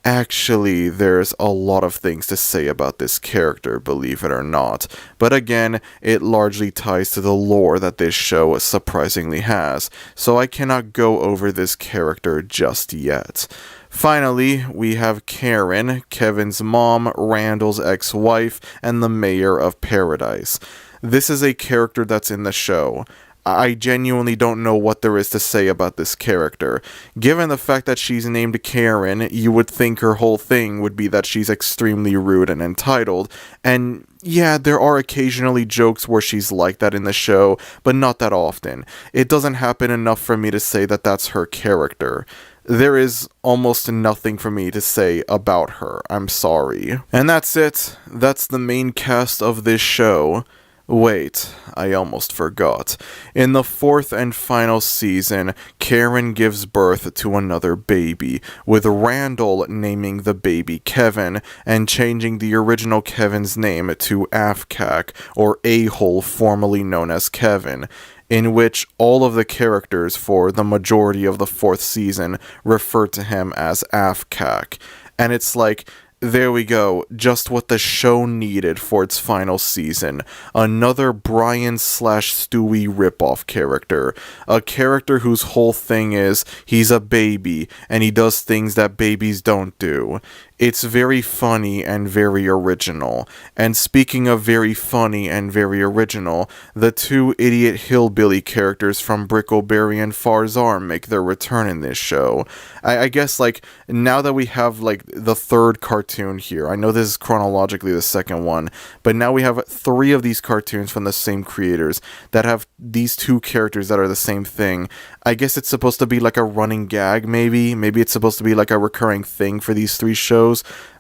actually, there's a lot of things to say about this character, believe it or not. But again, it largely ties to the lore that this show surprisingly has, so I cannot go over this character just yet. Finally, we have Karen, Kevin's mom, Randall's ex-wife, and the mayor of Paradise. This is a character that's in the show. I genuinely don't know what there is to say about this character. Given the fact that she's named Karen, you would think her whole thing would be that she's extremely rude and entitled, and yeah, there are occasionally jokes where she's like that in the show, but not that often. It doesn't happen enough for me to say that that's her character. There is almost nothing for me to say about her. I'm sorry. And that's it. That's the main cast of this show. Wait, I almost forgot. In the 4th and final season, Karen gives birth to another baby, with Randall naming the baby Kevin, and changing the original Kevin's name to Afkak, or A-hole formerly known as Kevin, in which all of the characters for the majority of the 4th season refer to him as Afkak. And it's like, there we go, just what the show needed for its final season. Another Brian/Stewie ripoff character. A character whose whole thing is, he's a baby, and he does things that babies don't do. It's very funny and very original. And speaking of very funny and very original, the two idiot hillbilly characters from Brickleberry and Farzar make their return in this show. I guess, like, now that we have, like, the third cartoon here, I know this is chronologically the second one, but now we have 3 of these cartoons from the same creators that have these 2 characters that are the same thing. I guess it's supposed to be like a running gag, maybe. Maybe it's supposed to be like a recurring thing for these 3 shows,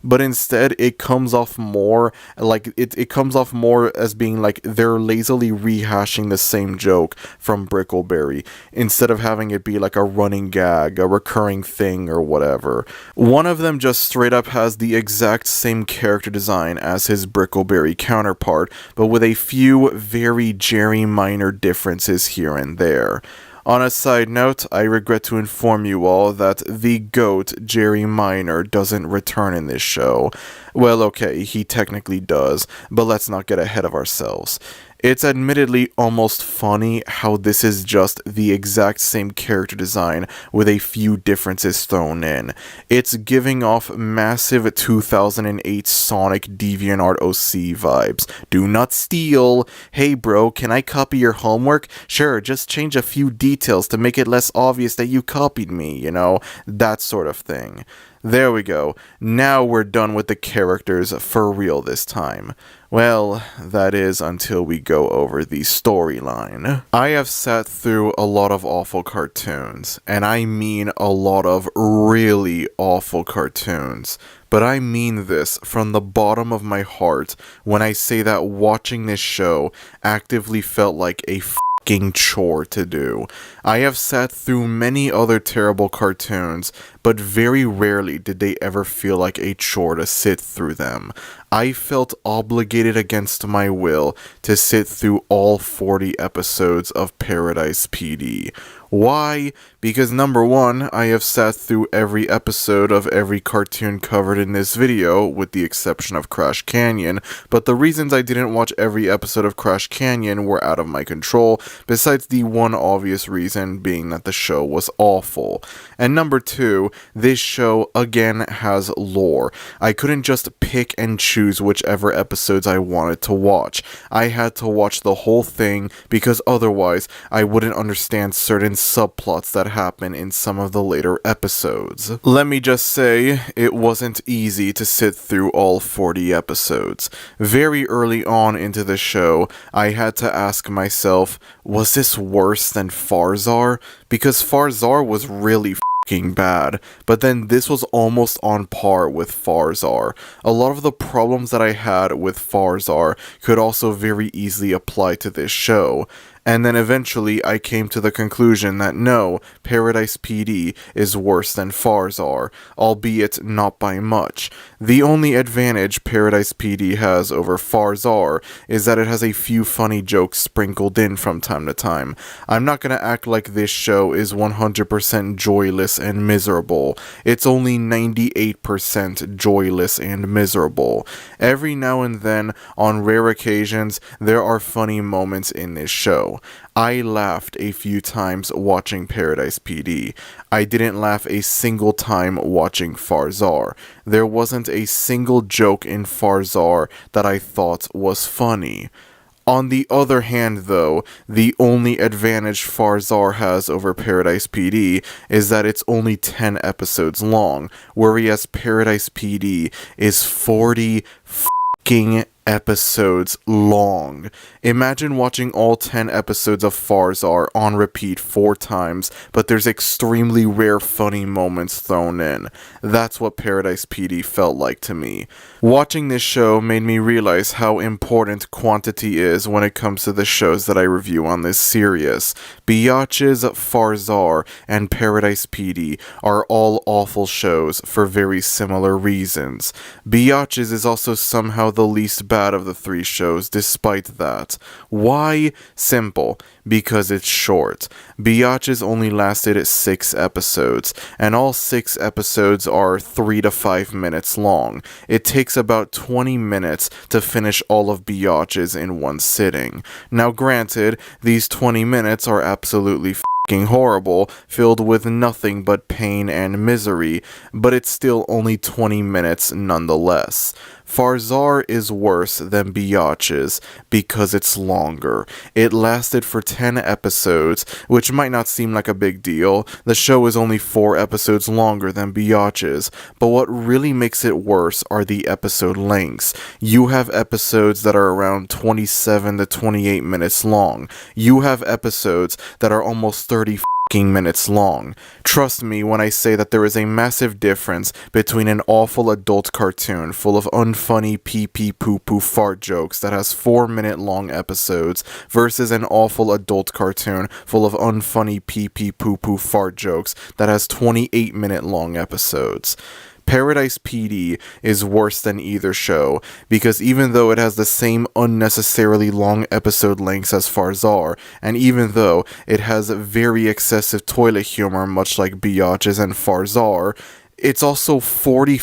but instead it comes off more like it comes off more as being like they're lazily rehashing the same joke from Brickleberry instead of having it be like a running gag, a recurring thing or whatever. One of them just straight up has the exact same character design as his Brickleberry counterpart, but with a few very minor differences here and there. On a side note, I regret to inform you all that the GOAT, Jerry Minor, doesn't return in this show. Well, okay, he technically does, but let's not get ahead of ourselves. It's admittedly almost funny how this is just the exact same character design with a few differences thrown in. It's giving off massive 2008 Sonic DeviantArt OC vibes. Do not steal. Hey bro, can I copy your homework? Sure, just change a few details to make it less obvious that you copied me, you know, that sort of thing. There we go. Now we're done with the characters for real this time. Well, that is until we go over the storyline. I have sat through a lot of awful cartoons, and I mean a lot of really awful cartoons. But I mean this from the bottom of my heart when I say that watching this show actively felt like a fucking chore to do. I have sat through many other terrible cartoons, but very rarely did they ever feel like a chore to sit through them. I felt obligated against my will to sit through all 40 episodes of Paradise PD. Why? Because number one, I have sat through every episode of every cartoon covered in this video, with the exception of Crash Canyon, but the reasons I didn't watch every episode of Crash Canyon were out of my control, besides the one obvious reason being that the show was awful. And number two, this show again has lore. I couldn't just pick and choose whichever episodes I wanted to watch. I had to watch the whole thing because otherwise I wouldn't understand certain subplots that happen in some of the later episodes. Let me just say, it wasn't easy to sit through all 40 episodes. Very early on into the show, I had to ask myself, was this worse than Farzar? Because Farzar was really fucking bad, but then this was almost on par with Farzar. A lot of the problems that I had with Farzar could also very easily apply to this show. And then eventually I came to the conclusion that no, Paradise PD is worse than Farzar, albeit not by much. The only advantage Paradise PD has over Farzar is that it has a few funny jokes sprinkled in from time to time. I'm not gonna act like this show is 100% joyless and miserable. It's only 98% joyless and miserable. Every now and then, on rare occasions, there are funny moments in this show. I laughed a few times watching Paradise PD. I didn't laugh a single time watching Farzar. There wasn't a single joke in Farzar that I thought was funny. On the other hand, though, the only advantage Farzar has over Paradise PD is that it's only 10 episodes long, whereas Paradise PD is 40 fucking episodes long. Imagine watching all 10 episodes of Farzar on repeat 4 times, but there's extremely rare funny moments thrown in. That's what Paradise PD felt like to me. Watching this show made me realize how important quantity is when it comes to the shows that I review on this series. Biatch's, Farzar, and Paradise PD are all awful shows for very similar reasons. Biatch's is also somehow the least bad of the 3 shows despite that. Why? Simple. Because it's short. Biatch's only lasted 6 episodes, and all 6 episodes are 3 to 5 minutes long. It takes about 20 minutes to finish all of Biatch's in one sitting. Now granted, these 20 minutes are absolutely horrible, filled with nothing but pain and misery, but it's still only 20 minutes nonetheless. Farzar is worse than Biatch's because it's longer. It lasted for 10 episodes, which might not seem like a big deal. The show is only 4 episodes longer than Biatch's, but what really makes it worse are the episode lengths. You have episodes that are around 27 to 28 minutes long. You have episodes that are almost 30 minutes long. Trust me when I say that there is a massive difference between an awful adult cartoon full of unfunny pee-pee poo-poo fart jokes that has 4-minute long episodes versus an awful adult cartoon full of unfunny pee-pee poo-poo fart jokes that has 28-minute long episodes. Paradise PD is worse than either show, because even though it has the same unnecessarily long episode lengths as Farzar, and even though it has very excessive toilet humor much like Biatch's and Farzar, it's also 40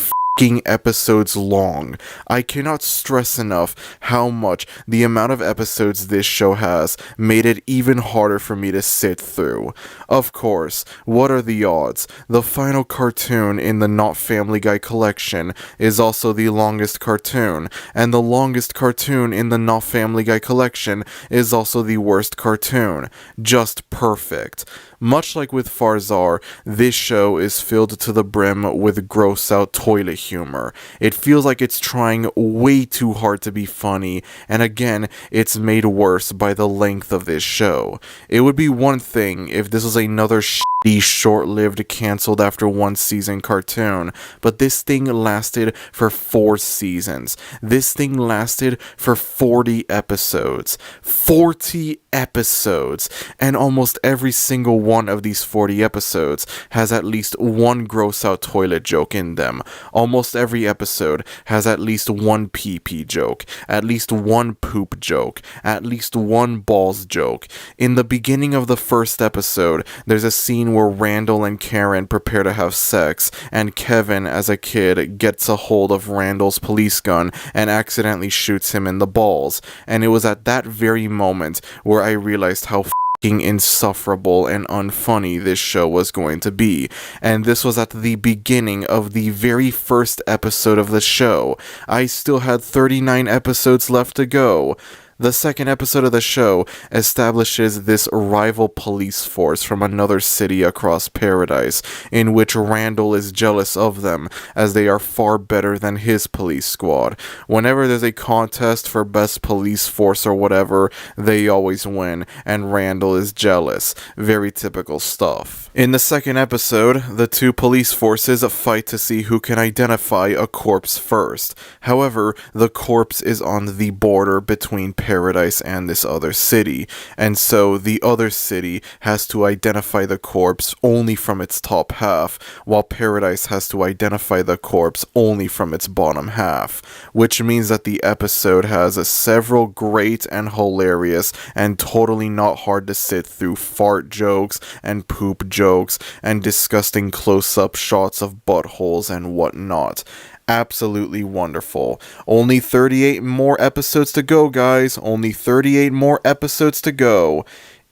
episodes long. I cannot stress enough how much the amount of episodes this show has made it even harder for me to sit through. Of course, what are the odds? The final cartoon in the Not Family Guy collection is also the longest cartoon, and the longest cartoon in the Not Family Guy collection is also the worst cartoon. Just perfect. Much like with Farzar, this show is filled to the brim with gross-out toilet humor. It feels like it's trying way too hard to be funny, and again, it's made worse by the length of this show. It would be one thing if this was another shitty, short-lived, cancelled after 1 season cartoon, but this thing lasted for 4 seasons. This thing lasted for 40 episodes. 40 episodes! And almost every single one of these 40 episodes has at least one gross-out toilet joke in them. Almost every episode has at least one pee-pee joke, at least one poop joke, at least one balls joke. In the beginning of the first episode, there's a scene where Randall and Karen prepare to have sex, and Kevin, as a kid, gets a hold of Randall's police gun and accidentally shoots him in the balls. And it was at that very moment where I realized how insufferable and unfunny this show was going to be. And this was at the beginning of the very first episode of the show. I still had 39 episodes left to go. The second episode of the show establishes this rival police force from another city across paradise, in which Randall is jealous of them, as they are far better than his police squad. Whenever there's a contest for best police force or whatever, they always win, and Randall is jealous. Very typical stuff. In the second episode, the 2 police forces fight to see who can identify a corpse first. However, the corpse is on the border between paradise and this other city, and so the other city has to identify the corpse only from its top half, while paradise has to identify the corpse only from its bottom half, which means that the episode has several great and hilarious and totally not hard to sit through fart jokes and poop jokes and disgusting close-up shots of buttholes and whatnot. Absolutely wonderful. Only 38 more episodes to go, guys. Only 38 more episodes to go.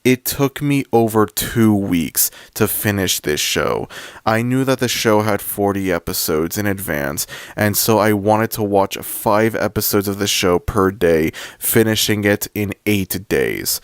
It took me over 2 weeks to finish this show. I knew that the show had 40 episodes in advance, and so I wanted to watch 5 episodes of the show per day, finishing it in 8 days.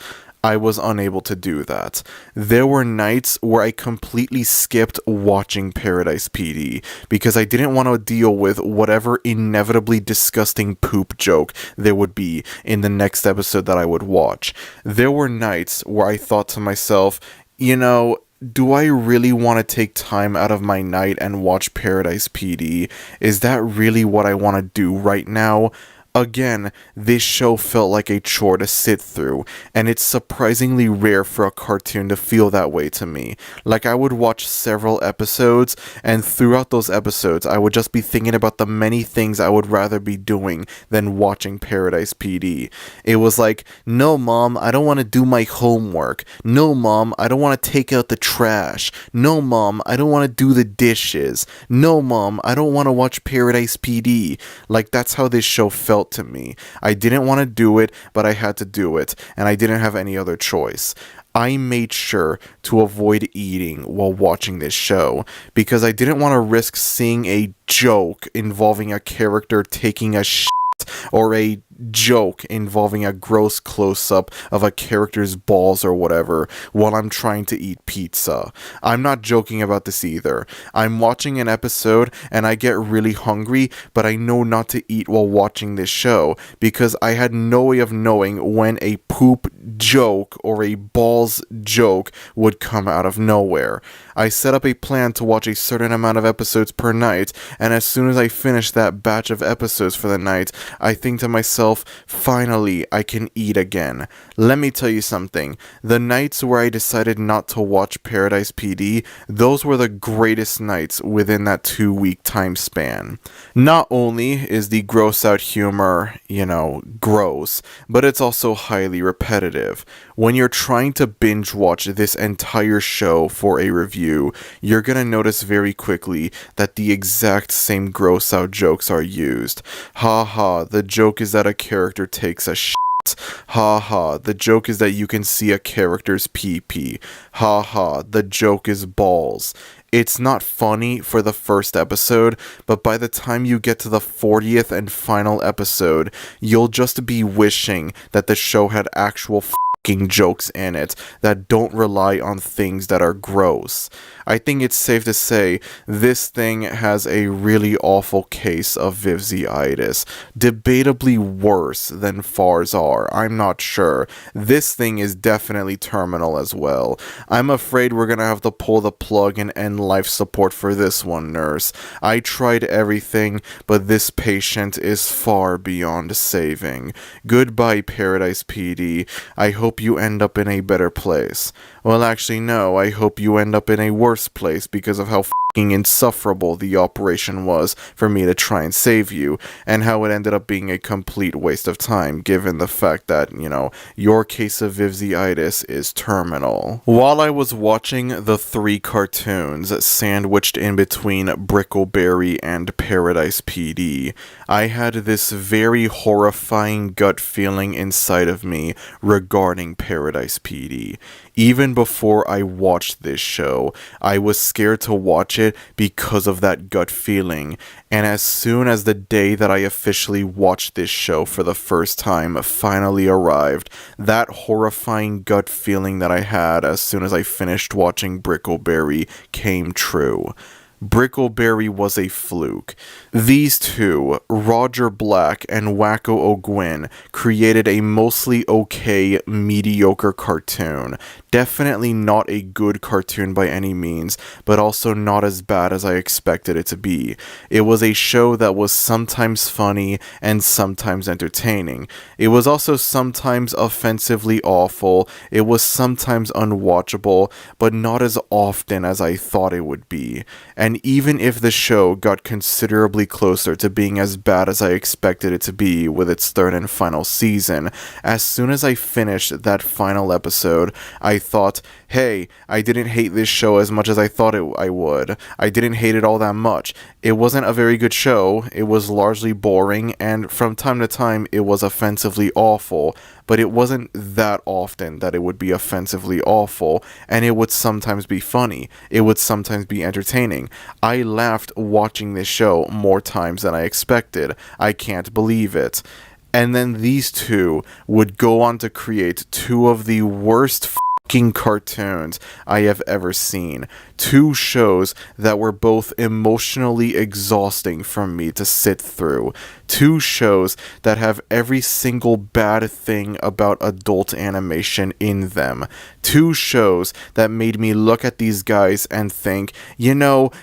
I was unable to do that. There were nights where I completely skipped watching Paradise PD because I didn't want to deal with whatever inevitably disgusting poop joke there would be in the next episode that I would watch. There were nights where I thought to myself, do I really want to take time out of my night and watch Paradise PD? Is that really what I want to do right now? Again, this show felt like a chore to sit through, and it's surprisingly rare for a cartoon to feel that way to me. Like, I would watch several episodes, and throughout those episodes, I would just be thinking about the many things I would rather be doing than watching Paradise PD. It was like, no mom, I don't want to do my homework. No mom, I don't want to take out the trash. No mom, I don't want to do the dishes. No mom, I don't want to watch Paradise PD. Like, that's how this show felt felt to me. I didn't want to do it, but I had to do it, and I didn't have any other choice. I made sure to avoid eating while watching this show because I didn't want to risk seeing a joke involving a character taking a shit or a joke involving a gross close-up of a character's balls or whatever while I'm trying to eat pizza. I'm not joking about this either. I'm watching an episode and I get really hungry, but I know not to eat while watching this show because I had no way of knowing when a poop joke or a balls joke would come out of nowhere. I set up a plan to watch a certain amount of episodes per night, and as soon as I finish that batch of episodes for the night, I think to myself, finally, I can eat again. Let me tell you something. The nights where I decided not to watch Paradise PD, those were the greatest nights within that 2-week time span. Not only is the gross out humor, gross, but it's also highly repetitive. When you're trying to binge watch this entire show for a review, you're gonna notice very quickly that the exact same gross out jokes are used. Haha, the joke is that a character takes a shit. Haha, the joke is that you can see a character's pee-pee. Haha, the joke is balls. It's not funny for the first episode, but by the time you get to the 40th and final episode, you'll just be wishing that the show had actual fucking jokes in it that don't rely on things that are gross. I think it's safe to say this thing has a really awful case of Vivziitis, debatably worse than Farzar. I'm not sure. This thing is definitely terminal as well. I'm afraid we're gonna have to pull the plug and end life support for this one, nurse. I tried everything, but this patient is far beyond saving. Goodbye, Paradise PD. I hope you end up in a better place. Well, actually, no, I hope you end up in a worse place because of how f***ing insufferable the operation was for me to try and save you, and how it ended up being a complete waste of time, given the fact that, your case of Vivziitis is terminal. While I was watching the 3 cartoons sandwiched in between Brickleberry and Paradise PD, I had this very horrifying gut feeling inside of me regarding Paradise PD. Even before I watched this show, I was scared to watch it because of that gut feeling, and as soon as the day that I officially watched this show for the first time finally arrived, that horrifying gut feeling that I had as soon as I finished watching Brickleberry came true. Brickleberry was a fluke. These two, Roger Black and Wacko O'Gwyn, created a mostly okay, mediocre cartoon. Definitely not a good cartoon by any means, but also not as bad as I expected it to be. It was a show that was sometimes funny and sometimes entertaining. It was also sometimes offensively awful. It was sometimes unwatchable, but not as often as I thought it would be. And even if the show got considerably closer to being as bad as I expected it to be with its 3rd and final season, as soon as I finished that final episode, I thought, hey, I didn't hate this show as much as I thought I would. I didn't hate it all that much. It wasn't a very good show. It was largely boring, and from time to time, it was offensively awful. But it wasn't that often that it would be offensively awful, and it would sometimes be funny. It would sometimes be entertaining. I laughed watching this show more times than I expected. I can't believe it. And then these two would go on to create 2 of the worst fucking cartoons I have ever seen. 2 shows that were both emotionally exhausting for me to sit through. 2 shows that have every single bad thing about adult animation in them. 2 shows that made me look at these guys and think,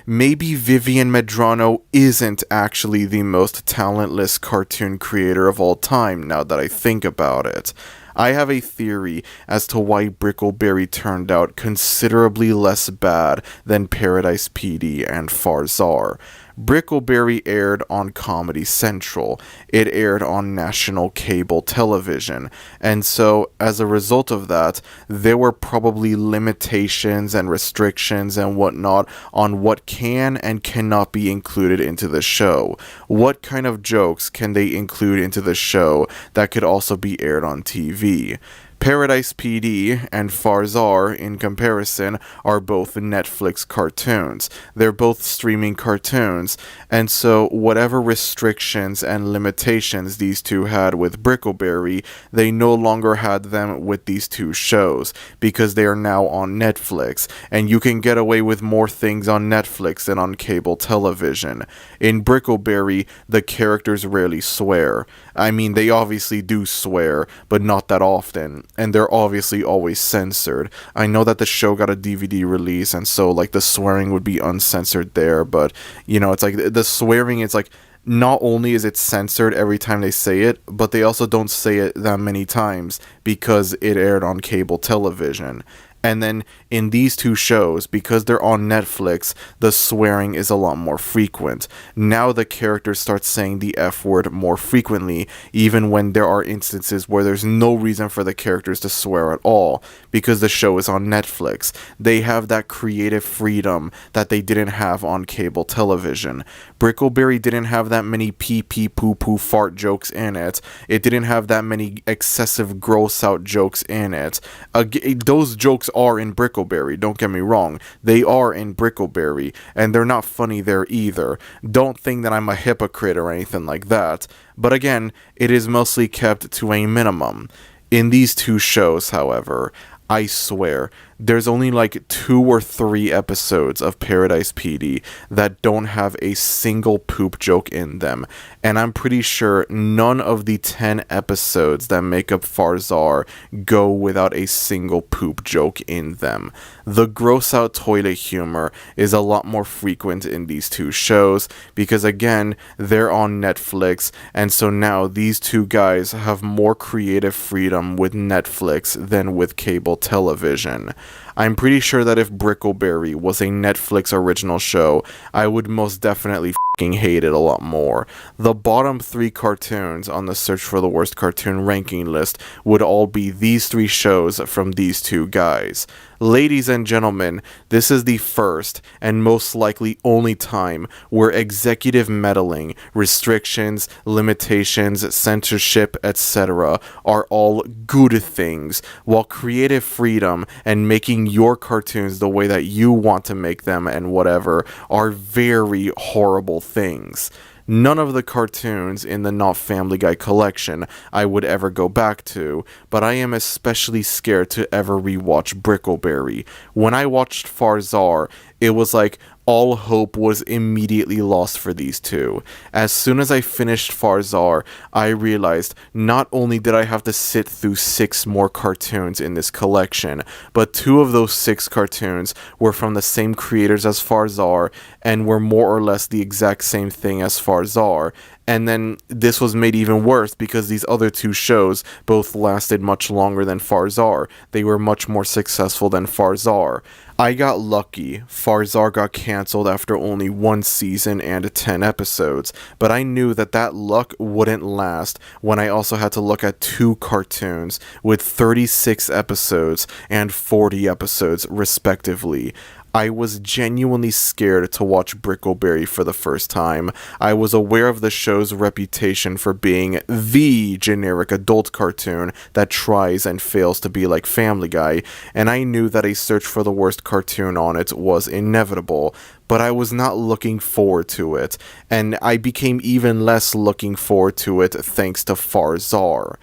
maybe Vivian Medrano isn't actually the most talentless cartoon creator of all time now that I think about it. I have a theory as to why Brickleberry turned out considerably less bad than Paradise PD and Farzar. Brickleberry aired on Comedy Central. It aired on national cable television. And so, as a result of that, there were probably limitations and restrictions and whatnot on what can and cannot be included into the show. What kind of jokes can they include into the show that could also be aired on TV? Paradise PD and Farzar, in comparison, are both Netflix cartoons. They're both streaming cartoons, and so whatever restrictions and limitations these two had with Brickleberry, they no longer had them with these two shows, because they are now on Netflix, and you can get away with more things on Netflix than on cable television. In Brickleberry, the characters rarely swear. I mean, they obviously do swear, but not that often. And they're obviously always censored. I know that the show got a DVD release, and so, like, the swearing would be uncensored there, but, you know, it's like, the swearing, it's like, not only is it censored every time they say it, but they also don't say it that many times, because it aired on cable television. And then in these two shows, because they're on Netflix, the swearing is a lot more frequent. Now the characters start saying the F word more frequently, even when there are instances where there's no reason for the characters to swear at all, because the show is on Netflix. They have that creative freedom that they didn't have on cable television. Brickleberry didn't have that many pee pee poo poo fart jokes in it. It didn't have that many excessive gross out jokes in it. Those jokes are in Brickleberry, don't get me wrong. They are in Brickleberry, and they're not funny there either. Don't think that I'm a hypocrite or anything like that. But again, it is mostly kept to a minimum. In these two shows, however, I swear, there's only like 2 or 3 episodes of Paradise PD that don't have a single poop joke in them. And I'm pretty sure none of the 10 episodes that make up Farzar go without a single poop joke in them. The gross out toilet humor is a lot more frequent in these two shows because, again, they're on Netflix, and so now these two guys have more creative freedom with Netflix than with cable television. I'm pretty sure that if Brickleberry was a Netflix original show, I would most definitely f***ing hate it a lot more. The bottom 3 cartoons on the Search for the Worst Cartoon ranking list would all be these 3 shows from these two guys. Ladies and gentlemen, this is the first and most likely only time where executive meddling, restrictions, limitations, censorship, etc. are all good things, while creative freedom and making your cartoons the way that you want to make them and whatever are very horrible things. None of the cartoons in the Not Family Guy collection I would ever go back to, but I am especially scared to ever rewatch Brickleberry. When I watched Farzar, it was like all hope was immediately lost for these two. As soon as I finished Farzar, I realized not only did I have to sit through 6 more cartoons in this collection, but 2 of those 6 cartoons were from the same creators as Farzar and were more or less the exact same thing as Farzar. And then this was made even worse because these other 2 shows both lasted much longer than Farzar. They were much more successful than Farzar. I got lucky. Farzar got cancelled after only 1 season and 10 episodes, but I knew that that luck wouldn't last when I also had to look at 2 cartoons with 36 episodes and 40 episodes respectively. I was genuinely scared to watch Brickleberry for the first time. I was aware of the show's reputation for being the generic adult cartoon that tries and fails to be like Family Guy, and I knew that a search for the worst cartoon on it was inevitable, but I was not looking forward to it, and I became even less looking forward to it thanks to Farzar.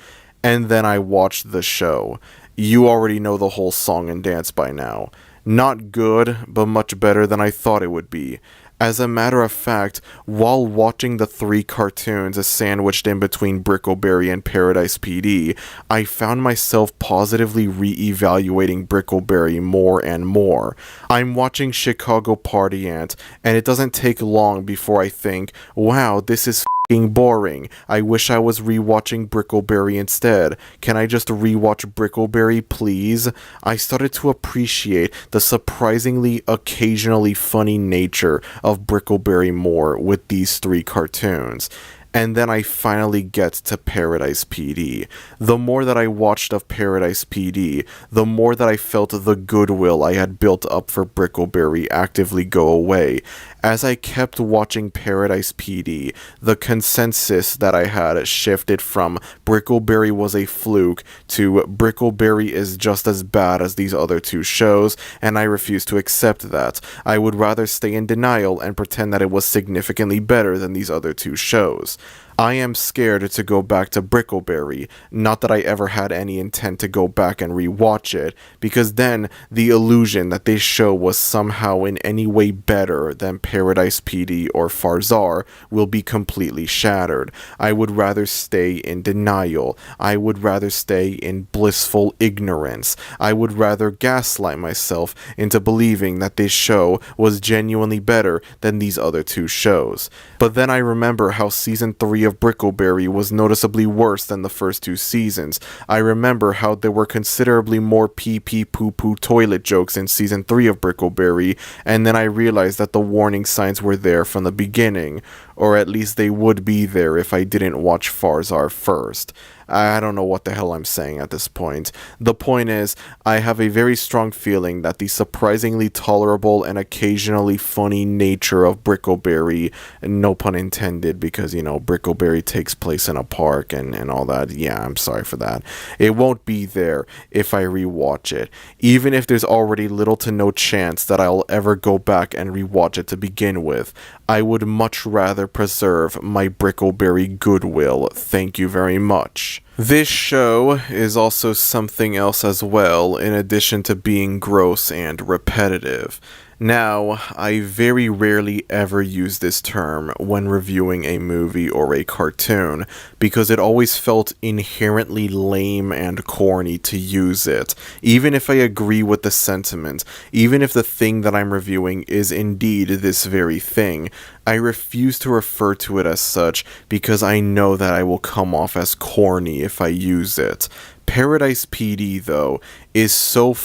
And then I watched the show. You already know the whole song and dance by now. Not good, but much better than I thought it would be. As a matter of fact, while watching the 3 cartoons sandwiched in between Brickleberry and Paradise PD, I found myself positively re-evaluating Brickleberry more and more. I'm watching Chicago Party Ant, and it doesn't take long before I think, wow, this is boring. I wish I was rewatching Brickleberry instead. Can I just rewatch Brickleberry, please? I started to appreciate the surprisingly occasionally funny nature of Brickleberry more with these three cartoons. And then I finally get to Paradise PD. The more that I watched of Paradise PD, the more that I felt the goodwill I had built up for Brickleberry actively go away. As I kept watching Paradise PD, the consensus that I had shifted from Brickleberry was a fluke to Brickleberry is just as bad as these other two shows, and I refuse to accept that. I would rather stay in denial and pretend that it was significantly better than these other two shows. I am scared to go back to Brickleberry, not that I ever had any intent to go back and rewatch it, because then the illusion that this show was somehow in any way better than Paradise PD or Farzar will be completely shattered. I would rather stay in denial. I would rather stay in blissful ignorance. I would rather gaslight myself into believing that this show was genuinely better than these other two shows. But then I remember how season 3 of Brickleberry was noticeably worse than the first two seasons. I remember how there were considerably more pee-pee poo-poo toilet jokes in season 3 of Brickleberry, and then I realized that the warning signs were there from the beginning, or at least they would be there if I didn't watch Farzar first. I don't know what the hell I'm saying at this point. The point is, I have a very strong feeling that the surprisingly tolerable and occasionally funny nature of Brickleberry, no pun intended, because, you know, Brickleberry takes place in a park and all that. Yeah, I'm sorry for that. It won't be there if I rewatch it. Even if there's already little to no chance that I'll ever go back and rewatch it to begin with, I would much rather preserve my Brickleberry goodwill. Thank you very much. This show is also something else as well, in addition to being gross and repetitive. Now, I very rarely ever use this term when reviewing a movie or a cartoon, because it always felt inherently lame and corny to use it. Even if I agree with the sentiment, even if the thing that I'm reviewing is indeed this very thing, I refuse to refer to it as such because I know that I will come off as corny if I use it. Paradise PD, though, is so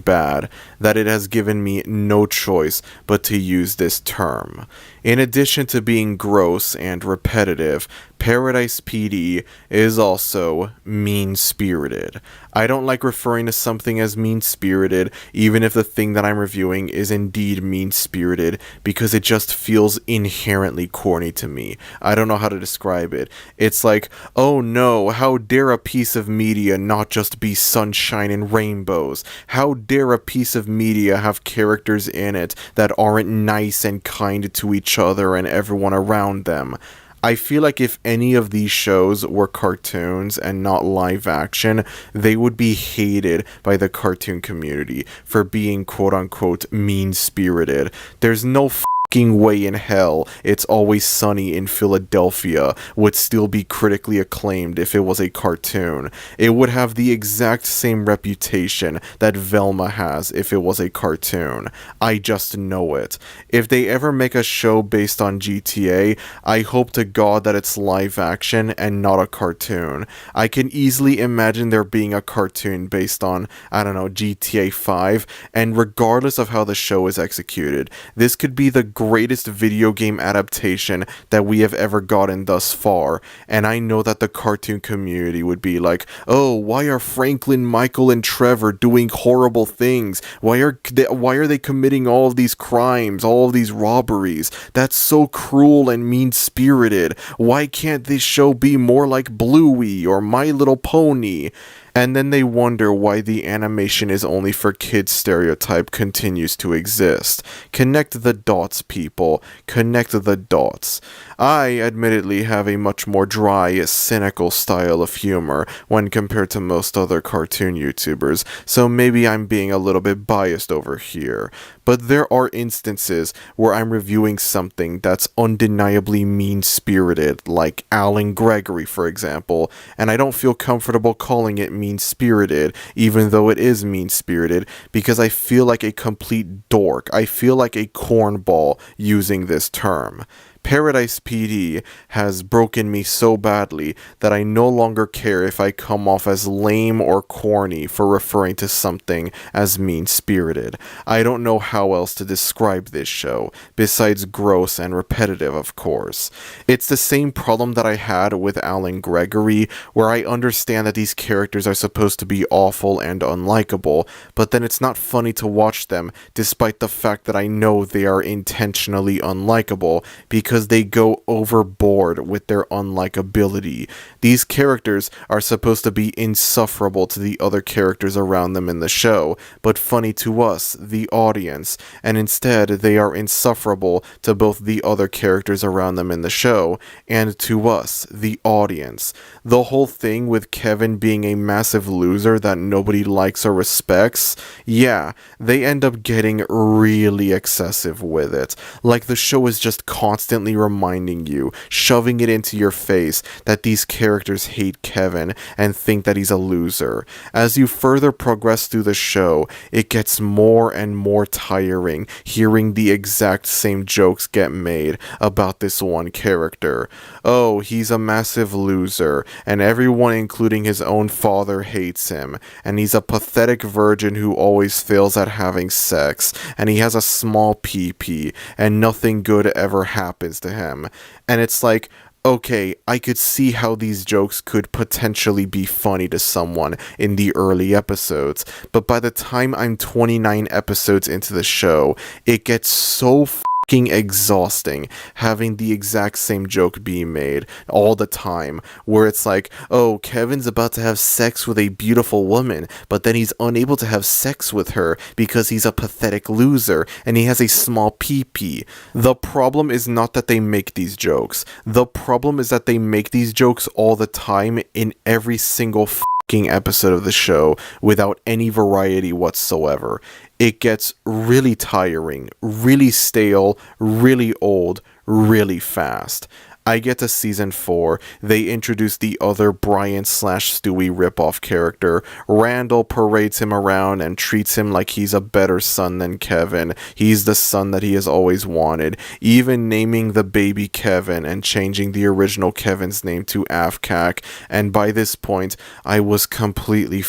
bad that it has given me no choice but to use this term. In addition to being gross and repetitive, Paradise PD is also mean-spirited. I don't like referring to something as mean-spirited, even if the thing that I'm reviewing is indeed mean-spirited, because it just feels inherently corny to me. I don't know how to describe it. It's like, oh no, how dare a piece of media not just be sunshine and rainbows? How dare a piece of media have characters in it that aren't nice and kind to each other and everyone around them? I feel like if any of these shows were cartoons and not live action, they would be hated by the cartoon community for being quote-unquote mean-spirited. There's no way in hell It's Always Sunny in Philadelphia would still be critically acclaimed if it was a cartoon. It would have the exact same reputation that Velma has if it was a cartoon. I just know it. If they ever make a show based on GTA, I hope to God that it's live action and not a cartoon. I can easily imagine there being a cartoon based on, I don't know, GTA 5, and regardless of how the show is executed, this could be the greatest video game adaptation that we have ever gotten thus far, and I know that the cartoon community would be like, oh, why are Franklin, Michael, and Trevor doing horrible things? Why are they committing all of these crimes, all of these robberies? That's so cruel and mean-spirited. Why can't this show be more like Bluey or My Little Pony? And then they wonder why the animation is only for kids stereotype continues to exist. Connect the dots, people. Connect the dots. I, admittedly, have a much more dry, cynical style of humor when compared to most other cartoon YouTubers, so maybe I'm being a little bit biased over here. But there are instances where I'm reviewing something that's undeniably mean-spirited, like Alan Gregory, for example, and I don't feel comfortable calling it mean-spirited, even though it is mean-spirited, because I feel like a complete dork. I feel like a cornball using this term. Paradise PD has broken me so badly that I no longer care if I come off as lame or corny for referring to something as mean-spirited. I don't know how else to describe this show, besides gross and repetitive, of course. It's the same problem that I had with Alan Gregory, where I understand that these characters are supposed to be awful and unlikable, but then it's not funny to watch them despite the fact that I know they are intentionally unlikable because they go overboard with their unlikability. These characters are supposed to be insufferable to the other characters around them in the show, but funny to us, the audience, and instead they are insufferable to both the other characters around them in the show and to us, the audience. The whole thing with Kevin being a massive loser that nobody likes or respects, yeah, they end up getting really excessive with it. Like the show is just constantly reminding you, shoving it into your face, that these characters hate Kevin and think that he's a loser. As you further progress through the show, it gets more and more tiring hearing the exact same jokes get made about this one character. Oh, he's a massive loser, and everyone including his own father hates him, and he's a pathetic virgin who always fails at having sex, and he has a small pee-pee, and nothing good ever happens to him. And it's like, okay, I could see how these jokes could potentially be funny to someone in the early episodes, but by the time I'm 29 episodes into the show, it gets so fucking exhausting having the exact same joke being made all the time, where it's like, oh, Kevin's about to have sex with a beautiful woman, but then he's unable to have sex with her because he's a pathetic loser and he has a small pee-pee. The problem is not that they make these jokes. The problem is that they make these jokes all the time in every single episode of the show without any variety whatsoever. It gets really tiring, really stale, really old, really fast. I get to season 4, they introduce the other Brian/Stewie ripoff character. Randall parades him around and treats him like he's a better son than Kevin. He's the son that he has always wanted, even naming the baby Kevin and changing the original Kevin's name to Afkak, and by this point, I was completely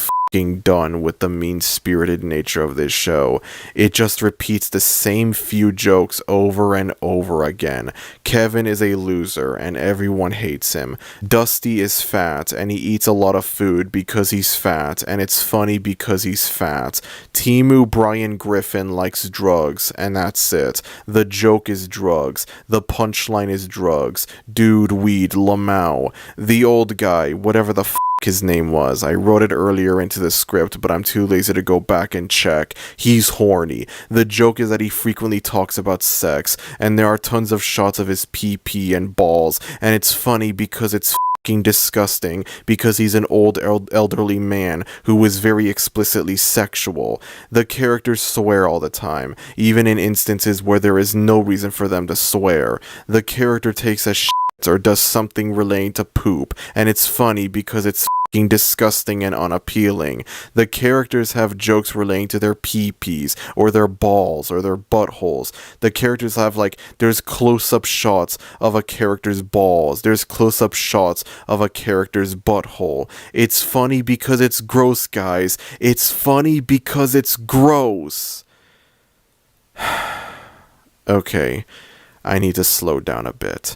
done with the mean-spirited nature of this show. It just repeats the same few jokes over and over again. Kevin is a loser and everyone hates him. Dusty is fat and he eats a lot of food because he's fat, and it's funny because he's fat. Timu Brian Griffin likes drugs, and that's it. The joke is drugs. The punchline is drugs. Dude, weed, Lamau. The old guy, whatever the his name was. I wrote it earlier into the script, but I'm too lazy to go back and check. He's horny. The joke is that he frequently talks about sex, and there are tons of shots of his pee-pee and balls, and it's funny because it's disgusting, because he's an old elderly man who is very explicitly sexual. The characters swear all the time, even in instances where there is no reason for them to swear. The character takes a shit or does something relating to poop, and it's funny because it's disgusting and unappealing. The characters have jokes relating to their pee-pees or their balls or their buttholes. The characters have, there's close-up shots of a character's balls. There's close-up shots of a character's butthole. It's funny because it's gross, guys. It's funny because it's gross. Okay, I need to slow down a bit.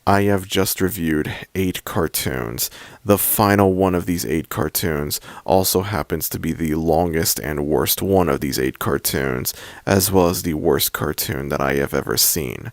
I have just reviewed 8 cartoons. The final one of these 8 cartoons also happens to be the longest and worst one of these 8 cartoons, as well as the worst cartoon that I have ever seen.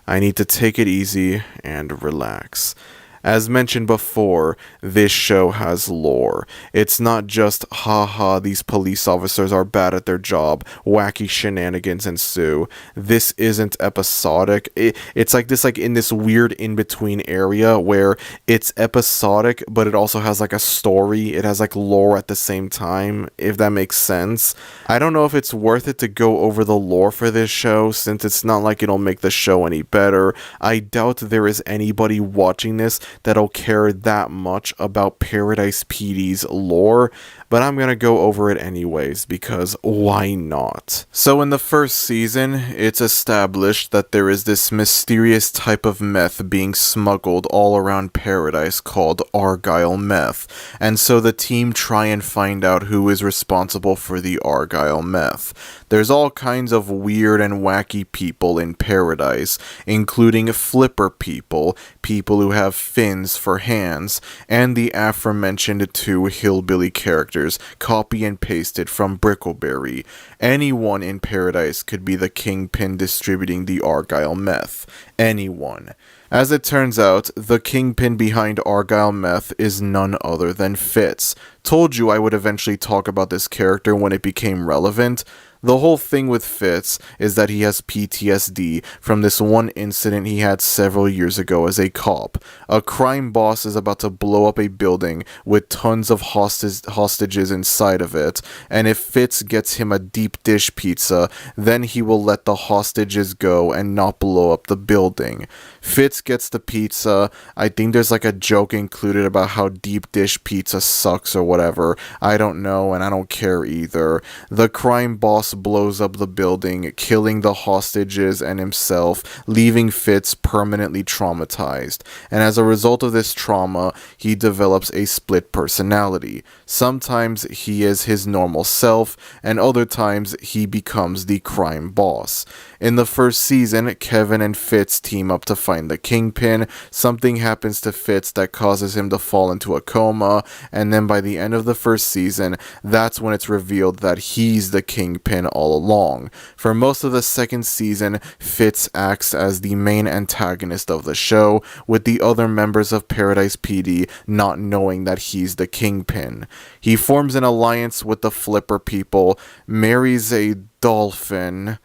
I need to take it easy and relax. As mentioned before, this show has lore. It's not just, haha, these police officers are bad at their job, wacky shenanigans ensue. This isn't episodic. It's like this, in this weird in-between area where it's episodic, but it also has, a story. It has, lore at the same time, if that makes sense. I don't know if it's worth it to go over the lore for this show, since it's not like it'll make the show any better. I doubt there is anybody watching this that'll care that much about Paradise PD's lore. but I'm gonna go over it anyways, because why not? So in the first season, it's established that there is this mysterious type of meth being smuggled all around paradise called Argyle meth, and so the team try and find out who is responsible for the Argyle meth. There's all kinds of weird and wacky people in paradise, including flipper people, people who have fins for hands, and the aforementioned two hillbilly characters copy and pasted from Brickleberry. Anyone in paradise could be the kingpin distributing the Argyle meth. Anyone. As it turns out, the kingpin behind Argyle meth is none other than Fitz. Told you I would eventually talk about this character when it became relevant. The whole thing with Fitz is that he has PTSD from this one incident he had several years ago as a cop. A crime boss is about to blow up a building with tons of hostages inside of it, and if Fitz gets him a deep dish pizza, then he will let the hostages go and not blow up the building. Fitz gets the pizza. I think there's like a joke included about how deep dish pizza sucks or whatever. I don't know, and I don't care either. The crime boss blows up the building, killing the hostages and himself, leaving Fitz permanently traumatized. And as a result of this trauma, he develops a split personality. Sometimes he is his normal self, and other times he becomes the crime boss. In the first season, Kevin and Fitz team up to find the kingpin. Something happens to Fitz that causes him to fall into a coma, and then by the end of the first season, that's when it's revealed that he's the kingpin all along. For most of the second season, Fitz acts as the main antagonist of the show, with the other members of Paradise PD not knowing that he's the kingpin. He forms an alliance with the Flipper people, marries a dolphin,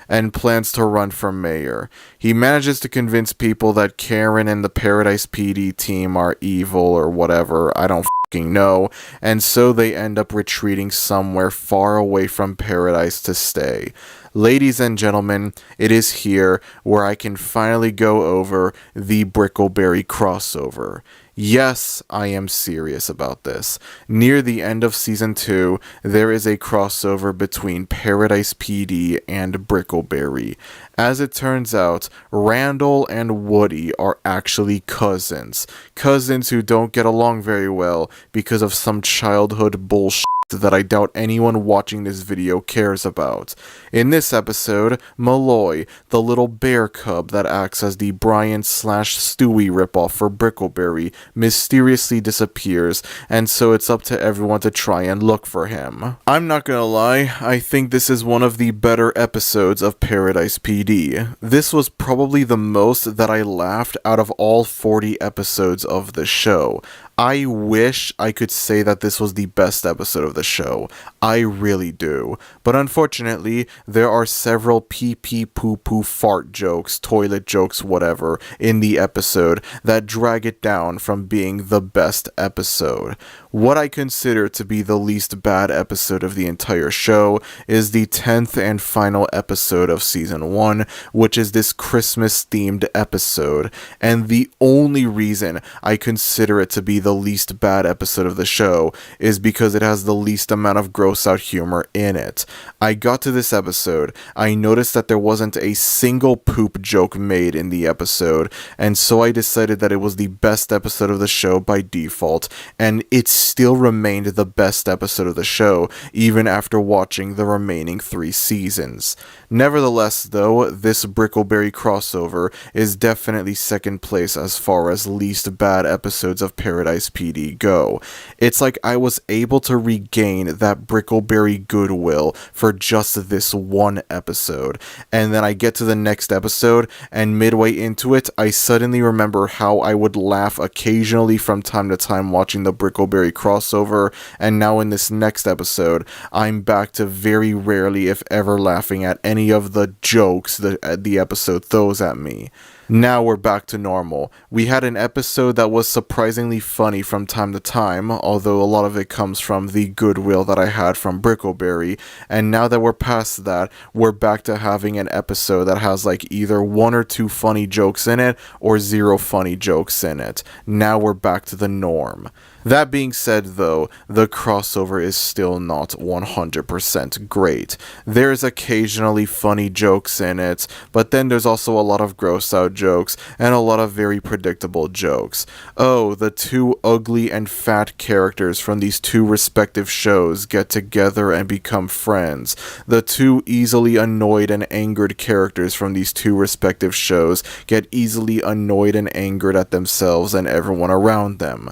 and plans to run for mayor. He manages to convince people that Karen and the Paradise PD team are evil or whatever, I don't fucking know, and so they end up retreating somewhere far away from Paradise to stay. Ladies and gentlemen, it is here where I can finally go over the Brickleberry crossover. Yes, I am serious about this. Near the end of Season 2, there is a crossover between Paradise PD and Brickleberry. As it turns out, Randall and Woody are actually cousins. Cousins who don't get along very well because of some childhood bullshit that I doubt anyone watching this video cares about. In this episode, Malloy, the little bear cub that acts as the Brian/Stewie ripoff for Brickleberry, mysteriously disappears, and so it's up to everyone to try and look for him. I'm not gonna lie, I think this is one of the better episodes of Paradise PD. This was probably the most that I laughed out of all 40 episodes of the show. I wish I could say that this was the best episode of the show. I really do. But unfortunately, there are several pee-pee poo-poo fart jokes, toilet jokes, whatever, in the episode that drag it down from being the best episode. What I consider to be the least bad episode of the entire show is the 10th and final episode of Season 1, which is this Christmas-themed episode. And the only reason I consider it to be the least bad episode of the show is because it has the least amount of gross out humor in it. I got to this episode, I noticed that there wasn't a single poop joke made in the episode, and so I decided that it was the best episode of the show by default, and it still remained the best episode of the show even after watching the remaining 3 seasons. Nevertheless though, this Brickleberry crossover is definitely second place as far as least bad episodes of Paradise PD go. It's like I was able to regain that Brickleberry goodwill for just this one episode, and then I get to the next episode, and midway into it, I suddenly remember how I would laugh occasionally from time to time watching the Brickleberry crossover, and now in this next episode, I'm back to very rarely if ever laughing at any of the jokes that the episode throws at me. Now we're back to normal. We had an episode that was surprisingly funny from time to time, although a lot of it comes from the goodwill that I had from Brickleberry, and now that we're past that, we're back to having an episode that has like either 1 or 2 funny jokes in it, or 0 funny jokes in it. Now we're back to the norm. That being said, though, the crossover is still not 100% great. There's occasionally funny jokes in it, but then there's also a lot of gross out jokes and a lot of very predictable jokes. Oh, the two ugly and fat characters from these two respective shows get together and become friends. The two easily annoyed and angered characters from these two respective shows get easily annoyed and angered at themselves and everyone around them.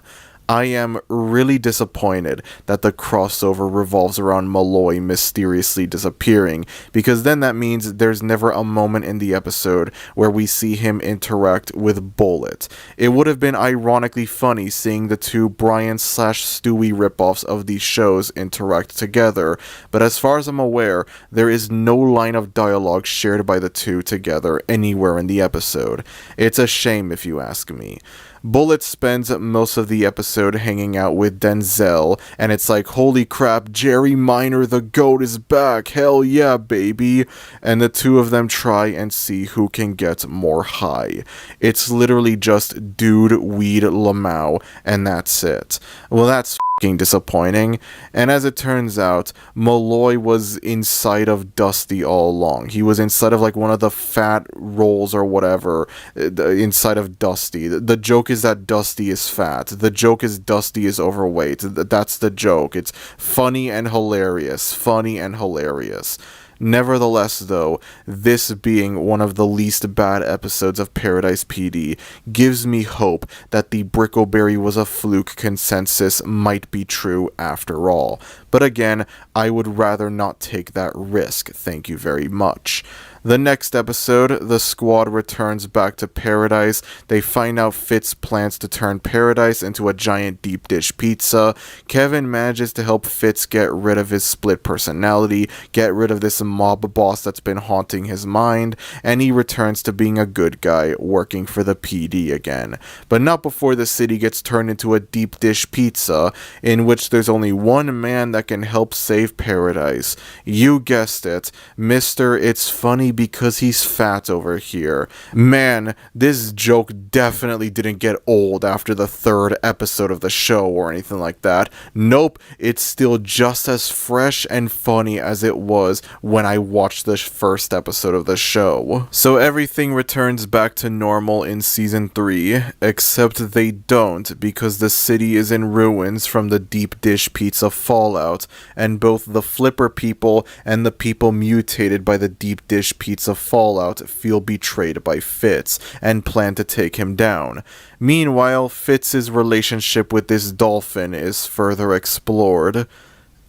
I am really disappointed that the crossover revolves around Malloy mysteriously disappearing, because then that means there's never a moment in the episode where we see him interact with Bullet. It would have been ironically funny seeing the two Brian/Stewie ripoffs of these shows interact together, but as far as I'm aware, there is no line of dialogue shared by the two together anywhere in the episode. It's a shame if you ask me. Bullet spends most of the episode hanging out with Denzel, and it's like, holy crap, Jerry Minor the GOAT is back, hell yeah, baby, and the two of them try and see who can get more high. It's literally just dude, weed, Lamau, and that's it. Well, that's disappointing, and as it turns out, Malloy was inside of Dusty all along. He was inside of like one of the fat rolls or whatever inside of Dusty. The joke is that Dusty is fat. The joke is Dusty is overweight. That's the joke. It's funny and hilarious. Funny and hilarious. Nevertheless, though, this being one of the least bad episodes of Paradise PD gives me hope that the Brickleberry was a fluke consensus might be true after all. But again, I would rather not take that risk, thank you very much. The next episode, the squad returns back to Paradise. They find out Fitz plans to turn Paradise into a giant deep dish pizza. Kevin manages to help Fitz get rid of his split personality, get rid of this mob boss that's been haunting his mind, and he returns to being a good guy, working for the PD again. But not before the city gets turned into a deep dish pizza, in which there's only one man that can help save Paradise. You guessed it, Mr. It's Funny Because He's Fat over here. Man, this joke definitely didn't get old after the third episode of the show or anything like that. Nope, it's still just as fresh and funny as it was when I watched the first episode of the show. So everything returns back to normal in season 3, except they don't, because the city is in ruins from the deep dish pizza fallout, and both the Flipper people and the people mutated by the deep dish pizza fallout feel betrayed by Fitz and plan to take him down. Meanwhile, Fitz's relationship with this dolphin is further explored.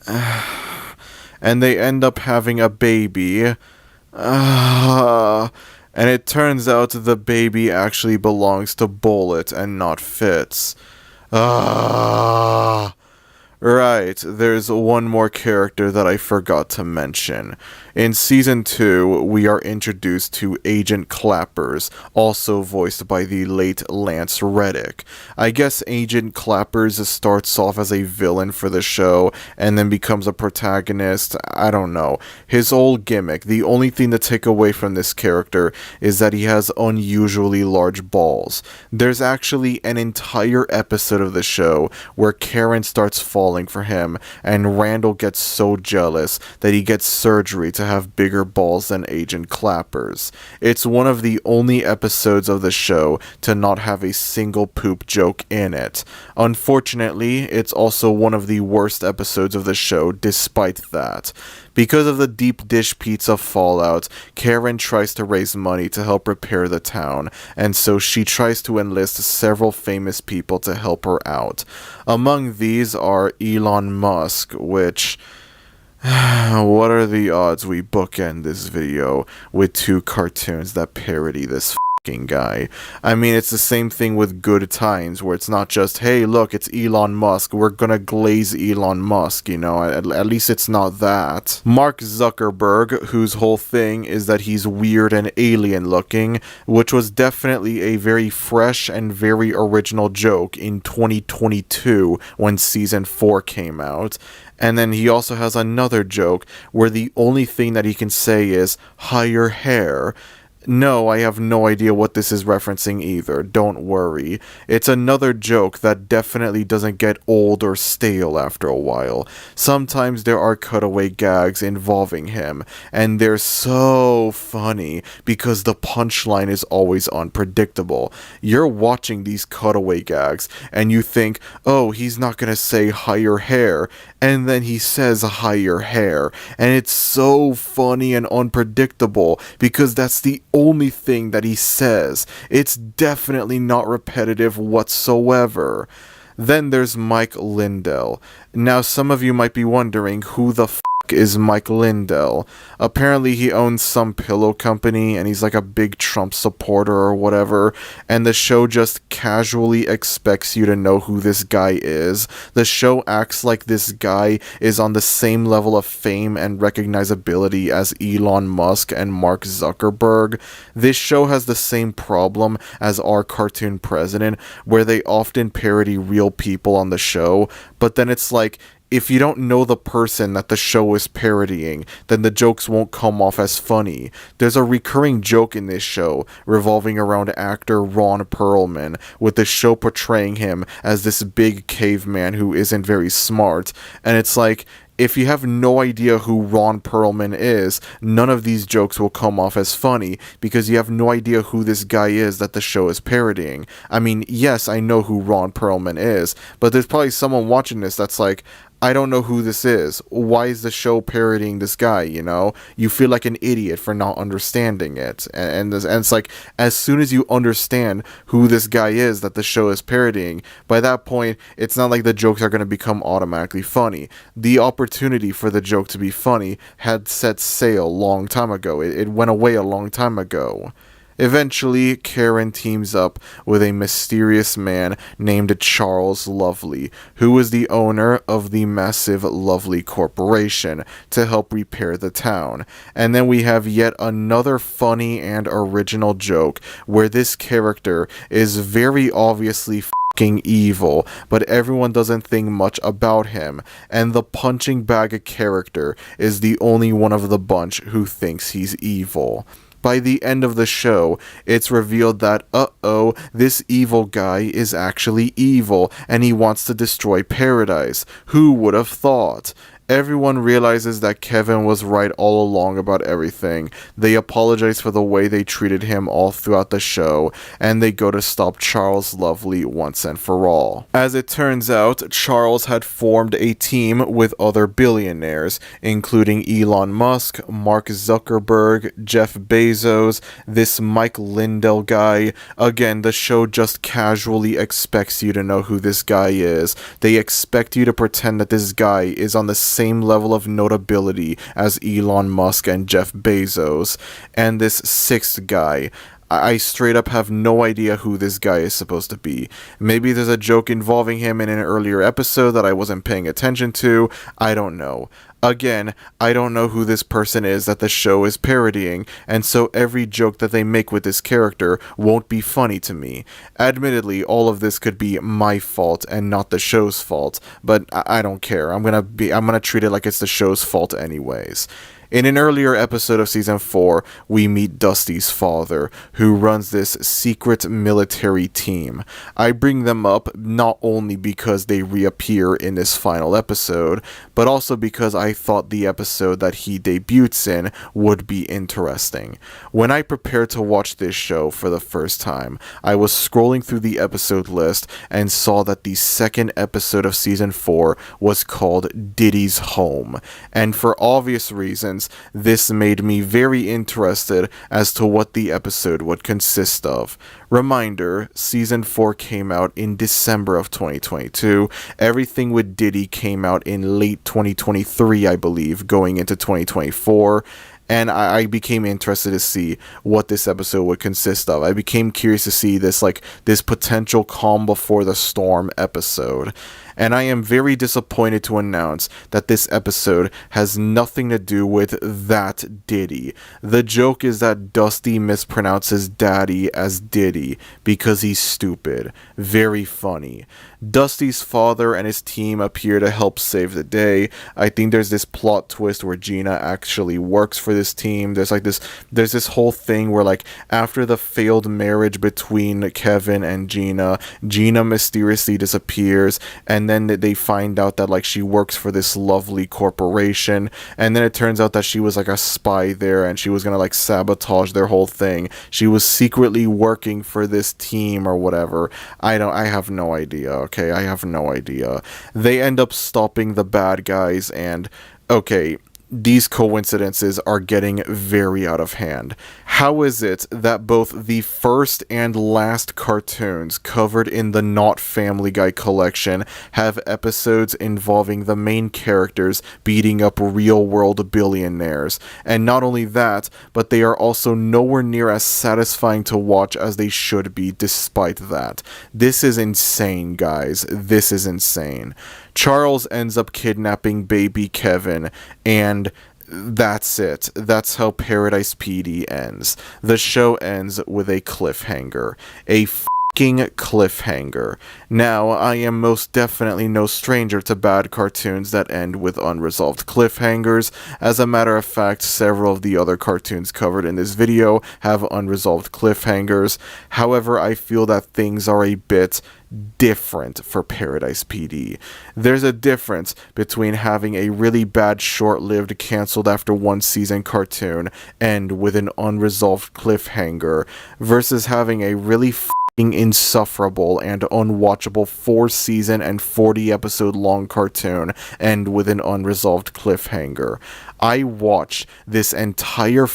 And they end up having a baby. And it turns out the baby actually belongs to Bullet and not Fitz. Right, there's one more character that I forgot to mention. In Season 2, we are introduced to Agent Clappers, also voiced by the late Lance Reddick. I guess Agent Clappers starts off as a villain for the show, and then becomes a protagonist. I don't know. His whole gimmick, the only thing to take away from this character is that he has unusually large balls. There's actually an entire episode of the show where Karen starts falling for him, and Randall gets so jealous that he gets surgery to have bigger balls than Agent Clappers. It's one of the only episodes of the show to not have a single poop joke in it. Unfortunately, it's also one of the worst episodes of the show despite that. Because of the deep dish pizza fallout, Karen tries to raise money to help repair the town, and so she tries to enlist several famous people to help her out. Among these are Elon Musk, which... what are the odds we bookend this video with two cartoons that parody this fucking guy? I mean, it's the same thing with Good Times, where it's not just, hey, look, it's Elon Musk, we're gonna glaze Elon Musk, you know, at least it's not that. Mark Zuckerberg, whose whole thing is that he's weird and alien looking, which was definitely a very fresh and very original joke in 2022 when season 4 came out. And then he also has another joke where the only thing that he can say is higher hair. No, I have no idea what this is referencing either, don't worry. It's another joke that definitely doesn't get old or stale after a while. Sometimes there are cutaway gags involving him, and they're so funny because the punchline is always unpredictable. You're watching these cutaway gags, and you think, oh, he's not gonna say higher hair, and then he says higher hair, and it's so funny and unpredictable because that's the only thing that he says. It's definitely not repetitive whatsoever. Then there's Mike Lindell. Now some of you might be wondering who the is Mike Lindell. Apparently he owns some pillow company and he's like a big Trump supporter or whatever, and the show just casually expects you to know who this guy is. The show acts like this guy is on the same level of fame and recognizability as Elon Musk and Mark Zuckerberg. This show has the same problem as Our Cartoon President, where they often parody real people on the show, but then it's like, if you don't know the person that the show is parodying, then the jokes won't come off as funny. There's a recurring joke in this show revolving around actor Ron Perlman, with the show portraying him as this big caveman who isn't very smart, and it's like, if you have no idea who Ron Perlman is, none of these jokes will come off as funny because you have no idea who this guy is that the show is parodying. I mean, yes, I know who Ron Perlman is, but there's probably someone watching this that's like, I don't know who this is. Why is the show parodying this guy, you know? You feel like an idiot for not understanding it. And it's like, as soon as you understand who this guy is that the show is parodying, by that point, it's not like the jokes are going to become automatically funny. The opportunity for the joke to be funny had set sail a long time ago. It went away a long time ago. Eventually, Karen teams up with a mysterious man named Charles Lovely, who is the owner of the massive Lovely Corporation, to help repair the town. And then we have yet another funny and original joke where this character is very obviously f***ing evil, but everyone doesn't think much about him, and the punching bag character is the only one of the bunch who thinks he's evil. By the end of the show, it's revealed that, this evil guy is actually evil, and he wants to destroy paradise. Who would have thought? Everyone realizes that Kevin was right all along about everything. They apologize for the way they treated him all throughout the show, and they go to stop Charles Lovely once and for all. As it turns out, Charles had formed a team with other billionaires, including Elon Musk, Mark Zuckerberg, Jeff Bezos, this Mike Lindell guy. Again, the show just casually expects you to know who this guy is. They expect you to pretend that this guy is on the same level of notability as Elon Musk and Jeff Bezos. And this sixth guy, I straight up have no idea who this guy is supposed to be. Maybe there's a joke involving him in an earlier episode that I wasn't paying attention to. I don't know. Again, I don't know who this person is that the show is parodying, and so every joke that they make with this character won't be funny to me. Admittedly, all of this could be my fault and not the show's fault, but I don't care. I'm gonna treat it like it's the show's fault anyways. In an earlier episode of Season 4, we meet Dusty's father, who runs this secret military team. I bring them up not only because they reappear in this final episode, but also because I thought the episode that he debuts in would be interesting. When I prepared to watch this show for the first time, I was scrolling through the episode list and saw that the second episode of Season 4 was called Diddy's Home, and for obvious reasons, this made me very interested as to what the episode would consist of. Reminder, Season 4 came out in December of 2022. Everything with Diddy came out in late 2023, I believe, going into 2024. And I became interested to see what this episode would consist of. I became curious to see this potential calm before the storm episode. and I am very disappointed to announce that this episode has nothing to do with that Diddy. The joke is that Dusty mispronounces daddy as Diddy because he's stupid. Very funny. Dusty's father and his team appear to help save the day. I think there's this plot twist where Gina actually works for this team. There's this whole thing where, like, after the failed marriage between Kevin and Gina mysteriously disappears, and then they find out that, like, she works for this lovely corporation, and then it turns out that she was like a spy there, and she was gonna like sabotage their whole thing. She was secretly working for this team or whatever. I have no idea. Okay, I have no idea. They end up stopping the bad guys, and okay, these coincidences are getting very out of hand. How is it that both the first and last cartoons covered in the Not Family Guy collection have episodes involving the main characters beating up real-world billionaires? And not only that, but they are also nowhere near as satisfying to watch as they should be despite that. This is insane, guys. This is insane. Charles ends up kidnapping baby Kevin, and that's it. That's how Paradise PD ends. The show ends with a cliffhanger. A fucking cliffhanger. Now, I am most definitely no stranger to bad cartoons that end with unresolved cliffhangers. As a matter of fact, several of the other cartoons covered in this video have unresolved cliffhangers. However, I feel that things are a bit different for Paradise PD. There's a difference between having a really bad short-lived canceled after one season cartoon end with an unresolved cliffhanger versus having a really insufferable and unwatchable 4-season and 40-episode long cartoon end with an unresolved cliffhanger. I watched this entire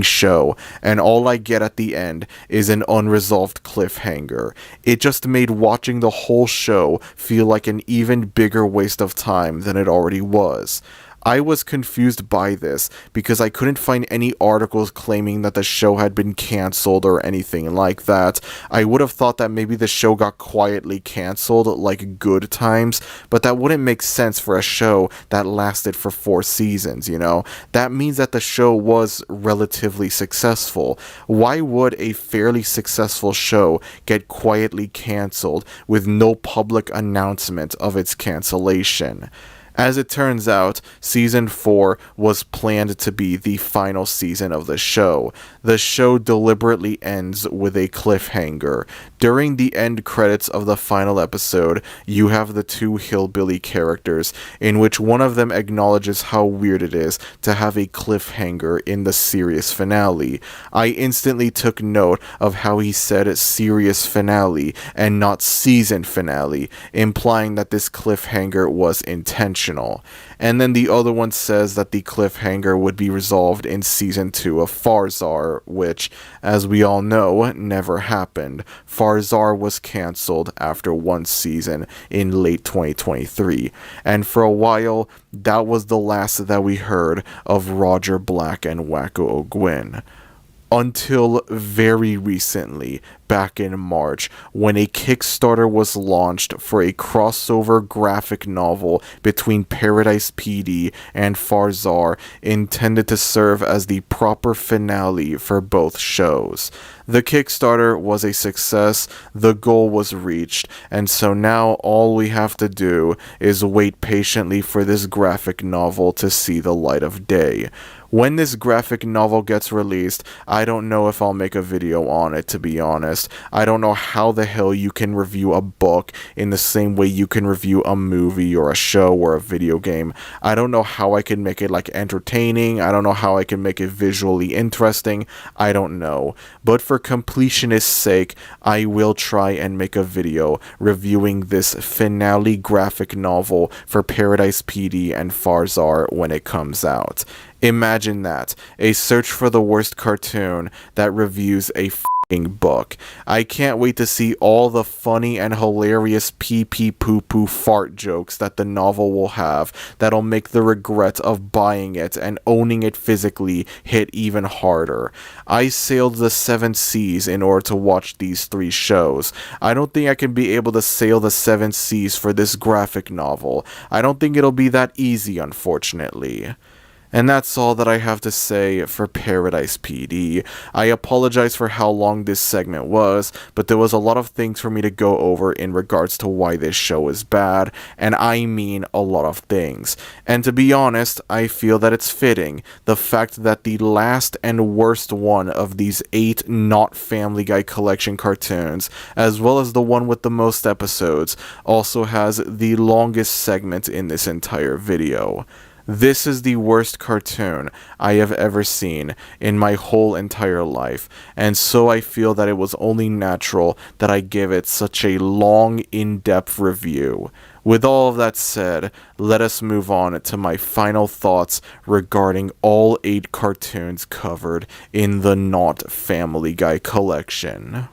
show, and all I get at the end is an unresolved cliffhanger. It just made watching the whole show feel like an even bigger waste of time than it already was. I was confused by this because I couldn't find any articles claiming that the show had been cancelled or anything like that. I would have thought that maybe the show got quietly cancelled like Good Times, but that wouldn't make sense for a show that lasted for 4 seasons, you know? That means that the show was relatively successful. Why would a fairly successful show get quietly cancelled with no public announcement of its cancellation? As it turns out, Season 4 was planned to be the final season of the show. The show deliberately ends with a cliffhanger. During the end credits of the final episode, you have the 2 hillbilly characters, in which one of them acknowledges how weird it is to have a cliffhanger in the series finale. I instantly took note of how he said series finale and not season finale, implying that this cliffhanger was intentional. And then the other one says that the cliffhanger would be resolved in Season 2 of Farzar, which, as we all know, never happened. Farzar was cancelled after 1 season in late 2023, and for a while, that was the last that we heard of Roger Black and Wacko O'Gwyn. Until very recently, back in March, when a Kickstarter was launched for a crossover graphic novel between Paradise PD and Farzar intended to serve as the proper finale for both shows. The Kickstarter was a success, the goal was reached, and so now all we have to do is wait patiently for this graphic novel to see the light of day. When this graphic novel gets released, I don't know if I'll make a video on it, to be honest. I don't know how the hell you can review a book in the same way you can review a movie or a show or a video game. I don't know how I can make it like entertaining. I don't know how I can make it visually interesting. I don't know. But for completionist's sake, I will try and make a video reviewing this finale graphic novel for Paradise PD and Farzar when it comes out. Imagine that, a search for the worst cartoon that reviews a book. I can't wait to see all the funny and hilarious pee-pee poo-poo fart jokes that the novel will have that'll make the regret of buying it and owning it physically hit even harder. I sailed the 7 seas in order to watch these 3 shows. I don't think I can be able to sail the 7 seas for this graphic novel. I don't think it'll be that easy, unfortunately. And that's all that I have to say for Paradise PD. I apologize for how long this segment was, but there was a lot of things for me to go over in regards to why this show is bad, and I mean a lot of things. And to be honest, I feel that it's fitting. The fact that the last and worst one of these 8 not Family Guy collection cartoons, as well as the one with the most episodes, also has the longest segment in this entire video. This is the worst cartoon I have ever seen in my whole entire life, and so I feel that it was only natural that I give it such a long, in-depth review. With all of that said, let us move on to my final thoughts regarding all 8 cartoons covered in the Not Family Guy collection.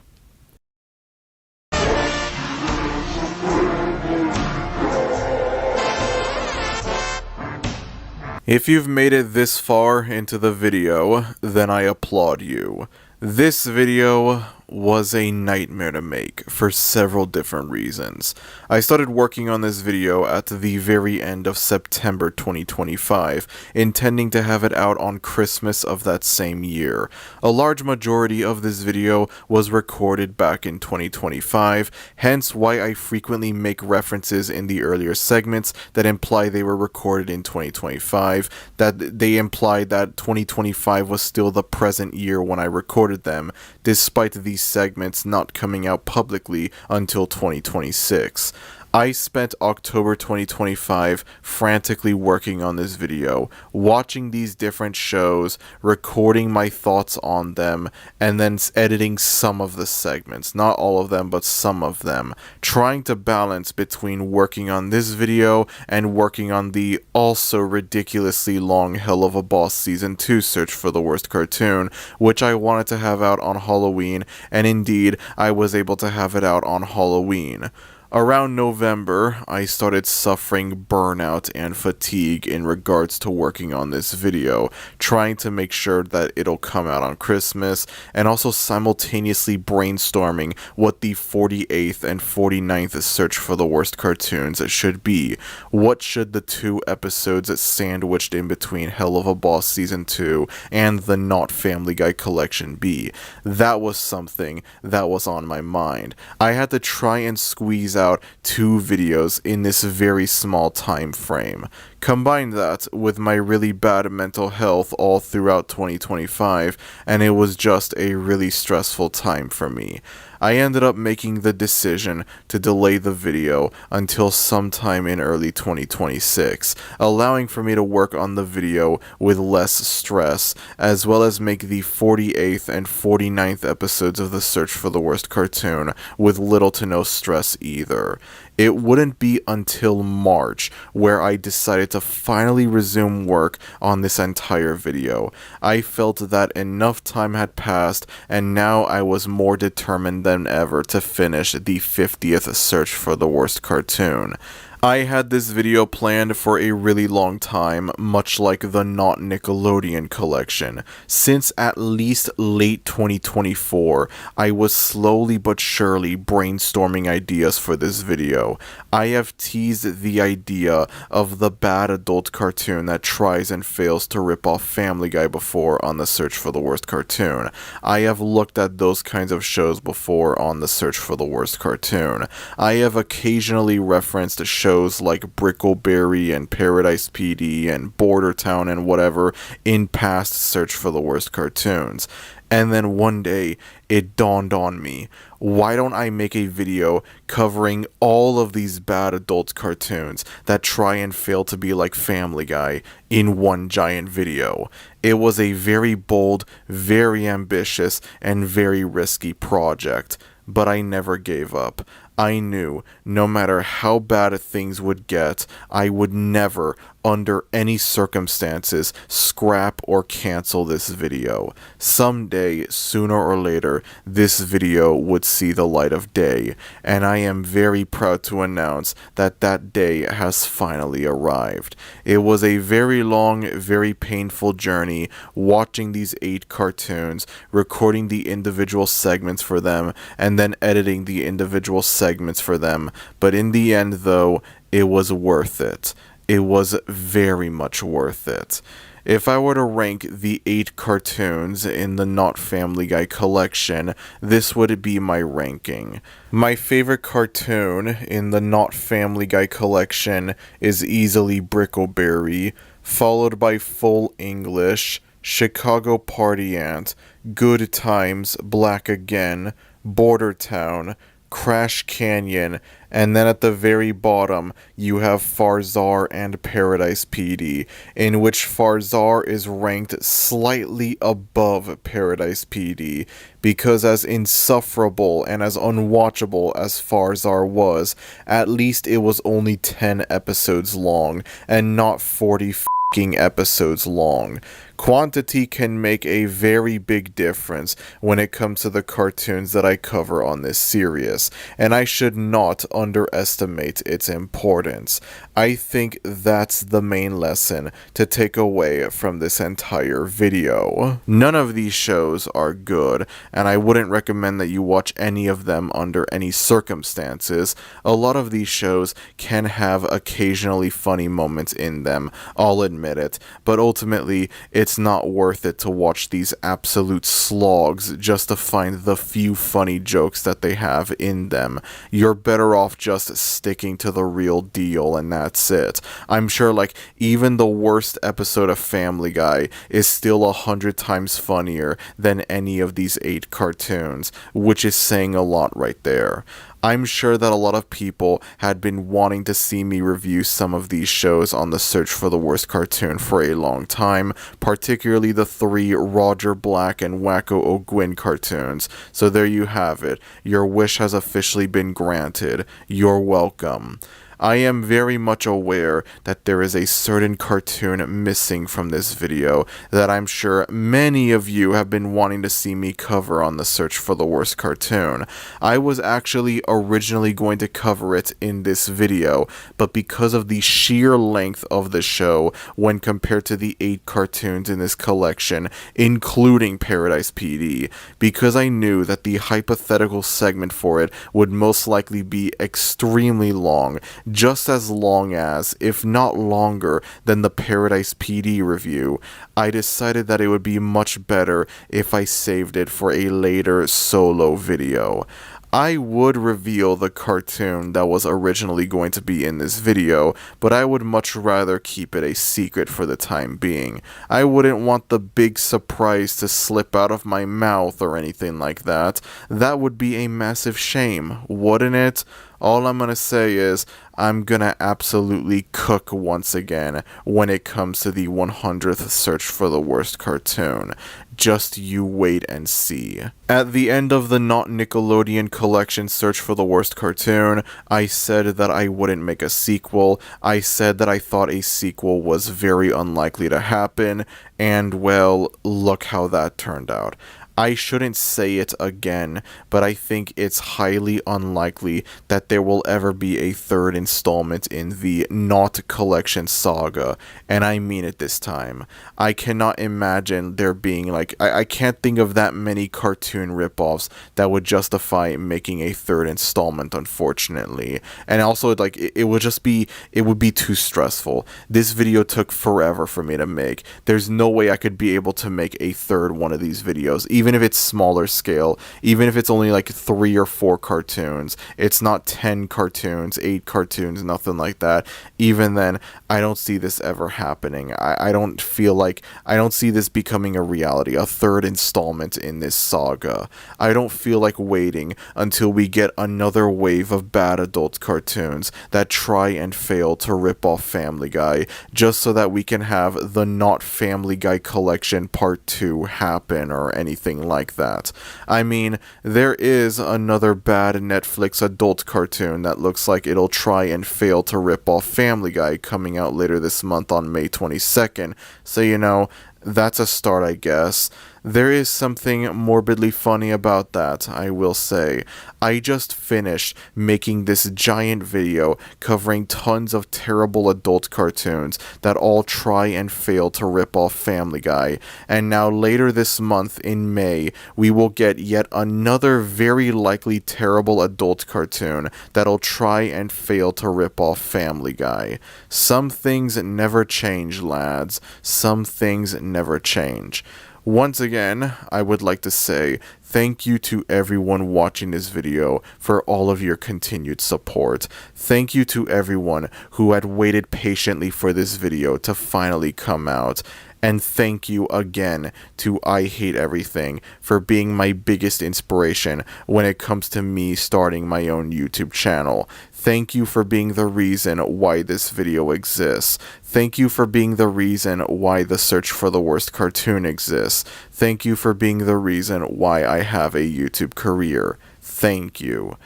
If you've made it this far into the video, then I applaud you. This video was a nightmare to make for several different reasons. I started working on this video at the very end of September 2025, intending to have it out on Christmas of that same year. A large majority of this video was recorded back in 2025, hence why I frequently make references in the earlier segments that imply they were recorded in 2025, that they implied that 2025 was still the present year when I recorded them, despite these segments not coming out publicly until 2026. I spent October 2025 frantically working on this video, watching these different shows, recording my thoughts on them, and then editing some of the segments, not all of them, but some of them, trying to balance between working on this video and working on the also ridiculously long Hell of a Boss Season 2 Search for the Worst Cartoon, which I wanted to have out on Halloween, and indeed, I was able to have it out on Halloween. Around November, I started suffering burnout and fatigue in regards to working on this video, trying to make sure that it'll come out on Christmas, and also simultaneously brainstorming what the 48th and 49th Search for the Worst Cartoons should be. What should the 2 episodes sandwiched in between Hell of a Boss Season 2 and the Not Family Guy collection be? That was something that was on my mind. I had to try and squeeze out 2 videos in this very small time frame. Combine that with my really bad mental health all throughout 2025, and it was just a really stressful time for me. I ended up making the decision to delay the video until sometime in early 2026, allowing for me to work on the video with less stress, as well as make the 48th and 49th episodes of the Search for the Worst Cartoon with little to no stress either. It wouldn't be until March where I decided to finally resume work on this entire video. I felt that enough time had passed, and now I was more determined than ever to finish the 50th Search for the Worst Cartoon. I had this video planned for a really long time, much like the Not Nickelodeon collection. Since at least late 2024, I was slowly but surely brainstorming ideas for this video. I have teased the idea of the bad adult cartoon that tries and fails to rip off Family Guy before on the Search for the Worst Cartoon. I have looked at those kinds of shows before on the Search for the Worst Cartoon. I have occasionally referenced shows like Brickleberry and Paradise PD and Bordertown and whatever in past Search for the Worst Cartoons. And then one day, it dawned on me, why don't I make a video covering all of these bad adult cartoons that try and fail to be like Family Guy in one giant video? It was a very bold, very ambitious, and very risky project, but I never gave up. I knew no matter how bad things would get, I would never, under any circumstances, scrap or cancel this video. Someday, sooner or later, this video would see the light of day, and I am very proud to announce that that day has finally arrived. It was a very long, very painful journey watching these 8 cartoons, recording the individual segments for them, and then editing the individual segments for them, but in the end though, it was worth it. It was very much worth it. If I were to rank the 8 cartoons in the Not Family Guy collection, this would be my ranking. My favorite cartoon in the Not Family Guy collection is easily Brickleberry, followed by Full English, Chicago Party Ant, Good Times, Black Again, Bordertown, Crash Canyon, and then at the very bottom you have Farzar and Paradise PD, in which Farzar is ranked slightly above Paradise PD, because as insufferable and as unwatchable as Farzar was, at least it was only 10 episodes long, and not 40 episodes long. Quantity can make a very big difference when it comes to the cartoons that I cover on this series, and I should not underestimate its importance. I think that's the main lesson to take away from this entire video. None of these shows are good, and I wouldn't recommend that you watch any of them under any circumstances. A lot of these shows can have occasionally funny moments in them, I'll admit it, but ultimately it's not worth it to watch these absolute slogs just to find the few funny jokes that they have in them. You're better off just sticking to the real deal, and that's it. I'm sure even the worst episode of Family Guy is still 100 times funnier than any of these 8 cartoons, which is saying a lot right there. I'm sure that a lot of people had been wanting to see me review some of these shows on the Search for the Worst Cartoon for a long time, particularly the 3 Roger Black and Wacko O'Gwyn cartoons. So there you have it. Your wish has officially been granted. You're welcome. I am very much aware that there is a certain cartoon missing from this video that I'm sure many of you have been wanting to see me cover on the Search for the Worst Cartoon. I was actually originally going to cover it in this video, but because of the sheer length of the show when compared to the 8 cartoons in this collection, including Paradise PD, because I knew that the hypothetical segment for it would most likely be extremely long, just as long as, if not longer, than the Paradise PD review, I decided that it would be much better if I saved it for a later solo video. I would reveal the cartoon that was originally going to be in this video, but I would much rather keep it a secret for the time being. I wouldn't want the big surprise to slip out of my mouth or anything like that. That would be a massive shame, wouldn't it? All I'm gonna say is, I'm gonna absolutely cook once again when it comes to the 100th Search for the Worst Cartoon. Just you wait and see. At the end of the Not Nickelodeon Collection Search for the Worst Cartoon, I said that I wouldn't make a sequel. I said that I thought a sequel was very unlikely to happen, and well, look how that turned out. I shouldn't say it again, but I think it's highly unlikely that there will ever be a 3rd installment in the Not Collection saga, and I mean it this time. I cannot imagine there being, I can't think of that many cartoon ripoffs that would justify making a 3rd installment, unfortunately. And also, it would be too stressful. This video took forever for me to make. There's no way I could be able to make a 3rd one of these videos, even if it's smaller scale, even if it's only 3 or 4 cartoons. It's not 10 cartoons, 8 cartoons, nothing like that. Even then, I don't see this ever happening. I don't see this becoming a reality, a 3rd installment in this saga. I don't feel like waiting until we get another wave of bad adult cartoons that try and fail to rip off Family Guy, just so that we can have the Not Family Guy Collection Part 2 happen or anything anything like that. I mean, there is another bad Netflix adult cartoon that looks like it'll try and fail to rip off Family Guy coming out later this month on May 22nd, so you know, that's a start, I guess. There is something morbidly funny about that, I will say. I just finished making this giant video covering tons of terrible adult cartoons that all try and fail to rip off Family Guy, and now later this month in May, we will get yet another very likely terrible adult cartoon that'll try and fail to rip off Family Guy. Some things never change, lads. Some things never change. Once again, I would like to say thank you to everyone watching this video for all of your continued support. Thank you to everyone who had waited patiently for this video to finally come out. And thank you again to I Hate Everything for being my biggest inspiration when it comes to me starting my own YouTube channel. Thank you for being the reason why this video exists. Thank you for being the reason why the Search for the Worst cartoon exists. Thank you for being the reason why I have a YouTube career. Thank you.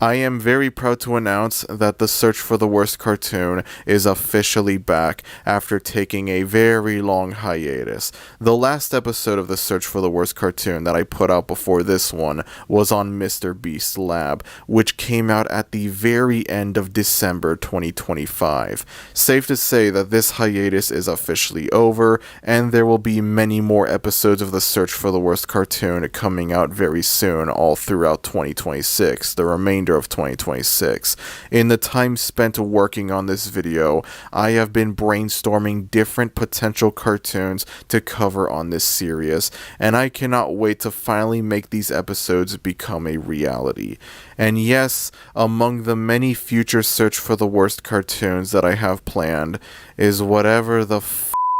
I am very proud to announce that the Search for the Worst cartoon is officially back after taking a very long hiatus. The last episode of the Search for the Worst cartoon that I put out before this one was on Mr. Beast's Lab, which came out at the very end of December 2025. Safe to say that this hiatus is officially over, and there will be many more episodes of the Search for the Worst cartoon coming out very soon, all throughout 2026, the remainder of 2026. In the time spent working on this video, I have been brainstorming different potential cartoons to cover on this series, and I cannot wait to finally make these episodes become a reality. And yes, among the many future Search for the Worst cartoons that I have planned is whatever the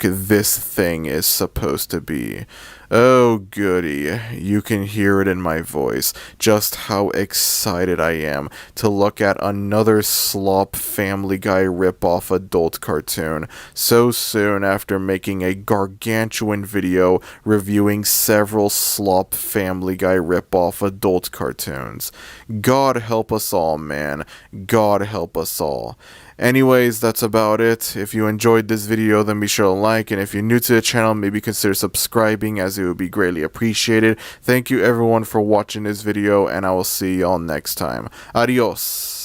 this thing is supposed to be. Oh goody, you can hear it in my voice, just how excited I am to look at another slop Family Guy ripoff adult cartoon so soon after making a gargantuan video reviewing several slop Family Guy ripoff adult cartoons. God help us all, man. God help us all. Anyways, that's about it. If you enjoyed this video, then be sure to like, and if you're new to the channel, maybe consider subscribing, as it would be greatly appreciated. Thank you everyone for watching this video, and I will see y'all next time. Adios.